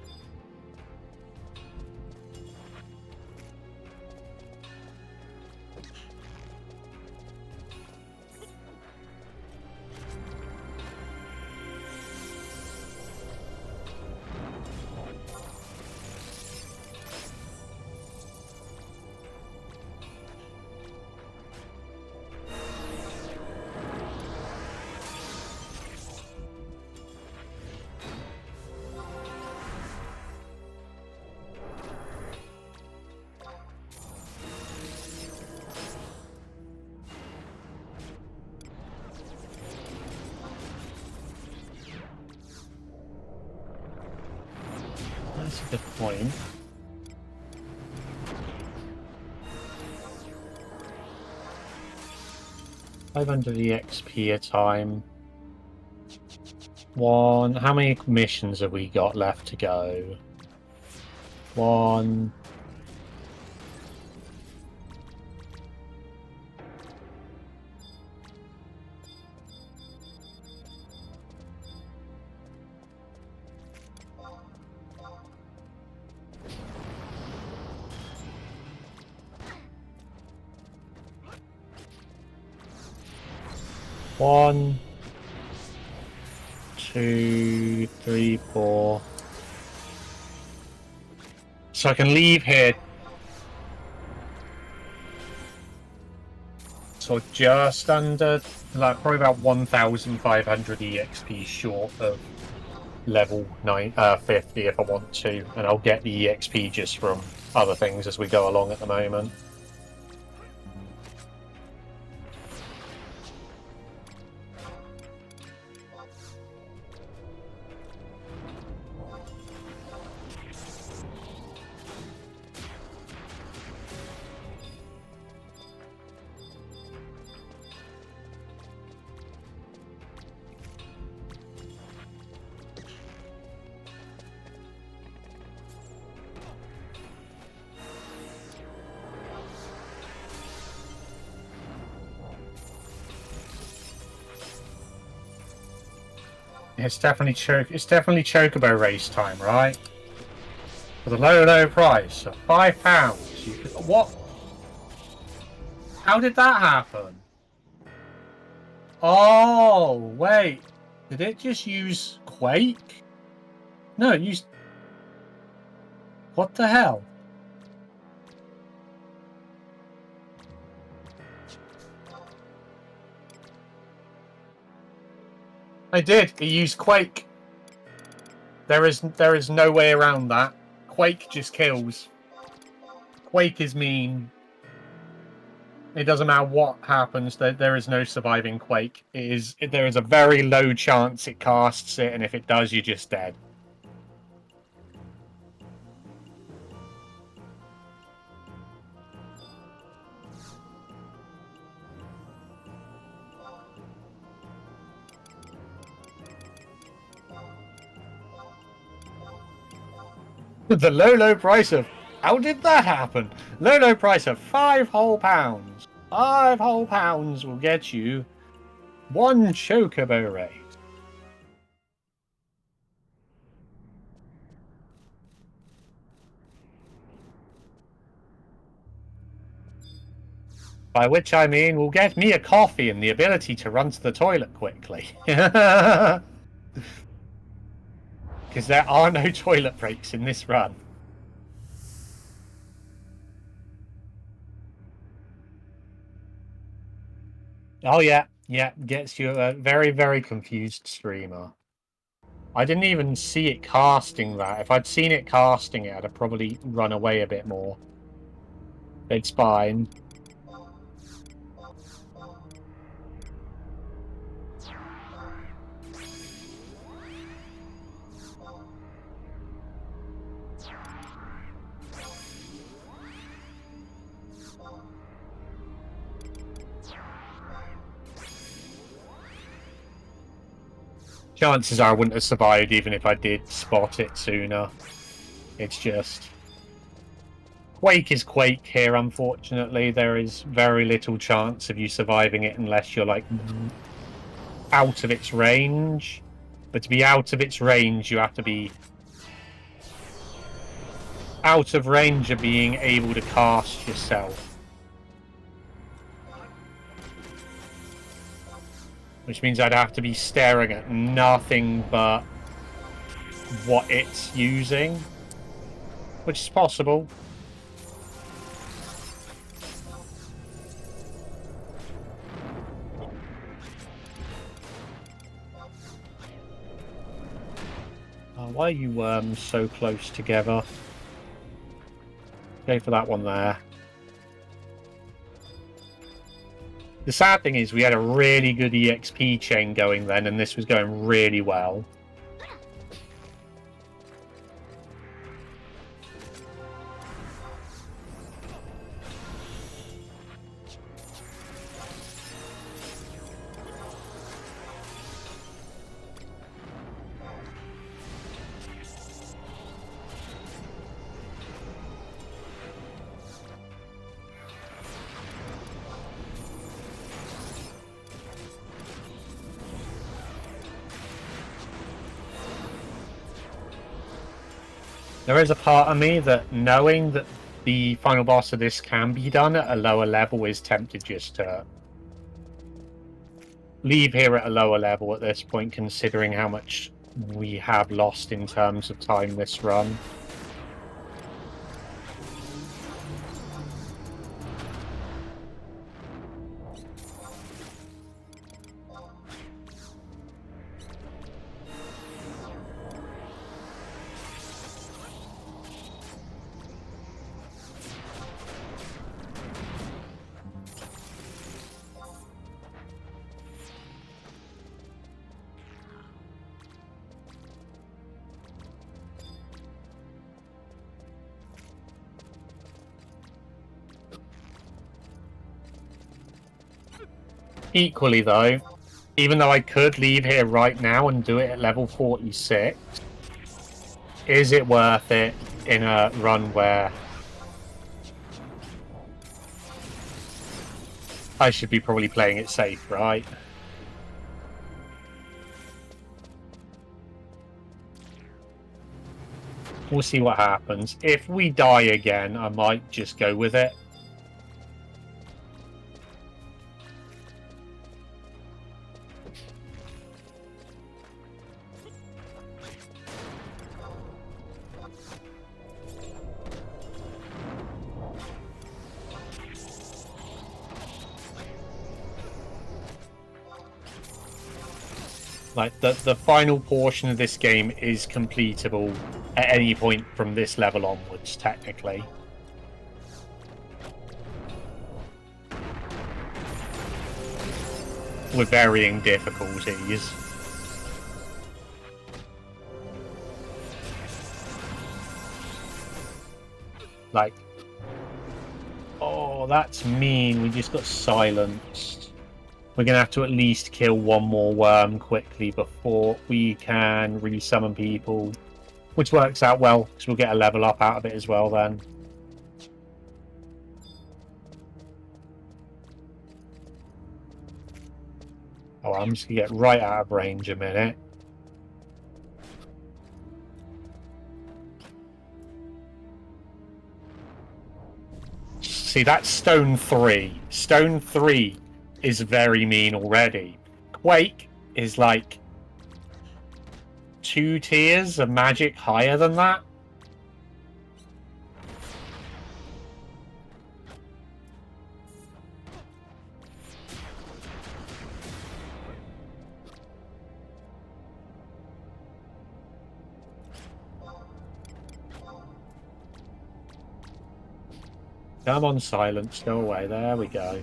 That's a good point. $500 EXP a time. One. How many missions have we got left to go? One. One, 2, 3, 4. So I can leave here. So just under, like, probably about 1,500 EXP short of level 50 if I want to, and I'll get the EXP just from other things as we go along at the moment. It's definitely Chocobo race time, right? For the low price of £5. You could, what? How did that happen? Oh, wait. Did it just use Quake? No, it used... What the hell? I did. He used Quake. There is no way around that. Quake just kills. Quake is mean. It doesn't matter what happens. There is no surviving Quake. There is a very low chance it casts it, and if it does, you're just dead. The low price of... How did that happen? Low price of £5 whole. £5 whole will get you 1 chocobo raid. By which I mean will get me a coffee and the ability to run to the toilet quickly. Because there are no toilet breaks in this run. Oh yeah, gets you a very, very confused streamer. I didn't even see it casting that. If I'd seen it casting it, I'd have probably run away a bit more. It's fine. Chances are I wouldn't have survived even if I did spot it sooner. It's just... Quake is Quake here, unfortunately. There is very little chance of you surviving it unless you're, like, out of its range. But to be out of its range, you have to be out of range of being able to cast yourself. Which means I'd have to be staring at nothing but what it's using. Which is possible. Why are you so close together? Go for that one there. The sad thing is we had a really good EXP chain going then, and this was going really well. There is a part of me that, knowing that the final boss of this can be done at a lower level, is tempted just to leave here at a lower level at this point, considering how much we have lost in terms of time this run. Equally though, even though I could leave here right now and do it at level 46, is it worth it in a run where I should be probably playing it safe, right? We'll see what happens. If we die again, I might just go with it. Like, the final portion of this game is completable at any point from this level onwards, technically. With varying difficulties. Like, oh, that's mean. We just got silenced. We're going to have to at least kill one more worm quickly before we can resummon people. Which works out well, because we'll get a level up out of it as well then. Oh, I'm just going to get right out of range a minute. See, that's Stone 3. Stone 3 is very mean already. Quake is like 2 tiers of magic higher than that. Come on, silence, go away. There we go.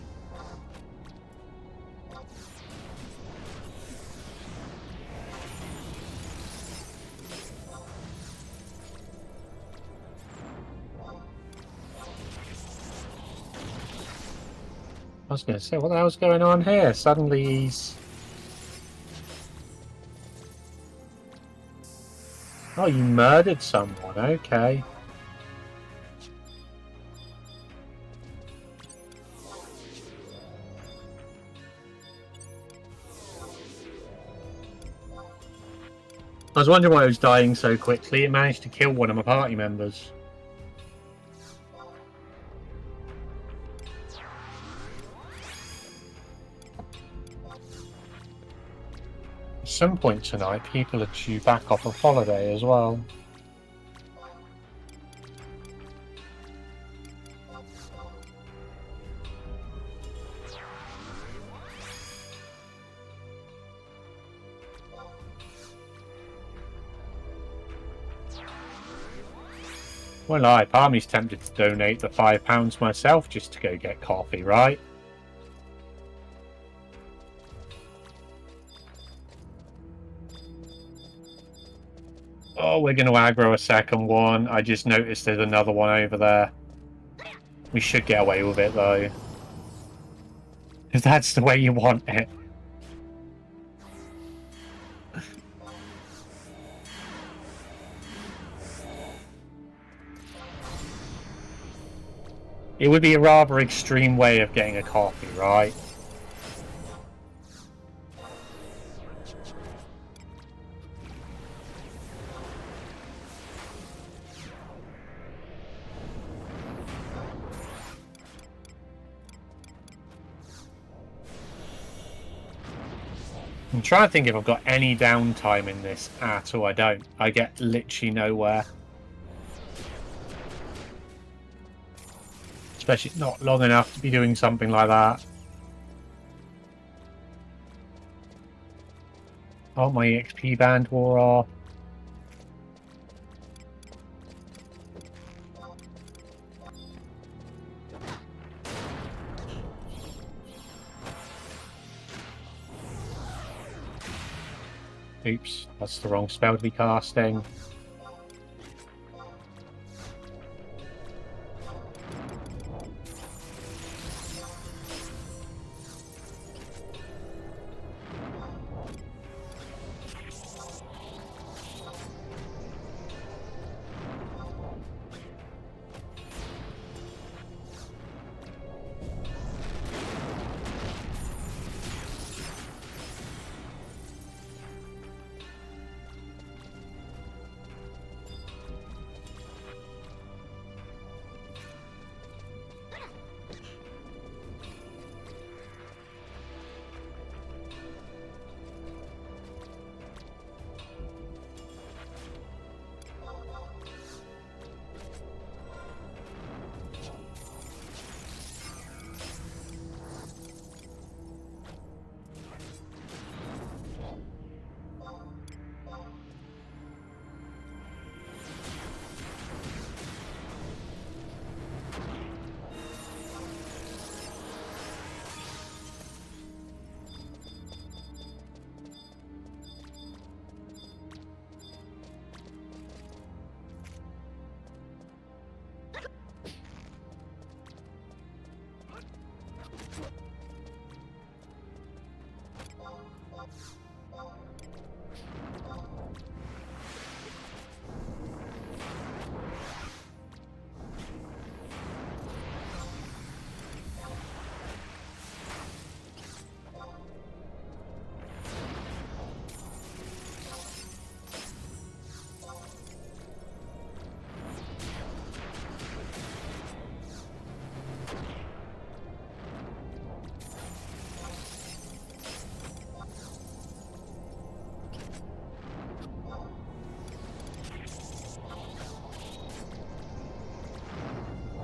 I was going to say, what the hell's going on here? Suddenly he's... Oh, you murdered someone. Okay. I was wondering why I was dying so quickly. It managed to kill one of my party members. At some point tonight, people are due back off of holiday as well. Well, part of me's tempted to donate the £5 myself just to go get coffee, right? Oh, we're going to aggro a second one. I just noticed there's another one over there. We should get away with it, though. If that's the way you want it. It would be a rather extreme way of getting a coffee, right? I'm trying to think if I've got any downtime in this at all. I don't. I get literally nowhere. Especially not long enough to be doing something like that. Oh, my EXP band wore off. Oops, that's the wrong spell to be casting.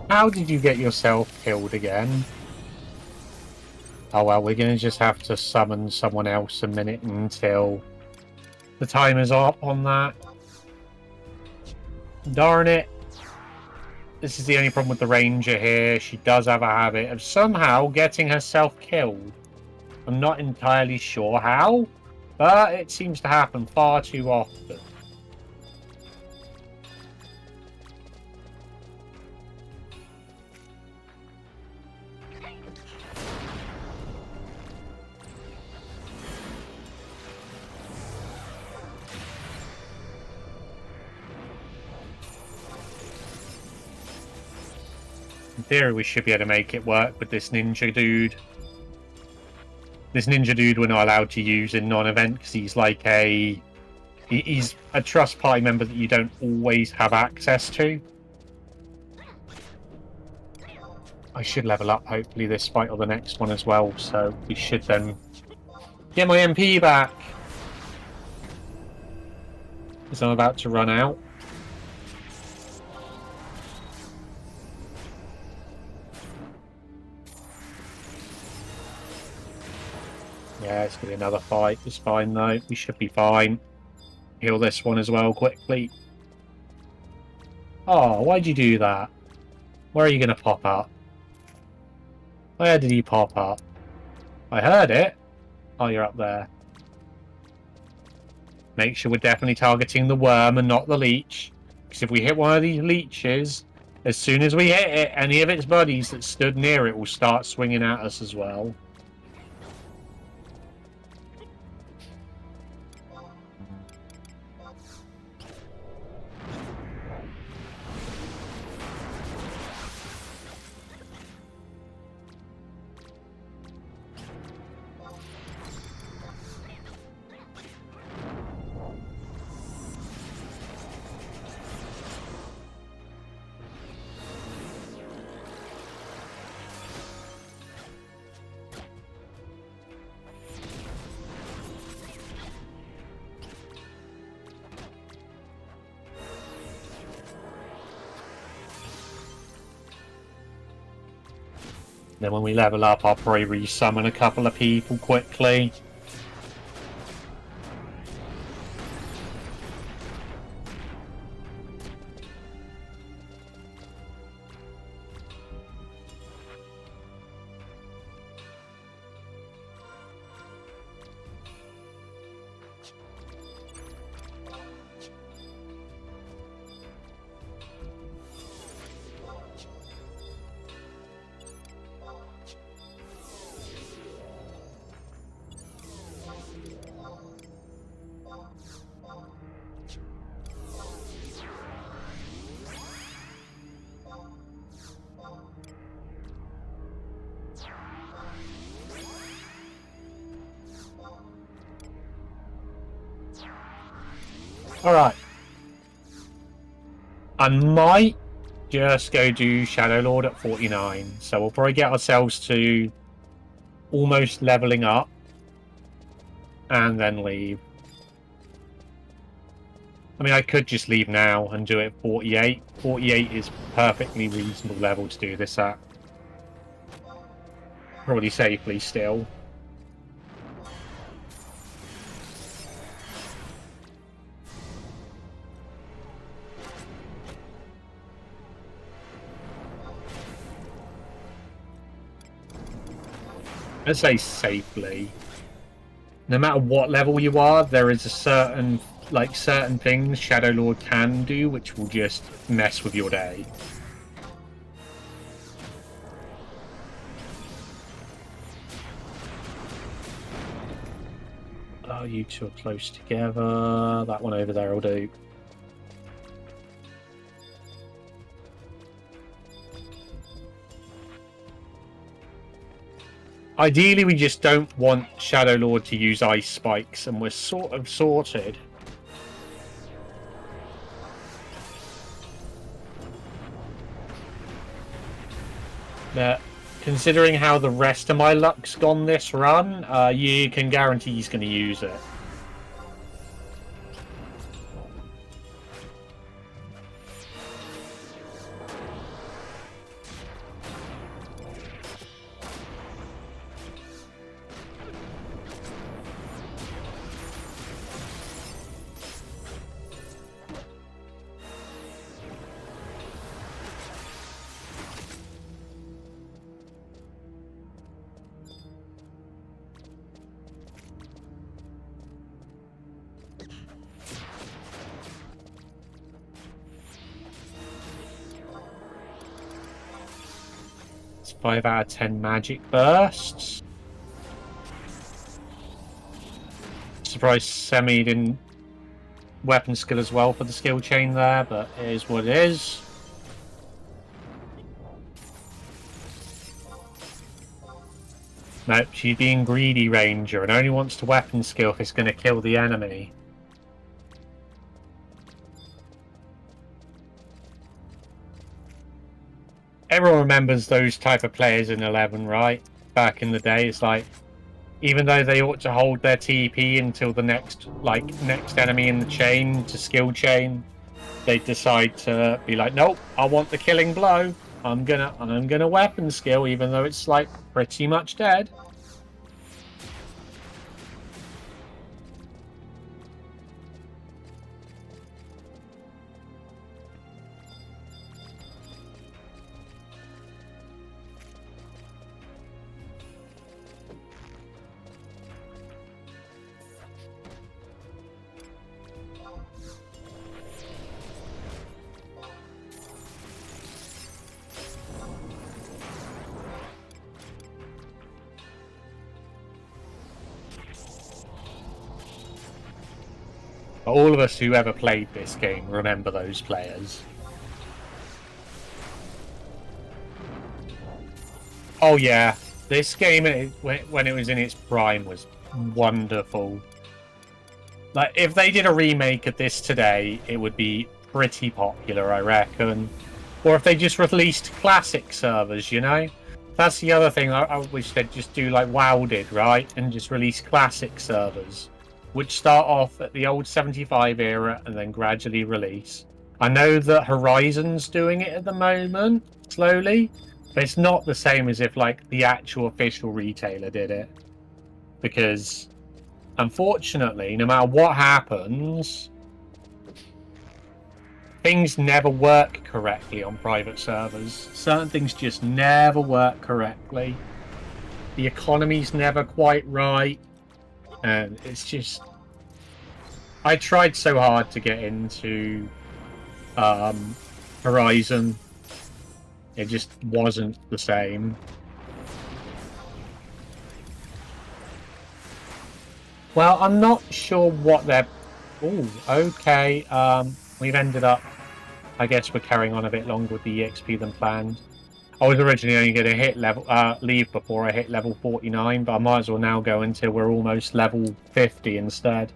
How did you get yourself killed again? Oh well, we're going to just have to summon someone else a minute until the timer's up on that. Darn it. This is the only problem with the ranger here. She does have a habit of somehow getting herself killed. I'm not entirely sure how, but it seems to happen far too often. In theory, we should be able to make it work with this ninja dude. This ninja dude we're not allowed to use in non-event because he's like he's a trust party member that you don't always have access to. I should level up hopefully this fight or the next one as well, so we should then get my MP back. Because I'm about to run out. Yeah, it's going to be another fight. It's fine, though. We should be fine. Heal this one as well, quickly. Oh, why'd you do that? Where are you going to pop up? Where did he pop up? I heard it. Oh, you're up there. Make sure we're definitely targeting the worm and not the leech. Because if we hit one of these leeches, as soon as we hit it, any of its buddies that stood near it will start swinging at us as well. Then when we level up, I'll probably resummon a couple of people quickly. Alright. I might just go do Shadow Lord at 49. So we'll probably get ourselves to almost leveling up. And then leave. I mean, I could just leave now and do it 48. 48 is perfectly reasonable level to do this at. Probably safely still. Let's say safely. No matter what level you are, there is a certain things Shadow Lord can do which will just mess with your day. Oh, you two are close together. That one over there will do. Ideally, we just don't want Shadow Lord to use ice spikes, and we're sort of sorted. But considering how the rest of my luck's gone this run, you can guarantee he's going to use it. 5 out of 10 magic bursts. Surprised Semi didn't weapon skill as well for the skill chain there, but it is what it is. Nope, she's being greedy, Ranger, and only wants to weapon skill if it's going to kill the enemy. Everyone remembers those type of players in 11, right? Back in the day, it's like, even though they ought to hold their TP until the next enemy in the chain to skill chain, they decide to be like, nope, I want the killing blow. I'm gonna weapon skill, even though it's like pretty much dead. But all of us who ever played this game remember those players. Oh yeah, this game, when it was in its prime, was wonderful. Like, if they did a remake of this today, it would be pretty popular, I reckon. Or if they just released classic servers, you know? That's the other thing I wish they'd just do like WoW did, right? And just release classic servers, which start off at the old 75 era and then gradually release. I know that Horizon's doing it at the moment, slowly, but it's not the same as if like the actual official retailer did it. Because, unfortunately, no matter what happens, things never work correctly on private servers. Certain things just never work correctly. The economy's never quite right. And it's just... I tried so hard to get into Horizon. It just wasn't the same. Well, I'm not sure what they're... Ooh, okay. We've ended up... I guess we're carrying on a bit longer with the EXP than planned. I was originally only going to hit leave before I hit level 49, but I might as well now go until we're almost level 50 instead.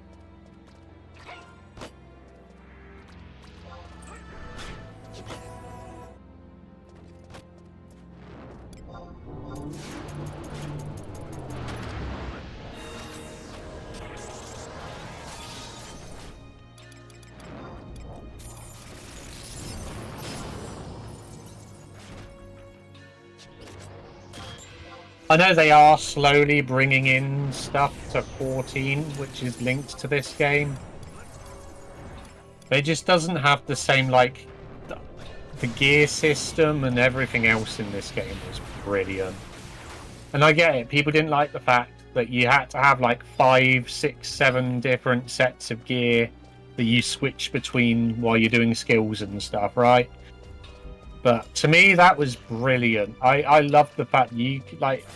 I know they are slowly bringing in stuff to 14, which is linked to this game. But it just doesn't have the same, like, the gear system and everything else in this game was brilliant. And I get it, people didn't like the fact that you had to have like 5, 6, 7 different sets of gear that you switch between while you're doing skills and stuff, right? But to me, that was brilliant. I love the fact you could, like,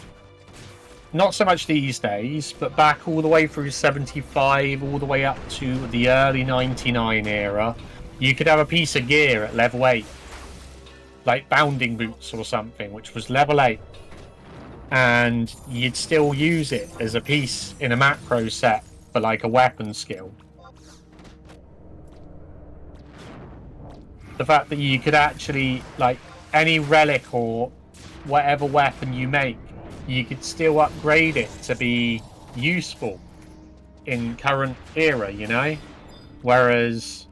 not so much these days, but back all the way through 75, all the way up to the early 99 era, you could have a piece of gear at level 8, like bounding boots or something, which was level 8. And you'd still use it as a piece in a macro set for like a weapon skill. The fact that you could actually, like, any relic or whatever weapon you make, you could still upgrade it to be useful in current era, you know? Whereas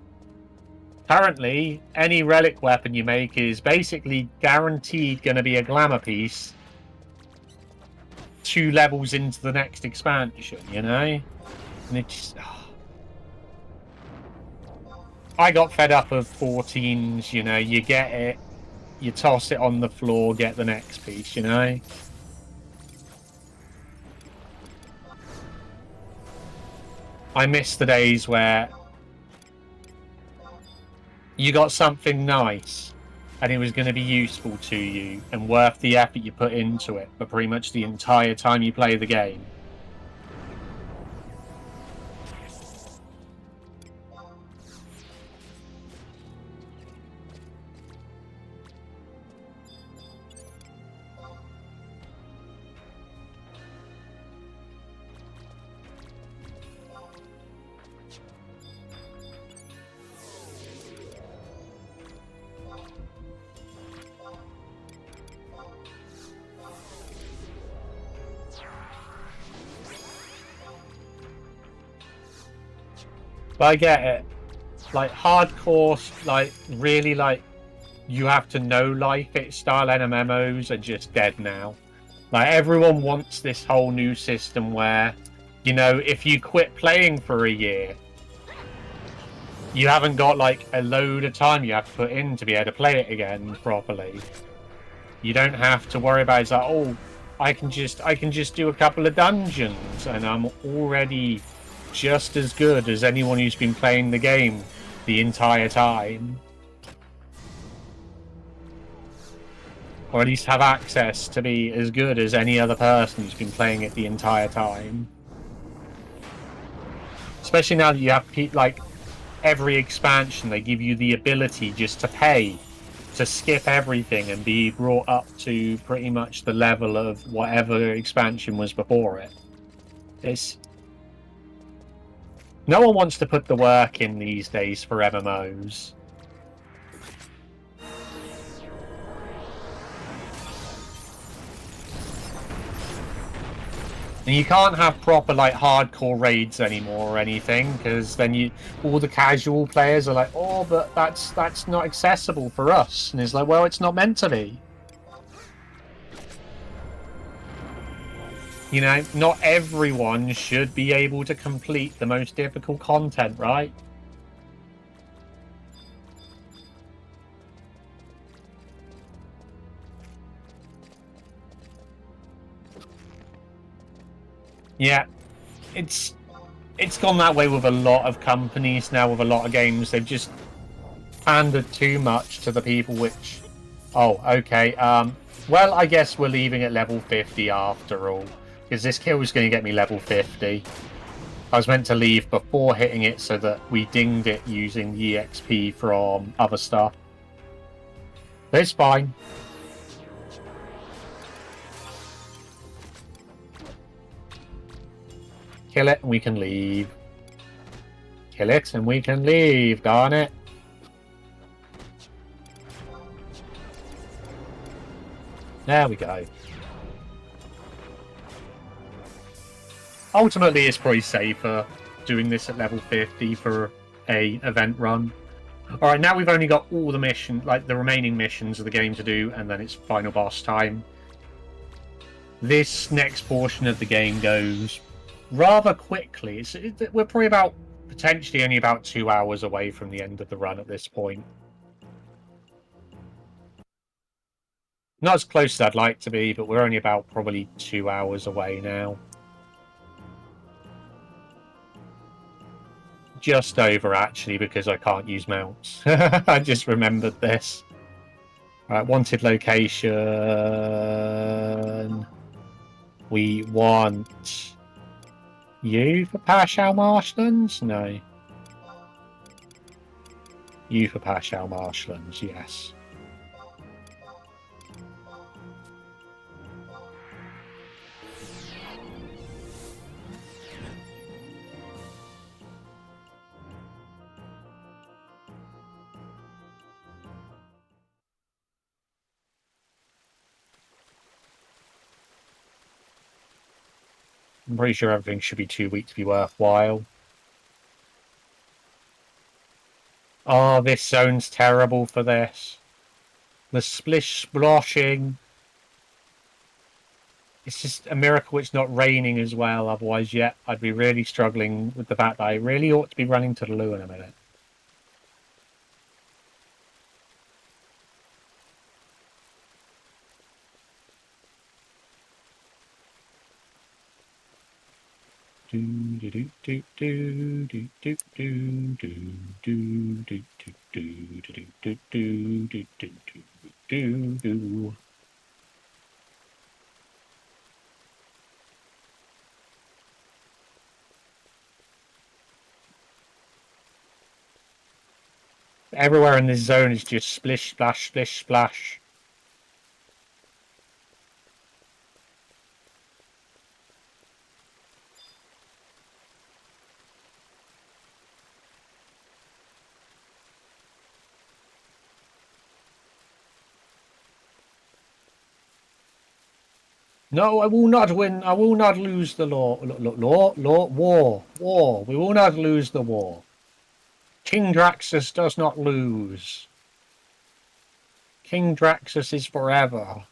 currently, any relic weapon you make is basically guaranteed going to be a glamour piece 2 levels into the next expansion, you know? And it just... I got fed up of 14s, you know, you get it, you toss it on the floor, get the next piece, you know? I miss the days where you got something nice, and it was going to be useful to you and worth the effort you put into it for pretty much the entire time you play the game. But I get it. Like hardcore, like really, like you have to know life it style MMOs are just dead now. Like everyone wants this whole new system where, you know, if you quit playing for a year, you haven't got like a load of time you have to put in to be able to play it again properly. You don't have to worry about it's like, oh, I can just do a couple of dungeons and I'm already just as good as anyone who's been playing the game the entire time. Or at least have access to be as good as any other person who's been playing it the entire time. Especially now that you have, like, every expansion, they give you the ability just to pay to skip everything and be brought up to pretty much the level of whatever expansion was before it. It's... No one wants to put the work in these days for MMOs. And you can't have proper, like, hardcore raids anymore or anything, because then all the casual players are like, oh, but that's not accessible for us. And it's like, well, it's not meant to be. You know, not everyone should be able to complete the most difficult content, right? Yeah, it's gone that way with a lot of companies now, with a lot of games. They've just pandered too much to the people which... Oh, okay. Well, I guess we're leaving at level 50 after all, because this kill is going to get me level 50. I was meant to leave before hitting it so that we dinged it using the EXP from other stuff. But it's fine. Kill it and we can leave. Kill it and we can leave, darn it. There we go. Ultimately, it's probably safer doing this at level 50 for a event run. Alright, now we've only got all the missions, like the remaining missions of the game to do, and then it's final boss time. This next portion of the game goes rather quickly. We're probably potentially only about 2 hours away from the end of the run at this point. Not as close as I'd like to be, but we're only about probably 2 hours away now. Just over, actually, because I can't use mounts. I just remembered this. Right, wanted location. We want you for Pashal Marshlands? No. You for Pashal Marshlands, yes. I'm pretty sure everything should be too weak to be worthwhile. Oh, this zone's terrible for this. The splish splashing. It's just a miracle it's not raining as well, otherwise, yeah, I'd be really struggling with the fact that I really ought to be running to the loo in a minute. do. Everywhere in this zone is just splish, splash, splish, splash. No, I will not win. I will not lose the war. We will not lose the war. King Dreaxus does not lose. King Dreaxus is forever.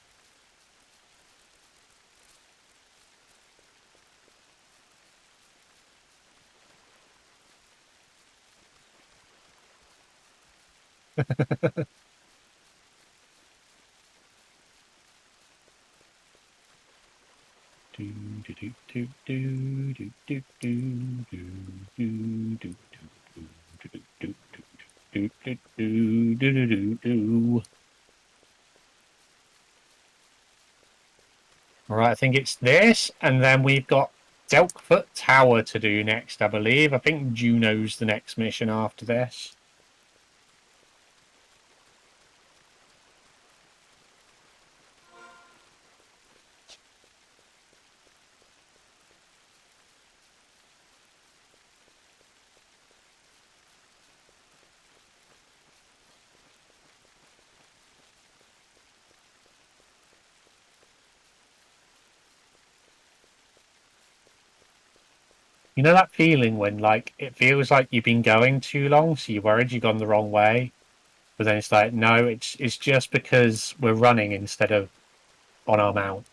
Alright, I think it's this, and then we've got Delkfoot Tower to do next, I believe. I think Juno's the next mission after this. You know that feeling when, like, it feels like you've been going too long, so you're worried you've gone the wrong way? But then it's like, no, it's just because we're running instead of on our mount.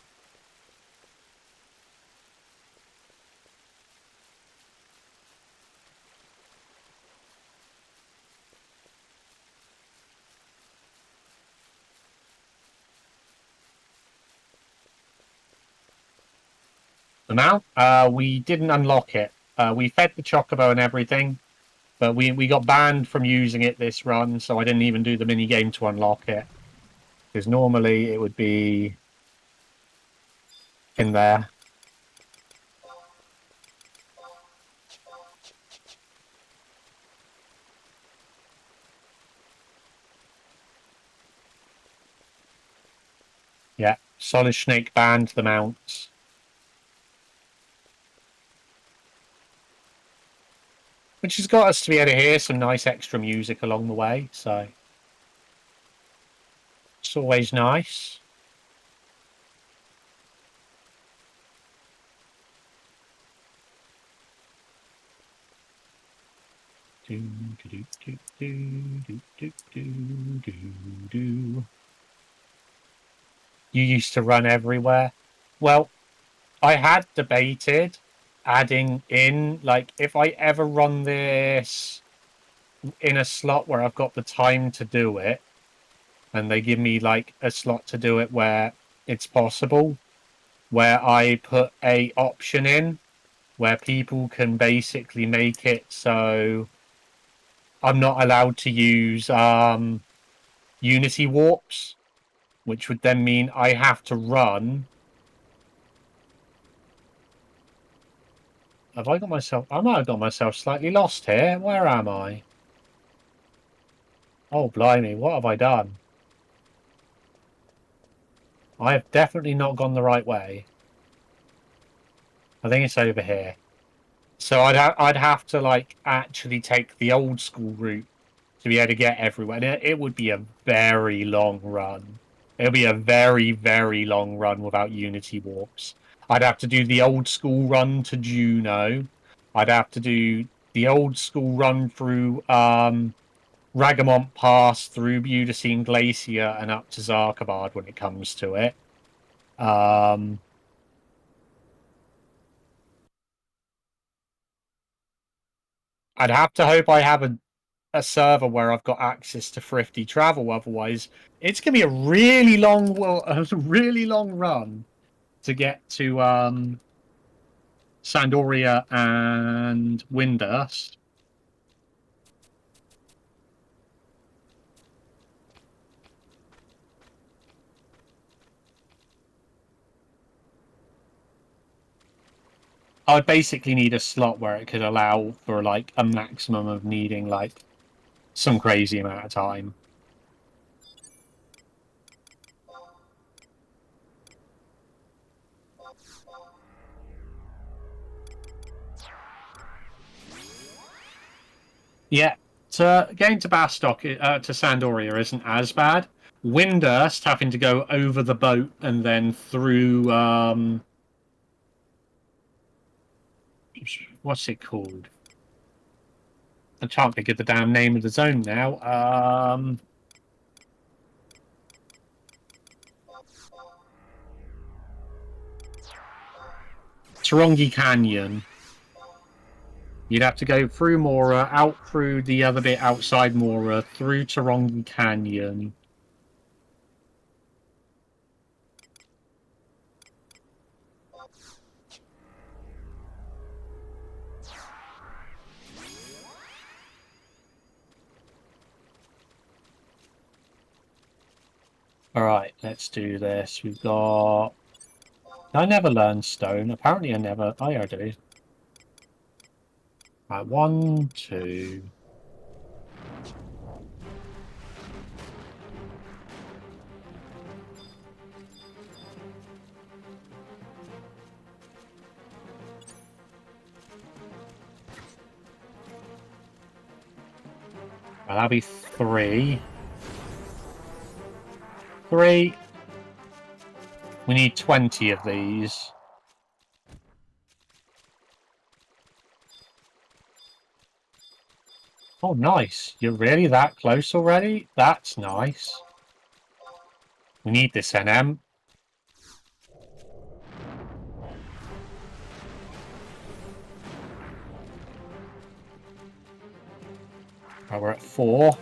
The mount, we didn't unlock it. We fed the chocobo and everything, but we got banned from using it this run, so I didn't even do the mini game to unlock it. Because normally it would be in there. Yeah, Solid Snake banned the mounts. Which has got us to be able to hear some nice extra music along the way, so it's always nice. You used to run everywhere. Well, I had debated adding in, like, if I ever run this in a slot where I've got the time to do it, and they give me, like, a slot to do it where it's possible, where I put a option in where people can basically make it so I'm not allowed to use Unity warps, which would then mean I have to run. Have I got myself... I might have got myself slightly lost here. Where am I? Oh, blimey, what have I done? I have definitely not gone the right way. I think it's over here. So I'd have to, like, actually take the old school route to be able to get everywhere. And it would be a very long run. It'll be a very, very long run without Unity warps. I'd have to do the old school run to Juno. I'd have to do the old school run through Ragamont Pass, through Budicine Glacier, and up to Zarkabard when it comes to it. I'd have to hope I have a server where I've got access to thrifty travel. Otherwise, it's gonna be a really long, run to get to Sandoria and Windurst. I'd basically need a slot where it could allow for like a maximum of needing like some crazy amount of time. Yeah, getting to Bastok, to Sandoria isn't as bad. Windurst having to go over the boat and then through what's it called? I can't think of the damn name of the zone now. Tarongi Canyon. You'd have to go through Mora, out through the other bit outside Mora, through Tarongi Canyon. Alright, let's do this. We've got... I never learned stone. Apparently I never... Oh, yeah, I do. Right, 1, 2... Well, that'll be 3. 3. We need 20 of these. Oh, nice. You're really that close already? That's nice. We need this NM. Oh, we're at 4.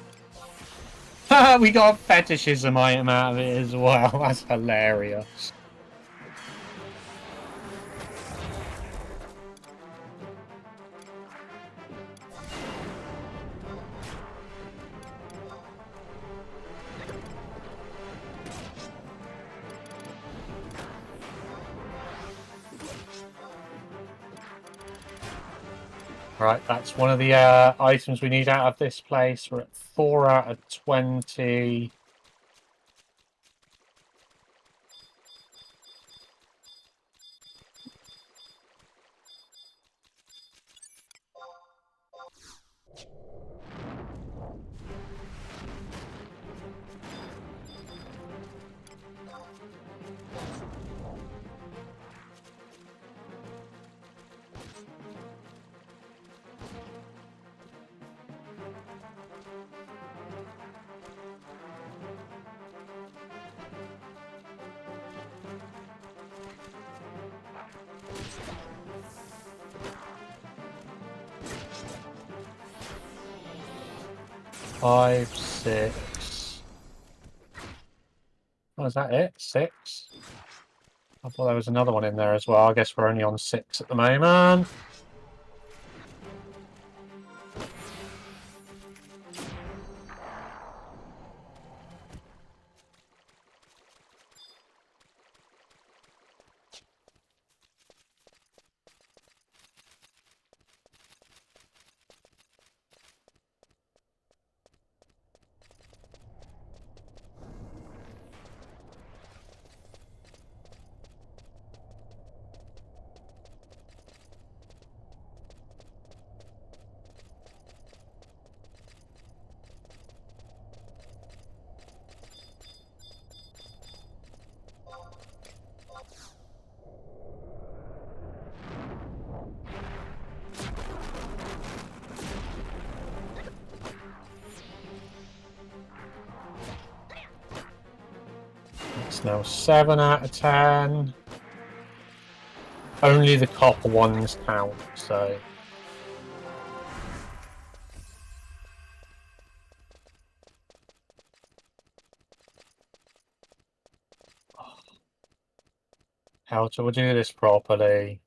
We got a fetishism item out of it as well. That's hilarious. Right, that's one of the items we need out of this place. We're at 4 out of 20. Five, 6. Oh, is that it? 6? I thought there was another one in there as well. I guess we're only on 6 at the moment. It's now 7 out of 10. Only the copper ones count, so... How do we do this properly?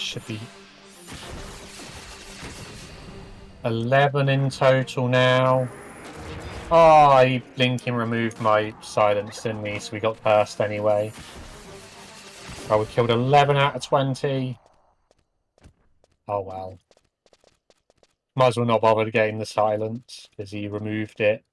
should be 11 in total now. Oh, I blinking removed my silence, didn't he? So we got cursed anyway. Oh, we killed 11 out of 20. Oh, well. Might as well not bother to getting the silence, because he removed it.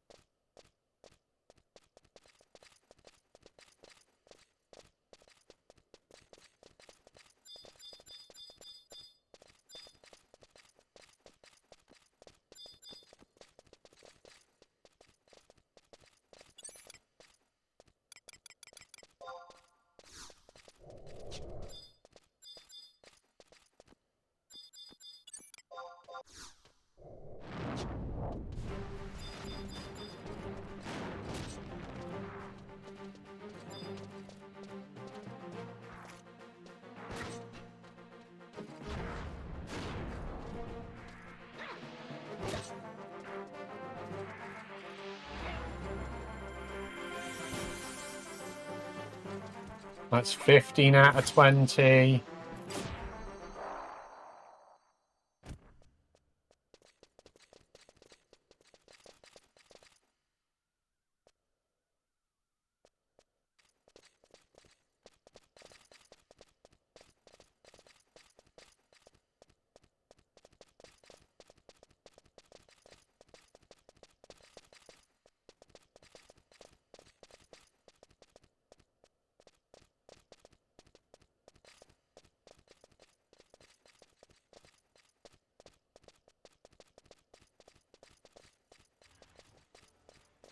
That's 15 out of 20.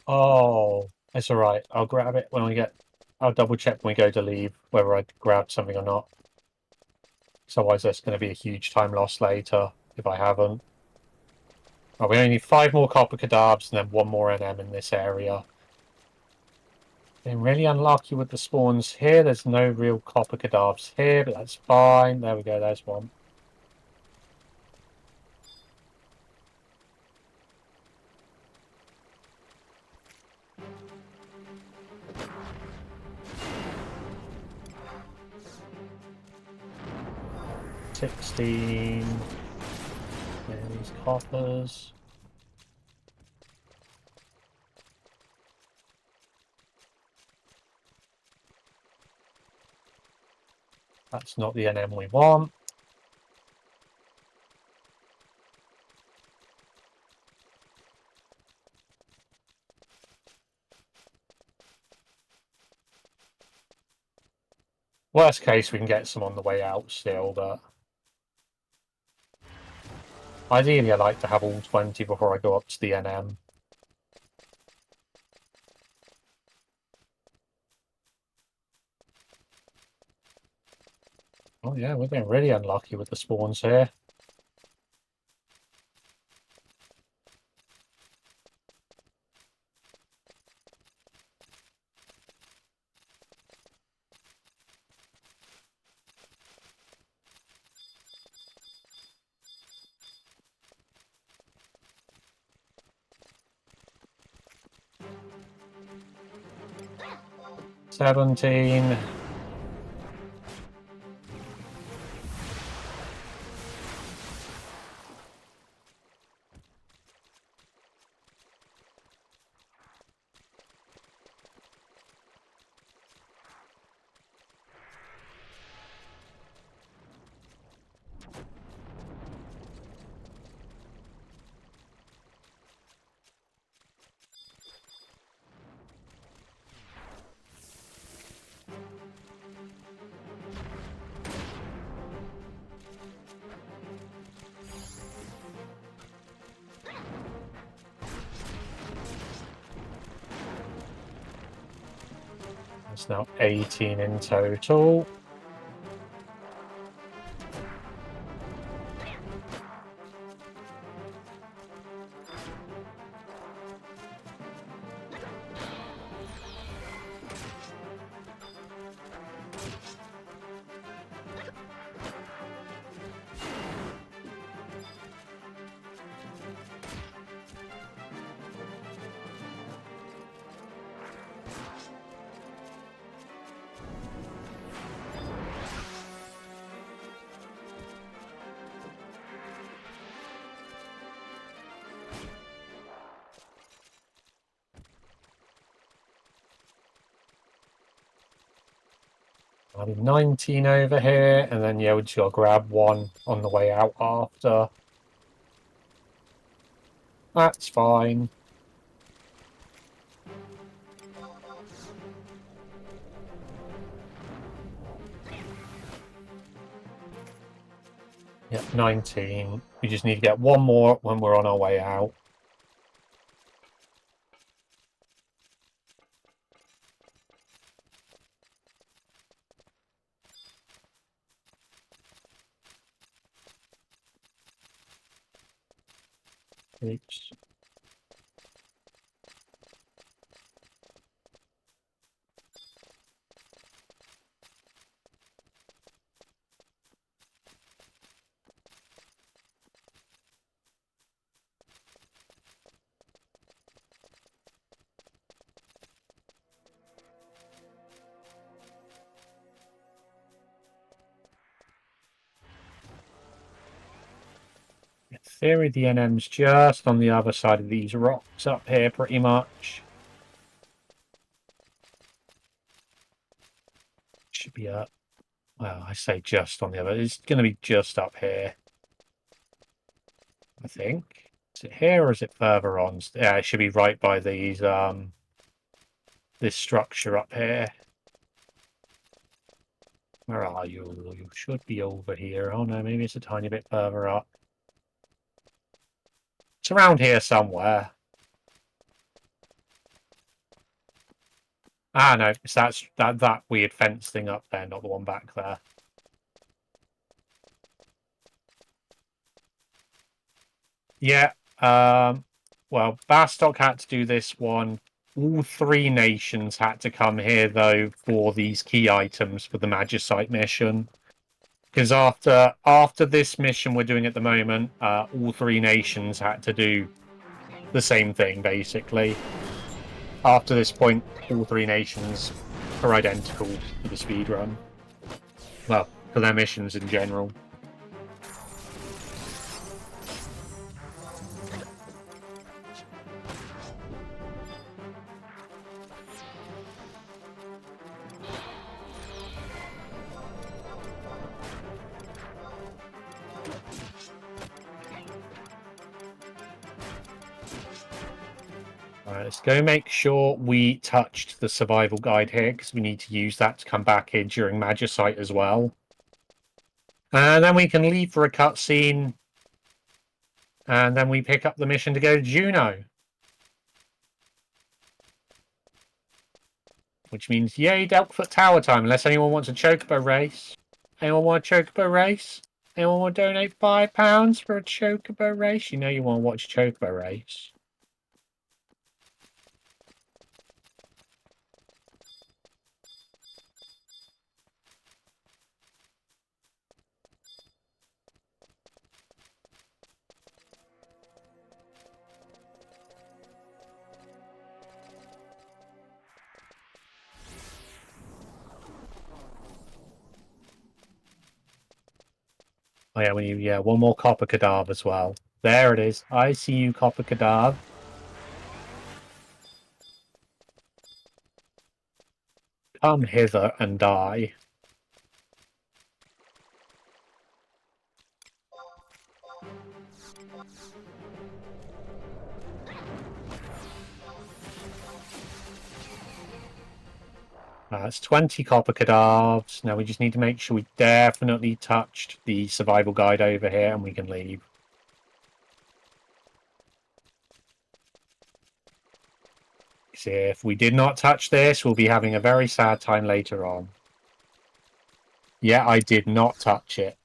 Oh, it's all right. I'll grab it when we get. I'll double check when we go to leave whether I grabbed something or not. Otherwise, there's going to be a huge time loss later if I haven't. Oh, we only need 5 more copper cadabs and then 1 more NM in this area. Been really unlucky with the spawns here. There's no real copper cadabs here, but that's fine. There we go. There's one. $16. These coppers. That's not the NM we want. Worst case, we can get some on the way out still, but ideally I like to have all 20 before I go up to the NM. Oh yeah, we're getting really unlucky with the spawns here. $17. It's now 18 in total. I'll be 19 over here, and then, yeah, we just got to grab one on the way out after. That's fine. Yep, 19. We just need to get one more when we're on our way out. Oops. In theory, the NM's just on the other side of these rocks up here, pretty much. Should be up. Well, I say just on the other. It's going to be just up here, I think. Is it here or is it further on? Yeah, it should be right by these this structure up here. Where are you? You should be over here. Oh no, maybe it's a tiny bit further up. It's around here somewhere. Ah no, it's that weird fence thing up there, not the one back there. Yeah. Well, Bastok had to do this one. All three nations had to come here though for these key items for the Magicite mission. Because after this mission we're doing at the moment, all three nations had to do the same thing basically. After this point, all three nations are identical for the speedrun. Well, for their missions in general. Alright, let's go make sure we touched the survival guide here, because we need to use that to come back here during Magicite as well. And then we can leave for a cutscene, and then we pick up the mission to go to Juno. Which means, yay, Delphoot Tower time, unless anyone wants a Chocobo race. Anyone want a Chocobo race? Anyone want to donate £5 for a Chocobo race? You know you want to watch a Chocobo race. Oh yeah, we need one more Copper Cadaver as well. There it is. I see you, Copper Cadaver. Come hither and die. That's 20 Copper Cadavers. Now we just need to make sure we definitely touched the survival guide over here and we can leave. See, if we did not touch this, we'll be having a very sad time later on. Yeah, I did not touch it.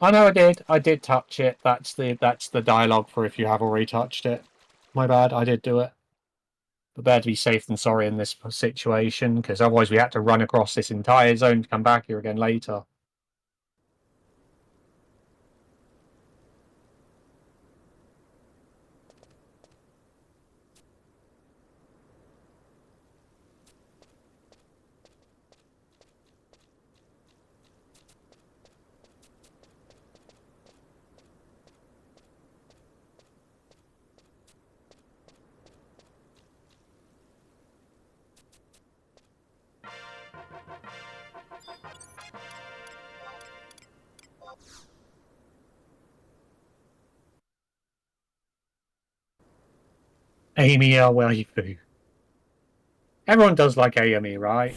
Oh no, I did. I did touch it. That's the dialogue for if you have already touched it. My bad, I did do it. But better to be safe than sorry in this situation, because otherwise we had to run across this entire zone to come back here again later. Amy, our waifu. Everyone does like Amy, right?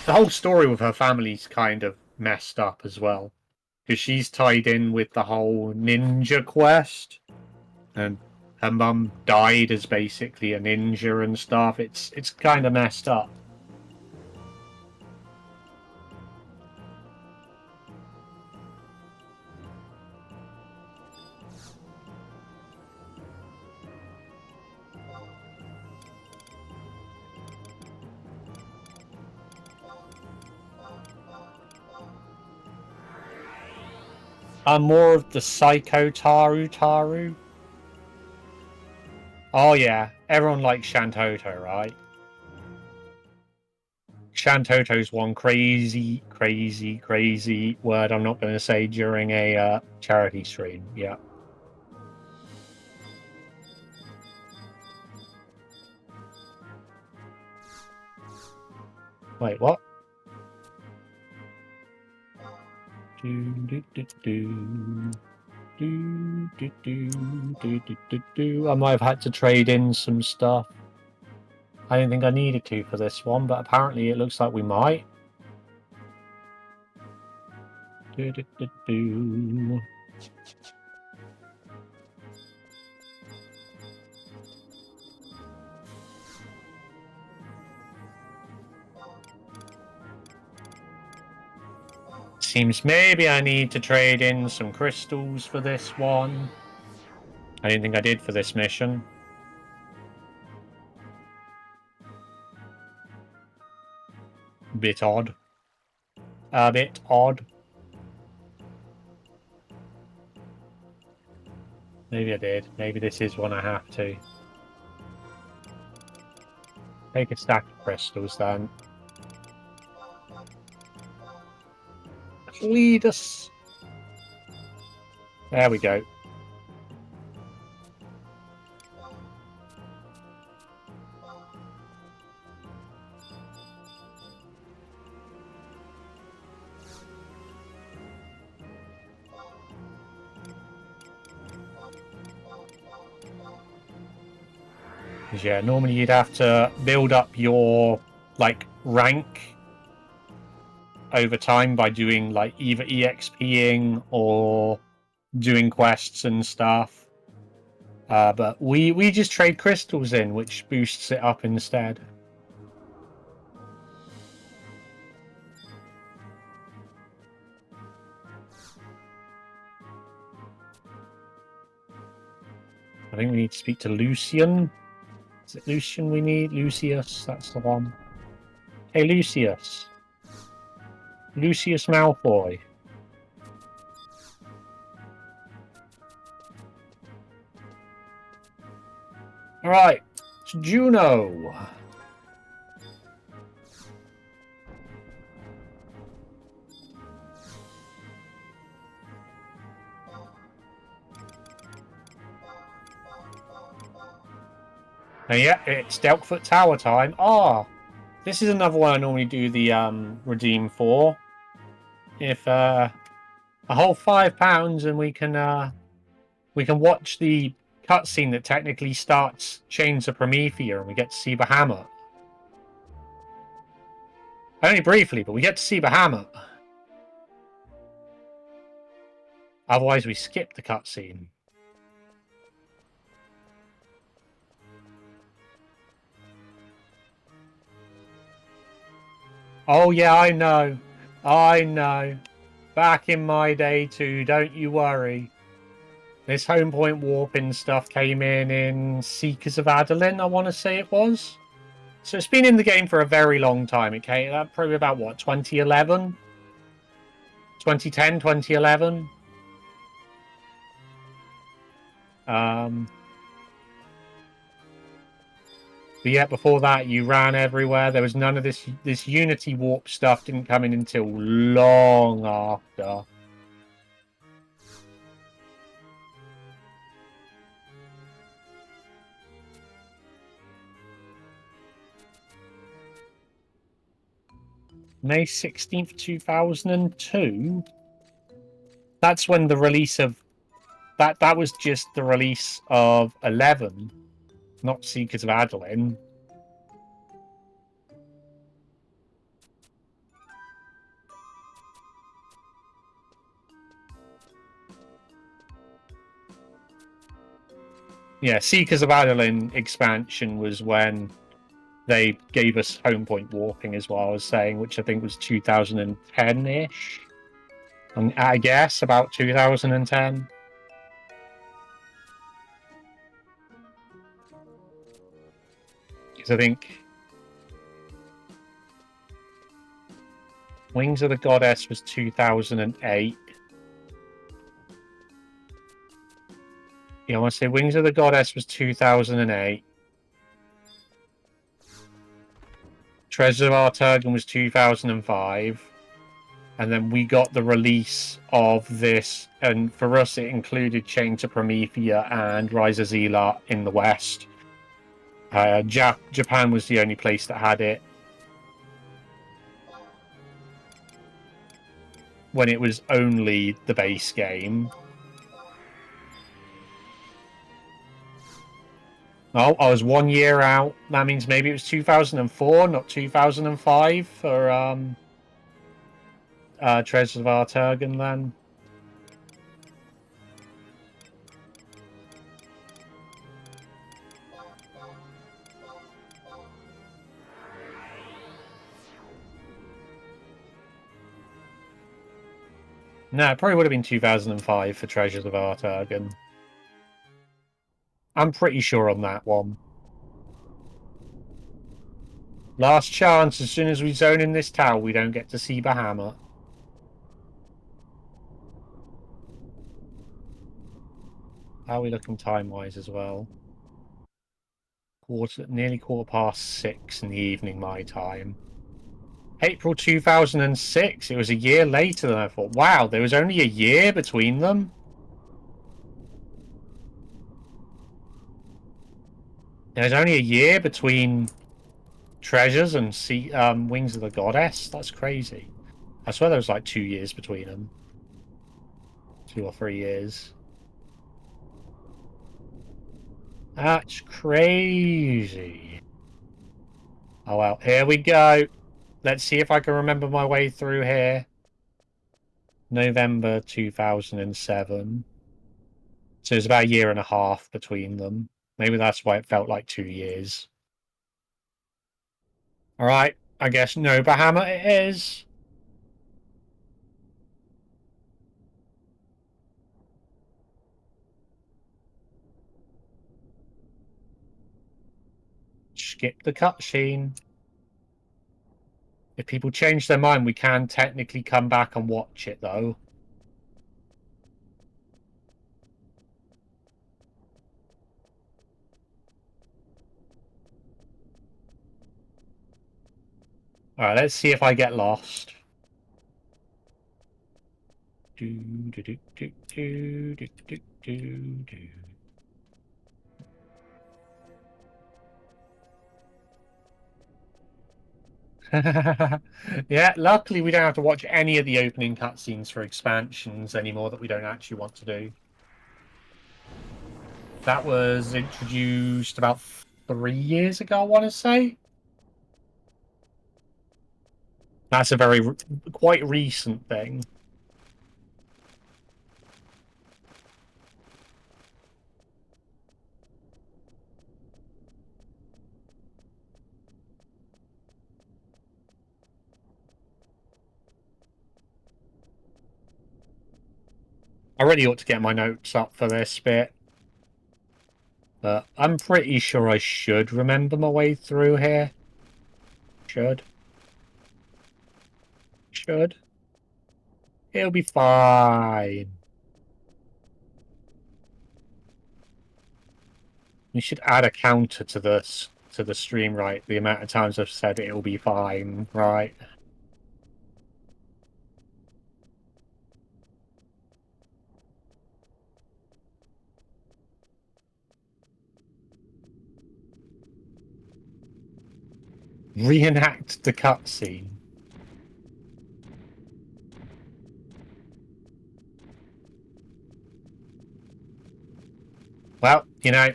The whole story with her family's kind of messed up as well. Because she's tied in with the whole ninja quest. And her mum died as basically a ninja and stuff. It's kind of messed up. I'm more of the Psycho Taru. Oh yeah, everyone likes Shantoto, right? Shantoto's one crazy word I'm not going to say during a charity stream. Yeah. Wait, what? I might have had to trade in some stuff. I didn't think I needed to for this one, but apparently it looks like we might. Seems maybe I need to trade in some crystals for this one. I didn't think I did for this mission. Bit odd. A bit odd. Maybe I did. Maybe this is one I have to. Take a stack of crystals then. Lead us. There we go. Yeah, normally you'd have to build up your like rank over time by doing like either EXPing or doing quests and stuff. But we just trade crystals in, which boosts it up instead. I think we need to speak to Lucian. Is it Lucian we need? Lucius, that's the one. Hey, Lucius. Lucius Malfoy. Alright, it's Juno. And yeah, it's Delkfoot Tower time. This is another one I normally do the redeem for. If a whole £5 and we can watch the cutscene that technically starts Chains of Promethea and we get to see Bahamut. Only briefly, but we get to see Bahamut. Otherwise we skip the cutscene. Oh yeah, I know. Back in my day too, don't you worry. This home point warping stuff came in Seekers of Adeline, I want to say it was. So it's been in the game for a very long time. It came probably about, what, 2011? 2010, 2011? But yeah, before that, you ran everywhere. There was none of this Unity warp stuff didn't come in until long after. May 16th, 2002? That's when the release of... That was just the release of 11. not Seekers of Adeline. Yeah, Seekers of Adeline expansion was when they gave us home point walking, as well, I was saying, which I think was 2010-ish. I guess about 2010. Because I think Wings of the Goddess was 2008. Yeah, I want to say Wings of the Goddess was 2008. Treasures of Arturgan was 2005. And then we got the release of this, and for us it included Chain to Promethea and Rise of Zealot in the West. Japan was the only place that had it when it was only the base game. Oh, I was 1 year out. That means maybe it was 2004, not 2005 for Treasures of Arturgan then. No, it probably would have been 2005 for Treasures of Arturgan. I'm pretty sure on that one. Last chance, as soon as we zone in this tower, we don't get to see Bahamut. How are we looking time-wise as well? Nearly 6:15 in the evening, my time. April 2006. It was a year later than I thought. Wow, there was only a year between them. There's only a year between Treasures and Wings of the Goddess. That's crazy. I swear there was like 2 years between them. 2 or 3 years. That's crazy. Oh well, here we go. Let's see if I can remember my way through here. November 2007. So it's about a year and a half between them. Maybe that's why it felt like 2 years. All right, I guess no Bahamut it is. Skip the cutscene. If people change their mind, we can technically come back and watch it, though. All right, let's see if I get lost. Do do do do do do do do do. Yeah, luckily we don't have to watch any of the opening cutscenes for expansions anymore that we don't actually want to do. That was introduced about 3 years ago, I want to say. That's a quite recent thing. I really ought to get my notes up for this bit. But I'm pretty sure I should remember my way through here. Should. It'll be fine. We should add a counter to the stream, right? The amount of times I've said it'll be fine, right? Reenact the cutscene. Well, you know,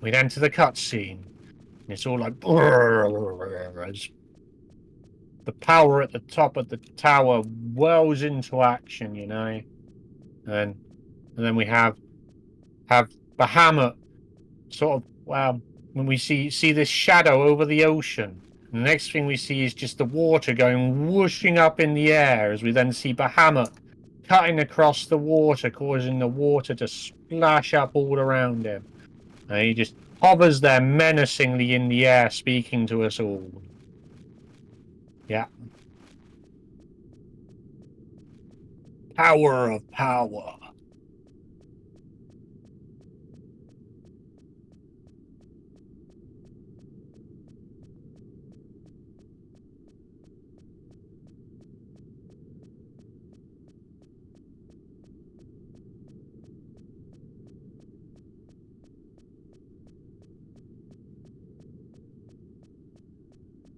We'd enter the cutscene. It's all like as the power at the top of the tower wells into action, you know. And then we have Bahamut sort of when we see this shadow over the ocean. And the next thing we see is just the water going whooshing up in the air as we then see Bahamut cutting across the water, causing the water to splash up all around him. And he just hovers there menacingly in the air, speaking to us all. Yeah. Power of power.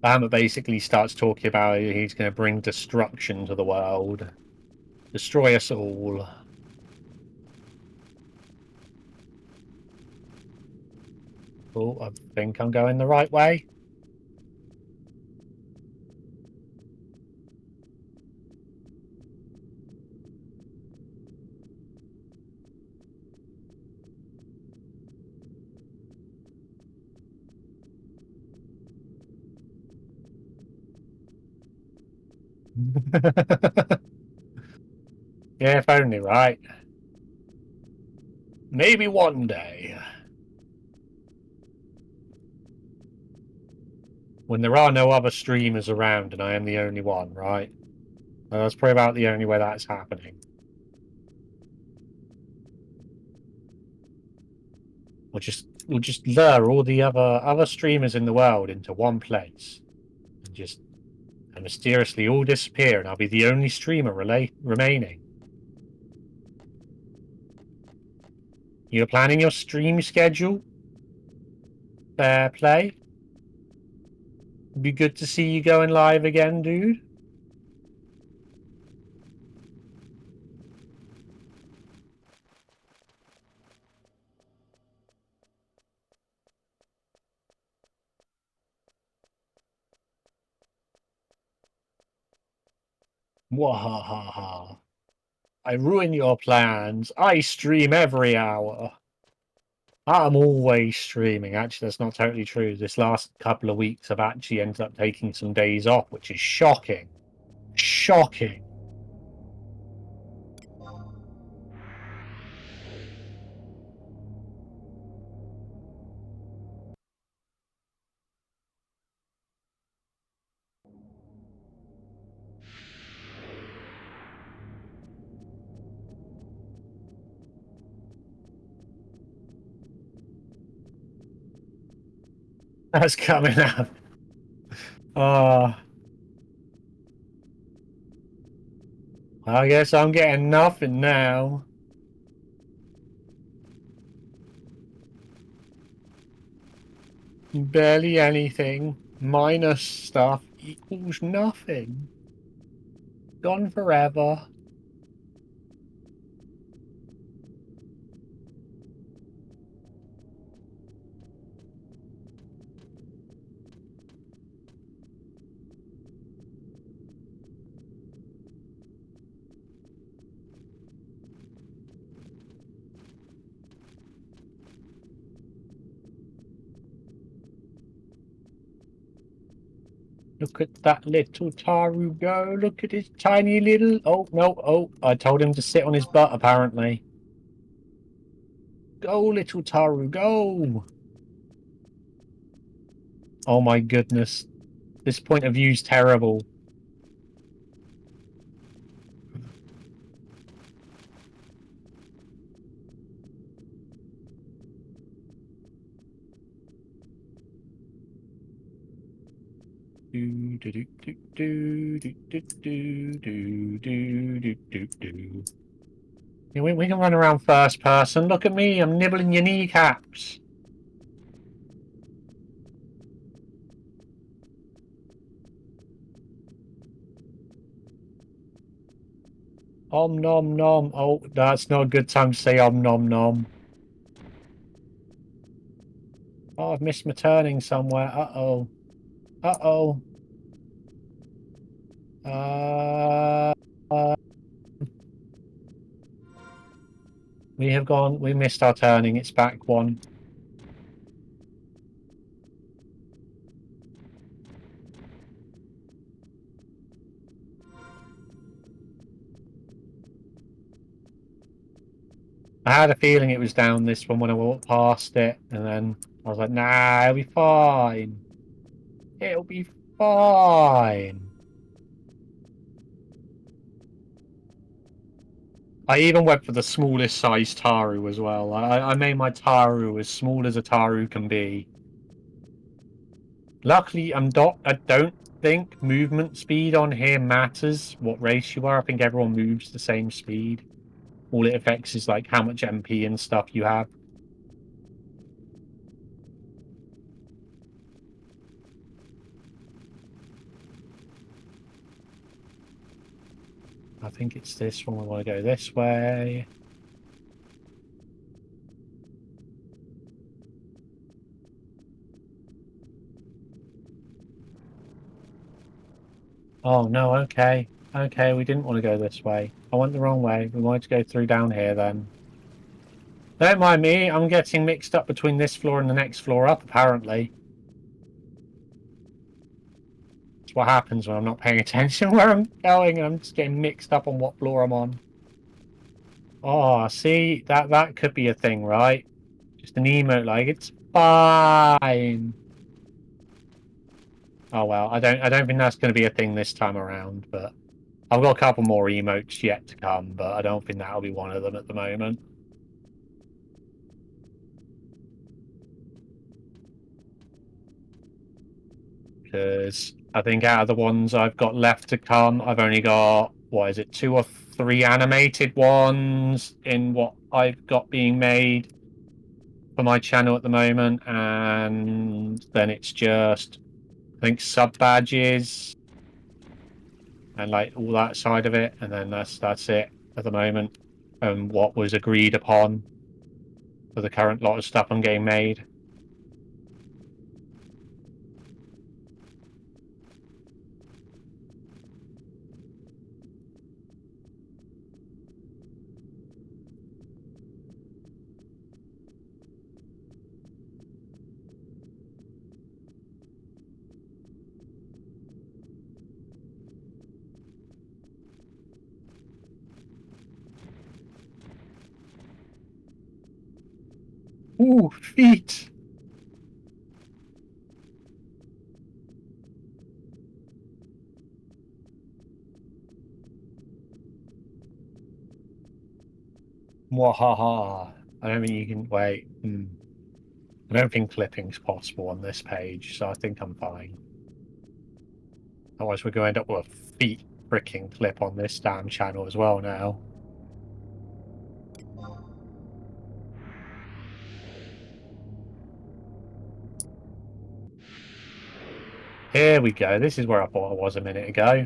Bahamut basically starts talking about he's going to bring destruction to the world. Destroy us all. Oh, I think I'm going the right way. Yeah, if only, right? Maybe one day. When there are no other streamers around and I am the only one, right? Well, that's probably about the only way that's happening. We'll just lure all the other streamers in the world into one place and mysteriously all disappear, and I'll be the only streamer remaining. You're planning your stream schedule? Fair play. Be good to see you going live again, dude. Wahaha. I ruin your plans. I stream every hour. I'm always streaming. Actually, that's not totally true. This last couple of weeks, I've actually ended up taking some days off, which is shocking. Shocking. That's coming up. I guess I'm getting nothing now. Barely anything. Minus stuff equals nothing. Gone forever. Look at that little Taru go. Look at his tiny little... Oh, no. Oh, I told him to sit on his butt, apparently. Go, little Taru, go. Oh, my goodness. This point of view's terrible. Do, do, do, do, do, do, do, do, do, do, do, do. Yeah, we can run around first person. Look at me, I'm nibbling your kneecaps. Om nom nom. Oh, that's not a good time to say om nom nom. I've missed my turning somewhere. Uh-oh. Uh-oh. We missed our turning. It's back one. I had a feeling it was down this one when I walked past it, and then I was like, nah, it'll be fine. It'll be fine. I even went for the smallest size Taru as well. I made my Taru as small as a Taru can be. Luckily, I don't think movement speed on here matters what race you are. I think everyone moves the same speed. All it affects is like how much MP and stuff you have. I think it's this one. We want to go this way. Oh, no, okay. Okay, we didn't want to go this way. I went the wrong way. We wanted to go through down here then. Don't mind me, I'm getting mixed up between this floor and the next floor up, apparently. That's what happens when I'm not paying attention where I'm going and I'm just getting mixed up on what floor I'm on. Oh, see, that could be a thing, right? Just an emote like, it's fine. Oh well, I don't think that's going to be a thing this time around, but I've got a couple more emotes yet to come, but I don't think that'll be one of them at the moment. Because I think out of the ones I've got left to come, I've only got, what is it, 2 or 3 animated ones in what I've got being made for my channel at the moment, and then it's just, I think, sub badges and like all that side of it, and then that's it at the moment, and what was agreed upon for the current lot of stuff I'm getting made. Ooh, feet! Wahaha. I don't think you can wait. I don't think clipping's possible on this page, so I think I'm fine. Otherwise we're going to end up with a feet freaking clip on this damn channel as well now. Here we go. This is where I thought I was a minute ago.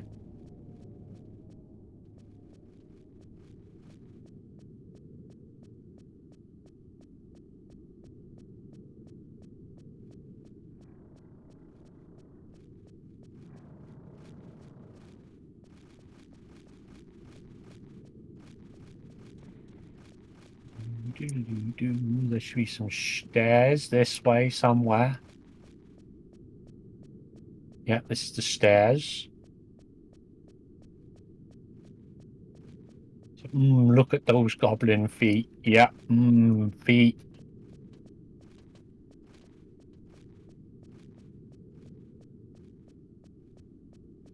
There should be some stairs this way somewhere. Yep, this is the stairs. Look at those goblin feet. Yep, feet.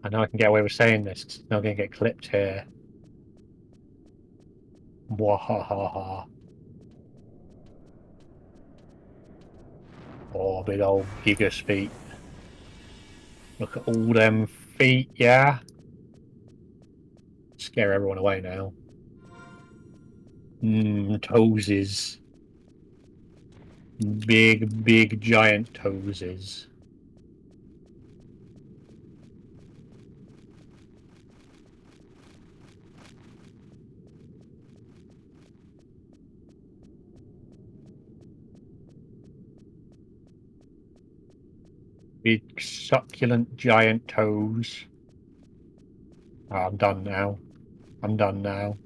I know I can get away with saying this because it's not going to get clipped here. Wahahaha. Oh, big old gigas feet. Look at all them feet, yeah? Scare everyone away now. Toesies. Big, giant toesies. Big succulent giant toes. Oh, I'm done now. I'm done now.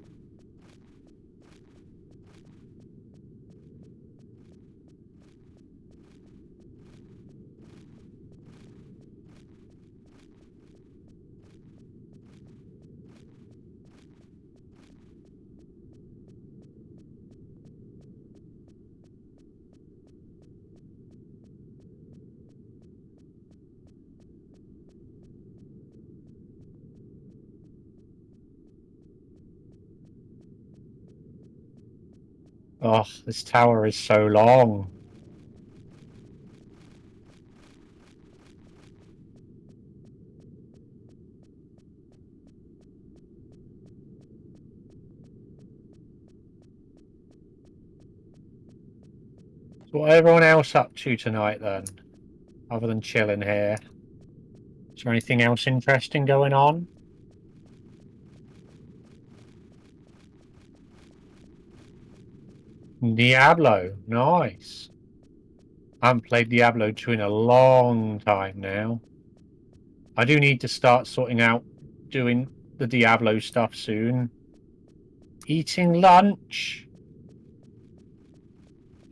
Oh, this tower is so long. So what everyone else up to tonight then? Other than chilling here? Is there anything else interesting going on? Diablo, nice. I haven't played Diablo 2 in a long time now. I do need to start sorting out doing the Diablo stuff soon. Eating lunch.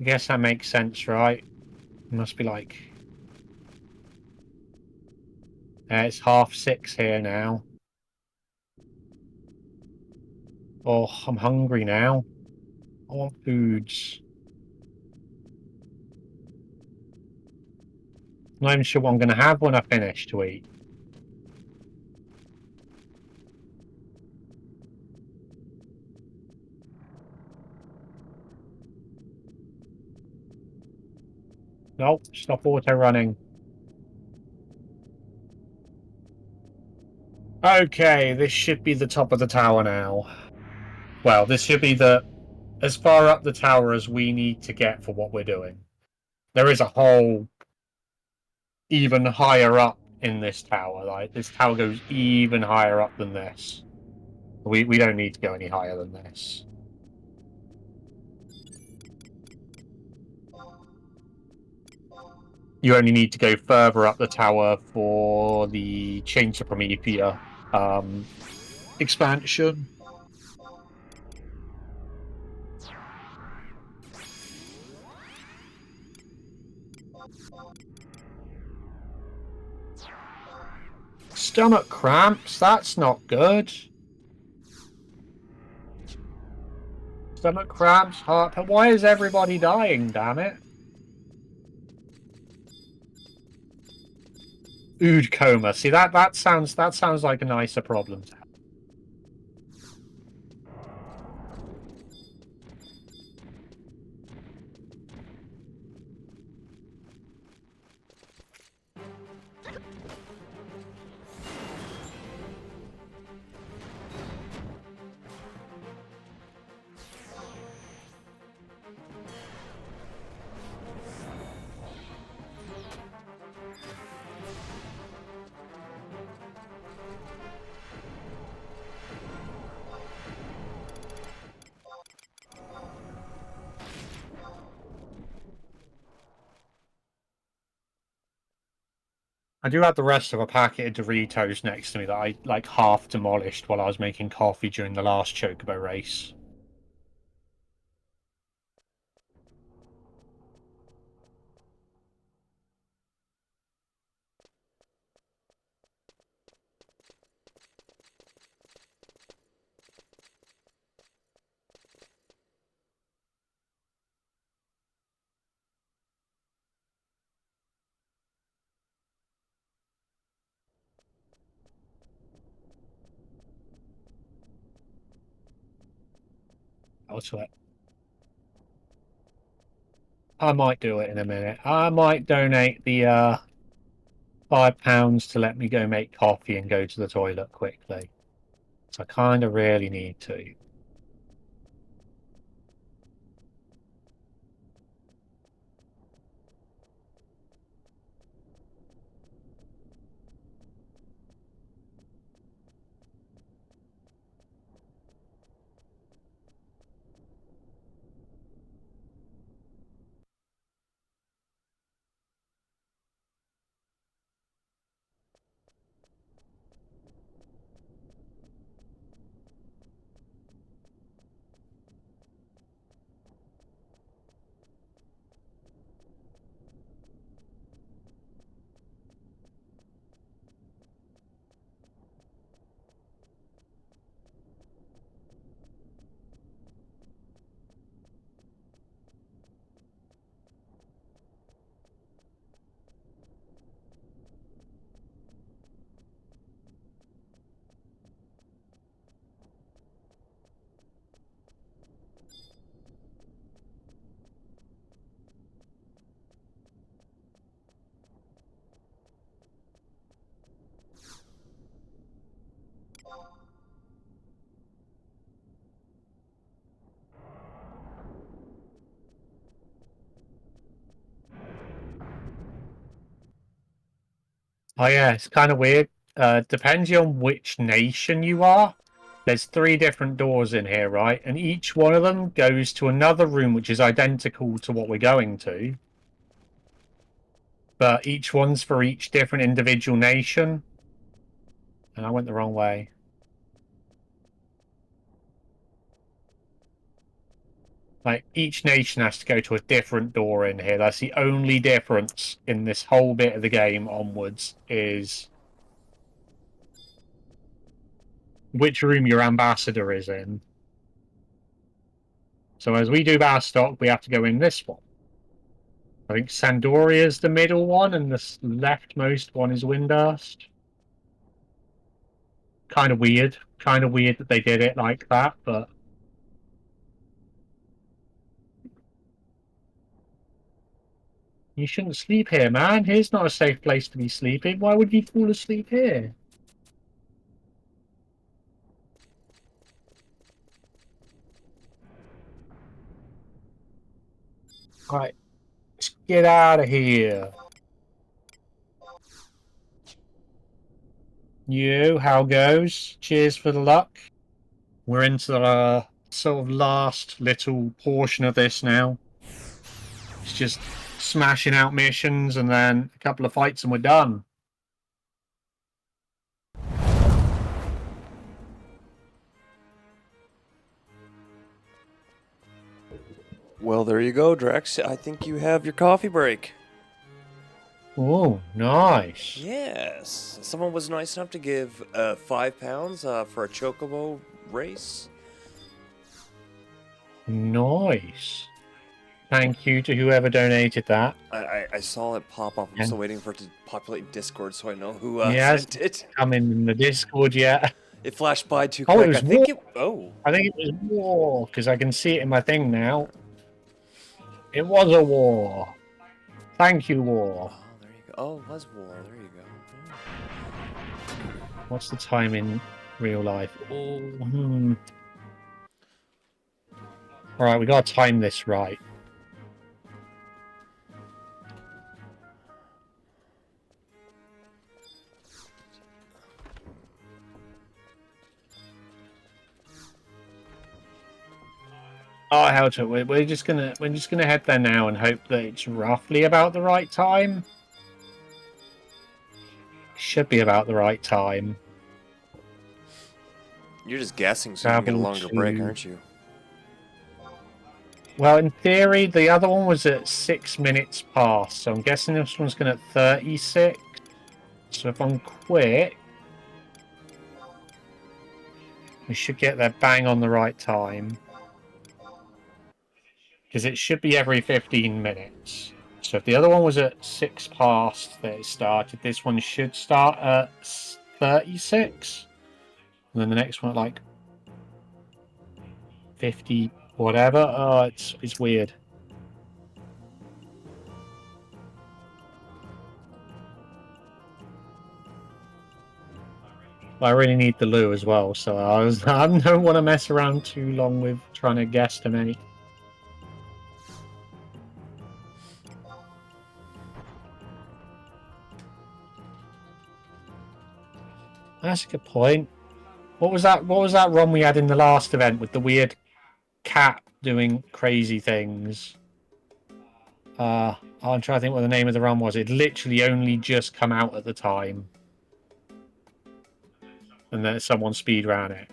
I guess that makes sense, right? It must be like... it's 6:30 here now. Oh, I'm hungry now. I want foods. I'm not even sure what I'm going to have when I finish to eat. Nope, stop auto running. Okay, this should be the top of the tower now. Well, this should be as far up the tower as we need to get for what we're doing. There is a hole even higher up in this tower. Like, this tower goes even higher up than this. We don't need to go any higher than this. You only need to go further up the tower for the Chains of Promethea expansion. Stomach cramps? That's not good. Stomach cramps, heart... Why is everybody dying, damn it? Ood coma. See, that sounds like a nicer problem to have. I do have the rest of a packet of Doritos next to me that I like half demolished while I was making coffee during the last Chocobo race. Also, I might do it in a minute. I might donate the £5 to let me go make coffee and go to the toilet quickly. So I kind of really need to. Oh yeah, it's kind of weird. Depending on which nation you are, there's 3 different doors in here, right? And each one of them goes to another room which is identical to what we're going to. But each one's for each different individual nation. And I went the wrong way. Like, each nation has to go to a different door in here. That's the only difference in this whole bit of the game onwards, is which room your ambassador is in. So as we do Bastok, we have to go in this one. I think Sandoria is the middle one, and the leftmost one is Windurst. Kind of weird. Kind of weird that they did it like that, but... You shouldn't sleep here, man. Here's not a safe place to be sleeping. Why would you fall asleep here? Right. Let's get out of here. You, how goes? Cheers for the luck. We're into the sort of last little portion of this now. It's just smashing out missions and then a couple of fights and we're done. Well, there you go, Drex. I think you have your coffee break. Oh, nice. Yes. Someone was nice enough to give £5 for a chocobo race. Nice. Thank you to whoever donated that. I saw it pop up. I'm And- still waiting for it to populate Discord so I know who Yeah, sent it. Coming in the Discord yet. It flashed by too Oh, quick. it was I think War. it. Oh. I think it was war, because I can see it in my thing now. It was a war. Thank you, war. Oh, there you go. Oh, it was war. There you go. What's the time in real life? Oh, Alright, we gotta time this right. Oh, hell to it. We're just gonna head there now and hope that it's roughly about the right time. Should be about the right time. You're just guessing so you can get a Travel longer break, to- aren't you? Well, in theory, the other one was at 6 minutes past, so I'm guessing this one's going to 36. So if I'm quick, we should get there bang on the right time. Because it should be every 15 minutes. So if the other one was at 6 past that it started, this one should start at 36. And then the next one at like 50, whatever. Oh, it's weird. I really need the loo as well, so I don't want to mess around too long with trying to guesstimate. That's a good point. What was that run we had in the last event with the weird cat doing crazy things? I'm trying to think what the name of the run was. It literally only just come out at the time. And then someone speedran it.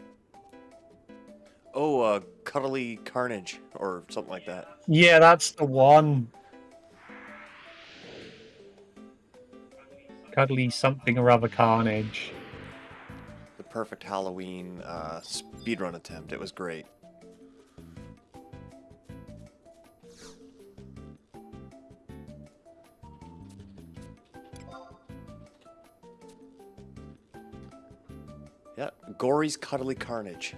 Oh, Cuddly Carnage or something like that. Yeah, that's the one. Cuddly something or other carnage. The perfect Halloween speedrun attempt. It was great. Yeah, Gory's Cuddly Carnage.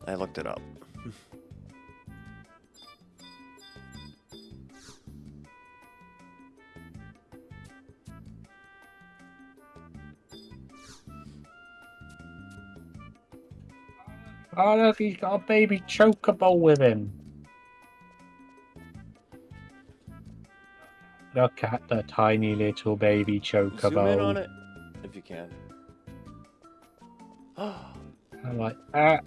I looked it up. Oh, look, he's got a baby chocobo with him. Look at the tiny little baby chocobo. Zoom in on it if you can. I like that.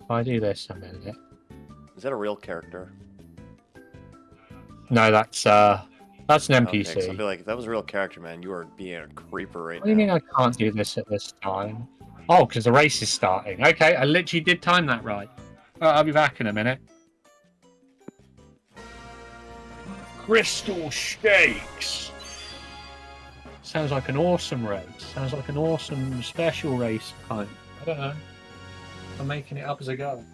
If I do this a minute. Is that a real character? No, that's an NPC. Okay, 'cause I'll be like, if that was a real character, man, you are being a creeper right What do you mean now. I can't do this at this time? Oh, because the race is starting. Okay, I literally did time that right. I'll be back in a minute. Crystal Stakes! Sounds like an awesome race. Sounds like an awesome special race kind. I don't know. I'm making it up as I go.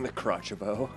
The crotchabo.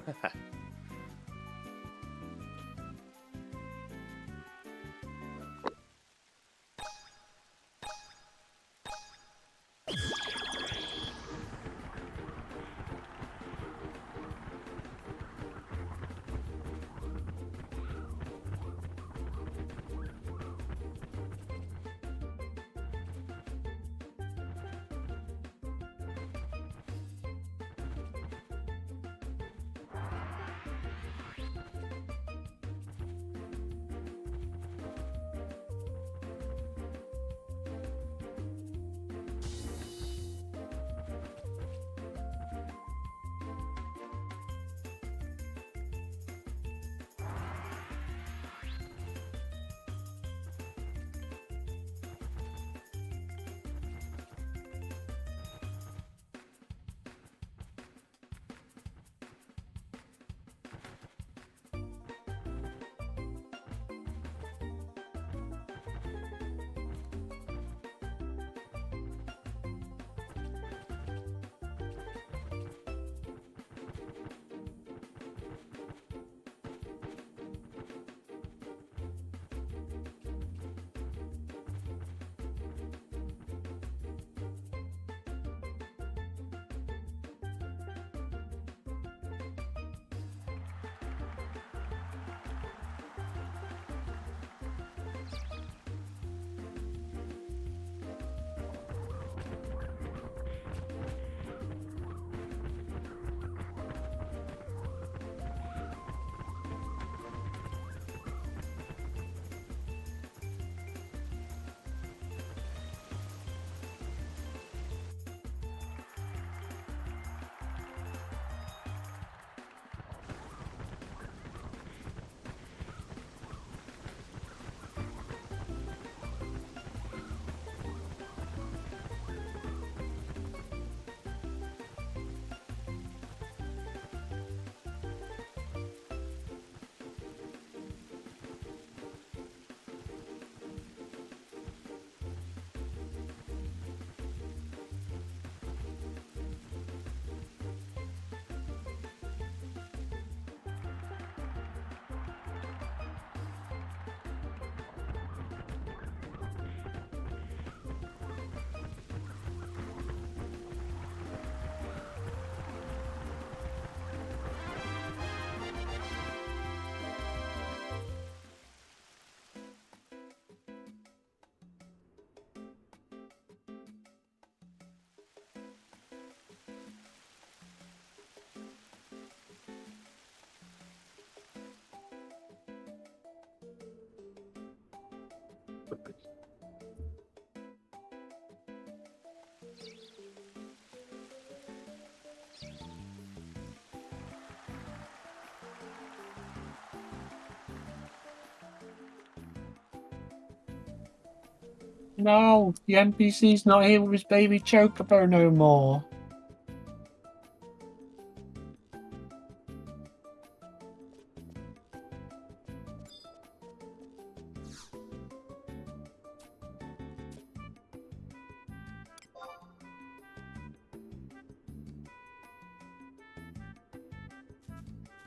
No, the NPC's not here with his baby chocobo no more.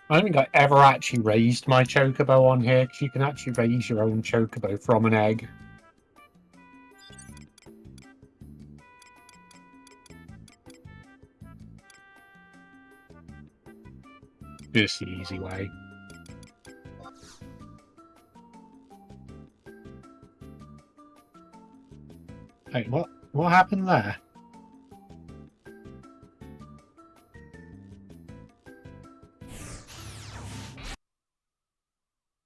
I don't think I ever actually raised my chocobo on here, because you can actually raise your own chocobo from an egg. This the easy way. Hey, what happened there? For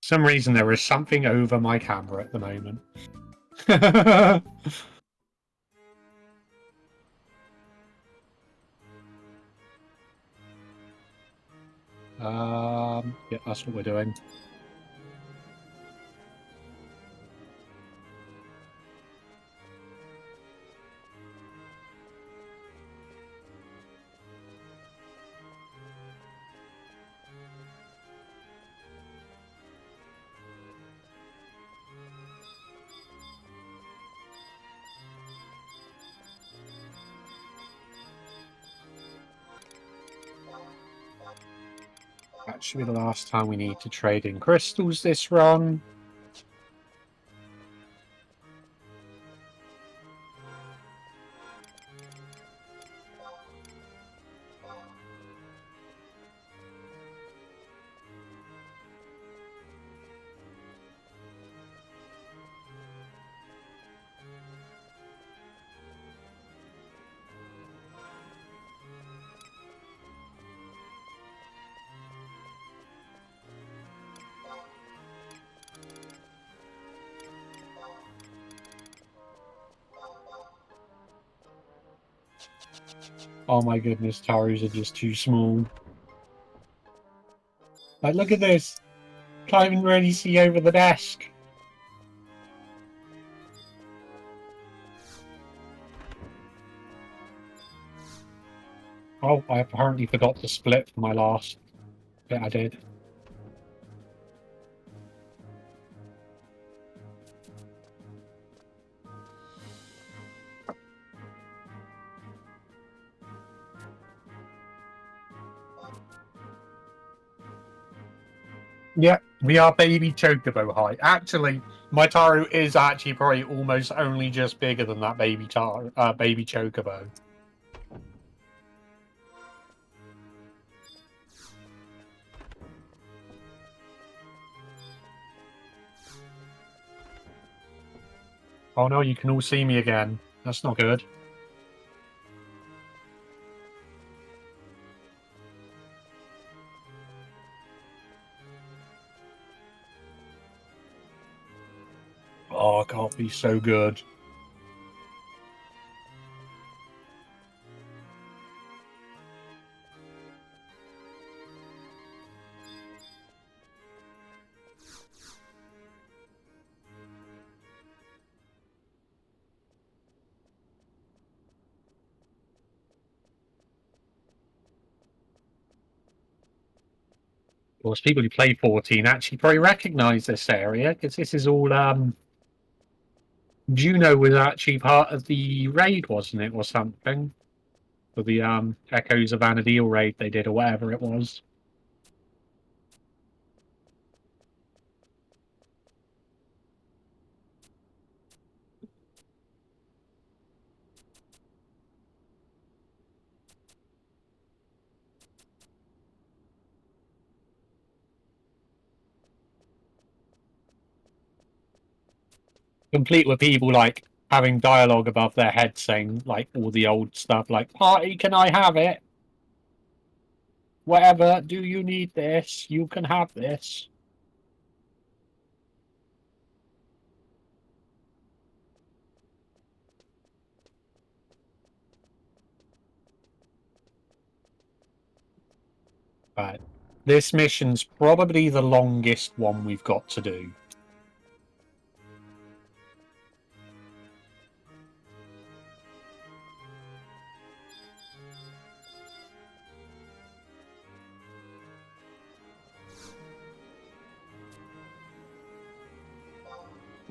some reason there is something over my camera at the moment. Yeah, that's what we're doing. That should be the last time we need to trade in crystals this run. Oh my goodness, towers are just too small. Like, look at this. Can't even really see over the desk. Oh, I apparently forgot to split for my last bit I did. Yeah, we are baby chocobo height. Actually, my Taru is actually probably almost only just bigger than that baby chocobo. Oh no, you can all see me again. That's not good. Oh, it can't be so good. Of course, people who play 14 actually probably recognise this area, because this is all, Juno was actually part of the raid, wasn't it, or something? For the, Echoes of Vana'diel raid they did, or whatever it was. Complete with people, like, having dialogue above their head saying, like, all the old stuff, like, "Party, can I have it? Whatever, do you need this? You can have this." Right. This mission's probably the longest one we've got to do.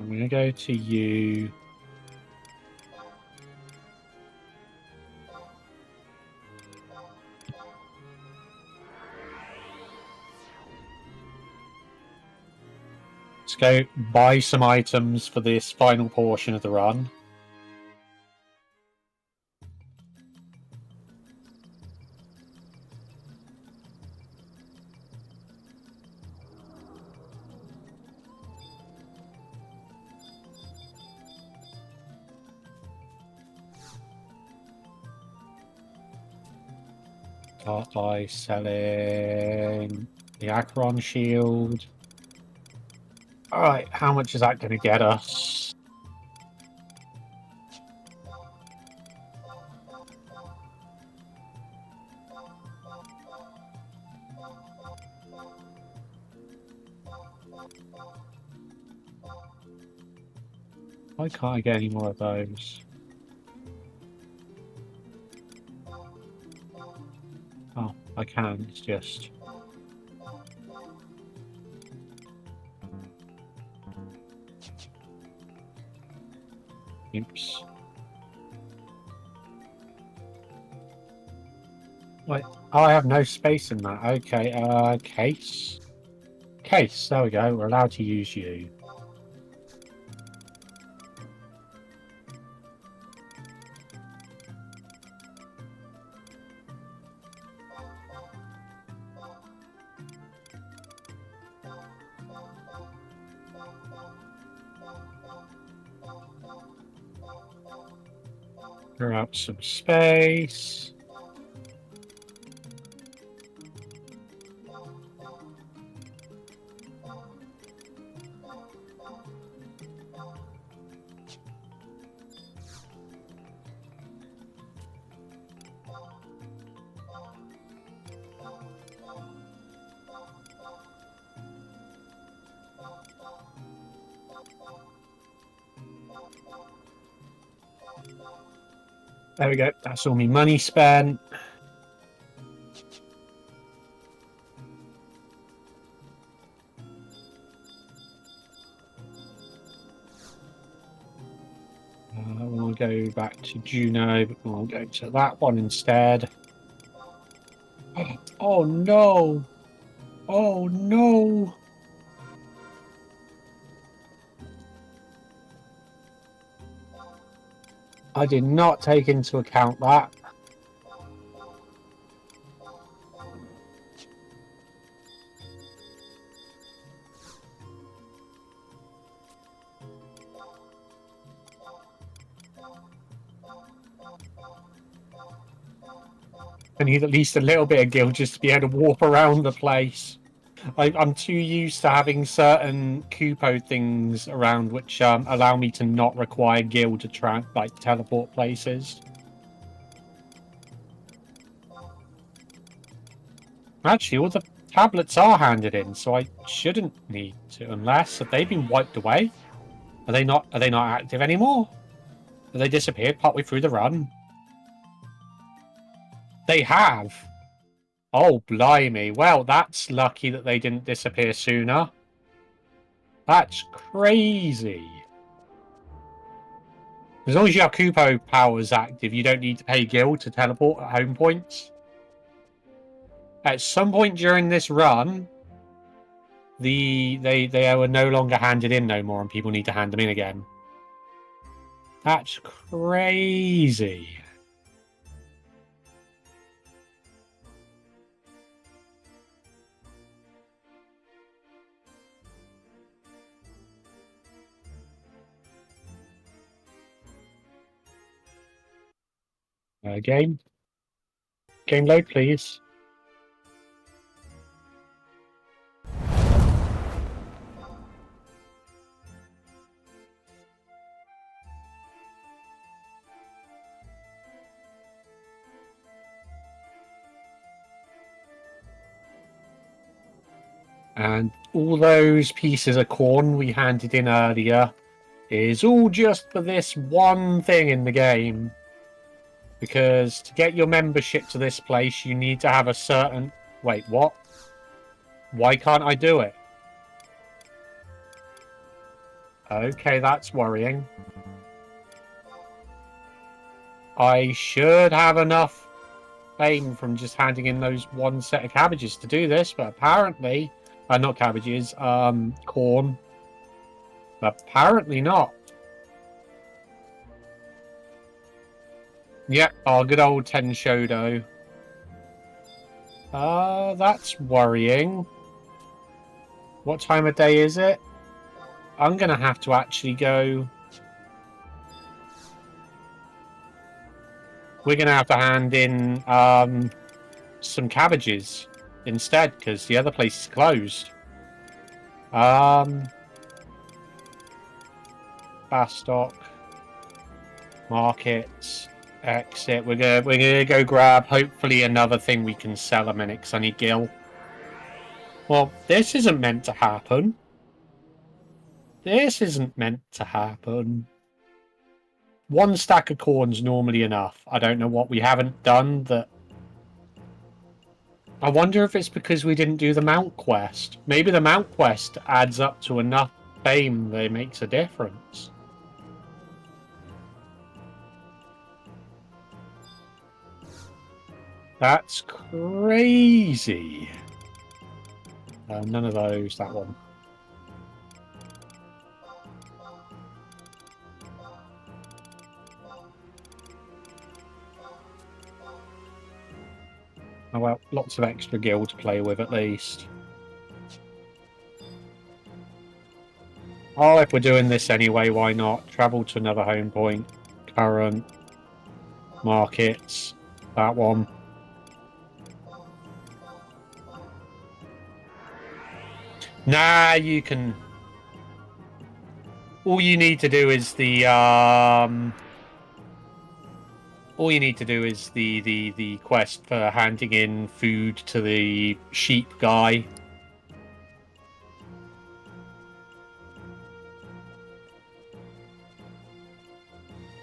I'm going to go to you. Let's go buy some items for this final portion of the run. Start by selling the Acheron shield. Alright, how much is that going to get us? Why can't I get any more of those? Oh, I can, it's just... Oops. Wait, oh, I have no space in that. Okay, case. Case, there we go, we're allowed to use you. Clear out some space. There we go. That's all my money spent. We'll go back to Juno, but we'll go to that one instead. Oh no! Oh no! I did not take into account that. I need at least a little bit of guild just to be able to warp around the place. I'm too used to having certain Kupo things around which allow me to not require guild to teleport places. Actually, all the tablets are handed in, so I shouldn't need to, unless have they been wiped away? Are they not active anymore? Have they disappeared partway through the run? They have. Oh, blimey. Well, that's lucky that they didn't disappear sooner. That's crazy. As long as you have Kupo powers active, you don't need to pay guild to teleport at home points. At some point during this run, they were no longer handed in no more, and people need to hand them in again. That's crazy. Game load, please. And all those pieces of corn we handed in earlier is all just for this one thing in the game. Because to get your membership to this place, you need to have a certain... Wait, what? Why can't I do it? Okay, that's worrying. I should have enough fame from just handing in those one set of cabbages to do this, but apparently... not cabbages, corn. Apparently not. Yep, our good old Ten Shodo. That's worrying. What time of day is it? I'm gonna have to actually go... We're gonna have to hand in, some cabbages instead, because the other place is closed. Bastock, markets, exit. We're gonna go grab hopefully another thing we can sell a minute, because I need gil. Well, this isn't meant to happen. This isn't meant to happen. 1 stack of corn's normally enough. I don't know what we haven't done that. I wonder if it's because we didn't do the mount quest. Maybe the mount quest adds up to enough fame that it makes a difference. That's crazy. None of those. That one. Oh well, lots of extra gil to play with at least. Oh, if we're doing this anyway, why not? Travel to another home point. Current. Markets. That one. Nah, you can... All you need to do is the, all you need to do is the quest for handing in food to the sheep guy.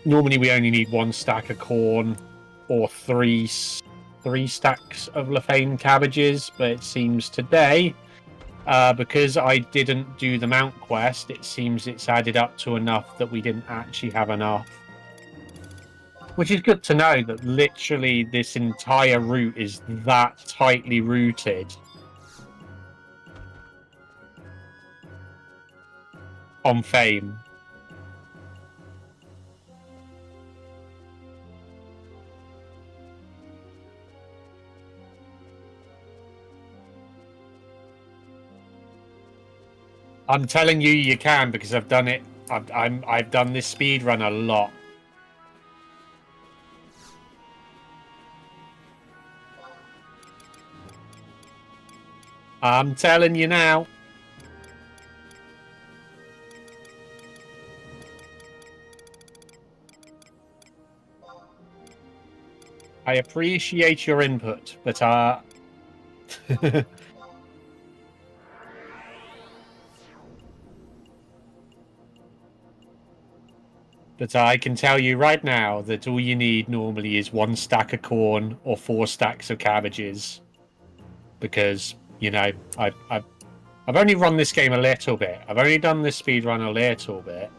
Normally we only need 1 stack of corn or 3 stacks of Lefane cabbages, but it seems today, because I didn't do the mount quest, it seems it's added up to enough that we didn't actually have enough. Which is good to know that literally this entire route is that tightly routed on fame. I'm telling you, you can, because I've done it. I've done this speed run a lot. I'm telling you now. I appreciate your input, but but I can tell you right now that all you need normally is 1 stack of corn or 4 stacks of cabbages, because you know I've only run this game a little bit. I've only done this speed run a little bit.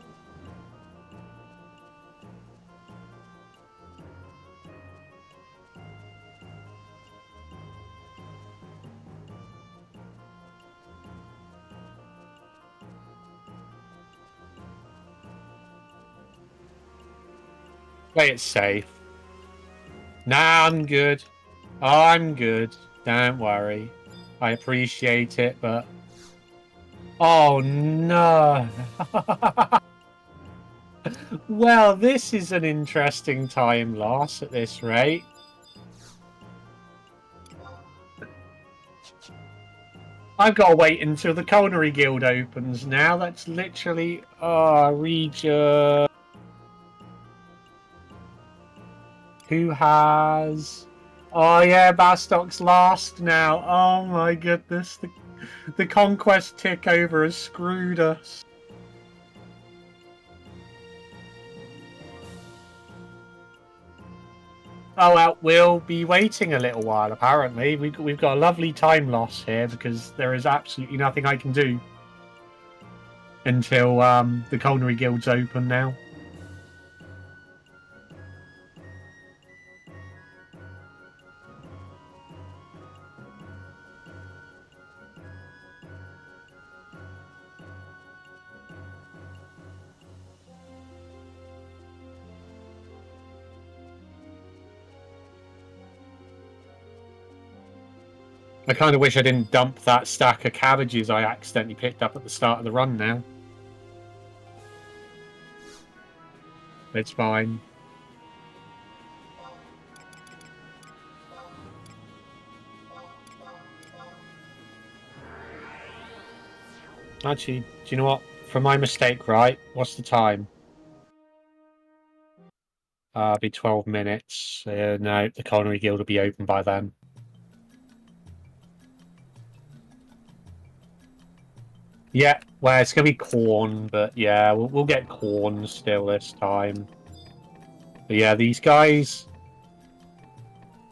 Play it safe. Nah, I'm good. I'm good. Don't worry. I appreciate it, but... Oh, no. Well, this is an interesting time loss at this rate. I've got to wait until the Culinary Guild opens now. That's literally... Oh, region... Who has... Oh yeah, Bastock's last now. Oh my goodness. The conquest tick over has screwed us. Oh well, we'll be waiting a little while apparently. We've got a lovely time loss here because there is absolutely nothing I can do until the Culinary Guild's open now. I kind of wish I didn't dump that stack of cabbages I accidentally picked up at the start of the run now. It's fine. Actually, do you know what? For my mistake, right? What's the time? Be 12 minutes. No, the Culinary Guild will be open by then. Yeah, well, it's gonna be corn, but yeah, we'll get corn still this time. But yeah, these guys.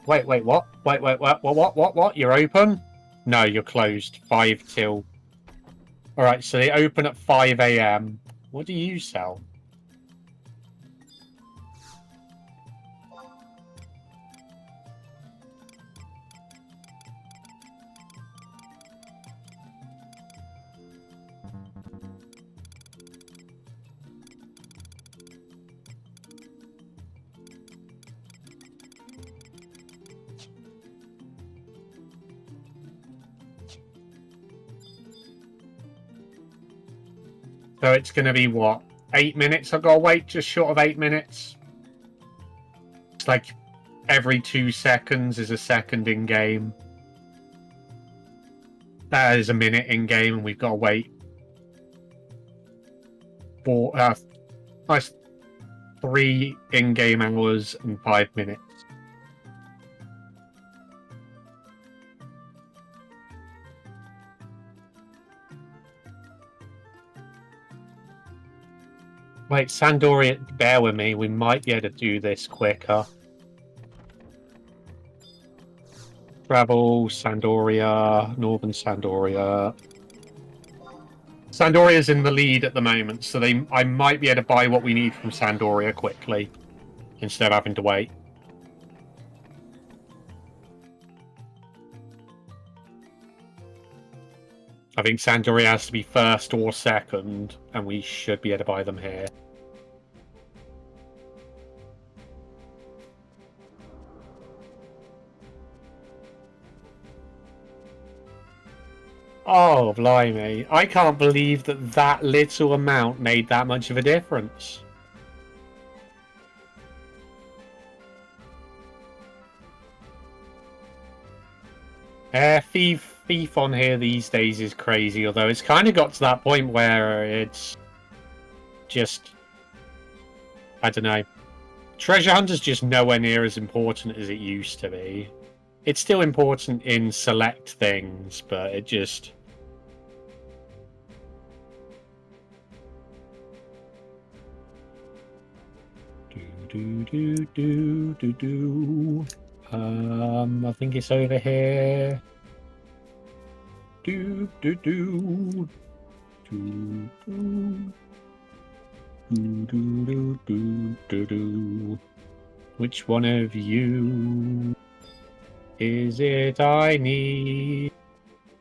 Wait, what? What? You're open? No, you're closed. 5 till. All right, so they open at 5 a.m. What do you sell? So it's going to be what? 8 minutes? I've got to wait just short of 8 minutes. It's like every 2 seconds is a second in game. That is a minute in game, and we've got to wait for 3 in game hours and 5 minutes. Wait, Sandoria, bear with me. We might be able to do this quicker. Travel, Sandoria, Northern Sandoria. Sandoria's in the lead at the moment, so I might be able to buy what we need from Sandoria quickly instead of having to wait. I think Sandoria has to be first or second, and we should be able to buy them here. Oh, blimey. I can't believe that that little amount made that much of a difference. Thief on here these days is crazy, although it's kind of got to that point where it's just... I don't know. Treasure Hunter's just nowhere near as important as it used to be. It's still important in select things, but it just... I think it's over here. Which one of you is it I need?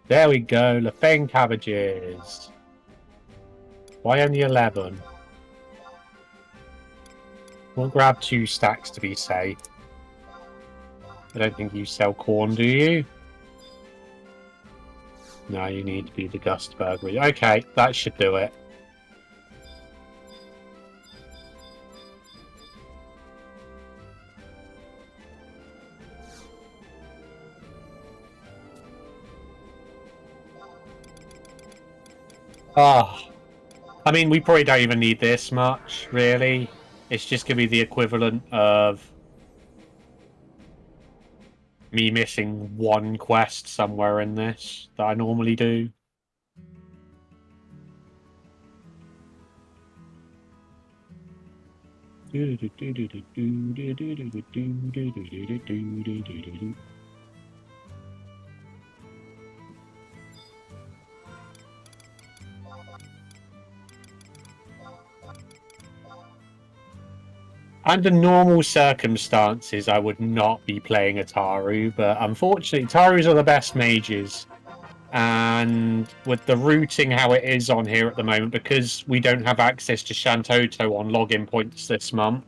There we go, Lefang cabbages. Why only 11? We'll grab 2 stacks to be safe. I don't think you sell corn, do you? No, you need to be the Gustberg. Okay, that should do it. Ah, I mean, we probably don't even need this much, really. It's just going to be the equivalent of me missing 1 quest somewhere in this that I normally do. Under normal circumstances, I would not be playing Ataru, but unfortunately, Atarus are the best mages. And with the routing how it is on here at the moment, because we don't have access to Shantoto on login points this month,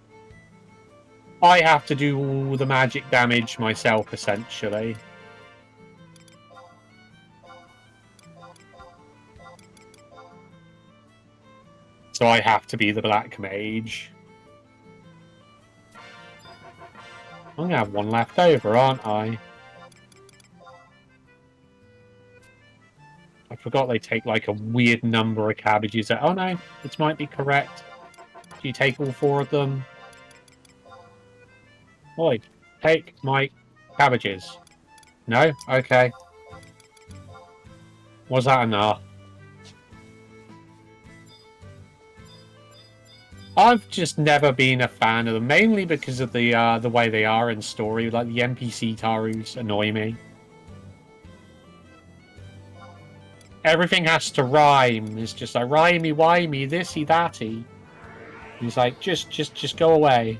I have to do all the magic damage myself, essentially. So I have to be the black mage. I'm going to have 1 left over, aren't I? I forgot they take like a weird number of cabbages. Oh no, this might be correct. Do you take all 4 of them? Lloyd, take my cabbages. No? Okay. Was that enough? I've just never been a fan of them, mainly because of the way they are in story. Like the NPC Tarus annoy me. Everything has to rhyme. It's just like rhymey, wimey, thisy, thatty. He's like, just go away.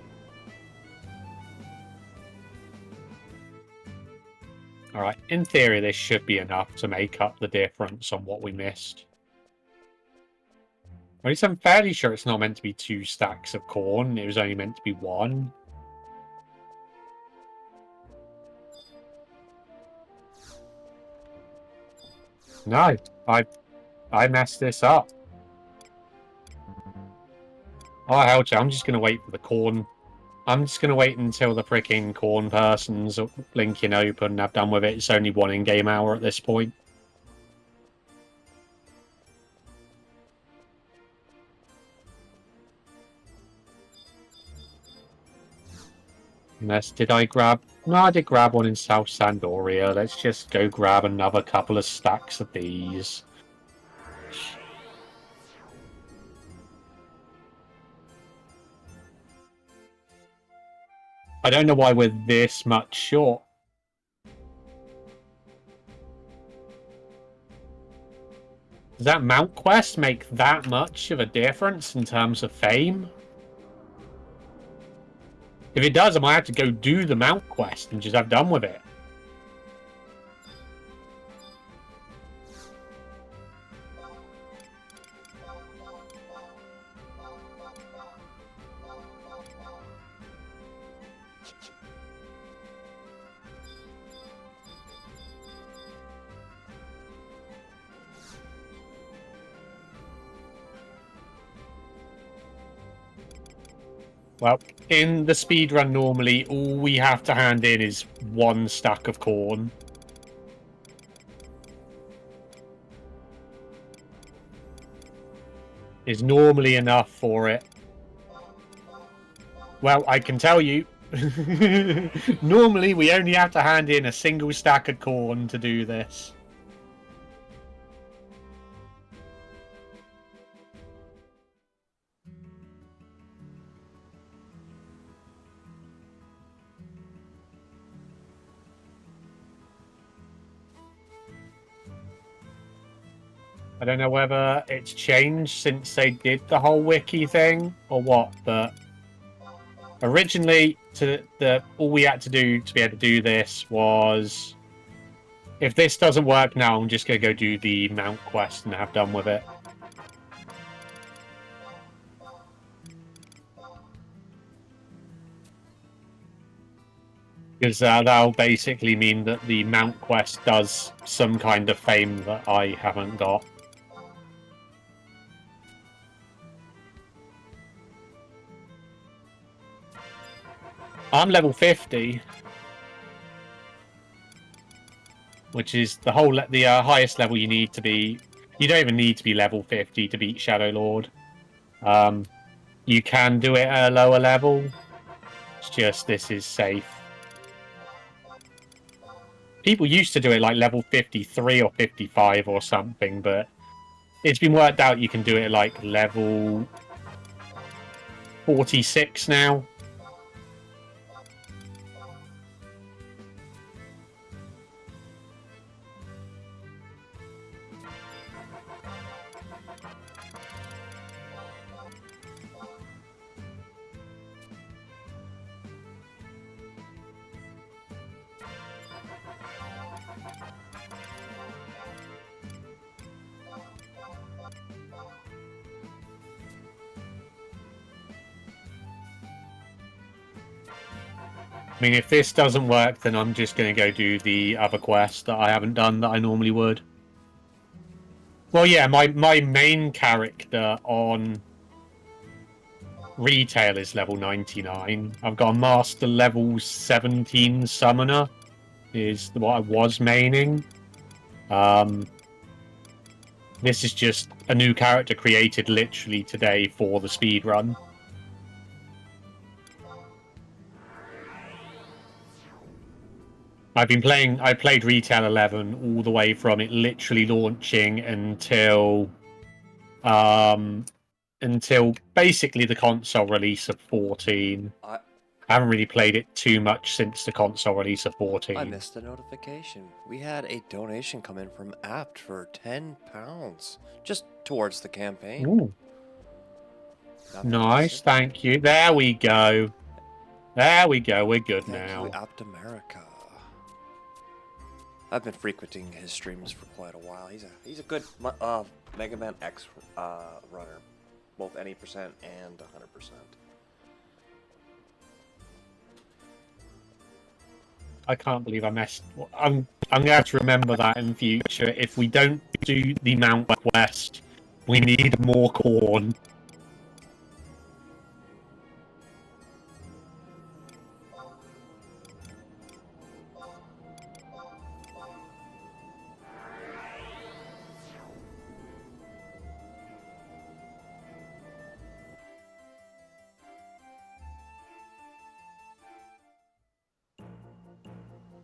All right. In theory, this should be enough to make up the difference on what we missed. At least I'm fairly sure it's not meant to be 2 stacks of corn. It was only meant to be 1. No, I messed this up. Oh, hell, I'm just going to wait for the corn. I'm just going to wait until the freaking corn person's blinking open and I've done with it. It's only 1 in-game hour at this point. Unless, did I grab... No, I did grab one in South Sandoria. Let's just go grab another couple of stacks of these. I don't know why we're this much short. Does that Mount Quest make that much of a difference in terms of fame? If it does, I might have to go do the Mount Quest and just have done with it. Well, in the speedrun normally, all we have to hand in is 1 stack of corn. Is normally enough for it. Well, I can tell you, normally we only have to hand in a single stack of corn to do this. I don't know whether it's changed since they did the whole wiki thing or what, but originally all we had to do to be able to do this was, if this doesn't work now, I'm just going to go do the Mount Quest and have done with it. Because that'll basically mean that the Mount Quest does some kind of fame that I haven't got. I'm level 50, which is the highest level you need to be. You don't even need to be level 50 to beat Shadow Lord. You can do it at a lower level. It's just this is safe. People used to do it like level 53 or 55 or something, but it's been worked out you can do it like level 46 now. I mean, if this doesn't work, then I'm just going to go do the other quest that I haven't done that I normally would. Well, yeah, my main character on retail is level 99. I've got a master level 17 summoner, is what I was maining. This is just a new character created literally today for the speed run. I played Retail 11 all the way from it literally launching until basically the console release of 14. I haven't really played it too much since the console release of 14. I missed the notification. We had a donation come in from Apt for £10, just towards the campaign. Ooh. Nice, thank you. There we go. There we go. We're good now. Thank you, Apt America. I've been frequenting his streams for quite a while. He's a good Mega Man X runner, both any percent and 100%. I can't believe I messed. I'm gonna have to remember that in future. If we don't do the Mount West, we need more corn.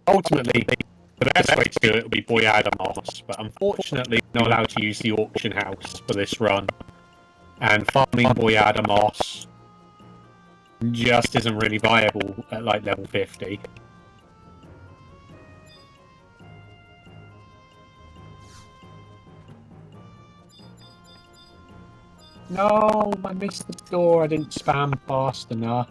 Ultimately, the best way to do it would be Boyadamos, but unfortunately, not allowed to use the auction house for this run. And farming Boyadamos just isn't really viable at like level 50. No, I missed the door. I didn't spam fast enough.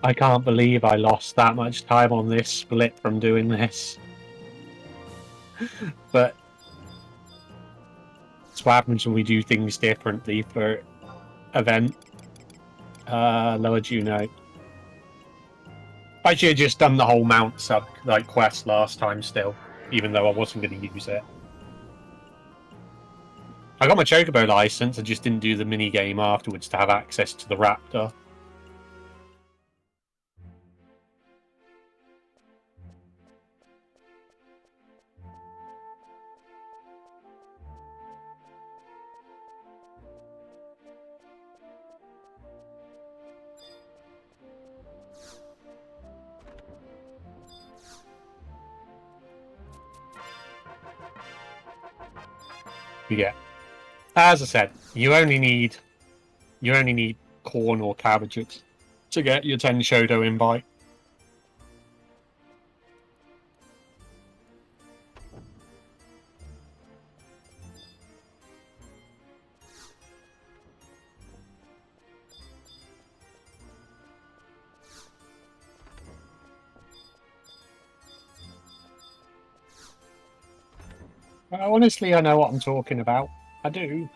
I can't believe I lost that much time on this split from doing this. But it's what happens when we do things differently for event. Lower Juno. I should have just done the whole mount sub quest last time still, even though I wasn't going to use it. I got my Chocobo license, I just didn't do the mini game afterwards to have access to the Raptor. Yeah. As I said, you only need corn or cabbages to get your 10 Shodo invite. Honestly, I know what I'm talking about. I do.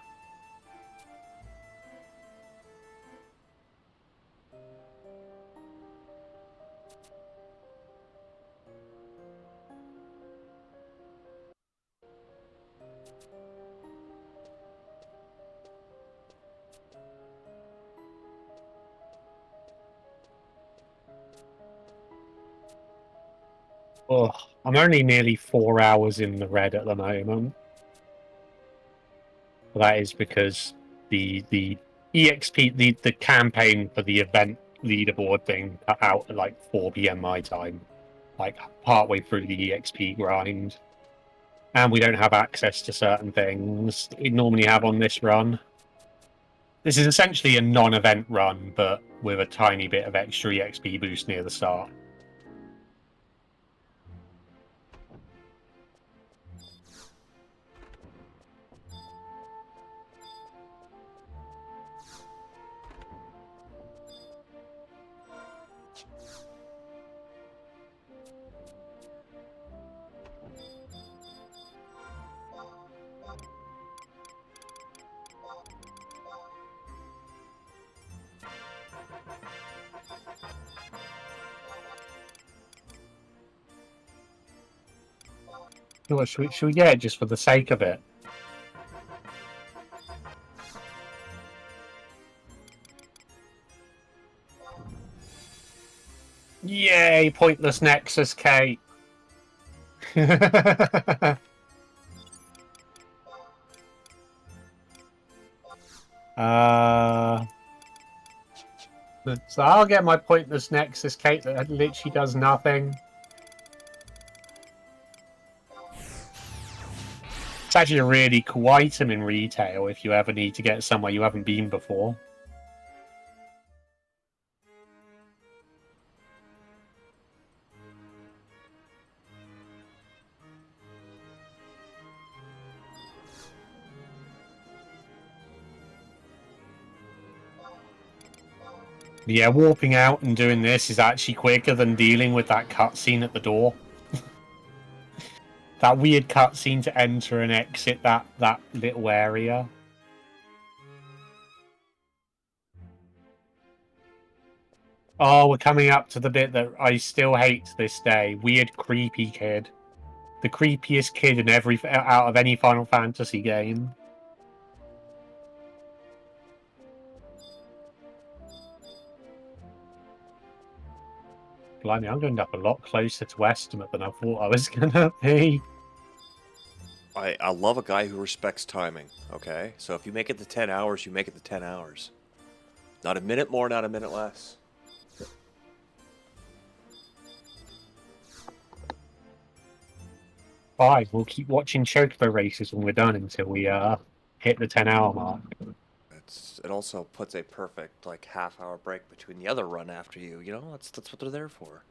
Oh, I'm only nearly 4 hours in the red at the moment. That is because the EXP, the campaign for the event leaderboard thing cut out at like 4 PM my time, like partway through the EXP grind. And we don't have access to certain things that we normally have on this run. This is essentially a non-event run, but with a tiny bit of extra EXP boost near the start. Should we get it just for the sake of it? Yay, pointless Nexus, Kate. uh, so I'll get my pointless Nexus, Kate, that literally does nothing. It's actually a really cool item in retail if you ever need to get somewhere you haven't been before. Yeah, warping out and doing this is actually quicker than dealing with that cutscene at the door. That weird cutscene to enter and exit that little area. Oh, we're coming up to the bit that I still hate to this day. Weird, creepy kid. The creepiest kid in out of any Final Fantasy game. Blimey, I'm going up a lot closer to estimate than I thought I was going to be. I love a guy who respects timing, okay? So if you make it to 10 hours, you make it to 10 hours. Not a minute more, not a minute less. Fine, we'll keep watching Chocobo races when we're done until we hit the 10-hour mark. It also puts a perfect like half-hour break between the other run after you. You know, that's what they're there for.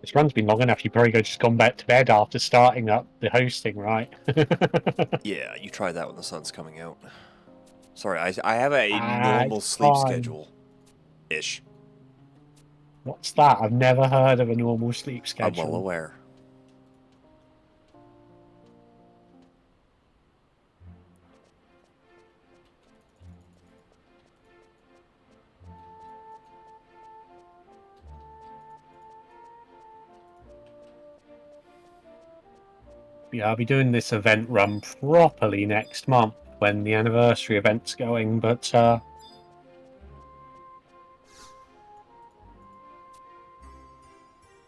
This run's been long enough, you've probably just gone back to bed after starting up the hosting, right? Yeah, you try that when the sun's coming out. Sorry, I have a normal sleep schedule. Ish. What's that? I've never heard of a normal sleep schedule. I'm well aware. Yeah, I'll be doing this event run properly next month when the anniversary event's going, but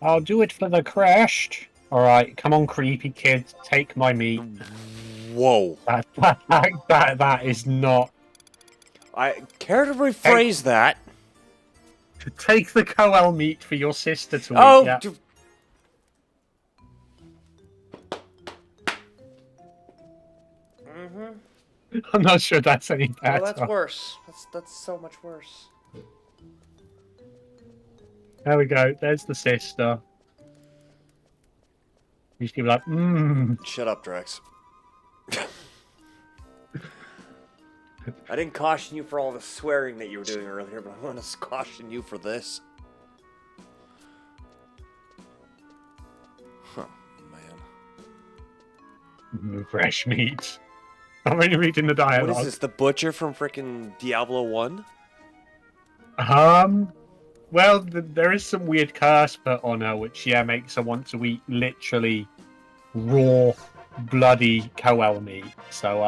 I'll do it for the crashed. Alright, come on, creepy kid, take my meat. Whoa. That is not... I care to rephrase that. Take the Coel meat for your sister to eat. Yeah. I'm not sure that's any better. Oh, that's worse. That's so much worse. There we go. There's the sister. You just be like, Shut up, Drex. I didn't caution you for all the swearing that you were doing earlier, but I want to caution you for this. Huh, man. Fresh meat. I'm only reading the dialogue. What is this, the butcher from frickin' Diablo 1? Well, there is some weird curse put on her, which, makes her want to eat literally raw, bloody Coel meat. So,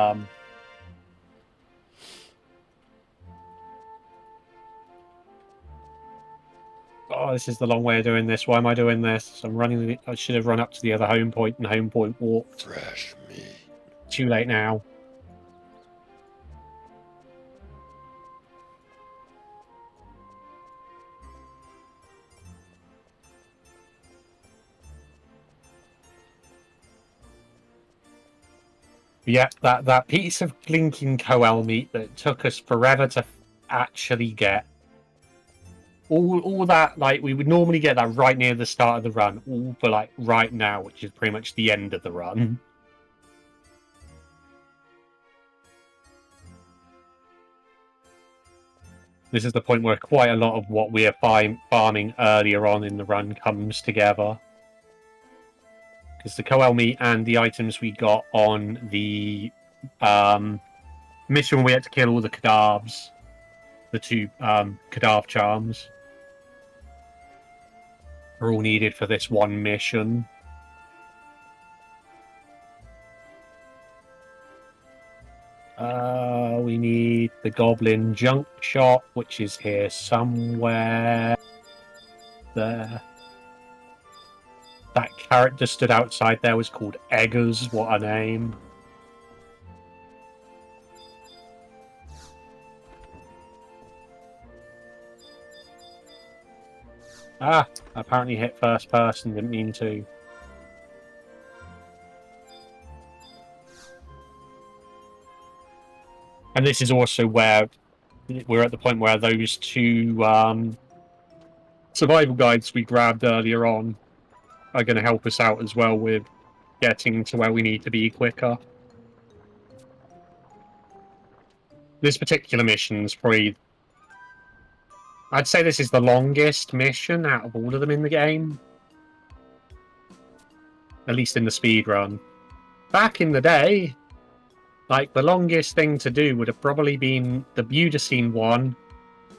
oh, this is the long way of doing this. Why am I doing this? I should have run up to the other home point and home point walked. Fresh meat. Too late now. Yeah, that piece of blinking Coel meat that took us forever to actually get. All that, like, we would normally get that right near the start of the run, all for, like, right now, which is pretty much the end of the run. This is the point where quite a lot of what we are farming earlier on in the run comes together. Because the Coel meat and the items we got on the mission where we had to kill all the cadavers, the two cadaver charms, are all needed for this one mission. We need the Goblin Junk Shop, which is here somewhere. There. That character stood outside there was called Eggers. What a name. Ah, apparently hit first person, didn't mean to. And this is also where we're at the point where those two survival guides we grabbed earlier on are going to help us out as well with getting to where we need to be quicker. This particular mission is probably... I'd say this is the longest mission out of all of them in the game. At least in the speed run. Back in the day, like, the longest thing to do would have probably been the Budicine one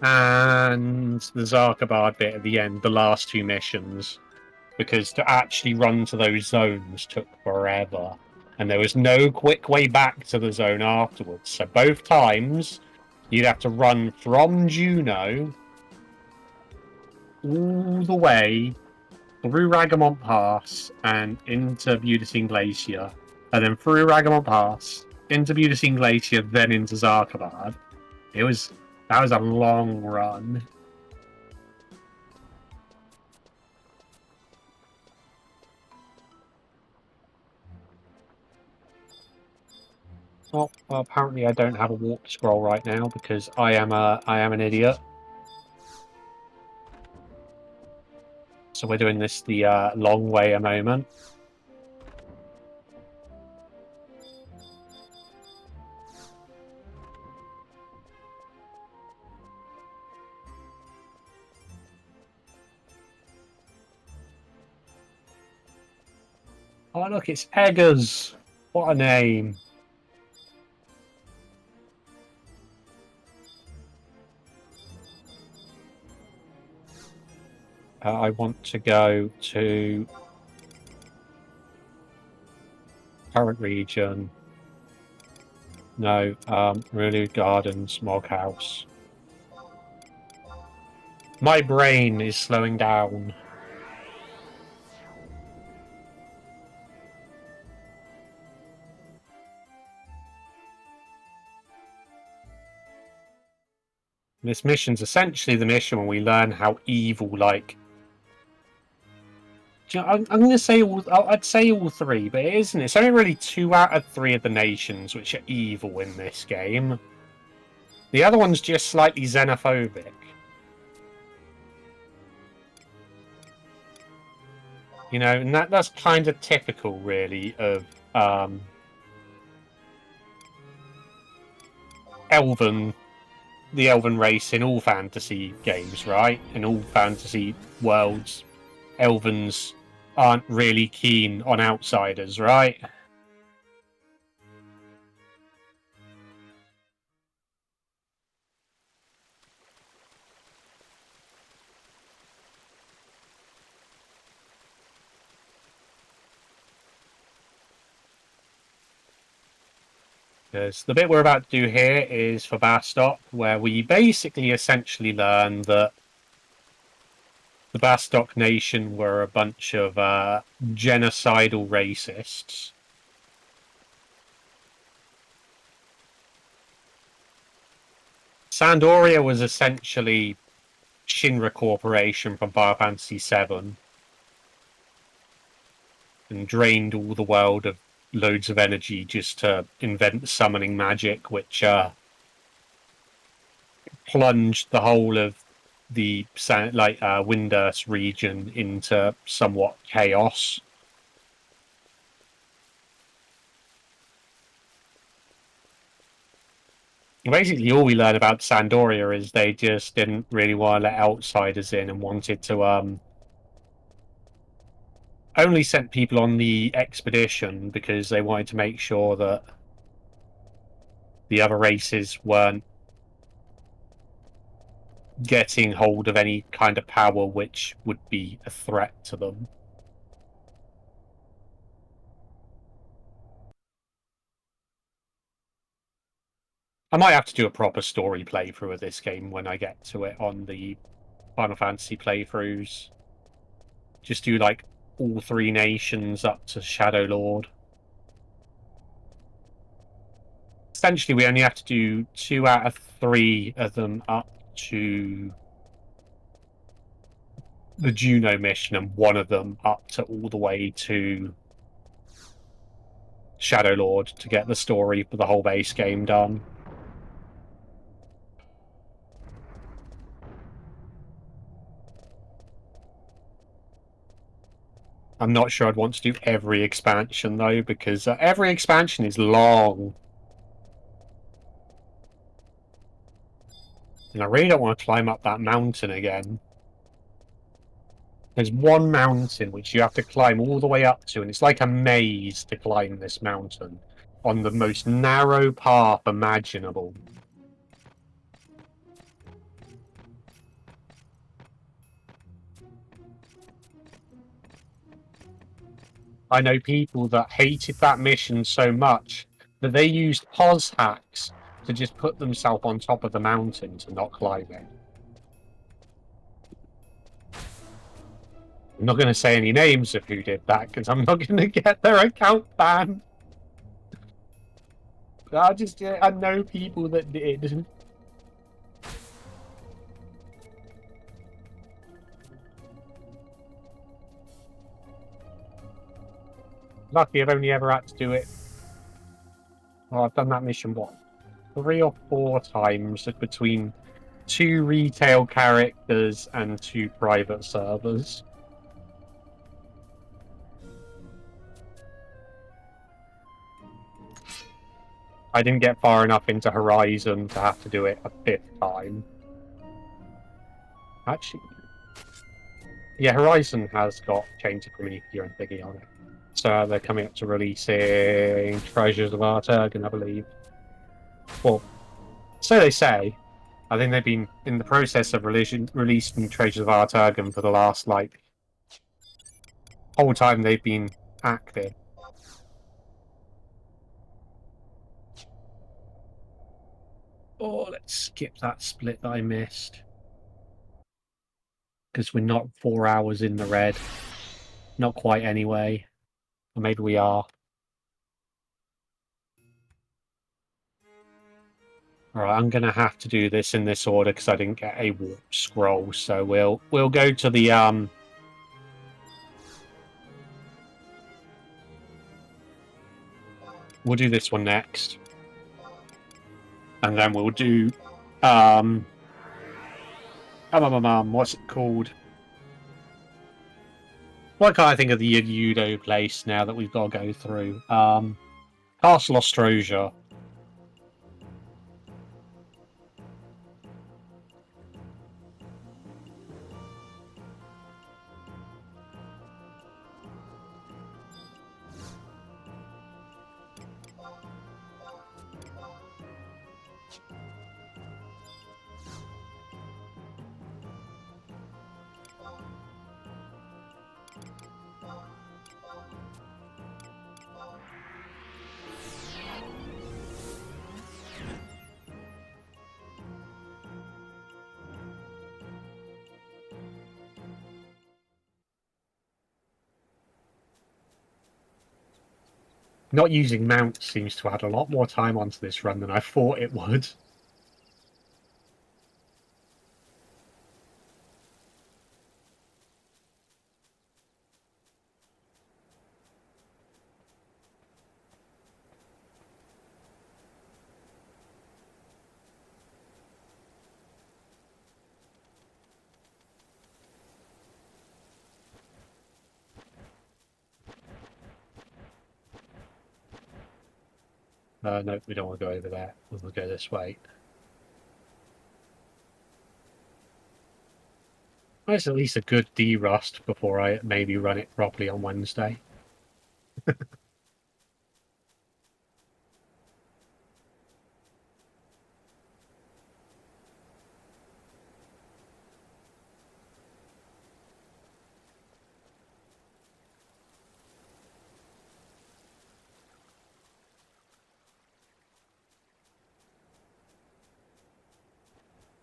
and the Zarkabard bit at the end, the last two missions. Because to actually run to those zones took forever. And there was no quick way back to the zone afterwards. So both times, you'd have to run from Juno all the way through Ragamont Pass and into Budicine Glacier. And then through Ragamont Pass, into Budicine Glacier, then into Zarkabard. That was a long run. Well, apparently I don't have a warp scroll right now because I am an idiot. So we're doing this the long way a moment. Oh look, it's Eggers. What a name. I want to go to current region. No, Rulu Gardens, Moghouse. My brain is slowing down. This mission's essentially the mission when we learn how evil, like... I'm going to say I'd say all three, but it isn't. It's only really 2 out of 3 of the nations which are evil in this game. The other one's just slightly xenophobic. You know, and that's kind of typical, really, of the Elven race in all fantasy games, right? In all fantasy worlds, Elvens aren't really keen on outsiders, right? Because the bit we're about to do here is for Bastok, where we basically essentially learn that the Bastok nation were a bunch of genocidal racists. Sandoria was essentially Shinra Corporation from Final Fantasy VII and drained all the world of loads of energy just to invent summoning magic, which plunged the whole of the Windurst region into somewhat chaos. Basically, all we learn about Sandoria is they just didn't really want to let outsiders in and wanted to only sent people on the expedition because they wanted to make sure that the other races weren't getting hold of any kind of power which would be a threat to them. I might have to do a proper story playthrough of this game when I get to it on the Final Fantasy playthroughs. Just do like all 3 nations up to Shadow Lord. Essentially, we only have to do 2 out of 3 of them up to the Juno mission, and 1 of them up to all the way to Shadow Lord to get the story for the whole base game done. I'm not sure I'd want to do every expansion though, because every expansion is long. And I really don't want to climb up that mountain again. There's one mountain which you have to climb all the way up to, and it's like a maze to climb this mountain on the most narrow path imaginable. I know people that hated that mission so much that they used pos hacks to just put themselves on top of the mountain to not climb it. I'm not going to say any names of who did that because I'm not going to get their account banned. I know people that did. Lucky I've only ever had to do it. Well, I've done that mission, what, 3 or 4 times between 2 retail characters and 2 private servers. I didn't get far enough into Horizon to have to do it a 5th time. Actually, yeah, Horizon has got Chains of Prometheus and Biggie on it. So they're coming up to releasing Treasures of Arturgan, I believe. Well, so they say. I think they've been in the process of releasing Treasures of Arturgan for the last, like, whole time they've been active. Oh, let's skip that split that I missed. Because we're not 4 hours in the red. Not quite anyway. Or maybe we are. Alright, I'm gonna have to do this in this order because I didn't get a warp scroll, so we'll go to the we'll do this one next. And then we'll do what's it called? Why can't I think of the Yudo place now that we've got to go through? Castle Ostrosia. Not using mounts seems to add a lot more time onto this run than I thought it would. No, we don't want to go over there. We'll go this way. It's at least a good de-rust before I maybe run it properly on Wednesday.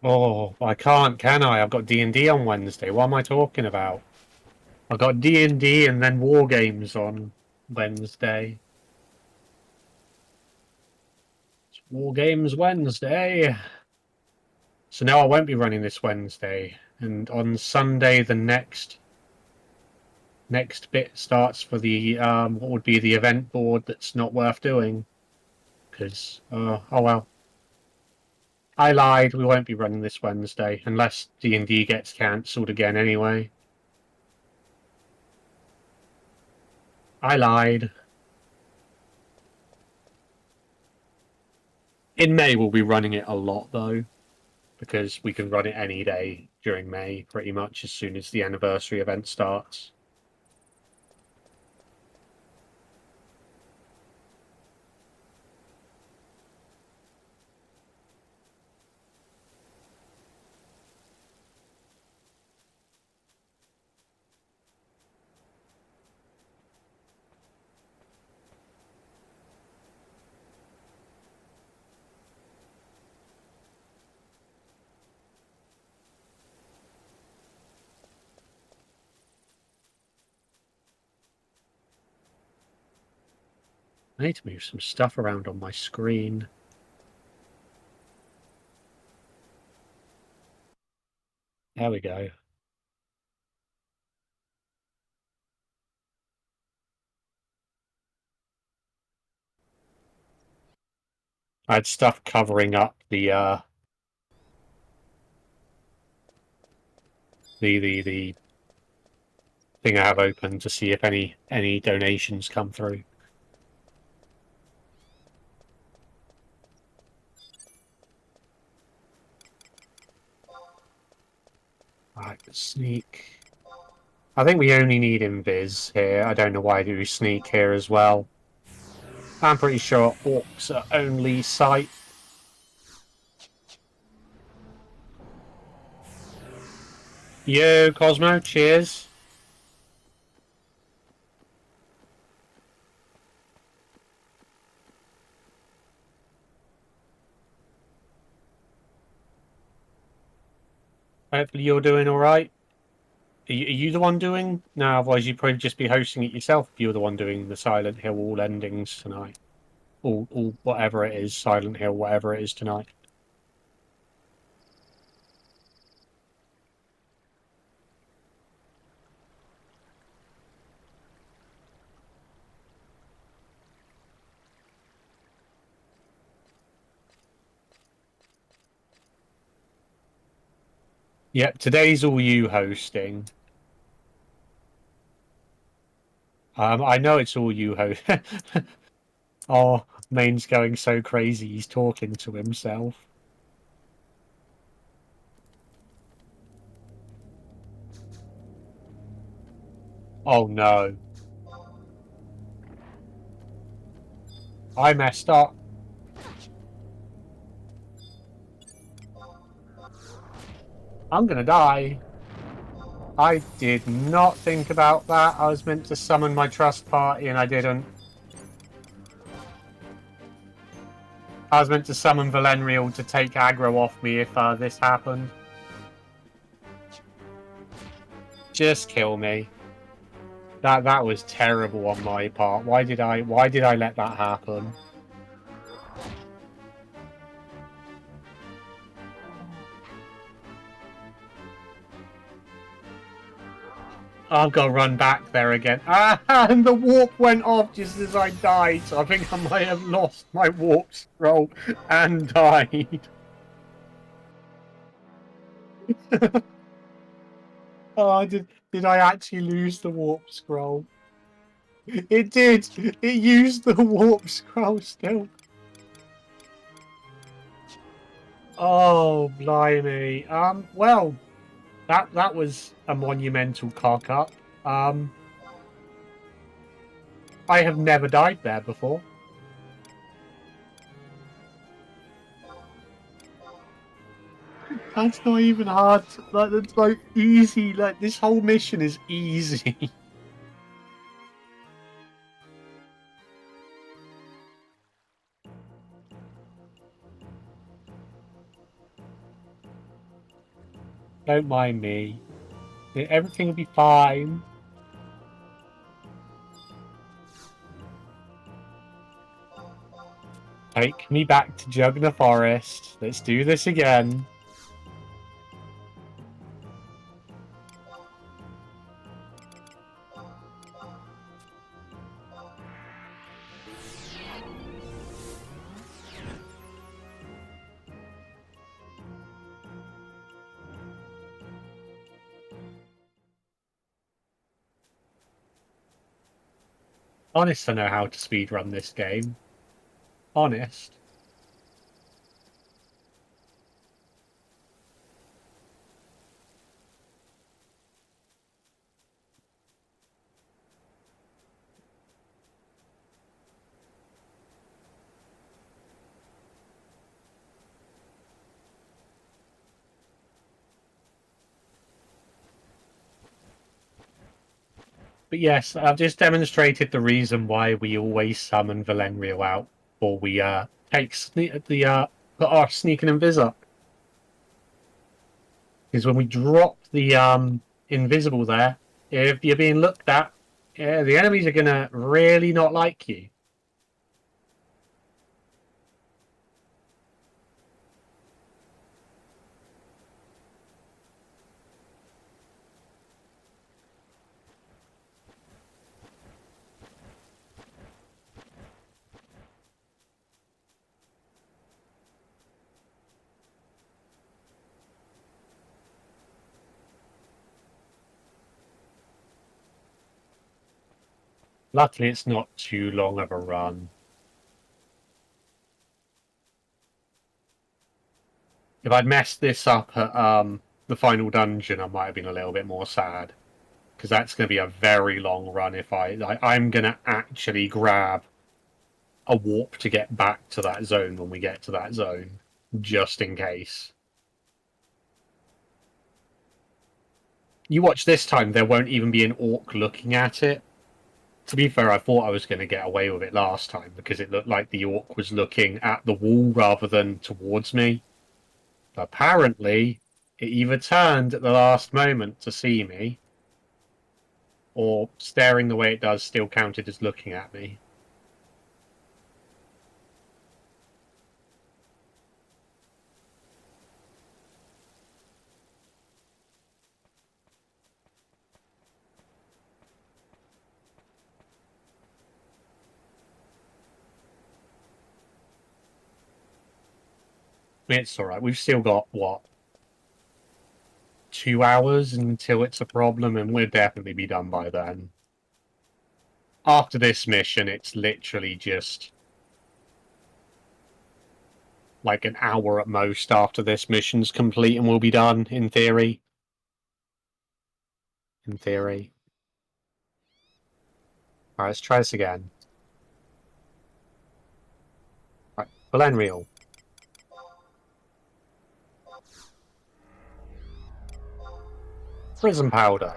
Oh, I can't, can I? I've got D&D on Wednesday. What am I talking about? I've got D&D and then War Games on Wednesday. It's War Games Wednesday. So now I won't be running this Wednesday. And on Sunday, the next bit starts for the what would be the event board that's not worth doing. Because, oh well. I lied. We won't be running this Wednesday unless D&D gets cancelled again anyway. I lied. In May, we'll be running it a lot though, because we can run it any day during May, pretty much as soon as the anniversary event starts. I need to move some stuff around on my screen. There we go. I had stuff covering up the thing I have open to see if any donations come through. Right, sneak. I think we only need invis here. I don't know why do we sneak here as well. I'm pretty sure orcs are only sight. Yo, Cosmo, cheers. Hopefully you're doing all right. Are you the one doing? No, otherwise you'd probably just be hosting it yourself if you're the one doing the Silent Hill all endings tonight. All whatever it is, Silent Hill, whatever it is tonight. Yep, today's all you hosting. I know it's all you host. Oh, Main's going so crazy, he's talking to himself. Oh no. I messed up. I'm gonna die. I did not think about that. I was meant to summon my trust party and I didn't. I was meant to summon Vana'diel to take aggro off me if this happened. Just kill me. That was terrible on my part. Why did I let that happen? I've got to run back there again. Ah, and the warp went off just as I died. So I think I might have lost my warp scroll and died. Oh, did I actually lose the warp scroll? It did. It used the warp scroll still. Oh, blimey. Well, that was a monumental cock up. I have never died there before. That's not even hard. Like, it's like easy. Like, this whole mission is easy. Don't mind me. Everything will be fine. Take me back to Jugna Forest. Let's do this again. Honest, I know how to speedrun this game. Honest. But yes, I've just demonstrated the reason why we always summon Valenrio out before we put our sneak and invis up. Because when we drop the invisible there, if you're being looked at, the enemies are gonna really not like you. Luckily, it's not too long of a run. If I'd messed this up at the final dungeon, I might have been a little bit more sad. Because that's going to be a very long run if I'm going to actually grab a warp to get back to that zone when we get to that zone, just in case. You watch this time, there won't even be an orc looking at it. To be fair, I thought I was going to get away with it last time because it looked like the orc was looking at the wall rather than towards me. Apparently, it either turned at the last moment to see me, or staring the way it does still counted as looking at me. It's alright. We've still got, what, 2 hours until it's a problem, and we'll definitely be done by then. After this mission, it's literally just like an hour at most after this mission's complete, and we'll be done, in theory. In theory. Alright, let's try this again. Right, Valenriel. Prism powder.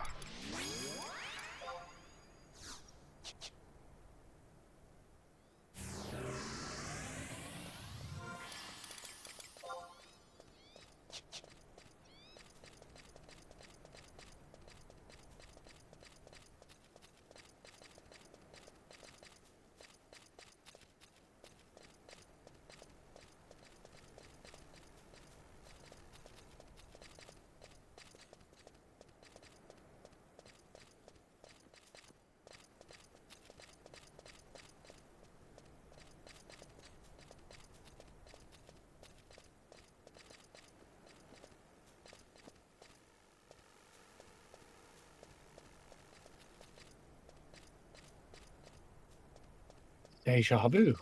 Deja vu.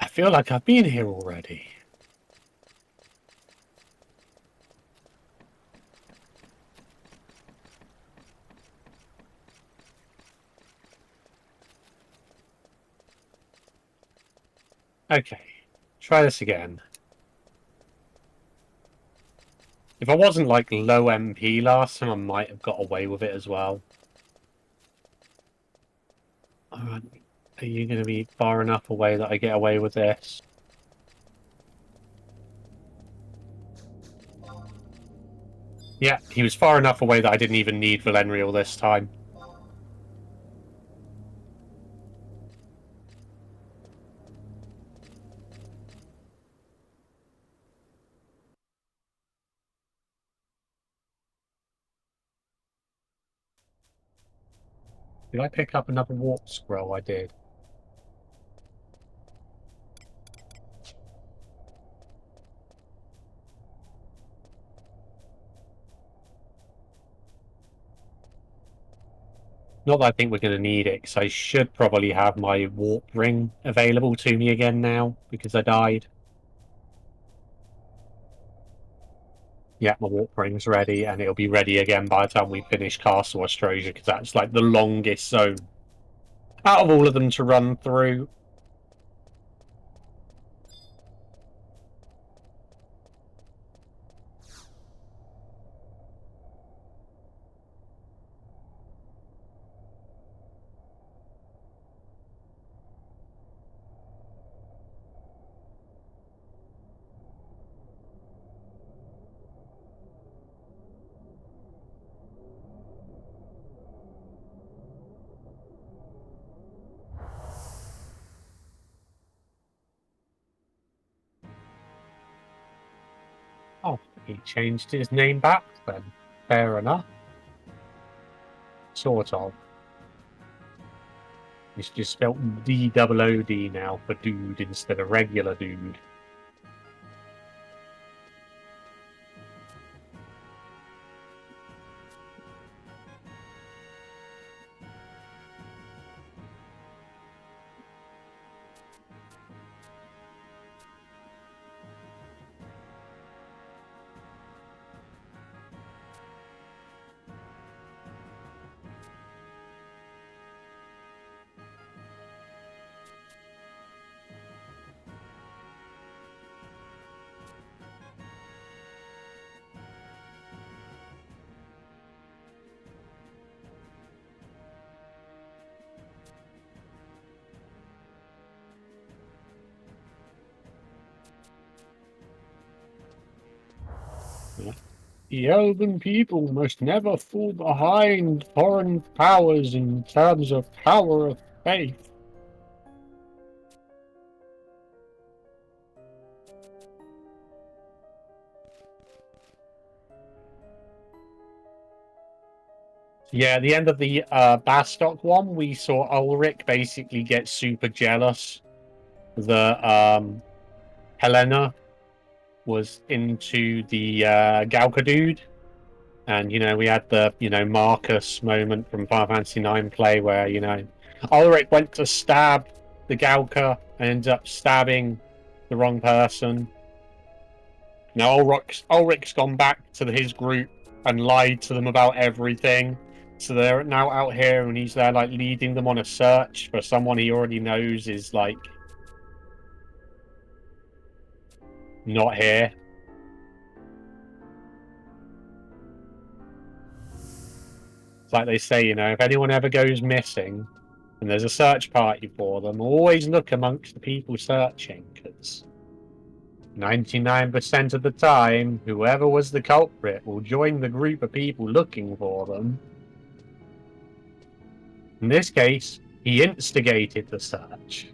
I feel like I've been here already. Okay, try this again. If I wasn't like low MP last time, I might have got away with it as well. Are you going to be far enough away that I get away with this? Yeah, he was far enough away that I didn't even need Valenriel this time. Did I pick up another warp scroll? I did. Not that I think we're going to need it, because I should probably have my warp ring available to me again now, because I died. Yeah, my warp ring's ready, and it'll be ready again by the time we finish Castle Austrasia, because that's like the longest zone out of all of them to run through. Oh, he changed his name back then. Fair enough. Sort of. It's just spelled D-O-O-D now for dude instead of regular dude. The elven people must never fall behind foreign powers in terms of power of faith. Yeah, at the end of the Bastok one, we saw Ulrich basically get super jealous that Helena was into the Galka dude. And, we had the, Marcus moment from Final Fantasy IX play where, Ulrich went to stab the Galka and ended up stabbing the wrong person. Now Ulrich's gone back to his group and lied to them about everything. So they're now out here and he's there like leading them on a search for someone he already knows is like not here. It's like they say, if anyone ever goes missing and there's a search party for them, always look amongst the people searching, because 99% of the time, whoever was the culprit will join the group of people looking for them. In this case, he instigated the search.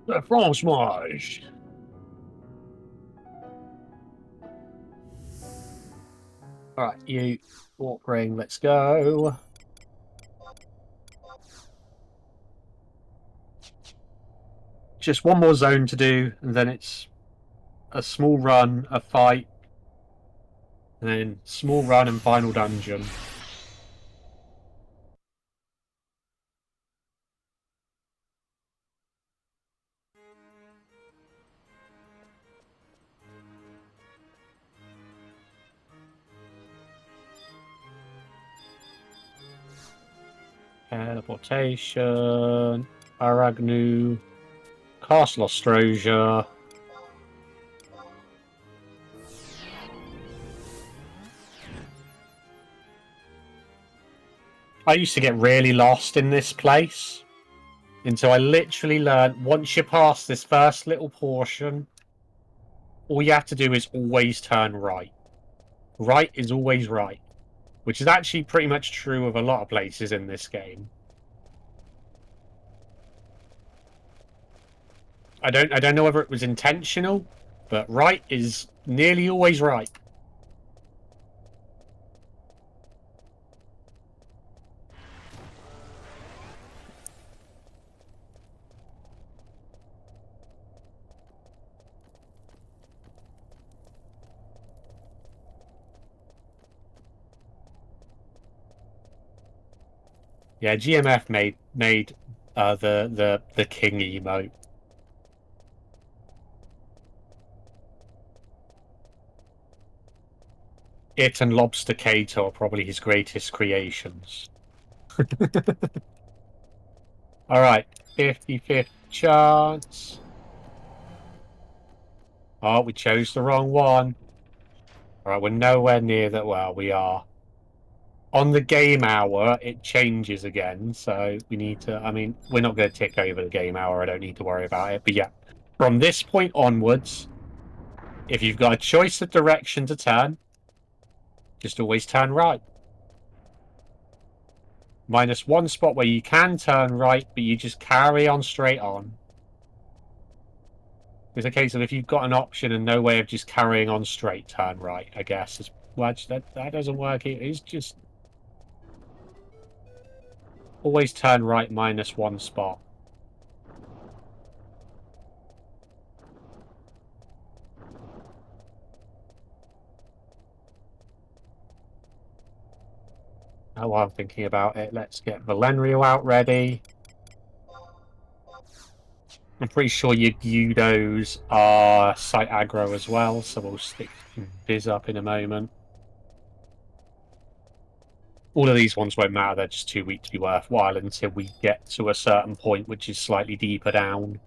The Franchemage. Alright, you walk ring, let's go. Just one more zone to do, and then it's a small run, a fight, and then small run and final dungeon. Teleportation, Aragnu, Castle Austrasia. I used to get really lost in this place until I literally learned once you pass this first little portion, all you have to do is always turn right. Right is always right, which is actually pretty much true of a lot of places in this game. I don't know whether it was intentional, but right is nearly always right. Yeah, GMF made the king emote. It and Lobster Kato are probably his greatest creations. Alright, 50-50 chance. Oh, we chose the wrong one. Alright, we're nowhere near that. Well, we are. On the game hour, it changes again, so we need to... I mean, we're not going to tick over the game hour. I don't need to worry about it. But yeah, from this point onwards, if you've got a choice of direction to turn, just always turn right. Minus one spot where you can turn right, but you just carry on straight on. It's a case of if you've got an option and no way of just carrying on straight, turn right, I guess. Well, that doesn't work. It's just... always turn right minus one spot. Oh, while I'm thinking about it, let's get Valenrio out ready. I'm pretty sure your Gyudos are site aggro as well, so we'll stick Viz up in a moment. All of these ones won't matter, they're just too weak to be worthwhile until we get to a certain point which is slightly deeper down.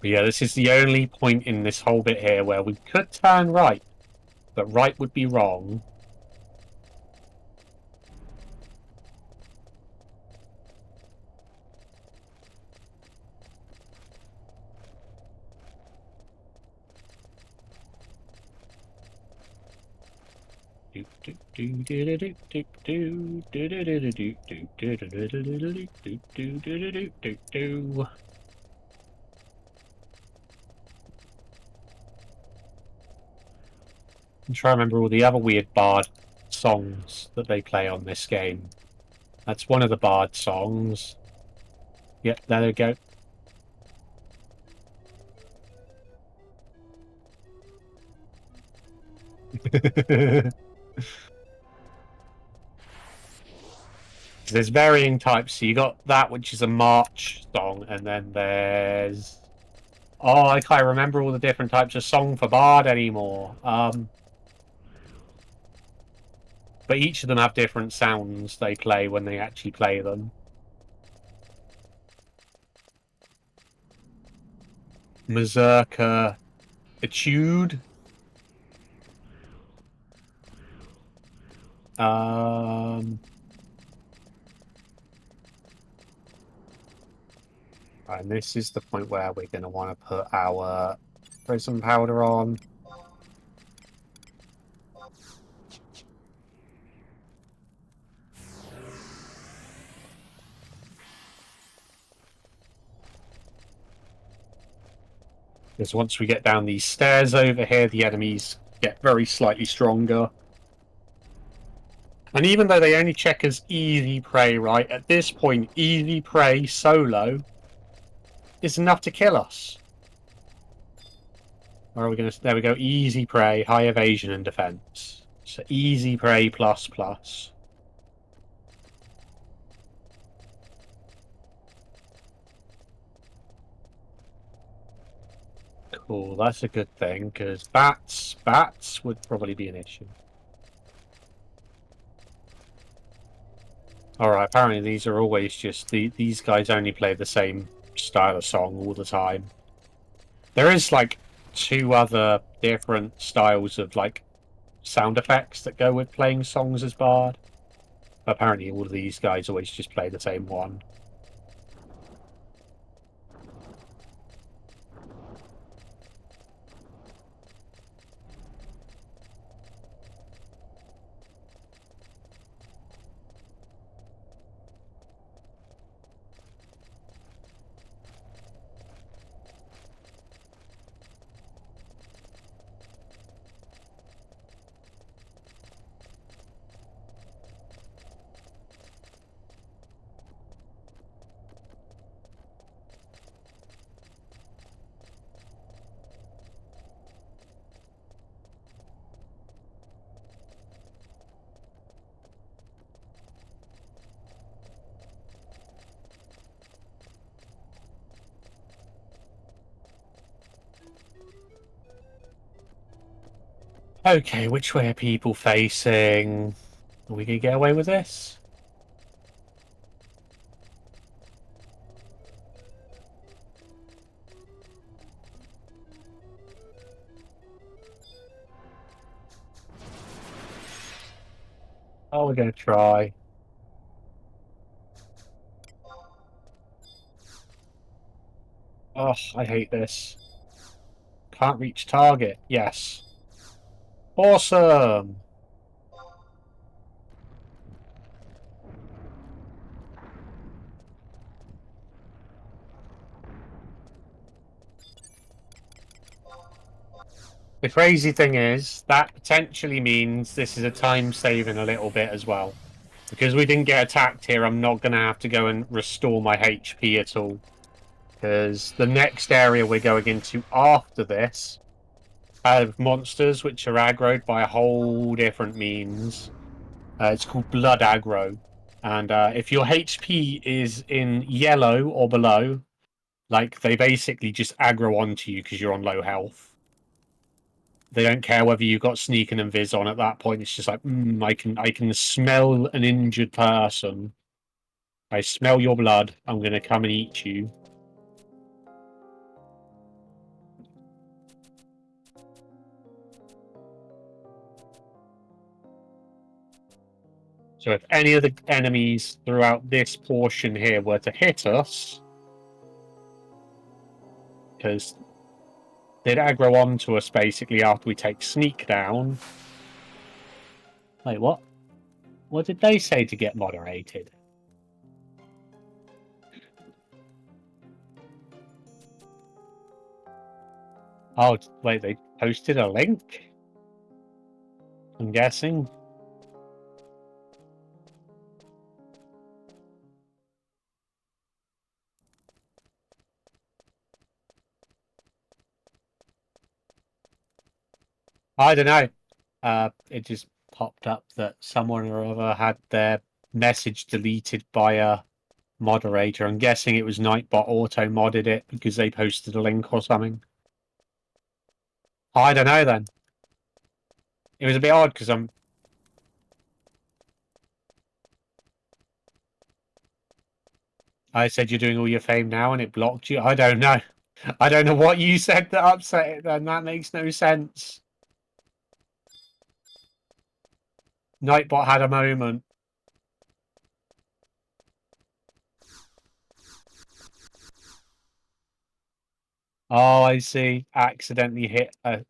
But yeah, this is the only point in this whole bit here where we could turn right, but right would be wrong. I'm trying to remember all the other weird bard songs that they play on this game. That's one of the bard songs. Yep, there we go. There's varying types. So you got that, which is a march song, and then there's... oh, I can't remember all the different types of song for bard anymore. But each of them have different sounds they play when they actually play them. Mazurka Etude. And this is the point where we're going to want to put our prism powder on. Because once we get down these stairs over here, the enemies get very slightly stronger. And even though they only check as easy prey, right, at this point, easy prey solo is enough to kill us. Where are we going to... there we go, easy prey, high evasion and defense. So easy prey plus plus. Cool, that's a good thing, because bats would probably be an issue. Alright, apparently these are always just... these guys only play the same style of song all the time. There is, like, 2 other different styles of like sound effects that go with playing songs as Bard. Apparently, all of these guys always just play the same one. Okay, which way are people facing? Are we gonna get away with this? Oh, we're gonna try. Oh, I hate this. Can't reach target. Yes. Awesome! The crazy thing is, that potentially means this is a time saving a little bit as well. Because we didn't get attacked here, I'm not going to have to go and restore my HP at all. Because the next area we're going into after this have monsters which are aggroed by a whole different means. It's called blood aggro. And if your HP is in yellow or below, like they basically just aggro onto you because you're on low health. They don't care whether you've got sneaking and viz on at that point. It's just like, I can smell an injured person. I smell your blood. I'm going to come and eat you. So if any of the enemies throughout this portion here were to hit us, because they'd aggro onto us basically after we take sneak down. Wait, what? What did they say to get moderated? Oh, wait, they posted a link? I'm guessing. I don't know. It just popped up that someone or other had their message deleted by a moderator. I'm guessing it was Nightbot auto-modded it because they posted a link or something. I don't know then. It was a bit odd because I said you're doing all your fame now and it blocked you. I don't know. I don't know what you said that upset it then. That makes no sense. Nightbot had a moment. Oh, I see. Accidentally hit a...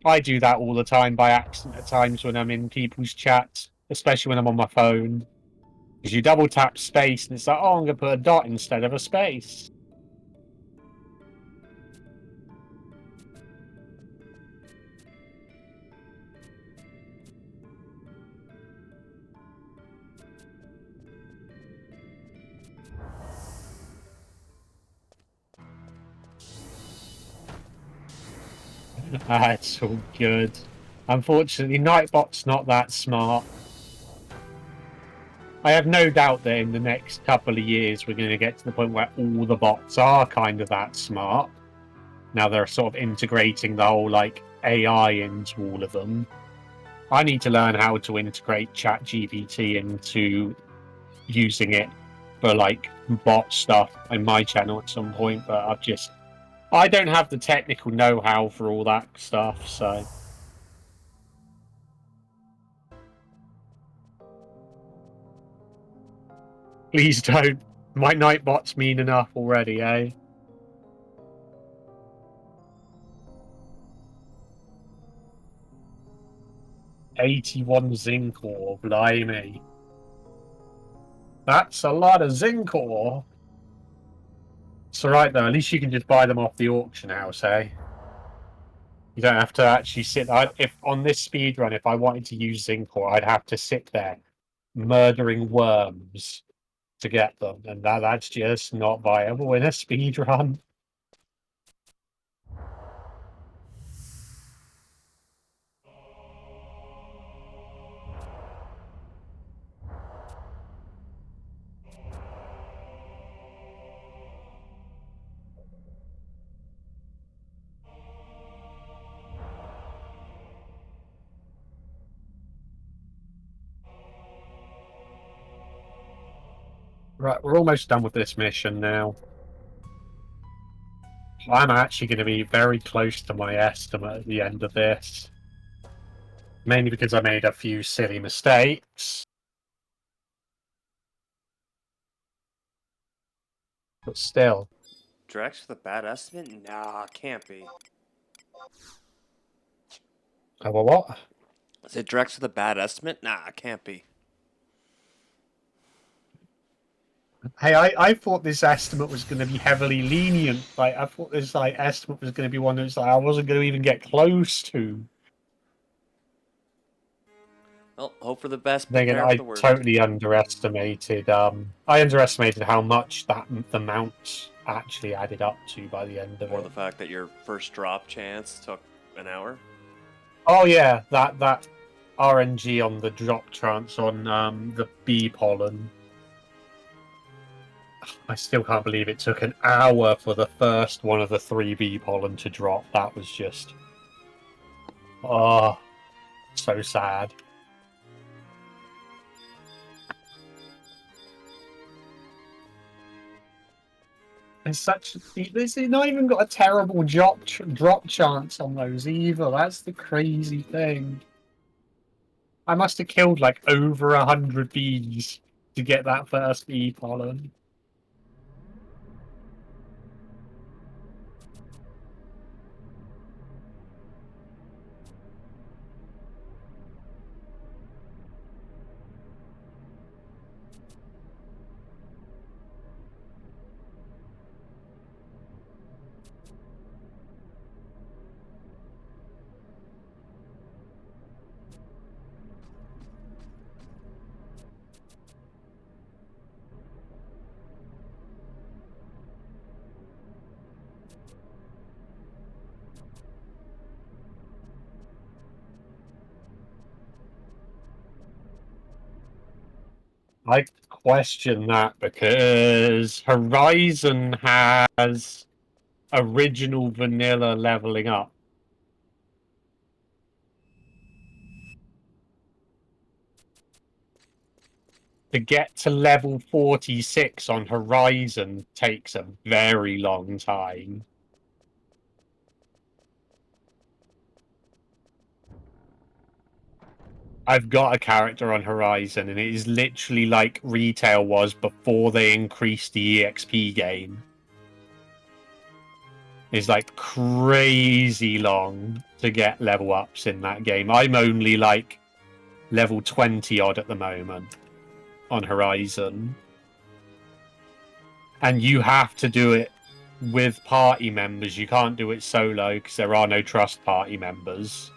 I do that all the time by accident at times when I'm in people's chats, especially when I'm on my phone. Because you double tap space and it's like, oh, I'm going to put a dot instead of a space. That's all good. Unfortunately, Nightbot's not that smart. I have no doubt that in the next couple of years we're going to get to the point where all the bots are kind of that smart. Now they're sort of integrating the whole like AI into all of them. I need to learn how to integrate ChatGPT into using it for like bot stuff in my channel at some point, but I don't have the technical know-how for all that stuff, so. Please don't. My nightbots mean enough already, eh? $81 zinc ore, blimey. That's a lot of zinc ore. It's alright though, at least you can just buy them off the auction house, eh? You don't have to actually sit. If on this speed run, if I wanted to use zinc ore, I'd have to sit there murdering worms to get them, and that's just not viable in a speed run. Right, we're almost done with this mission now. I'm actually going to be very close to my estimate at the end of this. Mainly because I made a few silly mistakes. But still. Drex with a bad estimate? Nah, can't be. Oh, well, what? Is it Drex with a bad estimate? Nah, can't be. Hey, I thought this estimate was going to be heavily lenient. Like, I thought this estimate was going to be one that's I wasn't going to even get close to. Well, hope for the best, Then again, prepare for I the worst. totally underestimated. I underestimated how much the mount actually added up to by the end of Or it. the fact that your first drop chance took an hour. Oh yeah, that RNG on the drop chance on the bee pollen. I still can't believe it took an hour for the first one of the 3 bee pollen to drop. That was just so sad. It's not even got a terrible drop chance on those either. That's the crazy thing. I must have killed like over 100 bees to get that first bee pollen. I question that because Horizon has original vanilla leveling up. To get to level 46 on Horizon takes a very long time. I've got a character on Horizon, and it is literally like retail was before they increased the EXP game. It's like crazy long to get level ups in that game. I'm only like level 20 odd at the moment on Horizon. And you have to do it with party members. You can't do it solo because there are no trust party members.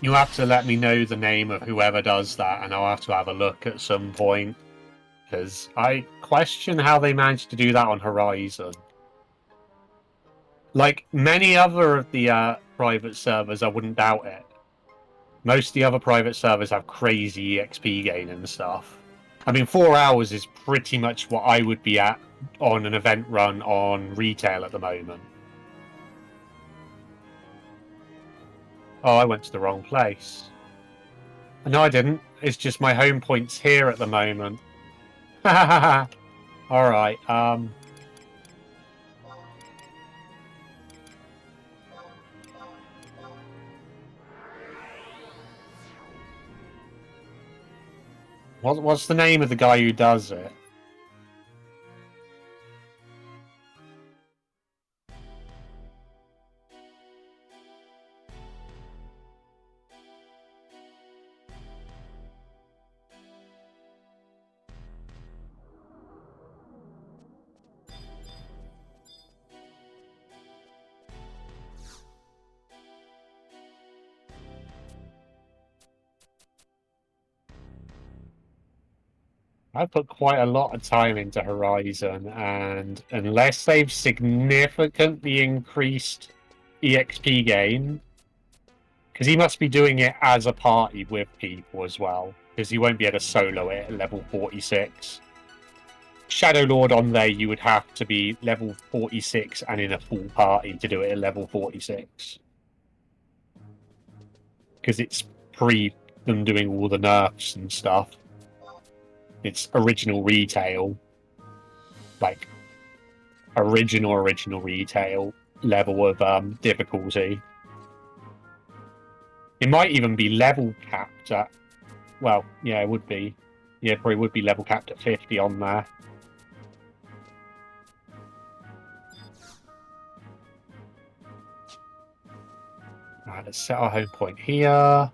You'll have to let me know the name of whoever does that, and I'll have to have a look at some point. Because I question how they managed to do that on Horizon. Like many other of the private servers, I wouldn't doubt it. Most of the other private servers have crazy XP gain and stuff. I mean, 4 hours is pretty much what I would be at on an event run on retail at the moment. Oh, I went to the wrong place. No, I didn't. It's just my home point's here at the moment. Alright, what's the name of the guy who does it? I put quite a lot of time into Horizon, and unless they've significantly increased EXP gain, because he must be doing it as a party with people as well, because he won't be able to solo it at level 46. Shadow Lord on there, you would have to be level 46 and in a full party to do it at level 46. Because it's pre them doing all the nerfs and stuff. It's original retail, like original retail level of difficulty. It might even be level capped at, well, yeah, it would be. Yeah, probably would be level capped at 50 on there. Alright, let's set our home point here.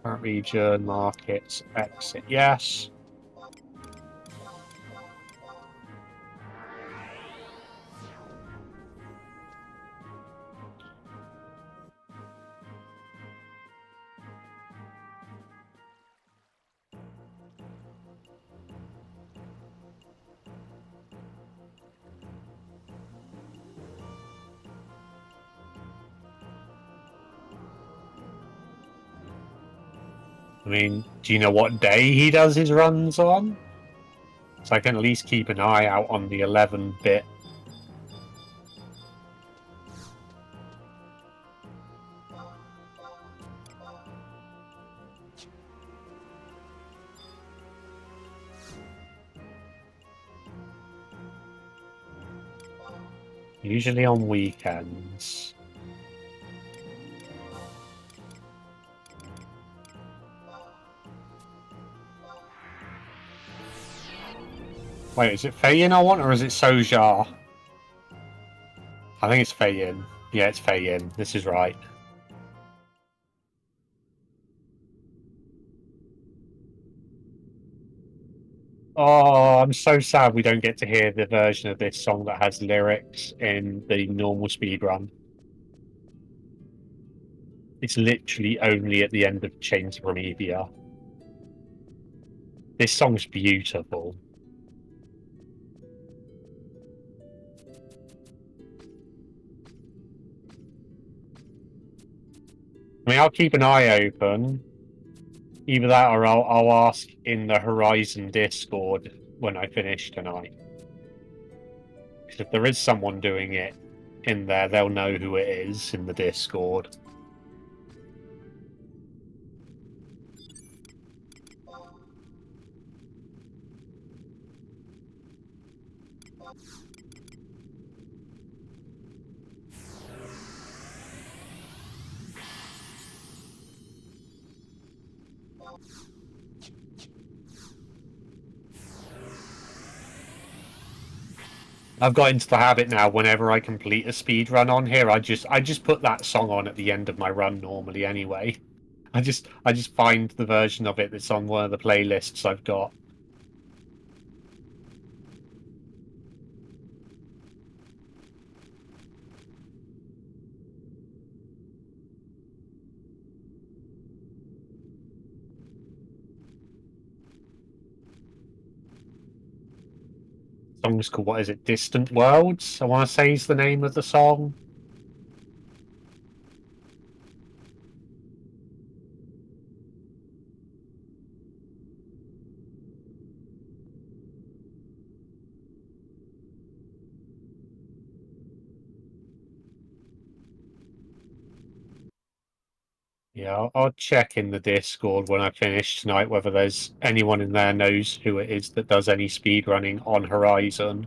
Current region, markets, exit, yes. I mean, do you know what day he does his runs on? So I can at least keep an eye out on the 11-bit. Usually on weekends. Wait, is it Fei-Yin I want, or is it Soja? I think it's Fei-Yin. Yeah, it's Fei-Yin. This is right. Oh, I'm so sad we don't get to hear the version of this song that has lyrics in the normal speedrun. It's literally only at the end of Chains of Remevia. This song's beautiful. I mean, I'll keep an eye open. Either that or I'll ask in the Horizon Discord when I finish tonight. Because if there is someone doing it in there, they'll know who it is in the Discord. I've got into the habit now, whenever I complete a speed run on here, I just put that song on at the end of my run normally anyway. I just find the version of it that's on one of the playlists I've got. song's called, what is it? Distant Worlds, I want to say is the name of the song. Yeah, I'll check in the Discord when I finish tonight whether there's anyone in there knows who it is that does any speedrunning on Horizon.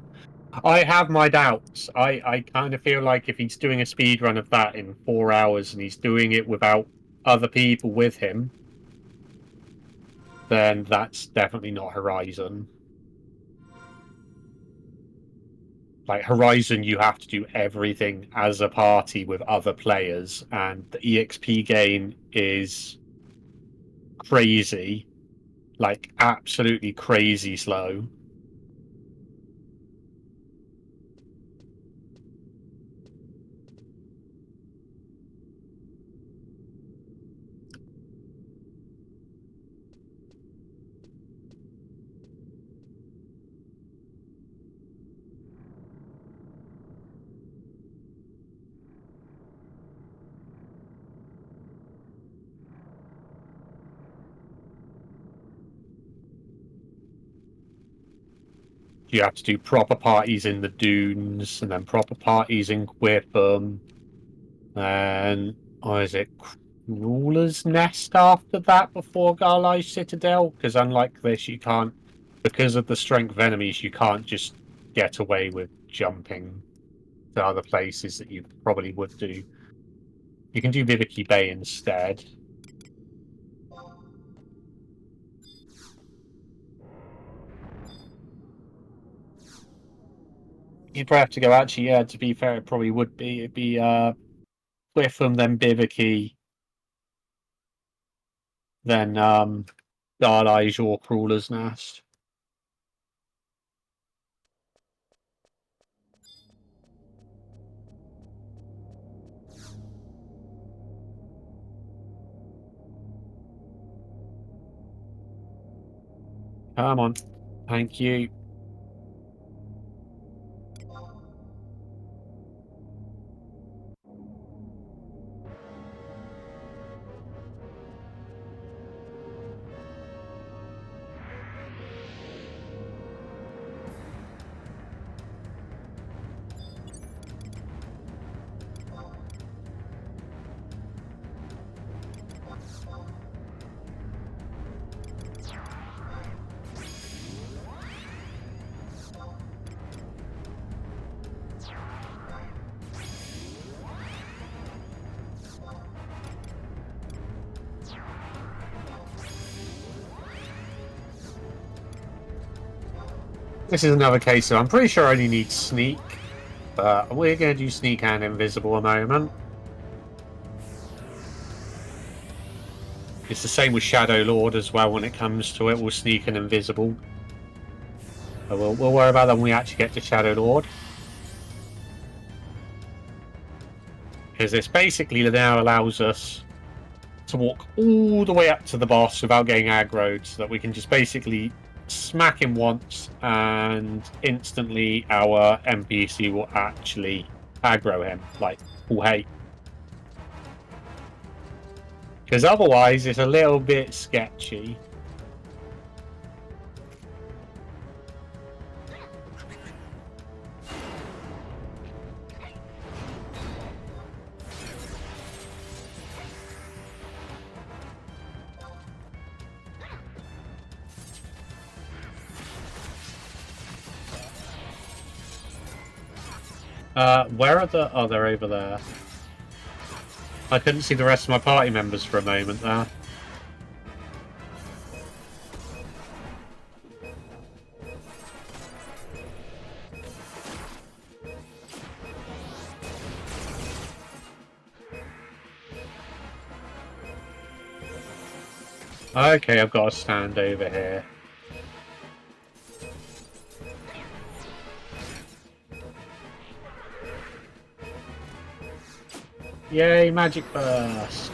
I have my doubts. I kind of feel like if he's doing a speedrun of that in 4 hours and he's doing it without other people with him, then that's definitely not Horizon. Like Horizon, you have to do everything as a party with other players, and the EXP gain is crazy, like absolutely crazy slow. You have to do proper parties in the dunes, and then proper parties in Quitham, and what is it, Ruler's Nest after that before Garlize Citadel? Because unlike this, you can't, because of the strength of enemies, you can't just get away with jumping to other places that you probably would do. You can do Viviki Bay instead. You'd probably have to go, actually, yeah, to be fair, it probably would be. It'd be Quitham, then Bivaki, then Garlize or Crawler's Nest. Come on. Thank you. This is another case of, I'm pretty sure I only need sneak, but we're going to do sneak and invisible a moment. It's the same with Shadow Lord as well when it comes to it. We'll sneak and invisible. But we'll worry about that when we actually get to Shadow Lord. Because this basically now allows us to walk all the way up to the boss without getting aggroed, so that we can just basically smack him once and instantly our NPC will actually aggro him, like full hate. Because otherwise it's a little bit sketchy. Where are the... Oh, they're over there. I couldn't see the rest of my party members for a moment there. Okay, I've got to stand over here. Yay, magic burst!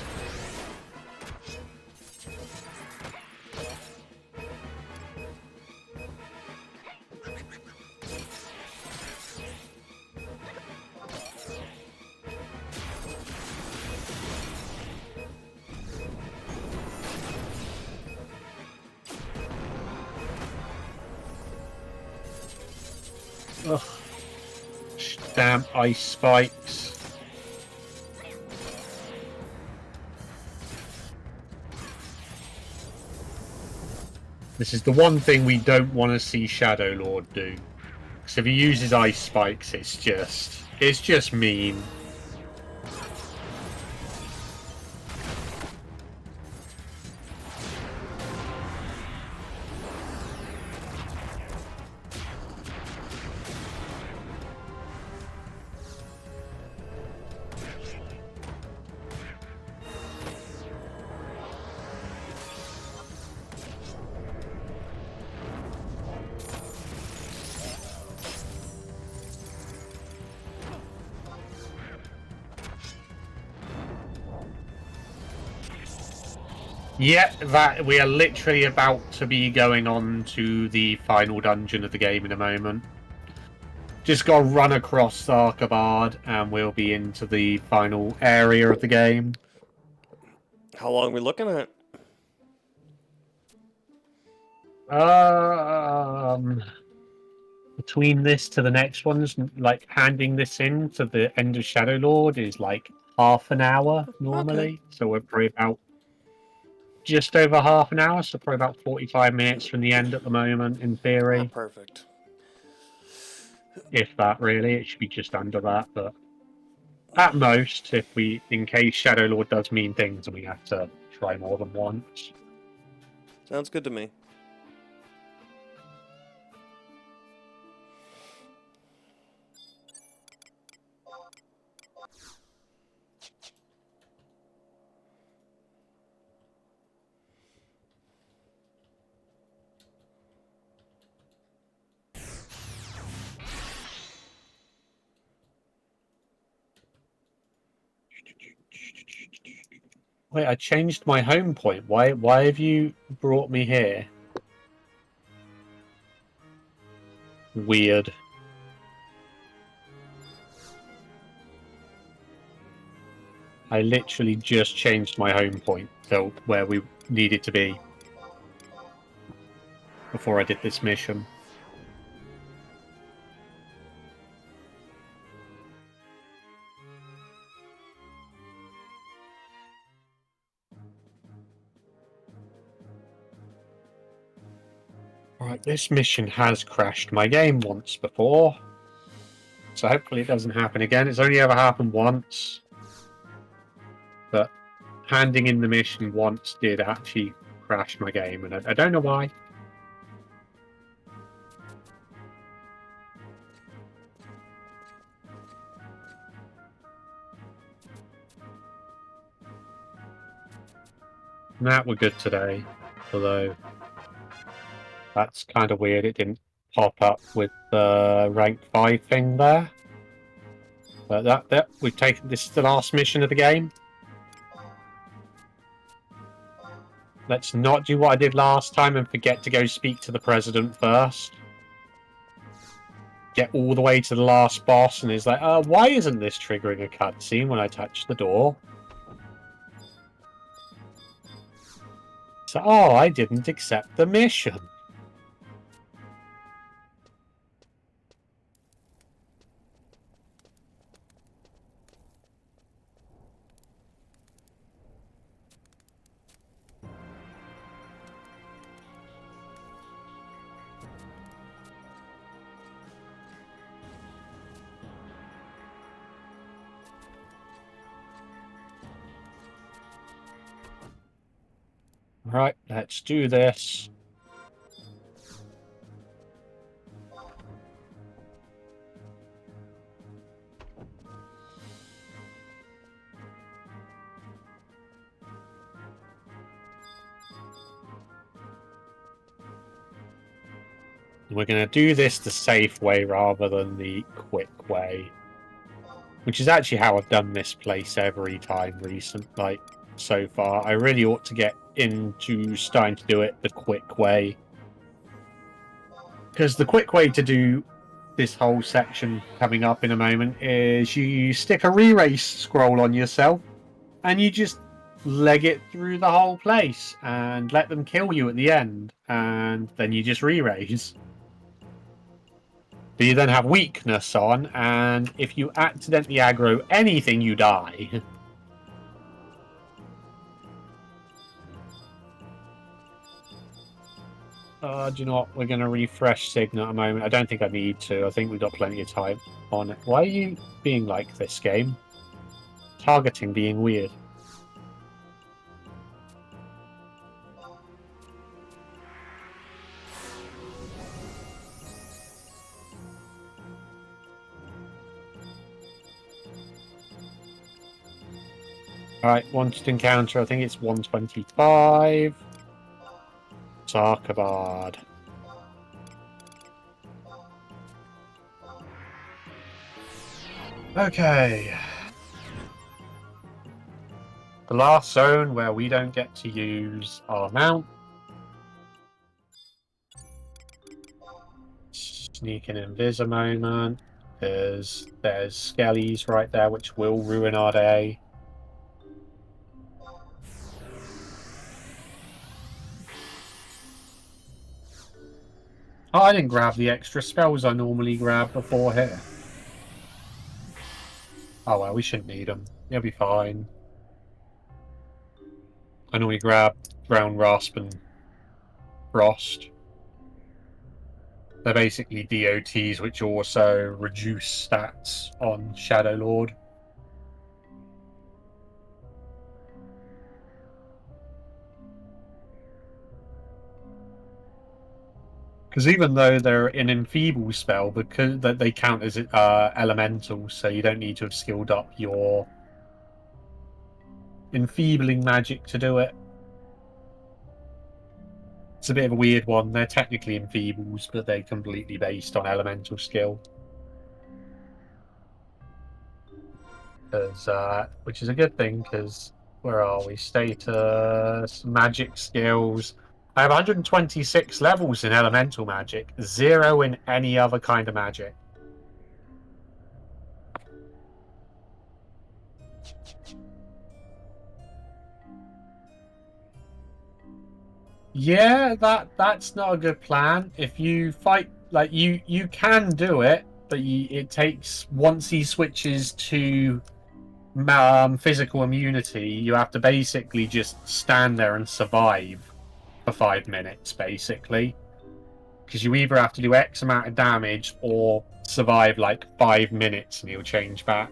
Ugh. Damn ice spikes. This is the one thing we don't want to see Shadow Lord do. Because if he uses ice spikes, it's just mean. Yeah, that we are literally about to be going on to the final dungeon of the game in a moment. Just gotta run across Archibald and we'll be into the final area of the game. How long are we looking at? Between this to the next ones, like handing this in to the end of Shadow Lord is like half an hour normally. Okay. So we're probably about just over half an hour, so probably about 45 minutes from the end at the moment, in theory. Perfect. If that, really. It should be just under that, but at most, if we, in case Shadow Lord does mean things and we have to try more than once. Sounds good to me. Wait, I changed my home point. Why have you brought me here? Weird. I literally just changed my home point to where we needed to be before I did this mission. Right, this mission has crashed my game once before, so hopefully it doesn't happen again. It's only ever happened once, but handing in the mission once did actually crash my game, and I don't know why. That we're good today, although that's kind of weird. It didn't pop up with the rank 5 thing there. But that we've taken. This is the last mission of the game. Let's not do what I did last time and forget to go speak to the president first. Get all the way to the last boss and is like, why isn't this triggering a cutscene when I touch the door? So, I didn't accept the mission. Right, let's do this. We're going to do this the safe way rather than the quick way. Which is actually how I've done this place every time so far. I really ought to get into starting to do it the quick way. Because the quick way to do this whole section coming up in a moment is you stick a re-race scroll on yourself and you just leg it through the whole place and let them kill you at the end. And then you just re-race. But you then have weakness on, and if you accidentally aggro anything, you die. Do you know what? We're going to refresh Signet at a moment. I don't think I need to. I think we've got plenty of time on it. Why are you being like this game? Targeting being weird. Alright, wanted encounter. I think it's 125. Sarkabard. Okay. The last zone where we don't get to use our mount. Sneak and invis a moment. There's skellies right there, which will ruin our day. Oh, I didn't grab the extra spells I normally grab before here. Oh well, we shouldn't need them. They'll be fine. I normally grab Brown Rasp and Frost. They're basically DOTs which also reduce stats on Shadow Lord. Because even though they're an enfeeble spell, because they count as elemental, so you don't need to have skilled up your enfeebling magic to do it. It's a bit of a weird one. They're technically enfeebles, but they're completely based on elemental skill. Which is a good thing, because where are we? Status, magic skills. I have 126 levels in elemental magic, 0 in any other kind of magic. Yeah, that's not a good plan. If you fight, like you can do it, but it takes, once he switches to physical immunity, you have to basically just stand there and survive for 5 minutes, basically. Because you either have to do X amount of damage or survive like 5 minutes and he'll change back.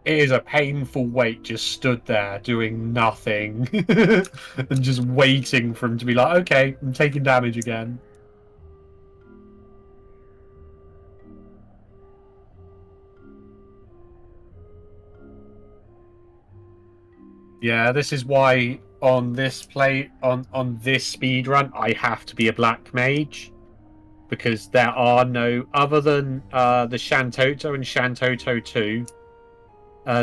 It is a painful wait, just stood there doing nothing and just waiting for him to be like, okay, I'm taking damage again. Yeah, this is why on this on this speed run I have to be a black mage, because there are no, other than the Shantoto and Shantoto 2,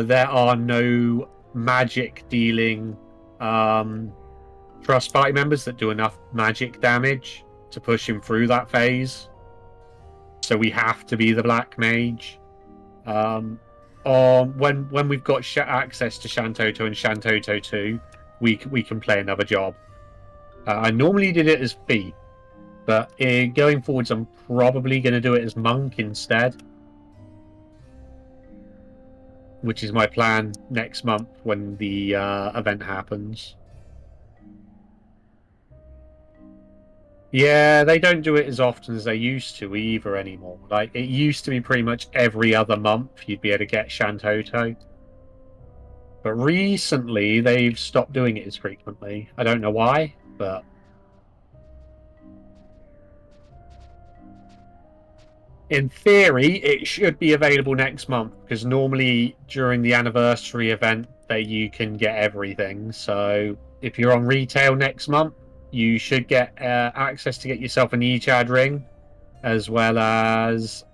there are no magic dealing trust party members that do enough magic damage to push him through that phase. So we have to be the black mage. When we've got access to Shantoto and Shantoto 2, we can play another job. I normally did it as Thief, but going forwards, I'm probably going to do it as Monk instead, which is my plan next month when the event happens. Yeah, they don't do it as often as they used to either anymore. Like, it used to be pretty much every other month you'd be able to get Shantoto. But recently, they've stopped doing it as frequently. I don't know why, but... in theory, it should be available next month, because normally during the anniversary event, you can get everything. So if you're on retail next month, you should get access to get yourself an E-Chad ring, as well as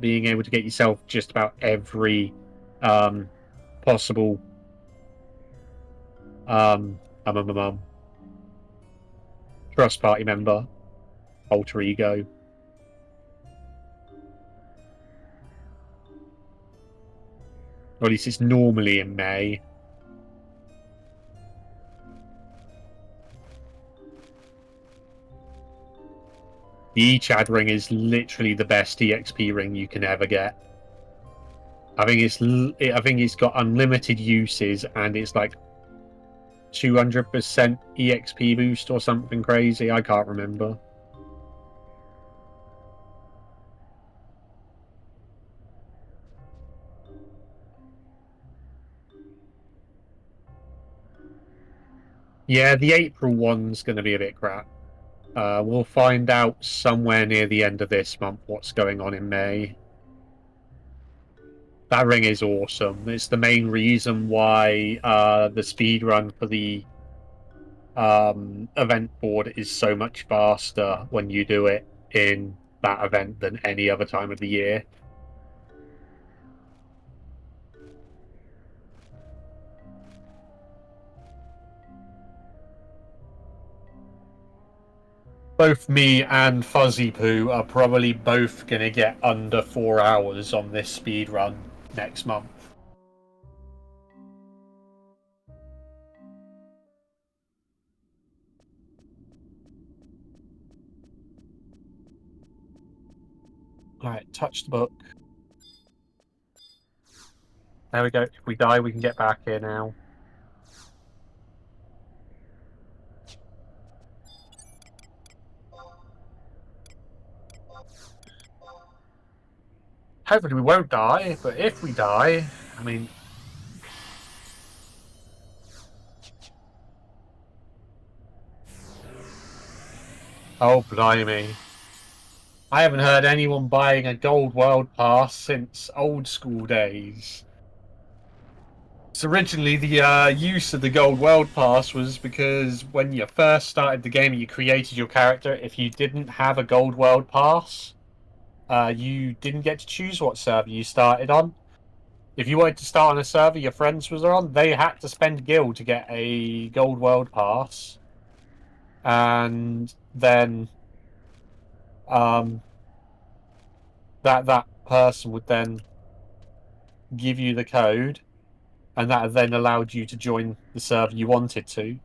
being able to get yourself just about every possible trust party member, alter ego. Or at least it's normally in May. The Echad ring is literally the best EXP ring you can ever get. I think it's got unlimited uses, and it's like 200% EXP boost or something crazy. I can't remember. Yeah, the April one's going to be a bit crap. We'll find out somewhere near the end of this month what's going on in May. That ring is awesome. It's the main reason why the speed run for the event board is so much faster when you do it in that event than any other time of the year. Both me and Fuzzy Poo are probably both going to get under 4 hours on this speed run next month. Alright, touch the book. There we go. If we die, we can get back here now. Hopefully we won't die, but if we die, I mean... Oh, blimey. I haven't heard anyone buying a gold world pass since old school days. So originally the use of the gold world pass was because when you first started the game and you created your character, if you didn't have a gold world pass, you didn't get to choose what server you started on. If you wanted to start on a server your friends was on, they had to spend gil to get a gold world pass. And then that person would then give you the code, and that then allowed you to join the server you wanted to.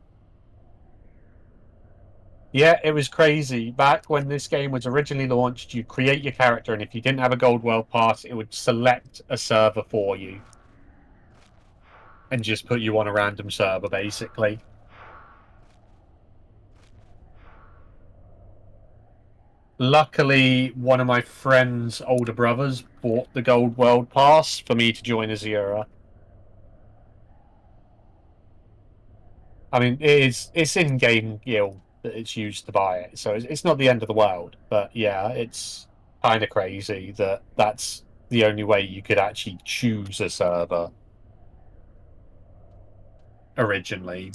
Yeah, it was crazy. Back when this game was originally launched, you'd create your character, and if you didn't have a gold world pass, it would select a server for you and just put you on a random server, basically. Luckily, one of my friend's older brothers bought the gold world pass for me to join Azura. I mean, it's in-game gil that it's used to buy it, so it's not the end of the world. But yeah, it's kind of crazy that that's the only way you could actually choose a server originally.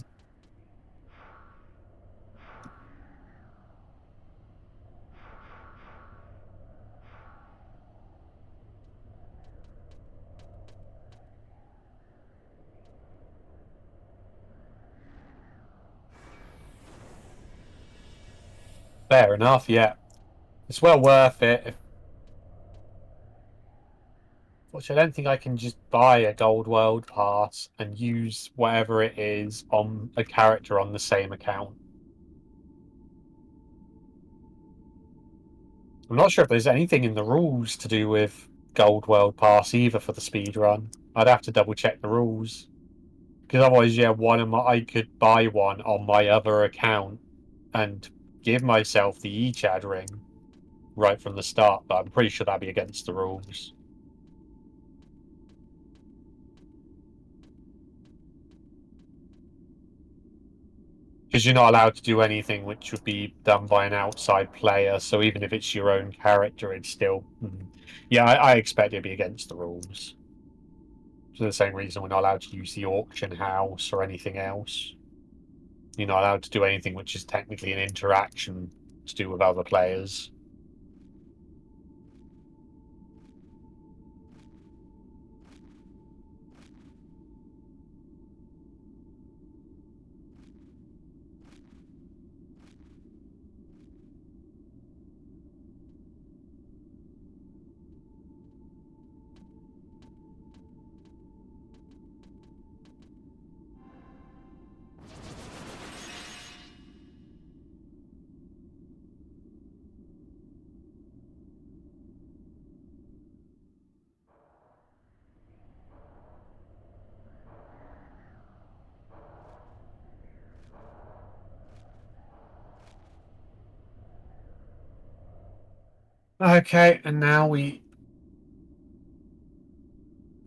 Fair enough, yeah. It's well worth it. Which I don't think I can just buy a gold world pass and use whatever it is on a character on the same account. I'm not sure if there's anything in the rules to do with gold world pass either for the speed run. I'd have to double check the rules. Because otherwise, yeah, I could buy one on my other account and give myself the Echad ring right from the start, but I'm pretty sure that'd be against the rules. Because you're not allowed to do anything which would be done by an outside player, so even if it's your own character, it's still... Yeah, I expect it'd be against the rules. For the same reason we're not allowed to use the auction house or anything else. You're not allowed to do anything which is technically an interaction to do with other players. Okay, and now we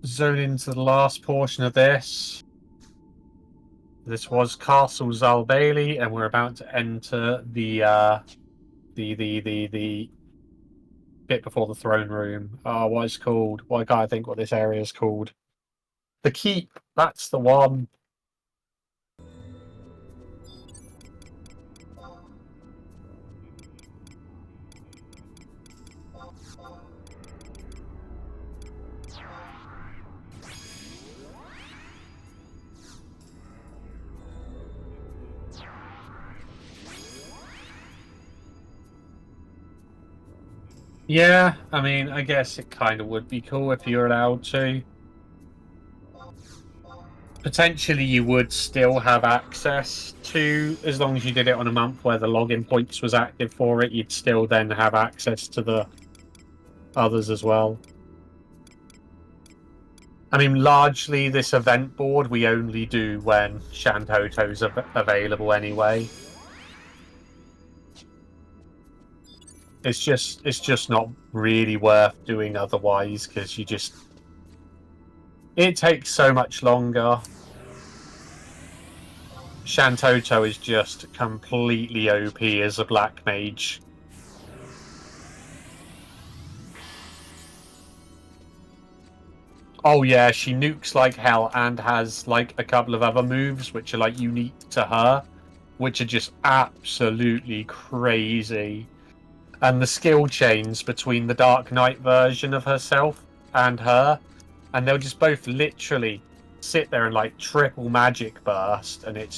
zone into the last portion of this. This was Castle Zalbaili, and we're about to enter the bit before the throne room. Oh, what it's called? Why can't I think what this area is called? The keep. That's the one. Yeah, I mean, I guess it kind of would be cool if you're allowed to. Potentially, you would still have access to, as long as you did it on a month where the login points was active for it, you'd still then have access to the others as well. I mean, largely this event board we only do when Shantoto's available anyway. It's just not really worth doing otherwise because it takes so much longer. Shantoto is just completely OP as a black mage. Oh yeah, she nukes like hell and has like a couple of other moves which are like unique to her, which are just absolutely crazy. And the skill chains between the Dark Knight version of herself and her, and they'll just both literally sit there and like triple magic burst, and it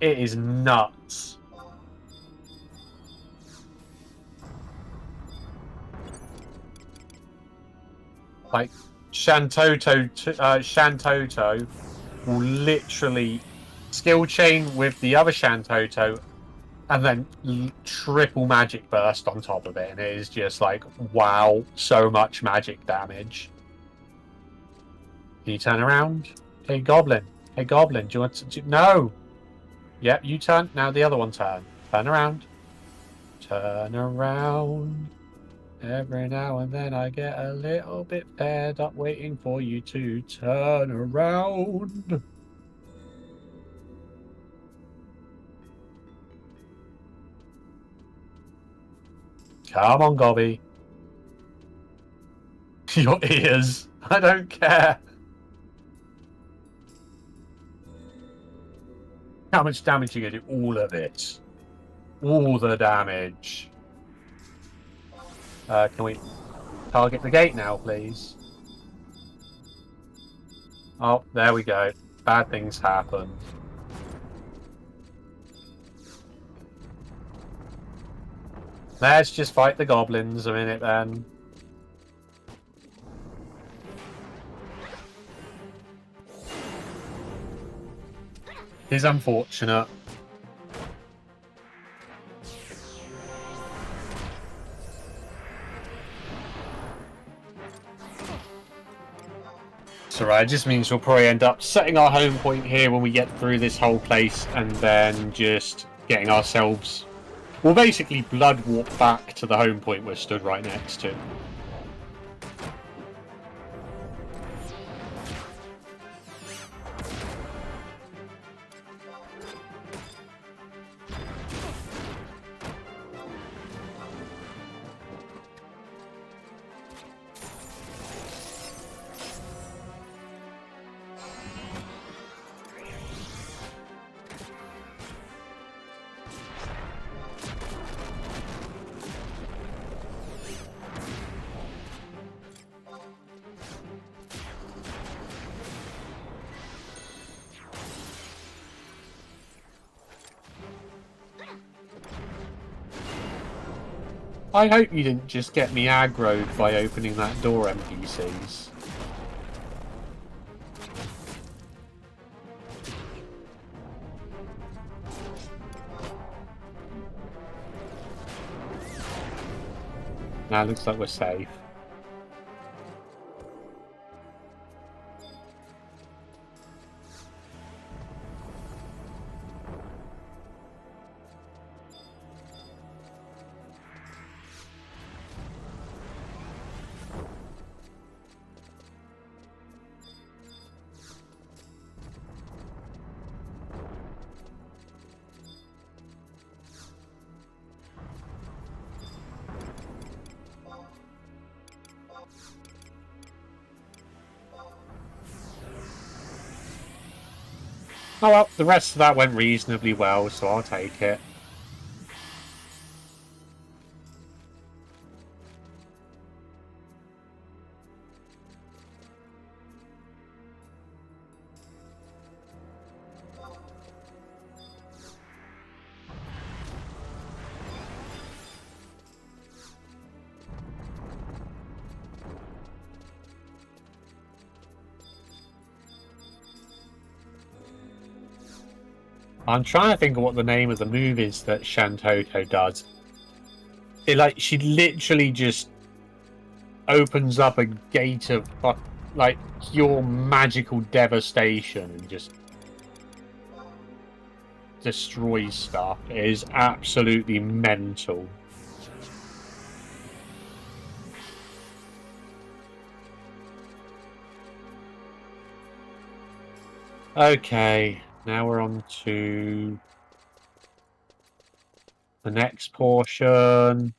is nuts. Like Shantoto will literally skill chain with the other Shantoto and then triple magic burst on top of it, and it is just like, wow, so much magic damage. Can you turn around? Hey Goblin, do you want to no? Yep, you turn. Now the other one turn. Turn around. Turn around. Every now and then I get a little bit fed up waiting for you to turn around. Come on, Gobby. Your ears. I don't care. How much damage are you going to do? All of it. All the damage. Can we target the gate now, please? Oh, there we go. Bad things happen. Let's just fight the goblins a minute then. It's unfortunate. It's alright, it just means we'll probably end up setting our home point here when we get through this whole place and then just getting ourselves... We'll basically blood walk back to the home point we're stood right next to. I hope you didn't just get me aggroed by opening that door, NPCs. Now it looks like we're safe. Oh well, the rest of that went reasonably well, so I'll take it. I'm trying to think of what the name of the move is that Shantoto does. She literally just opens up a gate of like pure magical devastation and just destroys stuff. It is absolutely mental. Okay, now we're on to the next portion.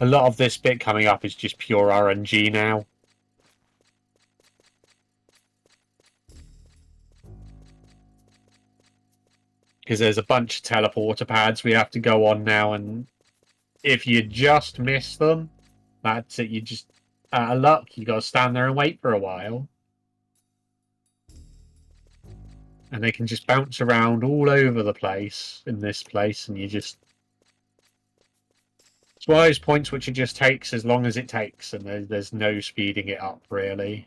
A lot of this bit coming up is just pure RNG now. Because there's a bunch of teleporter pads we have to go on now, and if you just miss them, that's it. You just, out of luck, you got to stand there and wait for a while. And they can just bounce around all over the place in this place, and you just... It's one of those points which it just takes as long as it takes, and there's no speeding it up, really.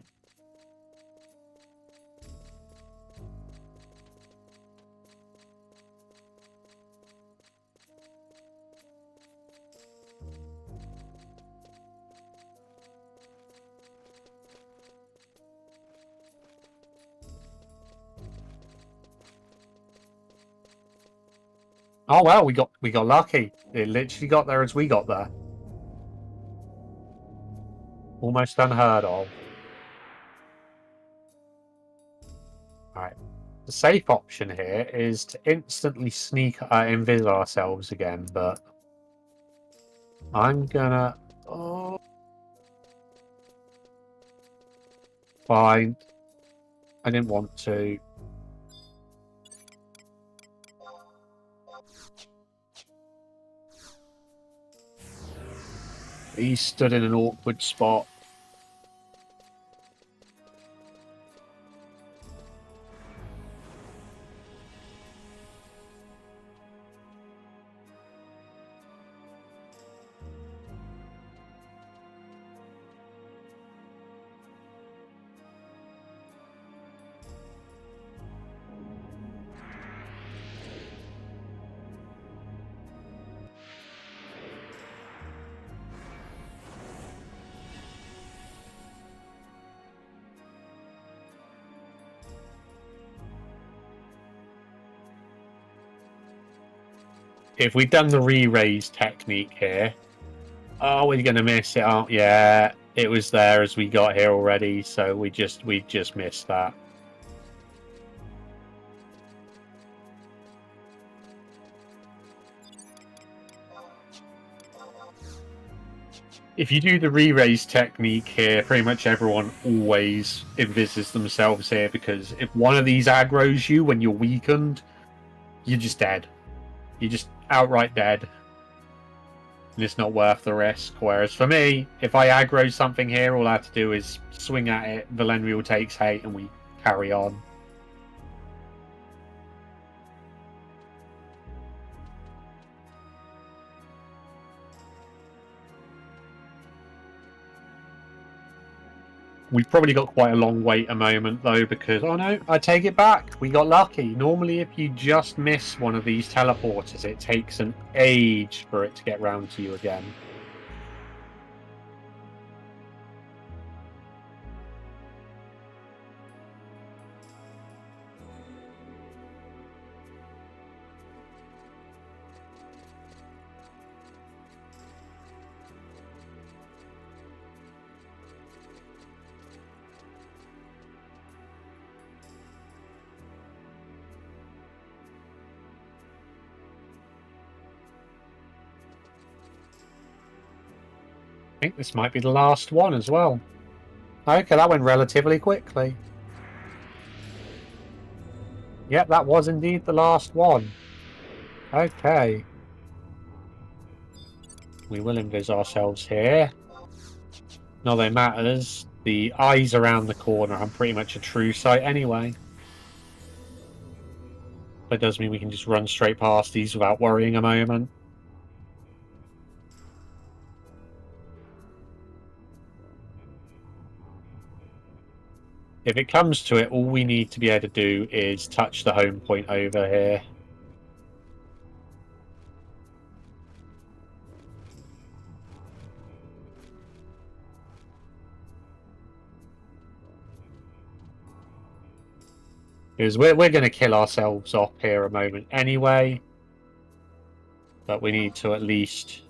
Oh well, we got lucky. It literally got there as we got there. Almost unheard of. Alright. The safe option here is to instantly invis ourselves again, but I'm gonna... Oh. Fine. I didn't want to. He stood in an awkward spot. If we'd done the re-raise technique here, oh, we're gonna miss it, aren't we? Yeah, it was there as we got here already, so we just missed that. If you do the re-raise technique here, pretty much everyone always invises themselves here, because if one of these aggroes you when you're weakened, you're just dead. You're just outright dead. And it's not worth the risk. Whereas for me, if I aggro something here, all I have to do is swing at it, Vana'diel takes hate, and we carry on. We've probably got quite a long wait at the moment, though, because... Oh, no, I take it back. We got lucky. Normally, if you just miss one of these teleporters, it takes an age for it to get round to you again. I think this might be the last one as well. Okay, that went relatively quickly. Yep, that was indeed the last one. Okay. We will invis ourselves here. Not that it matters. The eyes around the corner are pretty much a true sight anyway. That does mean we can just run straight past these without worrying a moment. If it comes to it, all we need to be able to do is touch the home point over here. Because we're going to kill ourselves off here a moment anyway. But we need to at least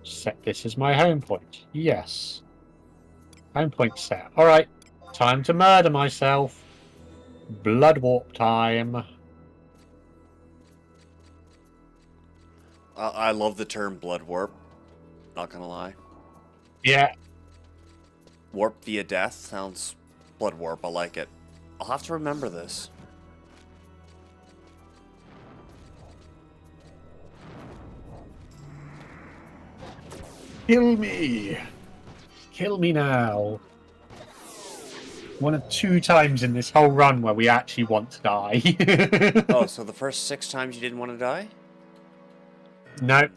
set this as my home point. Yes. Home point set. Alright. Time to murder myself. Blood warp time. I love the term blood warp. Not gonna lie. Yeah. Warp via death sounds blood warp. I like it. I'll have to remember this. Kill me. Kill me now. One of 2 times in this whole run where we actually want to die. Oh, so the first 6 times you didn't want to die? No,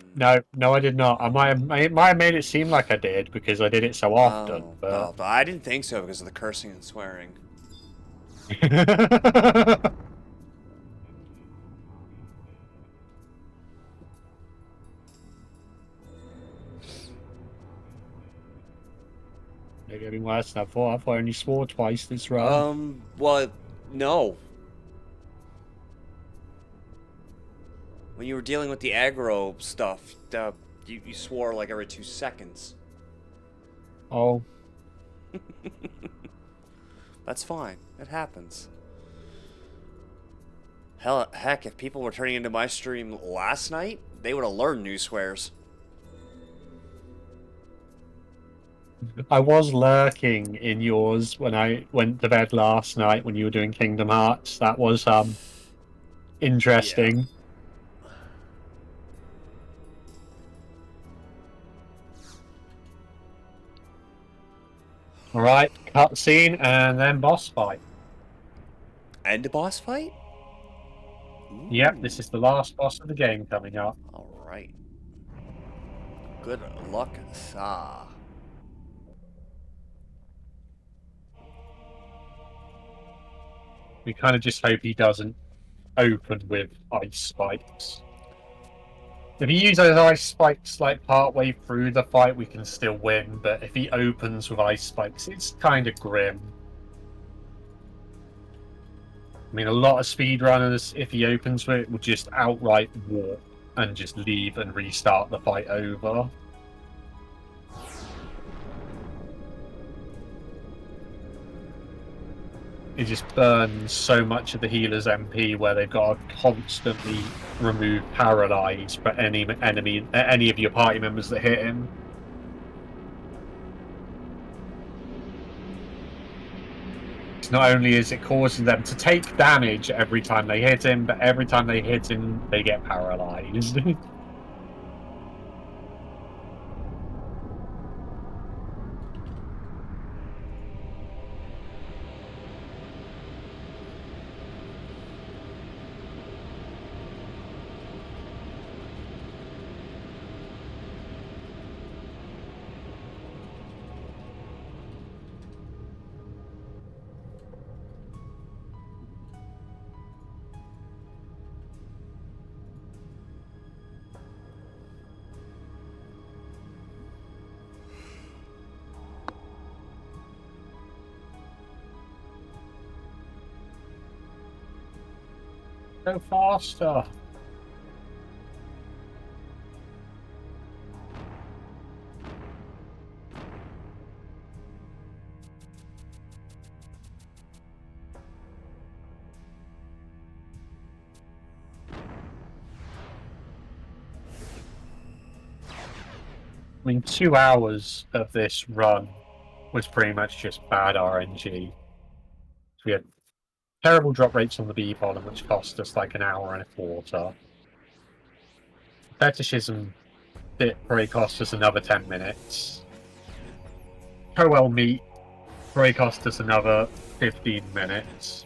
I did not. I might have made it seem like I did because I did it so often. Oh, But... no, but I didn't think so because of the cursing and swearing. Maybe I've been worse than I thought. I thought I only swore twice this run. Well, no. When you were dealing with the aggro stuff, you swore like every 2 seconds. Oh. That's fine. It happens. Heck, if people were turning into my stream last night, they would have learned new swears. I was lurking in yours when I went to bed last night when you were doing Kingdom Hearts. That was interesting. Yeah. Alright, cutscene and then boss fight. And a boss fight? Yep, this is the last boss of the game coming up. Alright. Good luck, Sa. We kind of just hope he doesn't open with ice spikes. If he uses those ice spikes like partway through the fight, we can still win. But if he opens with ice spikes, it's kind of grim. I mean, a lot of speedrunners, if he opens with it, will just outright warp and just leave and restart the fight over. It just burns so much of the healer's MP where they've got to constantly remove paralyze for any of your party members that hit him. Not only is it causing them to take damage every time they hit him, but every time they hit him, they get paralyzed. Go faster. I mean, 2 hours of this run was pretty much just bad RNG. We had Terrible drop rates on the bee pollen, which cost us like an hour and a quarter. Fetishism bit probably cost us another 10 minutes. Coel meat probably cost us another 15 minutes.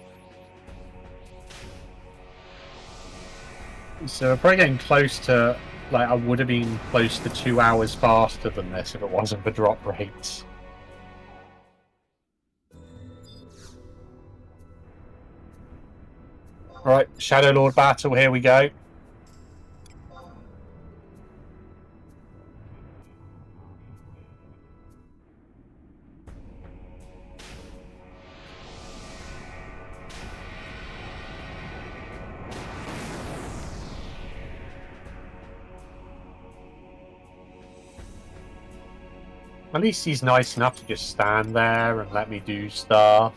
So we're probably getting close to, like, I would have been close to 2 hours faster than this if it wasn't for drop rates. Alright, Shadow Lord battle, here we go. At least he's nice enough to just stand there and let me do stuff.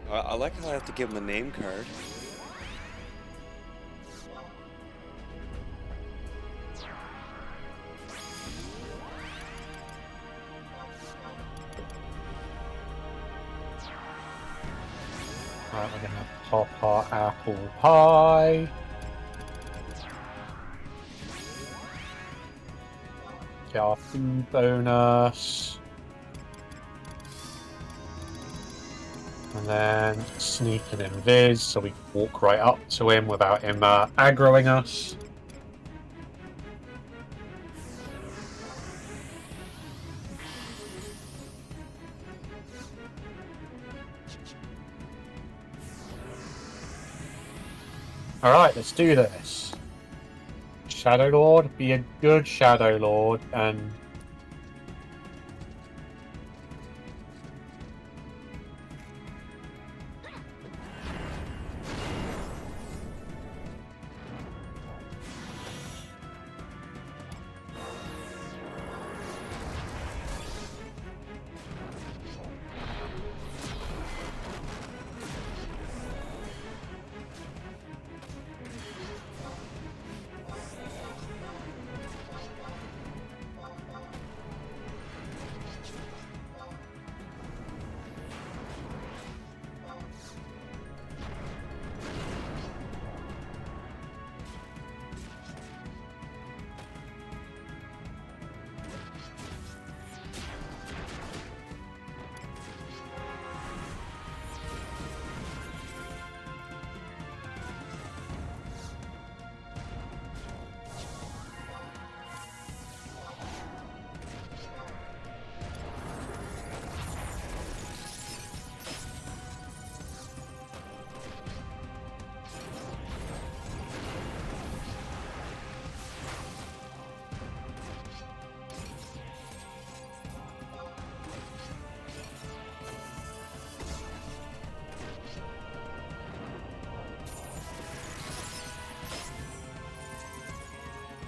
I like how I have to give him a name card. Right, we're gonna pop our apple pie. Get our food bonus. And then sneak and invis, so we can walk right up to him without him aggroing us. Alright, let's do this. Shadow Lord, be a good Shadow Lord, and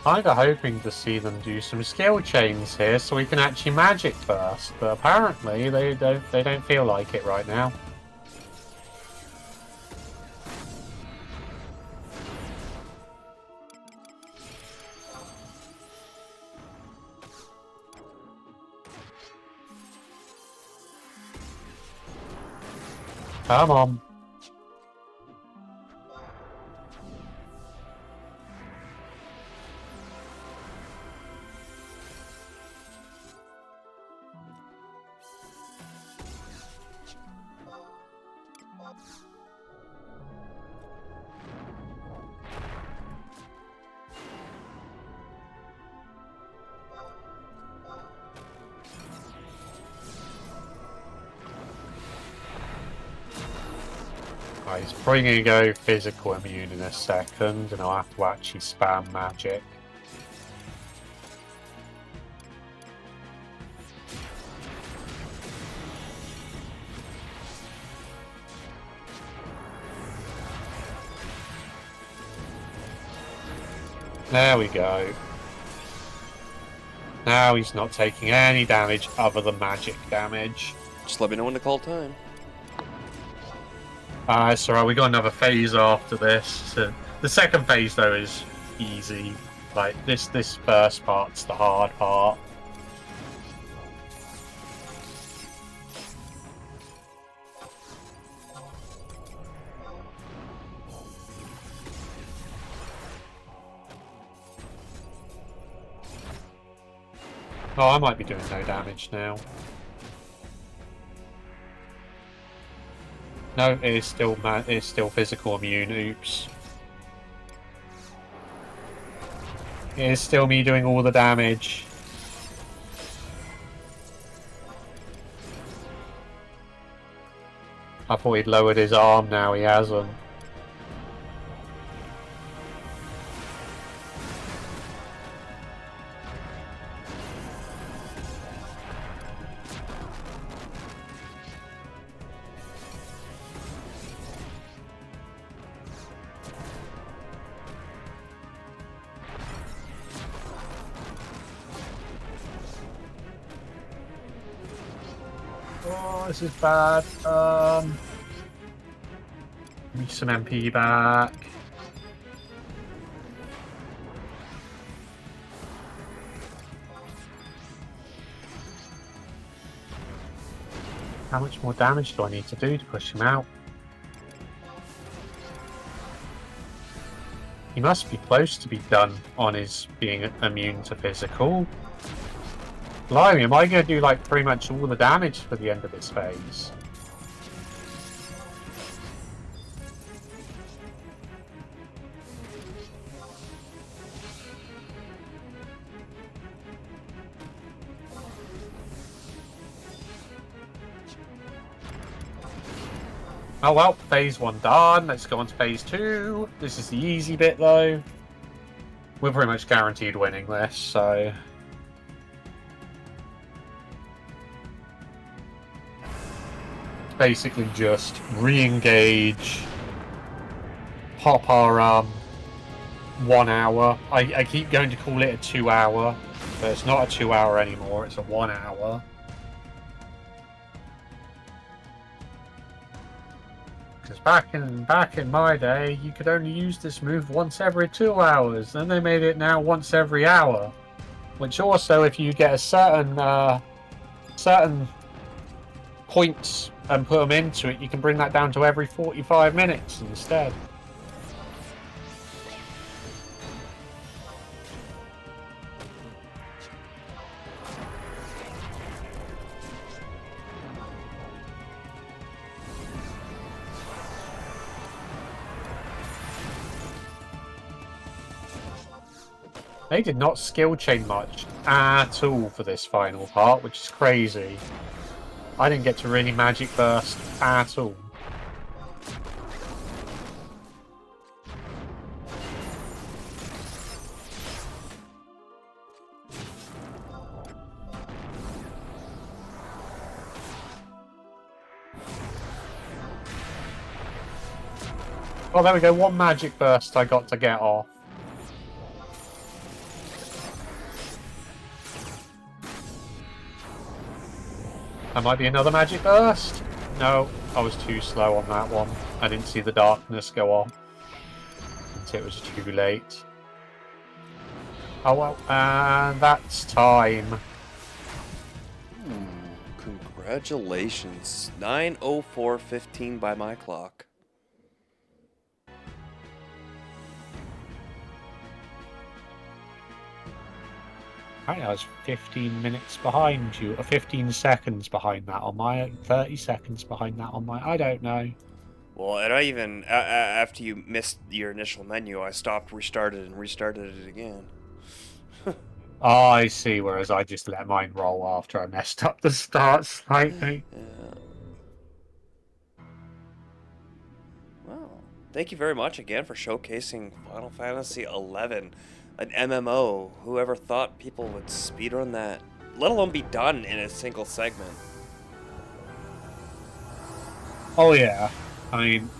kinda hoping to see them do some skill chains here so we can actually magic first, but apparently they don't feel like it right now. Come on. Right, he's probably going to go physical immune in a second, and I'll have to actually spam magic. There we go. Now he's not taking any damage other than magic damage. Just let me know when to call time. It's alright, we got another phase after this. So the second phase though is easy. Like this first part's the hard part. Oh, I might be doing no damage now. No, it is still physical immune. Oops. It is still me doing all the damage. I thought he'd lowered his arm, now he hasn't. Oh, this is bad. Give me some MP back. How much more damage do I need to do to push him out? He must be close to be done on his being immune to physical. Blimey, am I going to do like pretty much all the damage for the end of this phase? Oh well, phase 1 done. Let's go on to phase 2. This is the easy bit though. We're pretty much guaranteed winning this, so... basically just re-engage, pop our 1 hour. I keep going to call it a 2 hour, but it's not a 2 hour anymore, it's a 1 hour. Because back in my day, you could only use this move once every 2 hours, and they made it now once every hour. Which also, if you get a certain points and put them into it, you can bring that down to every 45 minutes instead. They did not skill chain much at all for this final part, which is crazy. I didn't get to really magic burst at all. Oh, there we go. One magic burst I got to get off. That might be another magic burst. No, I was too slow on that one. I didn't see the darkness go off until it was too late. Oh well, and that's time. Congratulations. 9:04:15 by my clock. I was 15 minutes behind you, or 15 seconds behind that on my, 30 seconds behind that on my, I don't know. Well, and I even, after you missed your initial menu, I stopped, restarted, and restarted it again. Oh, I see, whereas I just let mine roll after I messed up the start slightly. Yeah. Well, thank you very much again for showcasing Final Fantasy XI. An MMO. Whoever thought people would speedrun that, let alone be done in a single segment. Oh yeah, I mean,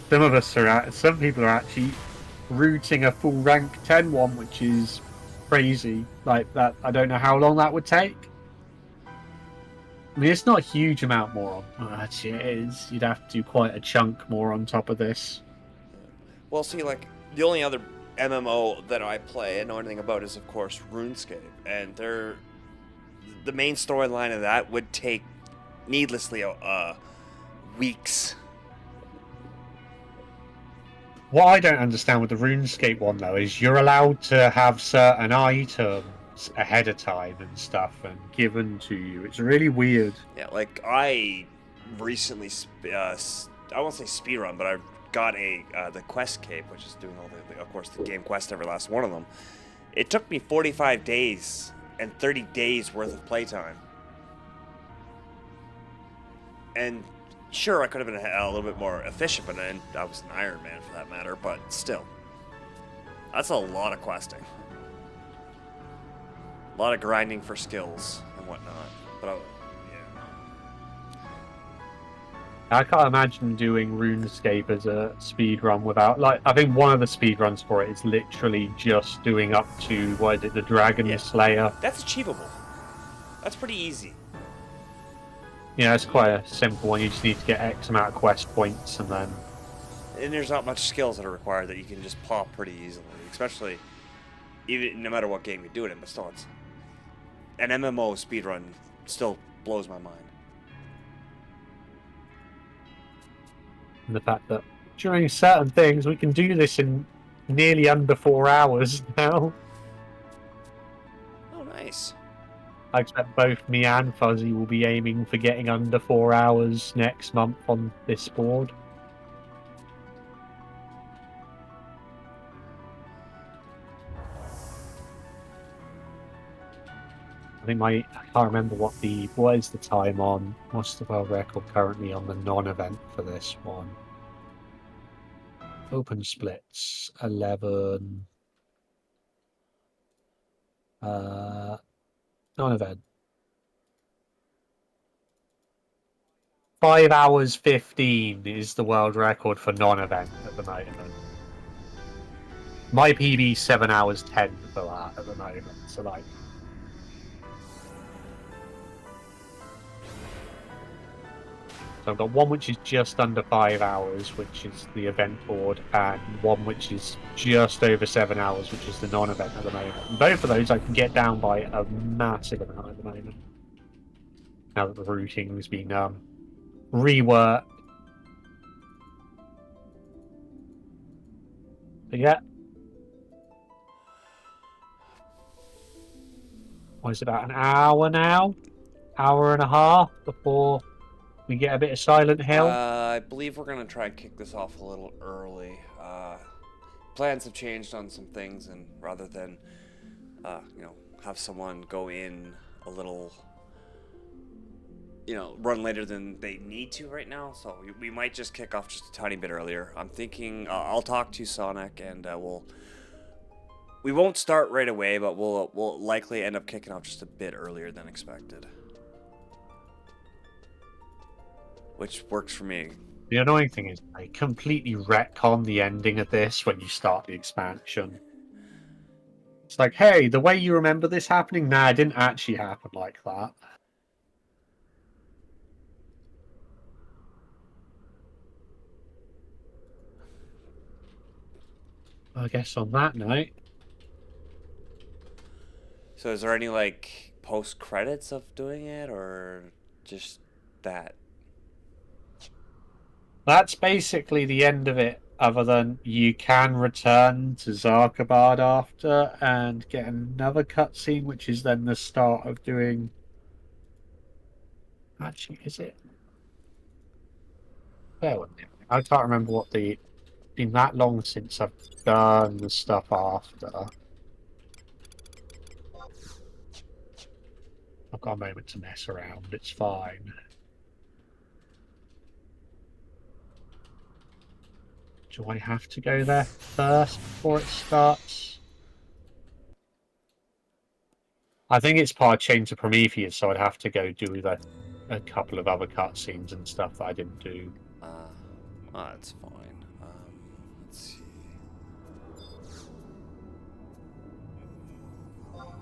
some people are actually rooting a full rank 10 one, which is crazy. Like that, I don't know how long that would take. I mean, it's not a huge amount more on. Well, actually, it is. You'd have to do quite a chunk more on top of this. Well, see, like, the only other MMO that I play and know anything about is, of course, RuneScape. And the main storyline of that would take, needlessly, weeks. What I don't understand with the RuneScape one, though, is you're allowed to have certain items amounts ahead of time and stuff and given to you. It's really weird. Yeah, like I recently, I won't say speedrun, but I got the quest cape, which is doing all of course, the game quest, every last one of them. It took me 45 days and 30 days worth of playtime. And sure, I could have been a little bit more efficient, but then I was an Iron Man for that matter, but still. That's a lot of questing. A lot of grinding for skills and whatnot. But I can't imagine doing RuneScape as a speed run without, like, I think one of the speed runs for it is literally just doing up to, what is it, the Dragon Slayer. That's achievable. That's pretty easy. Yeah, it's quite a simple one. You just need to get X amount of quest points and then... And there's not much skills that are required that you can just pop pretty easily. Especially, even no matter what game you do it in, but still, it's... An MMO speedrun still blows my mind. And the fact that during certain things we can do this in nearly under 4 hours now. Oh, nice. I expect both me and Fuzzy will be aiming for getting under 4 hours next month on this board. I can't remember what is the time on, what's the world record currently on the non-event for this one? Open splits, 11. Non-event. 5 hours 15 is the world record for non-event at the moment. My PB 7 hours 10 for that at the moment. So like, so I've got one which is just under 5 hours, which is the event board, and one which is just over 7 hours, which is the non-event at the moment. And both of those I can get down by a massive amount at the moment. Now that the routing has been reworked. But yeah. What is it, about an hour now? Hour and a half before we get a bit of Silent Hill? I believe we're going to try and kick this off a little early. Plans have changed on some things, and rather than, have someone go in a little, run later than they need to right now, so we might just kick off just a tiny bit earlier. I'm thinking I'll talk to Sonic, and we won't start right away, but we'll likely end up kicking off just a bit earlier than expected. Which works for me. The annoying thing is they completely retcon the ending of this when you start the expansion. It's like, hey, the way you remember this happening? Nah, it didn't actually happen like that. I guess on that note... So is there any, post-credits of doing it, or just that? That's basically the end of it, other than you can return to Zarkabad after and get another cutscene, which is then the start of doing... Actually, is it? Bear with me. I can't remember what the... It's been that long since I've done the stuff after. I've got a moment to mess around, it's fine. Do I have to go there first before it starts? I think it's part of Chain to Prometheus, so I'd have to go do a couple of other cutscenes and stuff that I didn't do. That's fine. Let's see.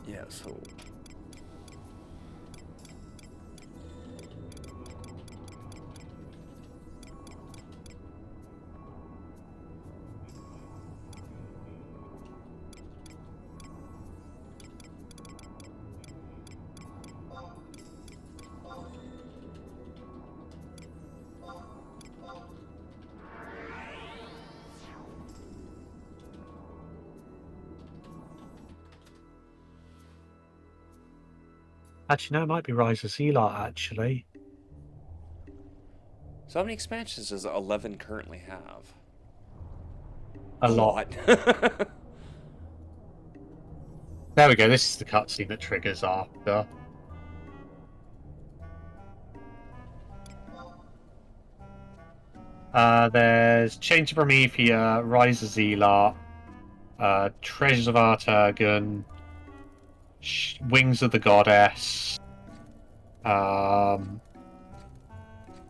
Yeah, so... Actually, no, it might be Rise of Zealot, actually. So how many expansions does 11 currently have? A lot. There we go, this is the cutscene that triggers after. There's Chains of Promethea, Rise of Zealot, Treasures of Artagan, Wings of the Goddess,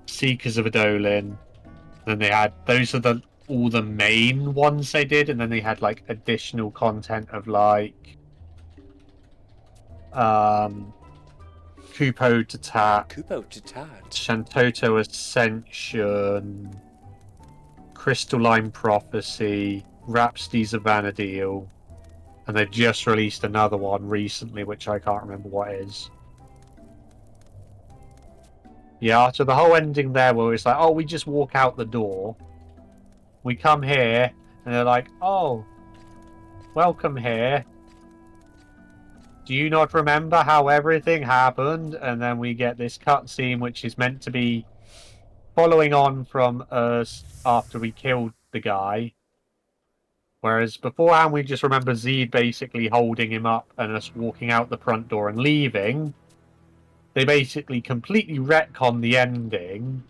Seekers of Adolin. Then they had those are all the main ones they did, and then they had like additional content of like Kupo to Tat, Shantoto Ascension, Crystalline Prophecy, Rhapsodies of Vana'diel, and they've just released another one recently, which I can't remember what it is. Yeah, so the whole ending there where it's like, oh, we just walk out the door, we come here, and they're like, oh, welcome here. Do you not remember how everything happened? And then we get this cutscene, which is meant to be following on from us after we killed the guy. Whereas beforehand, we just remember Zed basically holding him up and us walking out the front door and leaving. They basically completely retcon the ending.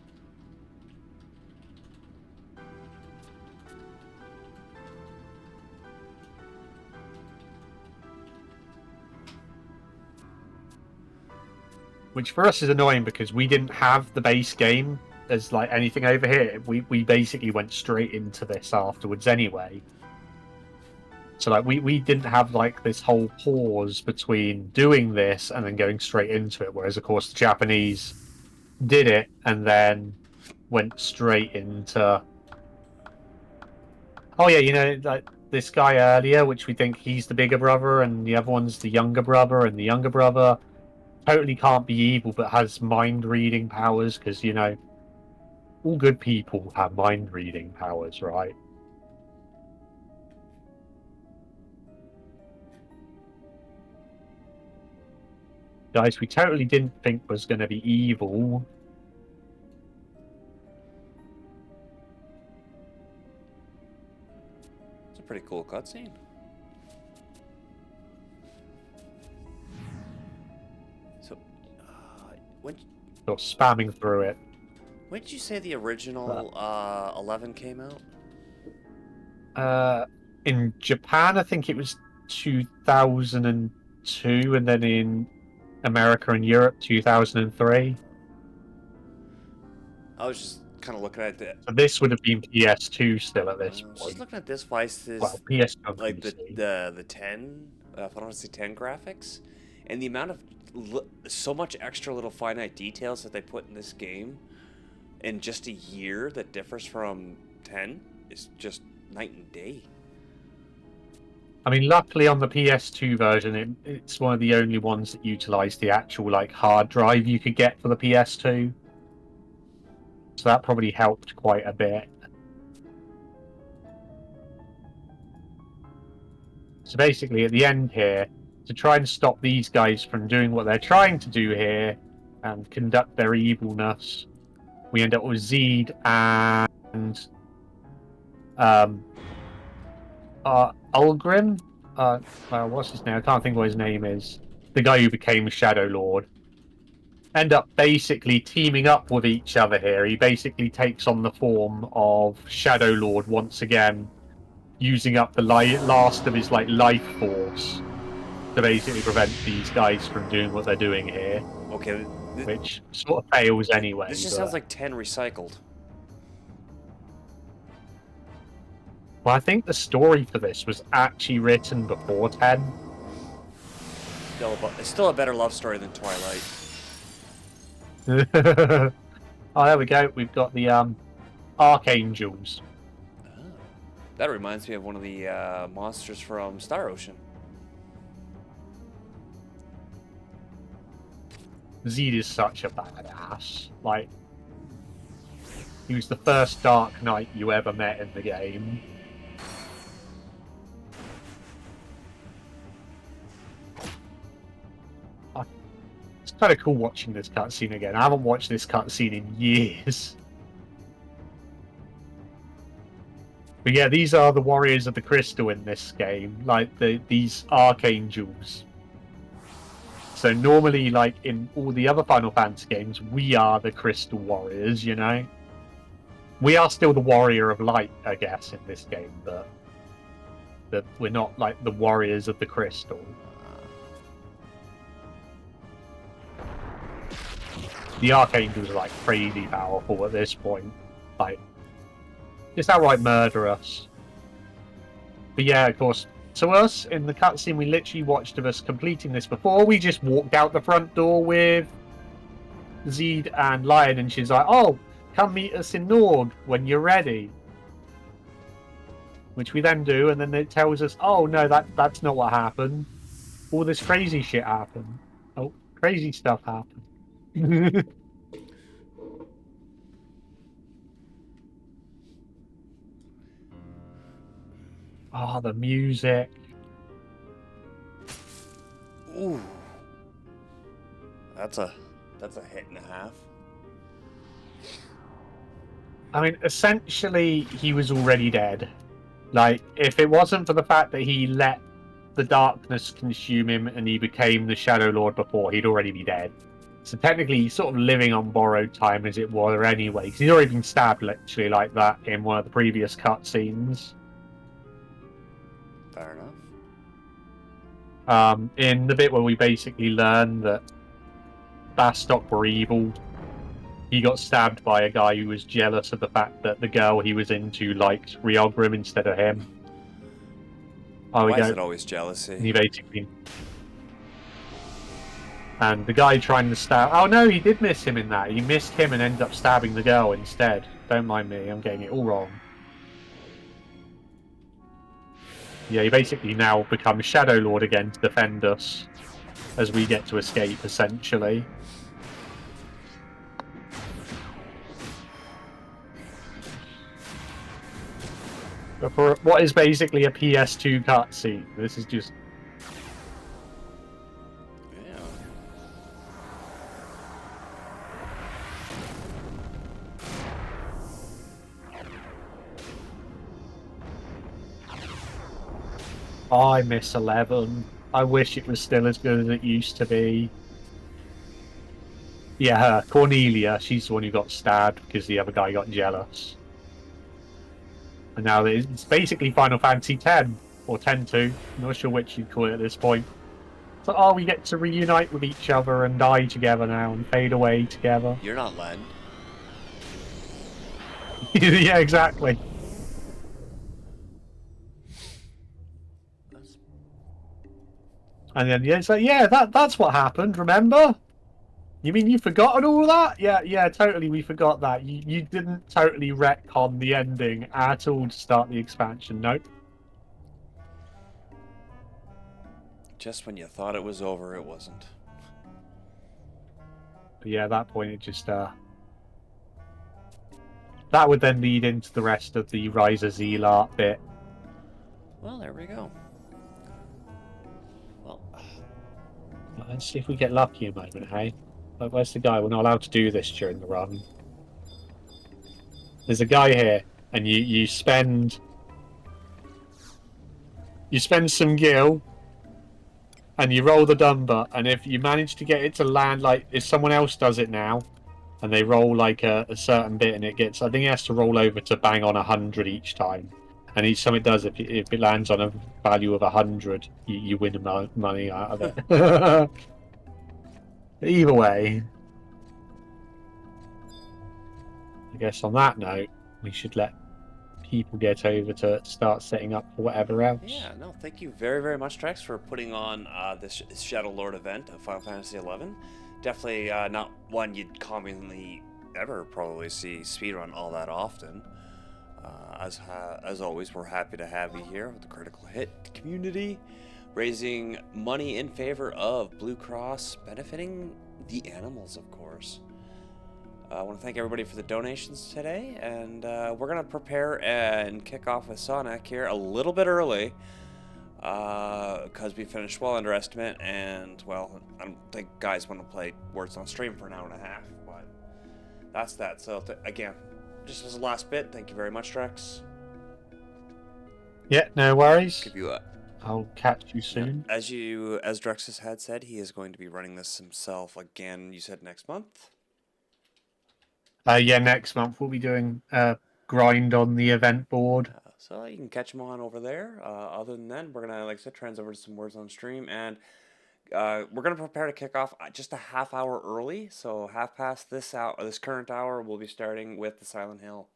Which for us is annoying because we didn't have the base game as like anything over here. We basically went straight into this afterwards anyway. So like we didn't have like this whole pause between doing this and then going straight into it. Whereas of course the Japanese did it and then went straight into. Oh yeah, you know, like this guy earlier, which we think he's the bigger brother and the other one's the younger brother, and the younger brother totally can't be evil but has mind reading powers because, you know, all good people have mind reading powers, right? Guys, we totally didn't think was going to be evil. It's a pretty cool cutscene. So, when You're spamming through it. when did you say the original 11 came out? In Japan, I think it was 2002, and then in America and Europe, 2003. I was just kind of looking at that. So this would have been PS2 still at this point. Just looking at this device, Well, PS2 like the 10, Final Fantasy 10 graphics, and the amount of so much extra little finite details that they put in this game in just a year that differs from 10 is just night and day. I mean, luckily on the PS2 version, it's one of the only ones that utilized the actual like hard drive you could get for the PS2. So that probably helped quite a bit. So basically, at the end here, to try and stop these guys from doing what they're trying to do here and conduct their evilness, we end up with Zed and Ulgrim. What's his name? I can't think what his name is. The guy who became Shadow Lord. End up basically teaming up with each other here. He basically takes on the form of Shadow Lord once again, using up the last of his like life force to basically prevent these guys from doing what they're doing here. Okay, which sort of fails anyway. This just sounds like 10 recycled. Well, I think the story for this was actually written before 10. It's still a better love story than Twilight. Oh, there we go. We've got the Archangels. Oh. That reminds me of one of the monsters from Star Ocean. Zed is such a badass. Like, he was the first Dark Knight you ever met in the game. kind of cool watching this cutscene again. I haven't watched this cutscene in years. But yeah, these are the warriors of the crystal in this game, like these archangels. So normally, like in all the other Final Fantasy games, we are the crystal warriors, you know? We are still the warrior of light, I guess, in this game, but we're not like the warriors of the crystal. The archangels are like crazy powerful at this point. Like, just outright murder us. But yeah, of course, to us, in the cutscene we literally watched of us completing this before, we just walked out the front door with Zed and Lion, and she's like, oh, come meet us in Norg when you're ready. Which we then do, and then it tells us, oh no, that's not what happened. All this crazy shit happened. Oh, crazy stuff happened. Oh, the music. Ooh. That's a hit and a half. I mean, essentially, he was already dead. Like, if it wasn't for the fact that he let the darkness consume him and he became the Shadow Lord before, he'd already be dead. So technically, he's sort of living on borrowed time, as it were, anyway. Because he's already been stabbed, literally, like that in one of the previous cutscenes. Fair enough. In the bit where we basically learn that Bastok were evil, he got stabbed by a guy who was jealous of the fact that the girl he was into liked Ryogrim instead of him. Why is it always jealousy? He basically... And the guy trying to stab... Oh no, he did miss him in that. He missed him and ended up stabbing the girl instead. Don't mind me, I'm getting it all wrong. Yeah, he basically now becomes Shadow Lord again to defend us as we get to escape, essentially. But for what is basically a PS2 cutscene, this is just... Yeah. Oh, I miss 11. I wish it was still as good as it used to be. Yeah, her, Cornelia, she's the one who got stabbed because the other guy got jealous. And now it's basically Final Fantasy X, or 10-2, not sure which you'd call it at this point. So, oh, we get to reunite with each other and die together now and fade away together. You're not Len. Yeah, exactly. And then yeah, it's like, yeah, that's what happened, remember? You mean you've forgotten all that? Yeah, totally, we forgot that. You didn't totally retcon the ending at all to start the expansion, nope. Just when you thought it was over, it wasn't. But yeah, at that point it just that would then lead into the rest of the Rise of Zealot bit. Well, there we go. Well, Let's see if we get lucky a moment, hey? Like, where's the guy? We're not allowed to do this during the run. There's a guy here, and you spend some gil, and you roll the number, and if you manage to get it to land, like if someone else does it now, and they roll like a certain bit, and it gets, I think it has to roll over to bang on 100 each time. And each time it does, if it lands on a value of 100, you win the money out of it. Either way, I guess on that note, we should let people get over to start setting up for whatever else. yeah, no, thank you very, very much, Drex, for putting on this Shadow Lord event of Final Fantasy XI. Definitely not one you'd commonly ever probably see speedrun all that often. As always, we're happy to have you here with the Critical Hit community, raising money in favor of Blue Cross, benefiting the animals, of course. I want to thank everybody for the donations today, and we're going to prepare and kick off with Sonic here a little bit early, Because we finished well under estimate, and well, I don't think guys want to play Words on Stream for an hour and a half, but that's that. So again, just as a last bit, thank you very much, Drex. Yeah, no worries. Give you a I'll catch you soon. as Drexus had said, he is going to be running this himself again. You said next month. Yeah, next month we'll be doing a grind on the event board. So you can catch him on over there. Other than that, we're gonna, like I said, trans over to some Words on Stream, and we're gonna prepare to kick off just a half hour early. So half past this current hour, we'll be starting with the Silent Hill.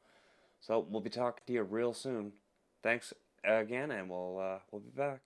So we'll be talking to you real soon. Thanks again, and we'll be back.